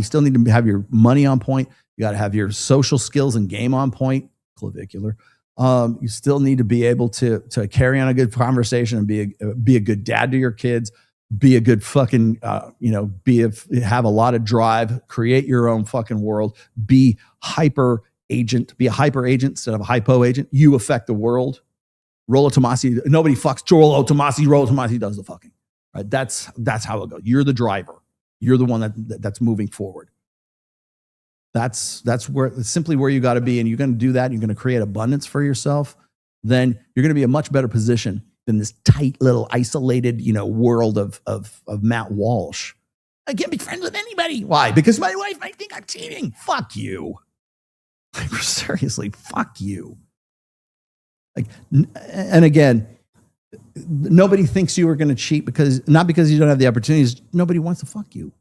your money on point. You got to have your social skills and game on point, clavicular. You still need to be able to carry on a good conversation and be a good dad to your kids, be a good fucking, have a lot of drive, create your own fucking world, be a hyper agent instead of a hypo agent. You affect the world. Rollo Tomasi, nobody fucks Rollo Tomasi does the fucking, right? That's how it goes. You're the driver. You're the one that's moving forward. That's simply where you got to be. And you're going to do that. You're going to create abundance for yourself. Then you're going to be in a much better position than this tight little isolated, world of Matt Walsh. I can't be friends with anybody. Why? Because my wife might think I'm cheating. Fuck you. Like, seriously, fuck you. Like, and again, nobody thinks you are going to cheat not because you don't have the opportunities. Nobody wants to fuck you.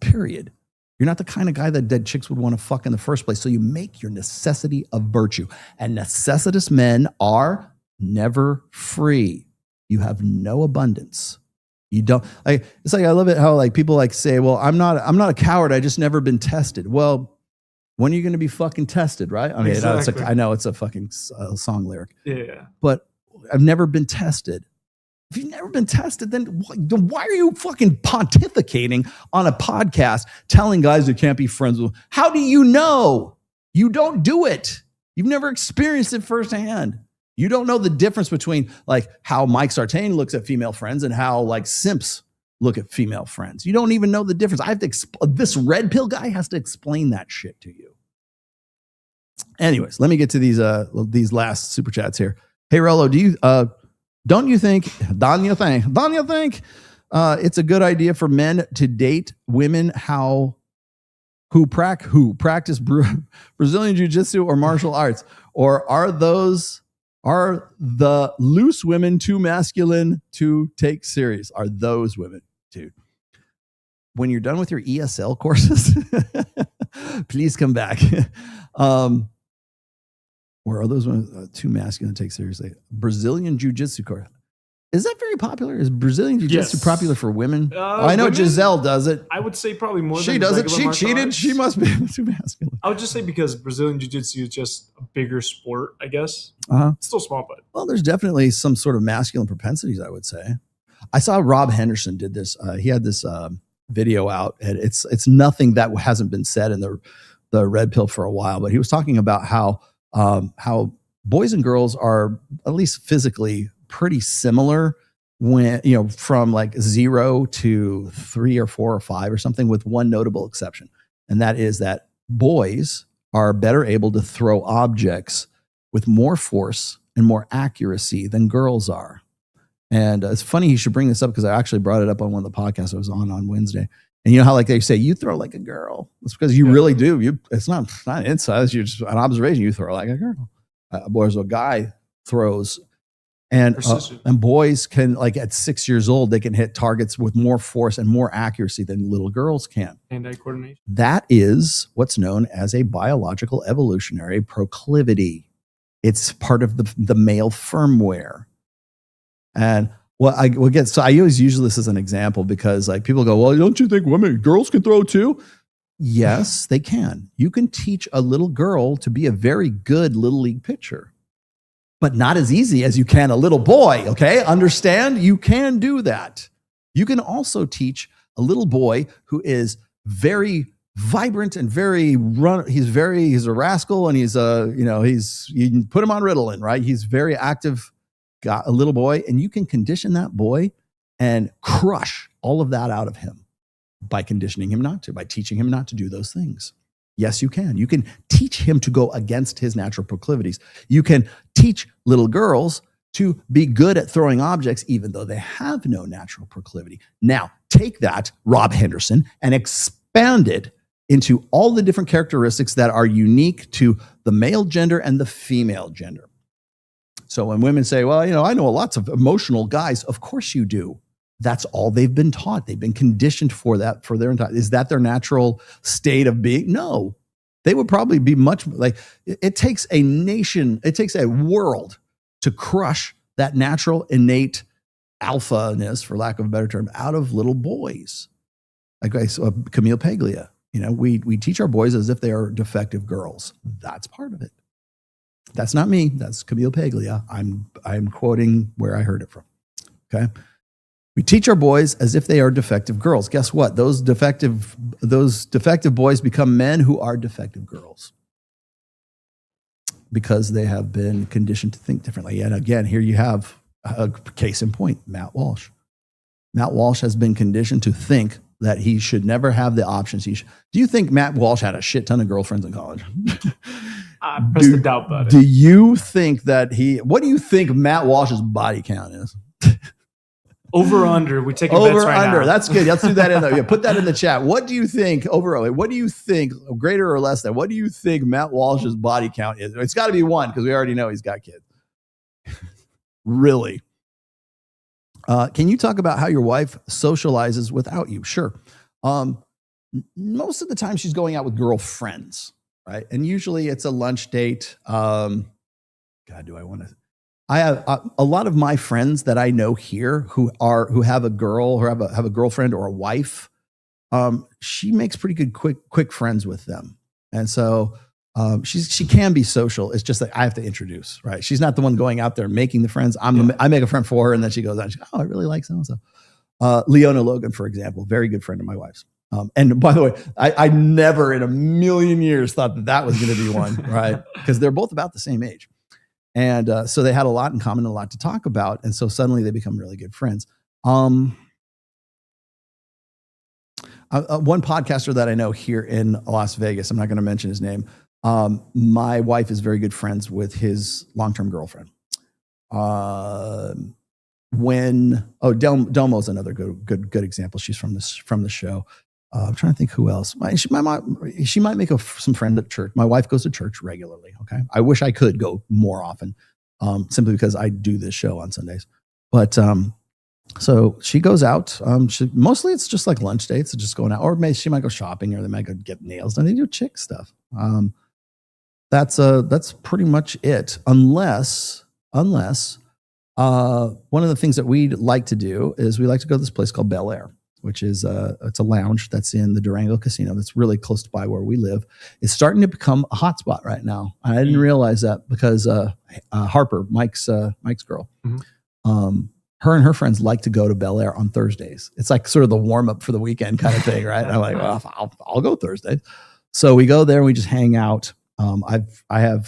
Period. You're not the kind of guy that dead chicks would want to fuck in the first place. So you make your necessity a virtue. And necessitous men are never free. You have no abundance. You don't. It's like, I love it how people say, well, I'm not a coward. I just never been tested. Well, when are you going to be fucking tested, right? I mean, exactly. I know it's a fucking song lyric. Yeah. But I've never been tested. If you've never been tested, then why are you fucking pontificating on a podcast telling guys you can't be friends with? How do you know? You don't do it. You've never experienced it firsthand. You don't know the difference between how Mike Sartain looks at female friends and how simps look at female friends. You don't even know the difference. I have to this red pill guy has to explain that shit to you. Anyways, let me get to these last super chats here. Hey Rollo, don't you think it's a good idea for men to date women who practice Brazilian jiu-jitsu or martial arts? Or are the loose women too masculine to take serious? Are those women, dude? when you're done with your ESL courses, please come back. Where are those ones too masculine to take seriously? Brazilian Jiu-Jitsu course. Is that very popular? Is Brazilian Jiu-Jitsu popular for women? I know women, Giselle does it. I would say probably more she than does it. She cheated. Arts. She must be too masculine. I would just say because Brazilian Jiu-Jitsu is just a bigger sport, I guess. It's still small, but. Well, there's definitely some sort of masculine propensities, I would say. I saw Rob Henderson did this. He had this video out, and it's nothing that hasn't been said in the Red Pill for a while, but he was talking about how boys and girls are, at least physically, pretty similar when, from like 0 to 3 or 4 or 5 or something, with one notable exception. And that is that boys are better able to throw objects with more force and more accuracy than girls are. And it's funny you should bring this up because I actually brought it up on one of the podcasts I was on Wednesday. And you know how like they say you throw like a girl? It's because you really do. It's not inside. It's just an observation. You throw like a girl. Whereas a guy throws, and boys can, like at 6 years old, they can hit targets with more force and more accuracy than little girls can. Hand-eye coordination. That is what's known as a biological evolutionary proclivity. It's part of the male firmware. And I always use this as an example because like people go, well, don't you think girls can throw too? Yes, they can. You can teach a little girl to be a very good little league pitcher, but not as easy as you can a little boy. Okay. Understand? You can do that. You can also teach a little boy who is very vibrant and he's a rascal, and you can put him on Ritalin, right? He's very active. Got a little boy, and you can condition that boy and crush all of that out of him by conditioning him not to, by teaching him not to do those things. Yes, you can. You can teach him to go against his natural proclivities. You can teach little girls to be good at throwing objects, even though they have no natural proclivity. Now, take that, Rob Henderson, and expand it into all the different characteristics that are unique to the male gender and the female gender. So when women say, well, I know lots of emotional guys, of course you do. That's all they've been taught. They've been conditioned for that for their entire. Is that their natural state of being? No, they would probably be much like it takes a nation, it takes a world to crush that natural innate alpha-ness, for lack of a better term, out of little boys. Like I saw Camille Paglia, we teach our boys as if they are defective girls. That's part of it. That's not me. That's Camille Paglia. I'm quoting where I heard it from. Okay. We teach our boys as if they are defective girls. Guess what? Those defective boys become men who are defective girls because they have been conditioned to think differently. And again, here you have a case in point, Matt Walsh. Matt Walsh has been conditioned to think that he should never have the options. Do you think Matt Walsh had a shit ton of girlfriends in college? I press the doubt button. Do you think that what do you think Matt Walsh's body count is? Over or under? We take over bets right under. now. That's good. Let's do that in there. Yeah, put that in the chat. What do you think over? What do you think greater or less than? What do you think Matt Walsh's body count is? It's got to be 1 because we already know he's got kids. Really? Can you talk about how your wife socializes without you? Sure. Most of the time she's going out with girlfriends. Right. And usually it's a lunch date. God, do I want to? I have a lot of my friends that I know here who have a girl or have a girlfriend or a wife. She makes pretty good quick friends with them. And so she can be social. It's just that I have to introduce, right? She's not the one going out there making the friends. I make a friend for her, and then she goes out and she goes, oh, I really like so-and-so. Leona Logan, for example, very good friend of my wife's. And by the way, I never in a million years thought that was going to be one, right? Because they're both about the same age. And so they had a lot in common, a lot to talk about. And so suddenly they become really good friends. One podcaster that I know here in Las Vegas, I'm not going to mention his name. My wife is very good friends with his long-term girlfriend. Delmo's another good example. She's from the show. I'm trying to think who else. She might make some friend at church. My wife goes to church regularly. Okay. I wish I could go more often, simply because I do this show on Sundays. But So she goes out. Mostly it's just like lunch dates, just going out, or maybe she might go shopping, or they might go get nails done. They do chick stuff. That's pretty much it. Unless one of the things that we like to do is we like to go to this place called Bel Air, which is it's a lounge that's in the Durango Casino that's really close by where we live. It's starting to become a hotspot right now. I didn't realize that because Harper, Mike's girl, her and her friends like to go to Bel Air on Thursdays. It's like sort of the warm up for the weekend kind of thing, right? And I'm like, well, I'll go Thursdays. So we go there and we just hang out. I've had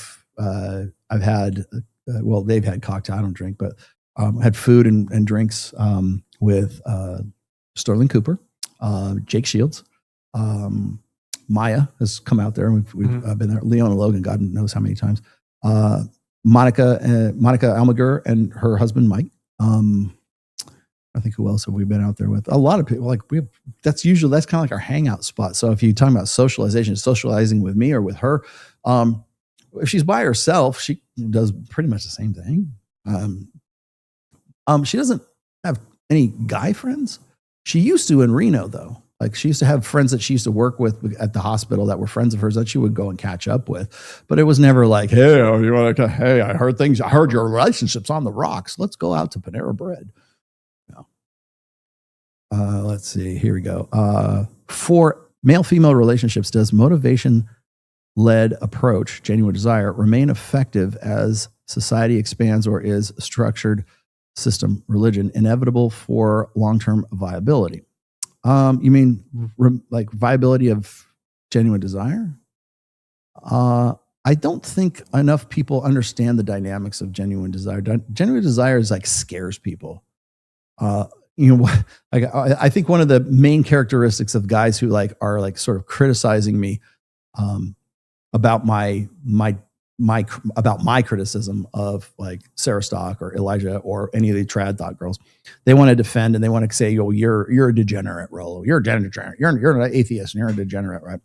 they've had cocktail. I don't drink, but had food and drinks with Sterling Cooper, Jake Shields, Maya has come out there, and we've been there. Leona Logan, God knows how many times. Monica Almaguer and her husband Mike. I think who else have we been out there with? A lot of people. Like that's kind of like our hangout spot. So if you're talking about socializing with me or with her, if she's by herself, she does pretty much the same thing. She doesn't have any guy friends. She used to in Reno though. Like she used to have friends that she used to work with at the hospital that were friends of hers that she would go and catch up with. But it was never like, hey, I heard your relationship's on the rocks. Let's go out to Panera Bread. No. Let's see. Here we go. For male-female relationships, does motivation-led approach, genuine desire, remain effective as society expands, or is structured system religion inevitable for long-term viability? You mean like viability of genuine desire? I don't think enough people understand the dynamics of genuine desire. Genuine desire is like scares people. I think one of the main characteristics of guys who are sort of criticizing me about my criticism of like Sarah Stock or Elijah or any of the trad thought girls, they want to defend and they want to say, "Oh, you're a degenerate, Rolo. You're a degenerate. You're an atheist and you're a degenerate, right?"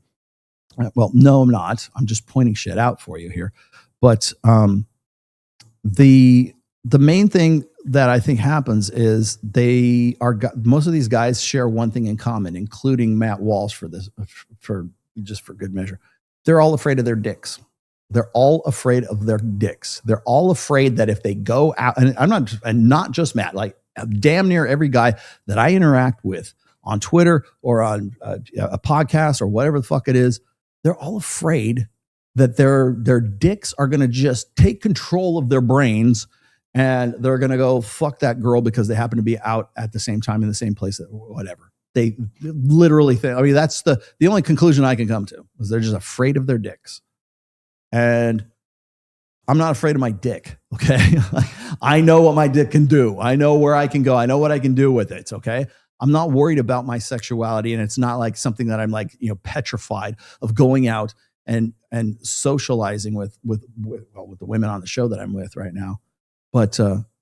Well, no, I'm not. I'm just pointing shit out for you here. But the main thing that I think happens is most of these guys share one thing in common, including Matt Walsh for good measure. They're all afraid of their dicks. They're all afraid of their dicks. They're all afraid that if they go out, and not just Matt, like damn near every guy that I interact with on Twitter or on a podcast or whatever the fuck it is, they're all afraid that their dicks are going to just take control of their brains and they're going to go fuck that girl because they happen to be out at the same time in the same place, whatever. They literally think, that's the only conclusion I can come to is they're just afraid of their dicks. And I'm not afraid of my dick, okay? I know what my dick can do. I know where I can go. I know what I can do with it, okay? I'm not worried about my sexuality, and it's not like something that I'm petrified of going out and socializing with the women on the show that I'm with right now. But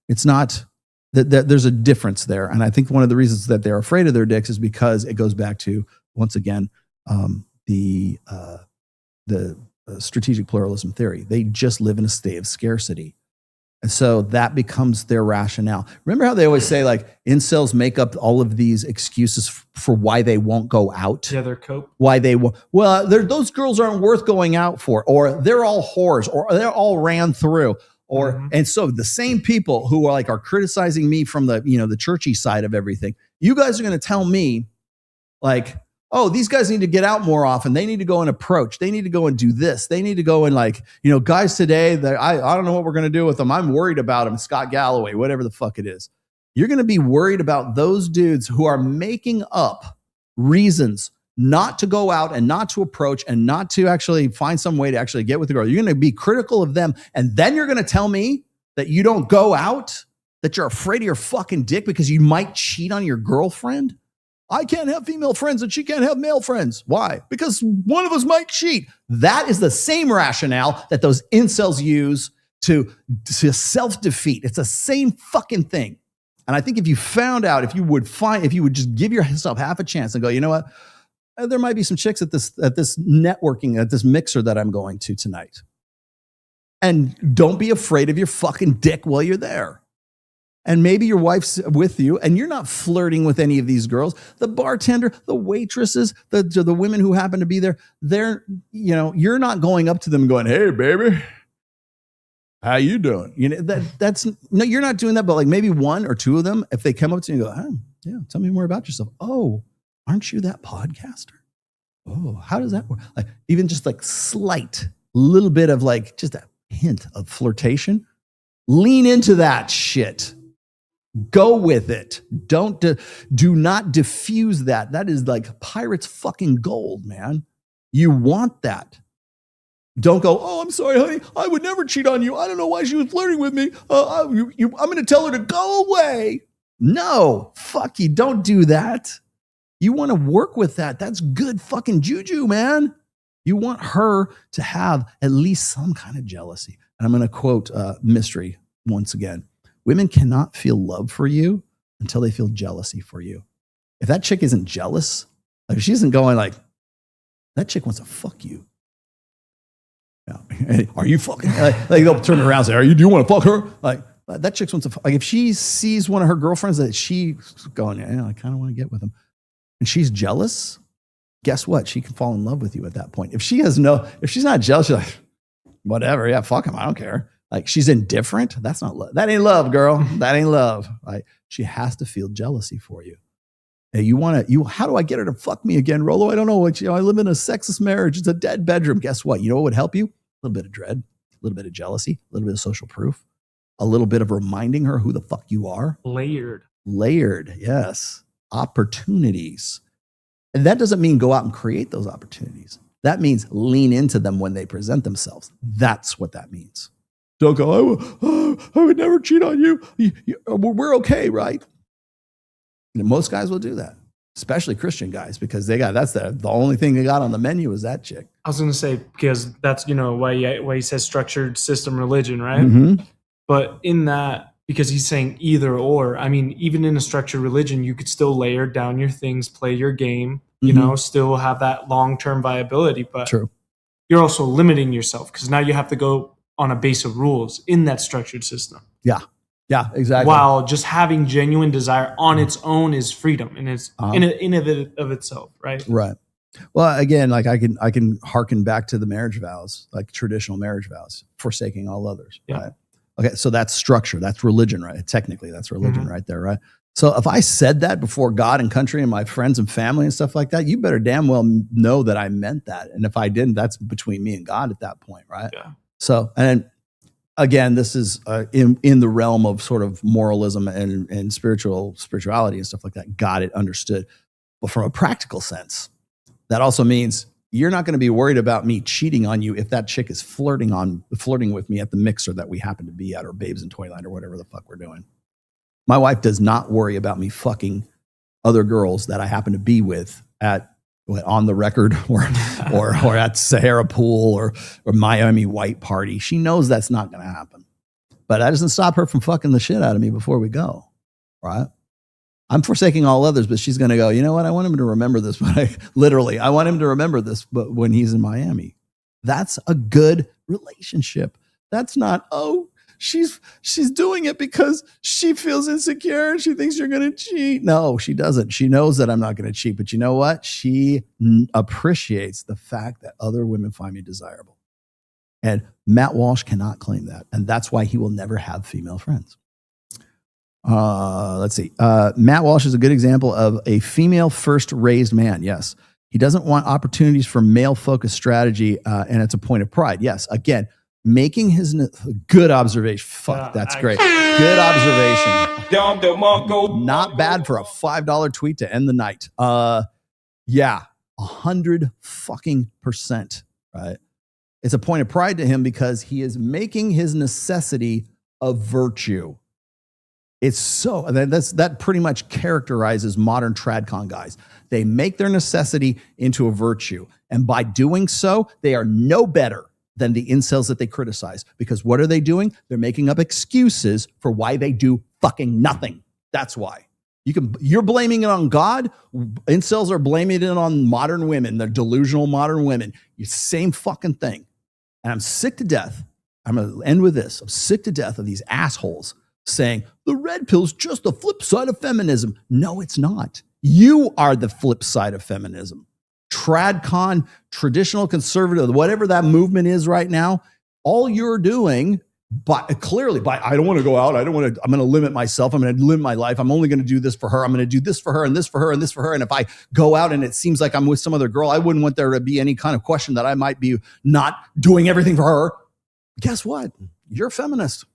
it's not that there's a difference there. And I think one of the reasons that they're afraid of their dicks is because it goes back to, once again, the strategic pluralism theory. They just live in a state of scarcity. And so that becomes their rationale. Remember how they always say like incels make up all of these excuses for why they won't go out? Yeah, they're cope. Why they won't. Well, those girls aren't worth going out for, or they're all whores, or they're all ran through. And so the same people who are criticizing me from the churchy side of everything, you guys are going to tell me like, oh, these guys need to get out more often. They need to go and approach. They need to go and do this. They need to go and guys today, I don't know what we're going to do with them. I'm worried about them. Scott Galloway, whatever the fuck it is. You're going to be worried about those dudes who are making up reasons not to go out and not to approach and not to actually find some way to actually get with the girl. You're going to be critical of them. And then you're going to tell me that you don't go out, that you're afraid of your fucking dick because you might cheat on your girlfriend. I can't have female friends and she can't have male friends. Why? Because one of us might cheat. That is the same rationale that those incels use to self-defeat. It's the same fucking thing. And I think if you found out, if you would just give yourself half a chance and go, you know what? There might be some chicks at this networking, at this mixer that I'm going to tonight. And don't be afraid of your fucking dick while you're there. and maybe your wife's with you and you're not flirting with any of these girls, the bartender, the waitresses, the women who happen to be there, you're not going up to them and going, hey, baby, how you doing? That's no, you're not doing that. But like maybe one or two of them, if they come up to you and go, oh, yeah, tell me more about yourself. Oh, aren't you that podcaster? Oh, how does that work? Like even just like slight little bit of like just a hint of flirtation. Lean into that shit. Go with it. Do not diffuse that. That is like pirate's fucking gold, man. You want that. Don't go, oh, I'm sorry, honey. I would never cheat on you. I don't know why she was flirting with me. I'm going to tell her to go away. No, fuck you. Don't do that. You want to work with that. That's good fucking juju, man. You want her to have at least some kind of jealousy. And I'm going to quote Mystery once again. Women cannot feel love for you until they feel jealousy for you. If that chick isn't jealous, like if she isn't going like, that chick wants to fuck you. Yeah. Are you fucking? Like they'll turn around and say, do you want to fuck her? Like that chick wants to fuck. Like if she sees one of her girlfriends that she's going, yeah, I kind of want to get with him. And she's jealous, guess what? She can fall in love with you at that point. If she's not jealous, she's like, whatever, yeah, fuck him, I don't care. Like she's indifferent, that's not love. That ain't love, girl. That ain't love. Like she has to feel jealousy for you. Hey, how do I get her to fuck me again, Rolo? I don't know. I live in a sexist marriage. It's a dead bedroom. Guess what? You know what would help you? A little bit of dread, a little bit of jealousy, a little bit of social proof, a little bit of reminding her who the fuck you are. Layered, yes. Opportunities. And that doesn't mean go out and create those opportunities. That means lean into them when they present themselves. That's what that means. Don't go, I would never cheat on you. We're okay, right? And most guys will do that, especially Christian guys, because that's the only thing they got on the menu is that chick. I was going to say, because that's, why he says structured system religion, right? Mm-hmm. But in that, because he's saying either or, I mean, even in a structured religion, you could still layer down your things, play your game, still have that long-term viability. But True. You're also limiting yourself because now you have to go on a base of rules in that structured system. Yeah, exactly. While just having genuine desire on its own is freedom and it's in of itself, right? Right. Well, again, like I can hearken back to the marriage vows, like traditional marriage vows, forsaking all others. Yeah. Right. Okay, so that's structure. That's religion, right? Technically, that's religion right there, right? So if I said that before God and country and my friends and family and stuff like that, you better damn well know that I meant that. And if I didn't, that's between me and God at that point, right? Yeah. So, and again, this is in the realm of sort of moralism and spirituality and stuff like that. Got it, understood. But from a practical sense, that also means you're not going to be worried about me cheating on you if that chick is flirting with me at the mixer that we happen to be at, or Babes in Toyland, or whatever the fuck we're doing. My wife does not worry about me fucking other girls that I happen to be with on the record or at Sahara Pool or Miami White Party. She knows that's not going to happen. But that doesn't stop her from fucking the shit out of me before we go, right? I'm forsaking all others, but she's going to go, you know what? I want him to remember this. But I want him to remember this, but when he's in Miami. That's a good relationship. That's not, she's doing it because she feels insecure and she thinks you're going to cheat. No, she doesn't. She knows that I'm not going to cheat. But you know what? She appreciates the fact that other women find me desirable. And Matt Walsh cannot claim that. And that's why he will never have female friends. Let's see. Matt Walsh is a good example of a female first raised man. Yes. He doesn't want opportunities for male focused strategy. And it's a point of pride. Yes. Again, making his good observation. Fuck, that's great. Good observation. Not bad for a $5 tweet to end the night. 100% right? It's a point of pride to him because he is making his necessity a virtue. It's so that pretty much characterizes modern tradcon guys. They make their necessity into a virtue, and by doing so, they are no better than the incels that they criticize. Because what are they doing? They're making up excuses for why they do fucking nothing. That's why. You're blaming it on God. Incels are blaming it on modern women. They're delusional modern women. It's the same fucking thing. And I'm sick to death. I'm going to end with this. I'm sick to death of these assholes saying the red pill's just the flip side of feminism. No, it's not. You are the flip side of feminism. TradCon, traditional conservative, whatever that movement is right now, all you're doing, but clearly, I don't want to go out. I'm going to limit myself. I'm going to limit my life. I'm only going to do this for her. I'm going to do this for her and this for her and this for her. And if I go out and it seems like I'm with some other girl, I wouldn't want there to be any kind of question that I might be not doing everything for her. Guess what? You're a feminist.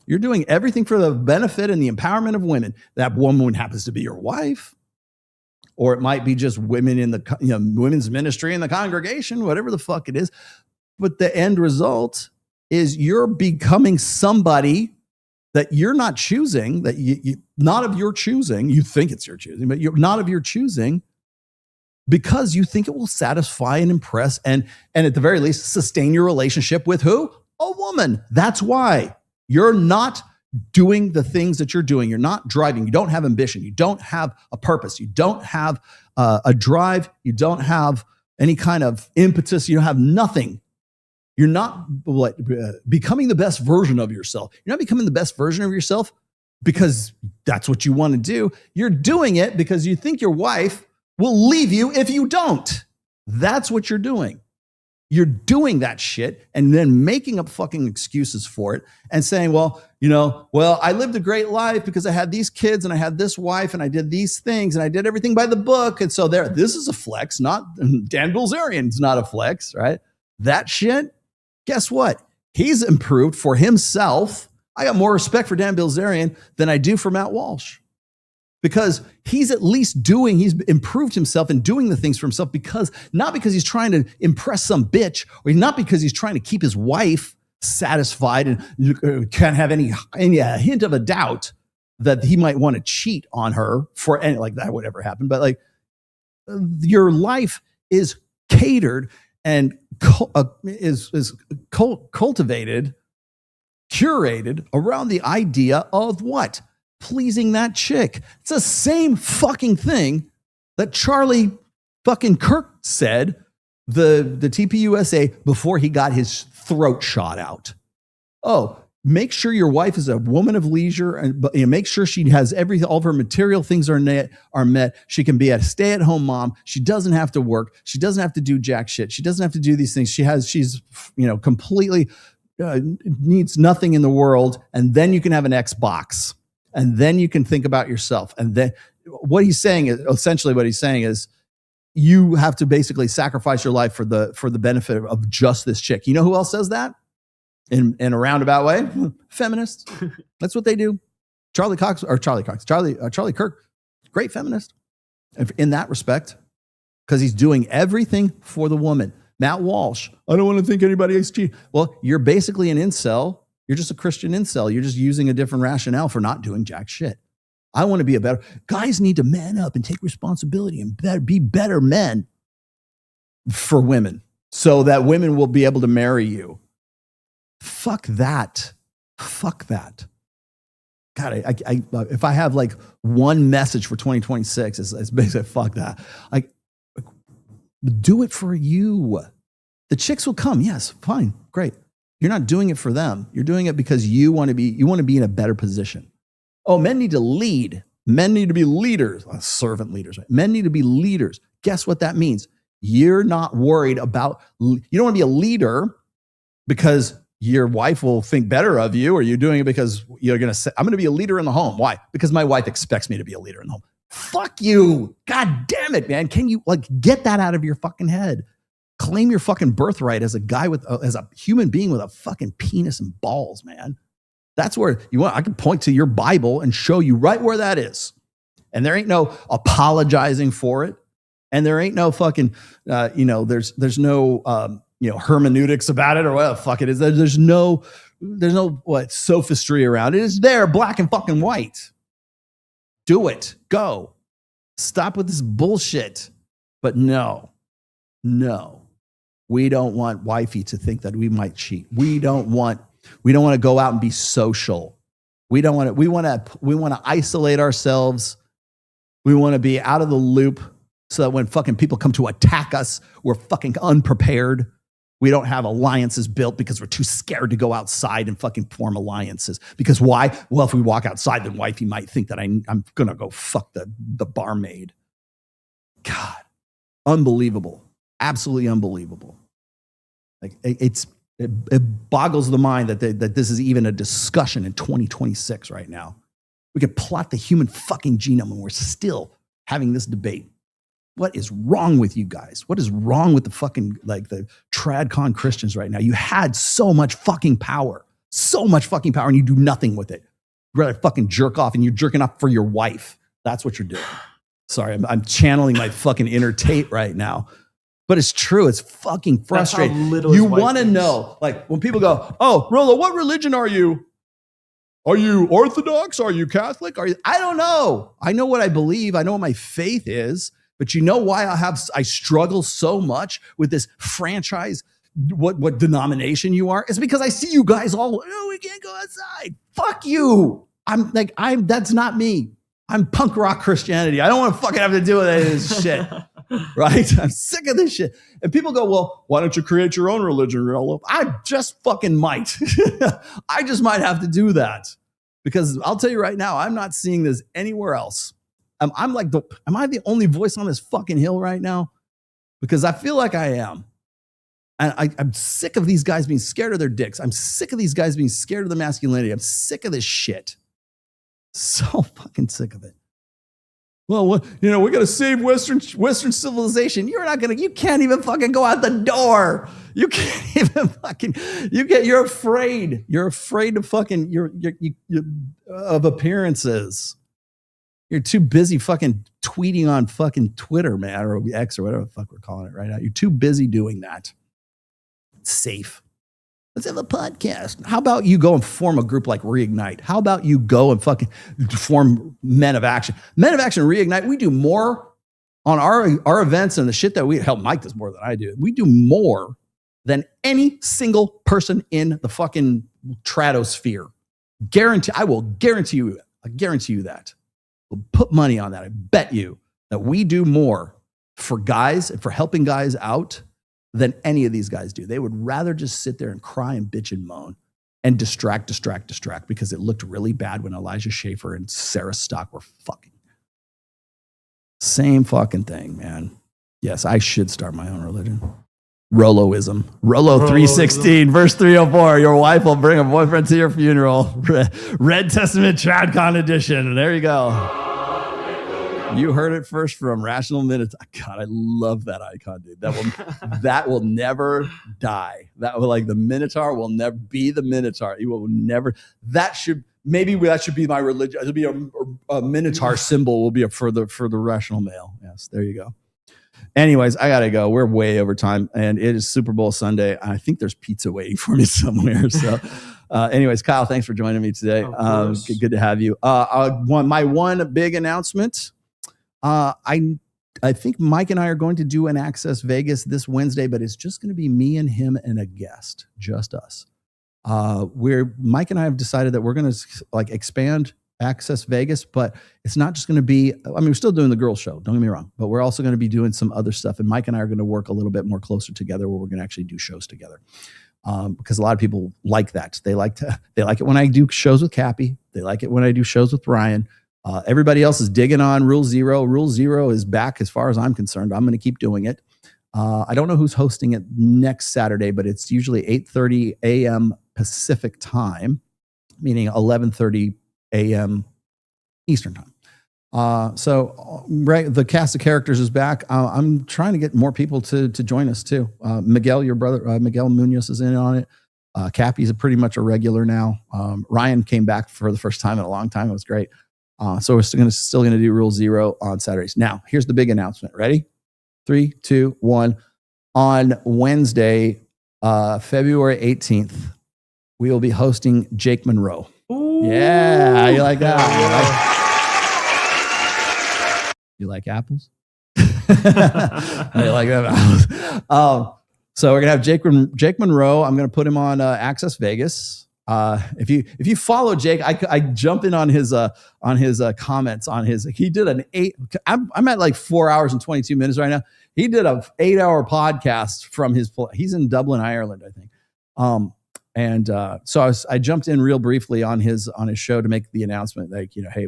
You're doing everything for the benefit and the empowerment of women. That woman happens to be your wife, or it might be just women in the women's ministry in the congregation, whatever the fuck it is. But the end result is you're becoming somebody that you're not choosing, that you not of your choosing. You think it's your choosing, but you're not of your choosing, because you think it will satisfy and impress and at the very least sustain your relationship with who? A woman. That's why you're not doing the things that you're doing. You're not driving. You don't have ambition. You don't have a purpose. You don't have a drive. You don't have any kind of impetus. You don't have nothing. You're not becoming the best version of yourself. You're not becoming the best version of yourself because that's what you want to do. You're doing it because you think your wife will leave you if you don't. That's what you're doing. You're doing that shit and then making up fucking excuses for it and saying, well, I lived a great life because I had these kids and I had this wife and I did these things and I did everything by the book. And so this is a flex, not Dan Bilzerian's not a flex, right? That shit, guess what? He's improved for himself. I got more respect for Dan Bilzerian than I do for Matt Walsh, because he's at least he's improved himself and doing the things for himself, not because he's trying to impress some bitch, or not because he's trying to keep his wife satisfied and can't have any hint of a doubt that he might want to cheat on her for any, like that would ever happen. But like, your life is catered and is cultivated, curated around the idea of what? Pleasing that chick. It's the same fucking thing that Charlie fucking Kirk said, the TPUSA, before he got his throat shot out. Oh, make sure your wife is a woman of leisure and make sure she has all of her material things are met. She can be a stay-at-home mom. She doesn't have to work. She doesn't have to do jack shit. She doesn't have to do these things. She's completely needs nothing in the world. And then you can have an Xbox. And then you can think about yourself. And then what he's saying is you have to basically sacrifice your life for the benefit of just this chick. You know who else says that in a roundabout way? Feminists. That's what they do. Charlie Kirk, great feminist in that respect, because he's doing everything for the woman. Matt Walsh, I don't want to think anybody is cheating. Well, you're basically an incel. You're just a Christian incel. You're just using a different rationale for not doing jack shit. I want to be guys need to man up and take responsibility and be better men for women so that women will be able to marry you. Fuck that. God, if I have like one message for 2026, it's basically fuck that. Like, do it for you. The chicks will come. Yes, fine, great. You're not doing it for them. You're doing it because you want to be in a better position. Oh, men need to lead. Men need to be leaders. Servant leaders. Right? Men need to be leaders. Guess what that means? You're not worried about, you don't want to be a leader because your wife will think better of you, or you're doing it because you're going to say, I'm going to be a leader in the home. Why? Because my wife expects me to be a leader in the home. Fuck you. God damn it, man. Can you get that out of your fucking head? Claim your fucking birthright as a guy as a human being with a fucking penis and balls, man. That's where I can point to your Bible and show you right where that is. And there ain't no apologizing for it. And there ain't no fucking, there's no, hermeneutics about it or what the fuck it is. There's no sophistry around it. It's there, black and fucking white. Do it. Go. Stop with this bullshit. But no. We don't want wifey to think that we might cheat. We don't want to go out and be social. We want to isolate ourselves. We want to be out of the loop so that when fucking people come to attack us, we're fucking unprepared. We don't have alliances built because we're too scared to go outside and fucking form alliances. Because why? Well, if we walk outside, then wifey might think that I'm going to go fuck the barmaid. God, unbelievable. Absolutely unbelievable. Like it boggles the mind that this is even a discussion in 2026 right now. We could plot the human fucking genome and we're still having this debate. What is wrong with you guys? What is wrong with the fucking, like, the TradCon Christians right now? You had so much fucking power, and you do nothing with it. You'd rather fucking jerk off, and you're jerking off for your wife. That's what you're doing. Sorry, I'm channeling my fucking inner Tate right now. But it's true. It's fucking frustrating. You want to know, like, when people go, oh, Rollo, what religion are you? Are you Orthodox? Are you Catholic? I don't know. I know what I believe. I know what my faith is. But you know why I struggle so much with this franchise, what denomination you are? It's because I see you guys all, oh, we can't go outside. Fuck you. That's not me. I'm punk rock Christianity. I don't want to fucking have to deal with any of this shit. Right? I'm sick of this shit. And people go, well, why don't you create your own religion, Rollo? I just fucking might. I just might have to do that. Because I'll tell you right now, I'm not seeing this anywhere else. I'm like, am I the only voice on this fucking hill right now? Because I feel like I am. And I'm sick of these guys being scared of their dicks. I'm sick of these guys being scared of the masculinity. I'm sick of this shit. So fucking sick of it. Well, we got to save Western civilization. You can't even fucking go out the door. You can't even fucking, you're afraid. You're afraid of fucking, of appearances. You're too busy fucking tweeting on fucking Twitter, man, or X or whatever the fuck we're calling it right now. You're too busy doing that. It's safe. Let's have a podcast. How about you go and form a group like Reignite? How about you go and fucking form Men of Action? Men of Action, Reignite, we do more on our events and the shit that Mike does more than I do. We do more than any single person in the fucking Tradosphere. I will guarantee you that. We'll put money on that. I bet you that we do more for guys and for helping guys out than any of these guys do. They would rather just sit there and cry and bitch and moan and distract because it looked really bad when Elijah Schaffer and Sarah Stock were fucking. Same fucking thing, man. Yes, I should start my own religion. Rolloism. Rollo 316, verse 304. Your wife will bring a boyfriend to your funeral. Red Testament TradCon edition. There you go. You heard it first from Rational Minutes. God, I love that icon, dude. That will never die. The Minotaur will never be the Minotaur. It will never. That should be my religion. It'll be a Minotaur symbol. Will be for the Rational Male. Yes, there you go. Anyways, I gotta go. We're way over time, and it is Super Bowl Sunday. I think there's pizza waiting for me somewhere. So, anyways, Kyle, thanks for joining me today. Good to have you. My one big announcement. I think Mike and I are going to do an Access Vegas this Wednesday, but it's just going to be me and him and a guest, just us. Mike and I have decided that we're going to expand Access Vegas, but it's not just going to be, we're still doing the girls show, don't get me wrong, but we're also going to be doing some other stuff. And Mike and I are going to work a little bit more closer together where we're going to actually do shows together. Because a lot of people like that. They like it when I do shows with Cappy. They like it when I do shows with Ryan. Everybody else is digging on Rule Zero. Rule Zero is back as far as I'm concerned. I'm going to keep doing it. I don't know who's hosting it next Saturday, but it's usually 8:30 a.m. Pacific time, meaning 11:30 a.m. Eastern time. The cast of characters is back. I'm trying to get more people to join us too. Miguel, your brother, Miguel Munoz is in on it. Cappy's pretty much a regular now. Ryan came back for the first time in a long time. It was great. So we're still going to do Rule Zero on Saturdays. Now, here's the big announcement. Ready? 3, 2, 1. On Wednesday, February 18th, we will be hosting Jake Monroe. Ooh. Yeah, you like that? You like apples? You like apples? So we're gonna have Jake Monroe. I'm gonna put him on Access Vegas. If you follow Jake, I jump in on his comments on his. He did an 8. I'm at like 4 hours and 22 minutes right now. He did a 8-hour podcast from his. He's in Dublin, Ireland, I think. So I jumped in real briefly on his show to make the announcement, like, hey,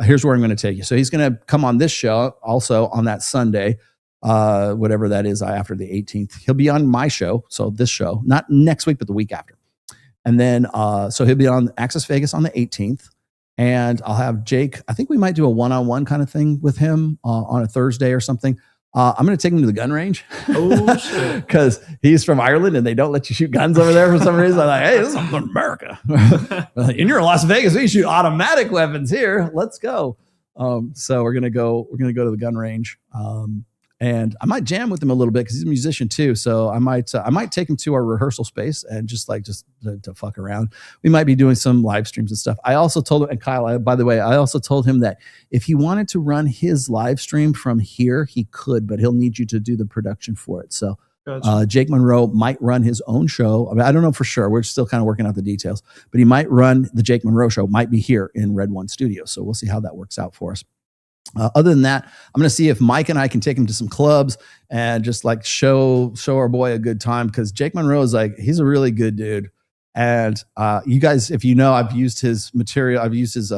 here's where I'm going to take you. So he's going to come on this show also on that Sunday, whatever that is, after the 18th. He'll be on my show, so this show, not next week, but the week after. And then, so he'll be on Access Vegas on the 18th. And I'll have Jake. I think we might do a one-on-one kind of thing with him on a Thursday or something. I'm going to take him to the gun range. Oh, shit. Because he's from Ireland and they don't let you shoot guns over there for some reason. I'm like, hey, this is America. And you're in Las Vegas. We shoot automatic weapons here. Let's go. So we're going to go to the gun range. And I might jam with him a little bit because he's a musician too. So I might take him to our rehearsal space and just to fuck around. We might be doing some live streams and stuff. I also told him, and Kyle, by the way, I also told him that if he wanted to run his live stream from here, he could, but he'll need you to do the production for it. So gotcha. Jake Monroe might run his own show. I mean, I don't know for sure. We're still kind of working out the details, but he might run the Jake Monroe show, might be here in Red One Studio. So we'll see how that works out for us. Other than that, I'm going to see if Mike and I can take him to some clubs and just like show our boy a good time. Because Jake Monroe is he's a really good dude. And you guys, if you know, I've used his material. I've used his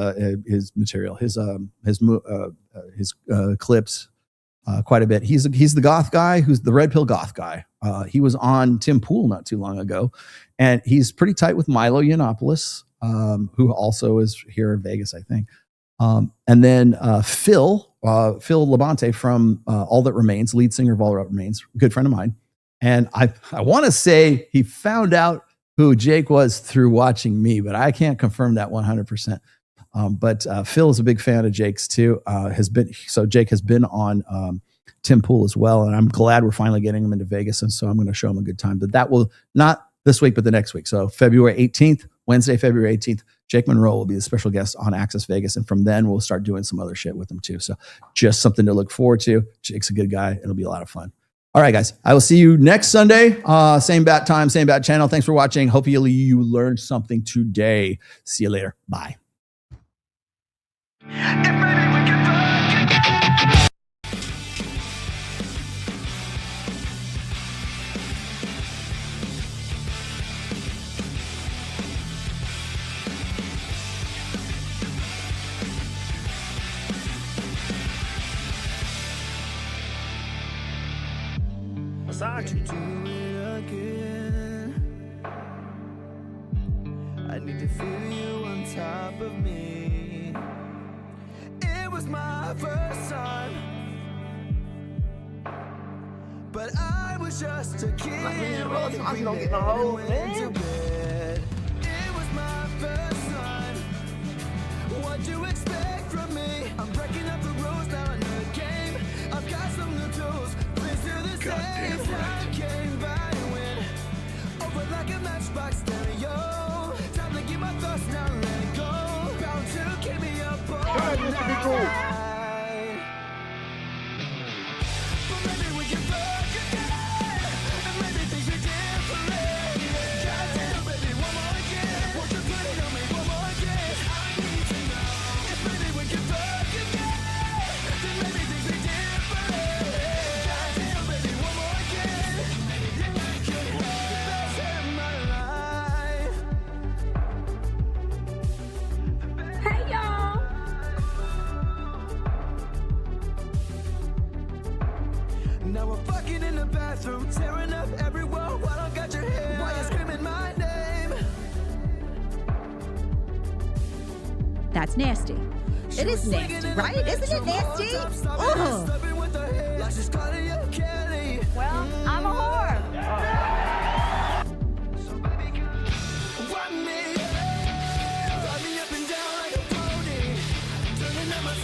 clips quite a bit. He's the goth guy who's the red pill goth guy. He was on Tim Pool not too long ago, and he's pretty tight with Milo Yiannopoulos, who also is here in Vegas, I think. And then Phil Labonte from All That Remains, lead singer of All That Remains, good friend of mine. And I want to say he found out who Jake was through watching me, but I can't confirm that 100%. But Phil is a big fan of Jake's too. Jake has been on Tim Pool as well, and I'm glad we're finally getting him into Vegas, and so I'm going to show him a good time. But that will not this week, but the next week. So February 18th, Wednesday, February 18th, Jake Monroe will be the special guest on Access Vegas. And from then we'll start doing some other shit with him too. So just something to look forward to. Jake's a good guy. It'll be a lot of fun. All right, guys, I will see you next Sunday. Same bat time, same bat channel. Thanks for watching. Hopefully you learned something today. See you later. Bye. Would you do it again? I need to feel you on top of me. It was my first time, but I was just a kid. I'm not getting a hold, man. It was my first time. What'd you expect from me? I'm breaking up the rules now in the game. I've got some new tools. Please do the same. Time came by and went over like a matchbox stereo. Time to get my thoughts now, let go. Bound to keep me up all night. But maybe we can fuck again, and maybe things be different. Goddamn, baby, one more again. Won't you put it on me one more again? I need to know if maybe we can fuck again, then maybe things be different. Goddamn, baby, one more again. Yeah, I could have the best of my life. Hey y'all. Now we're fucking in the bathroom, tearing up everywhere while I got your hair. Why you screaming my name? That's nasty. It is nasty, right? Isn't it nasty? Ugh. Well, I'm a whore.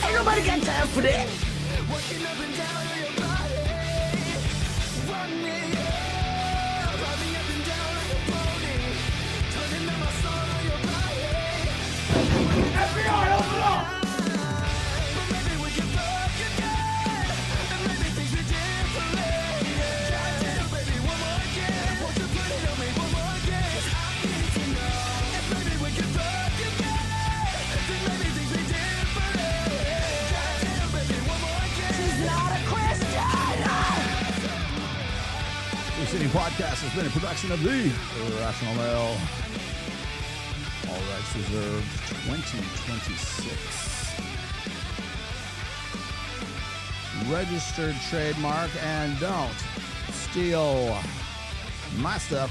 Ain't nobody got time for that. City City Podcast has been a production of the Irrational Male. All rights reserved 2026. Registered trademark, and don't steal my stuff.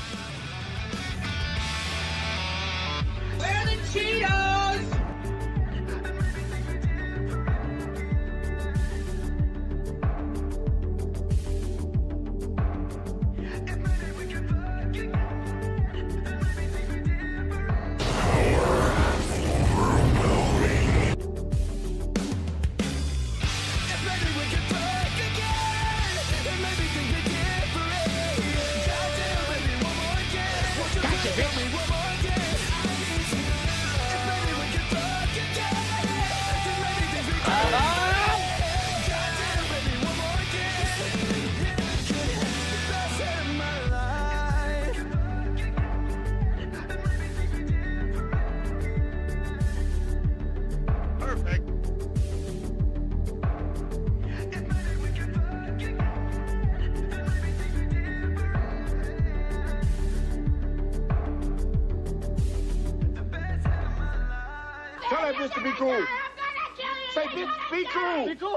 Where the Cheetos? Tell that bitch to be cool. Say, bitch, be cool. Be cool.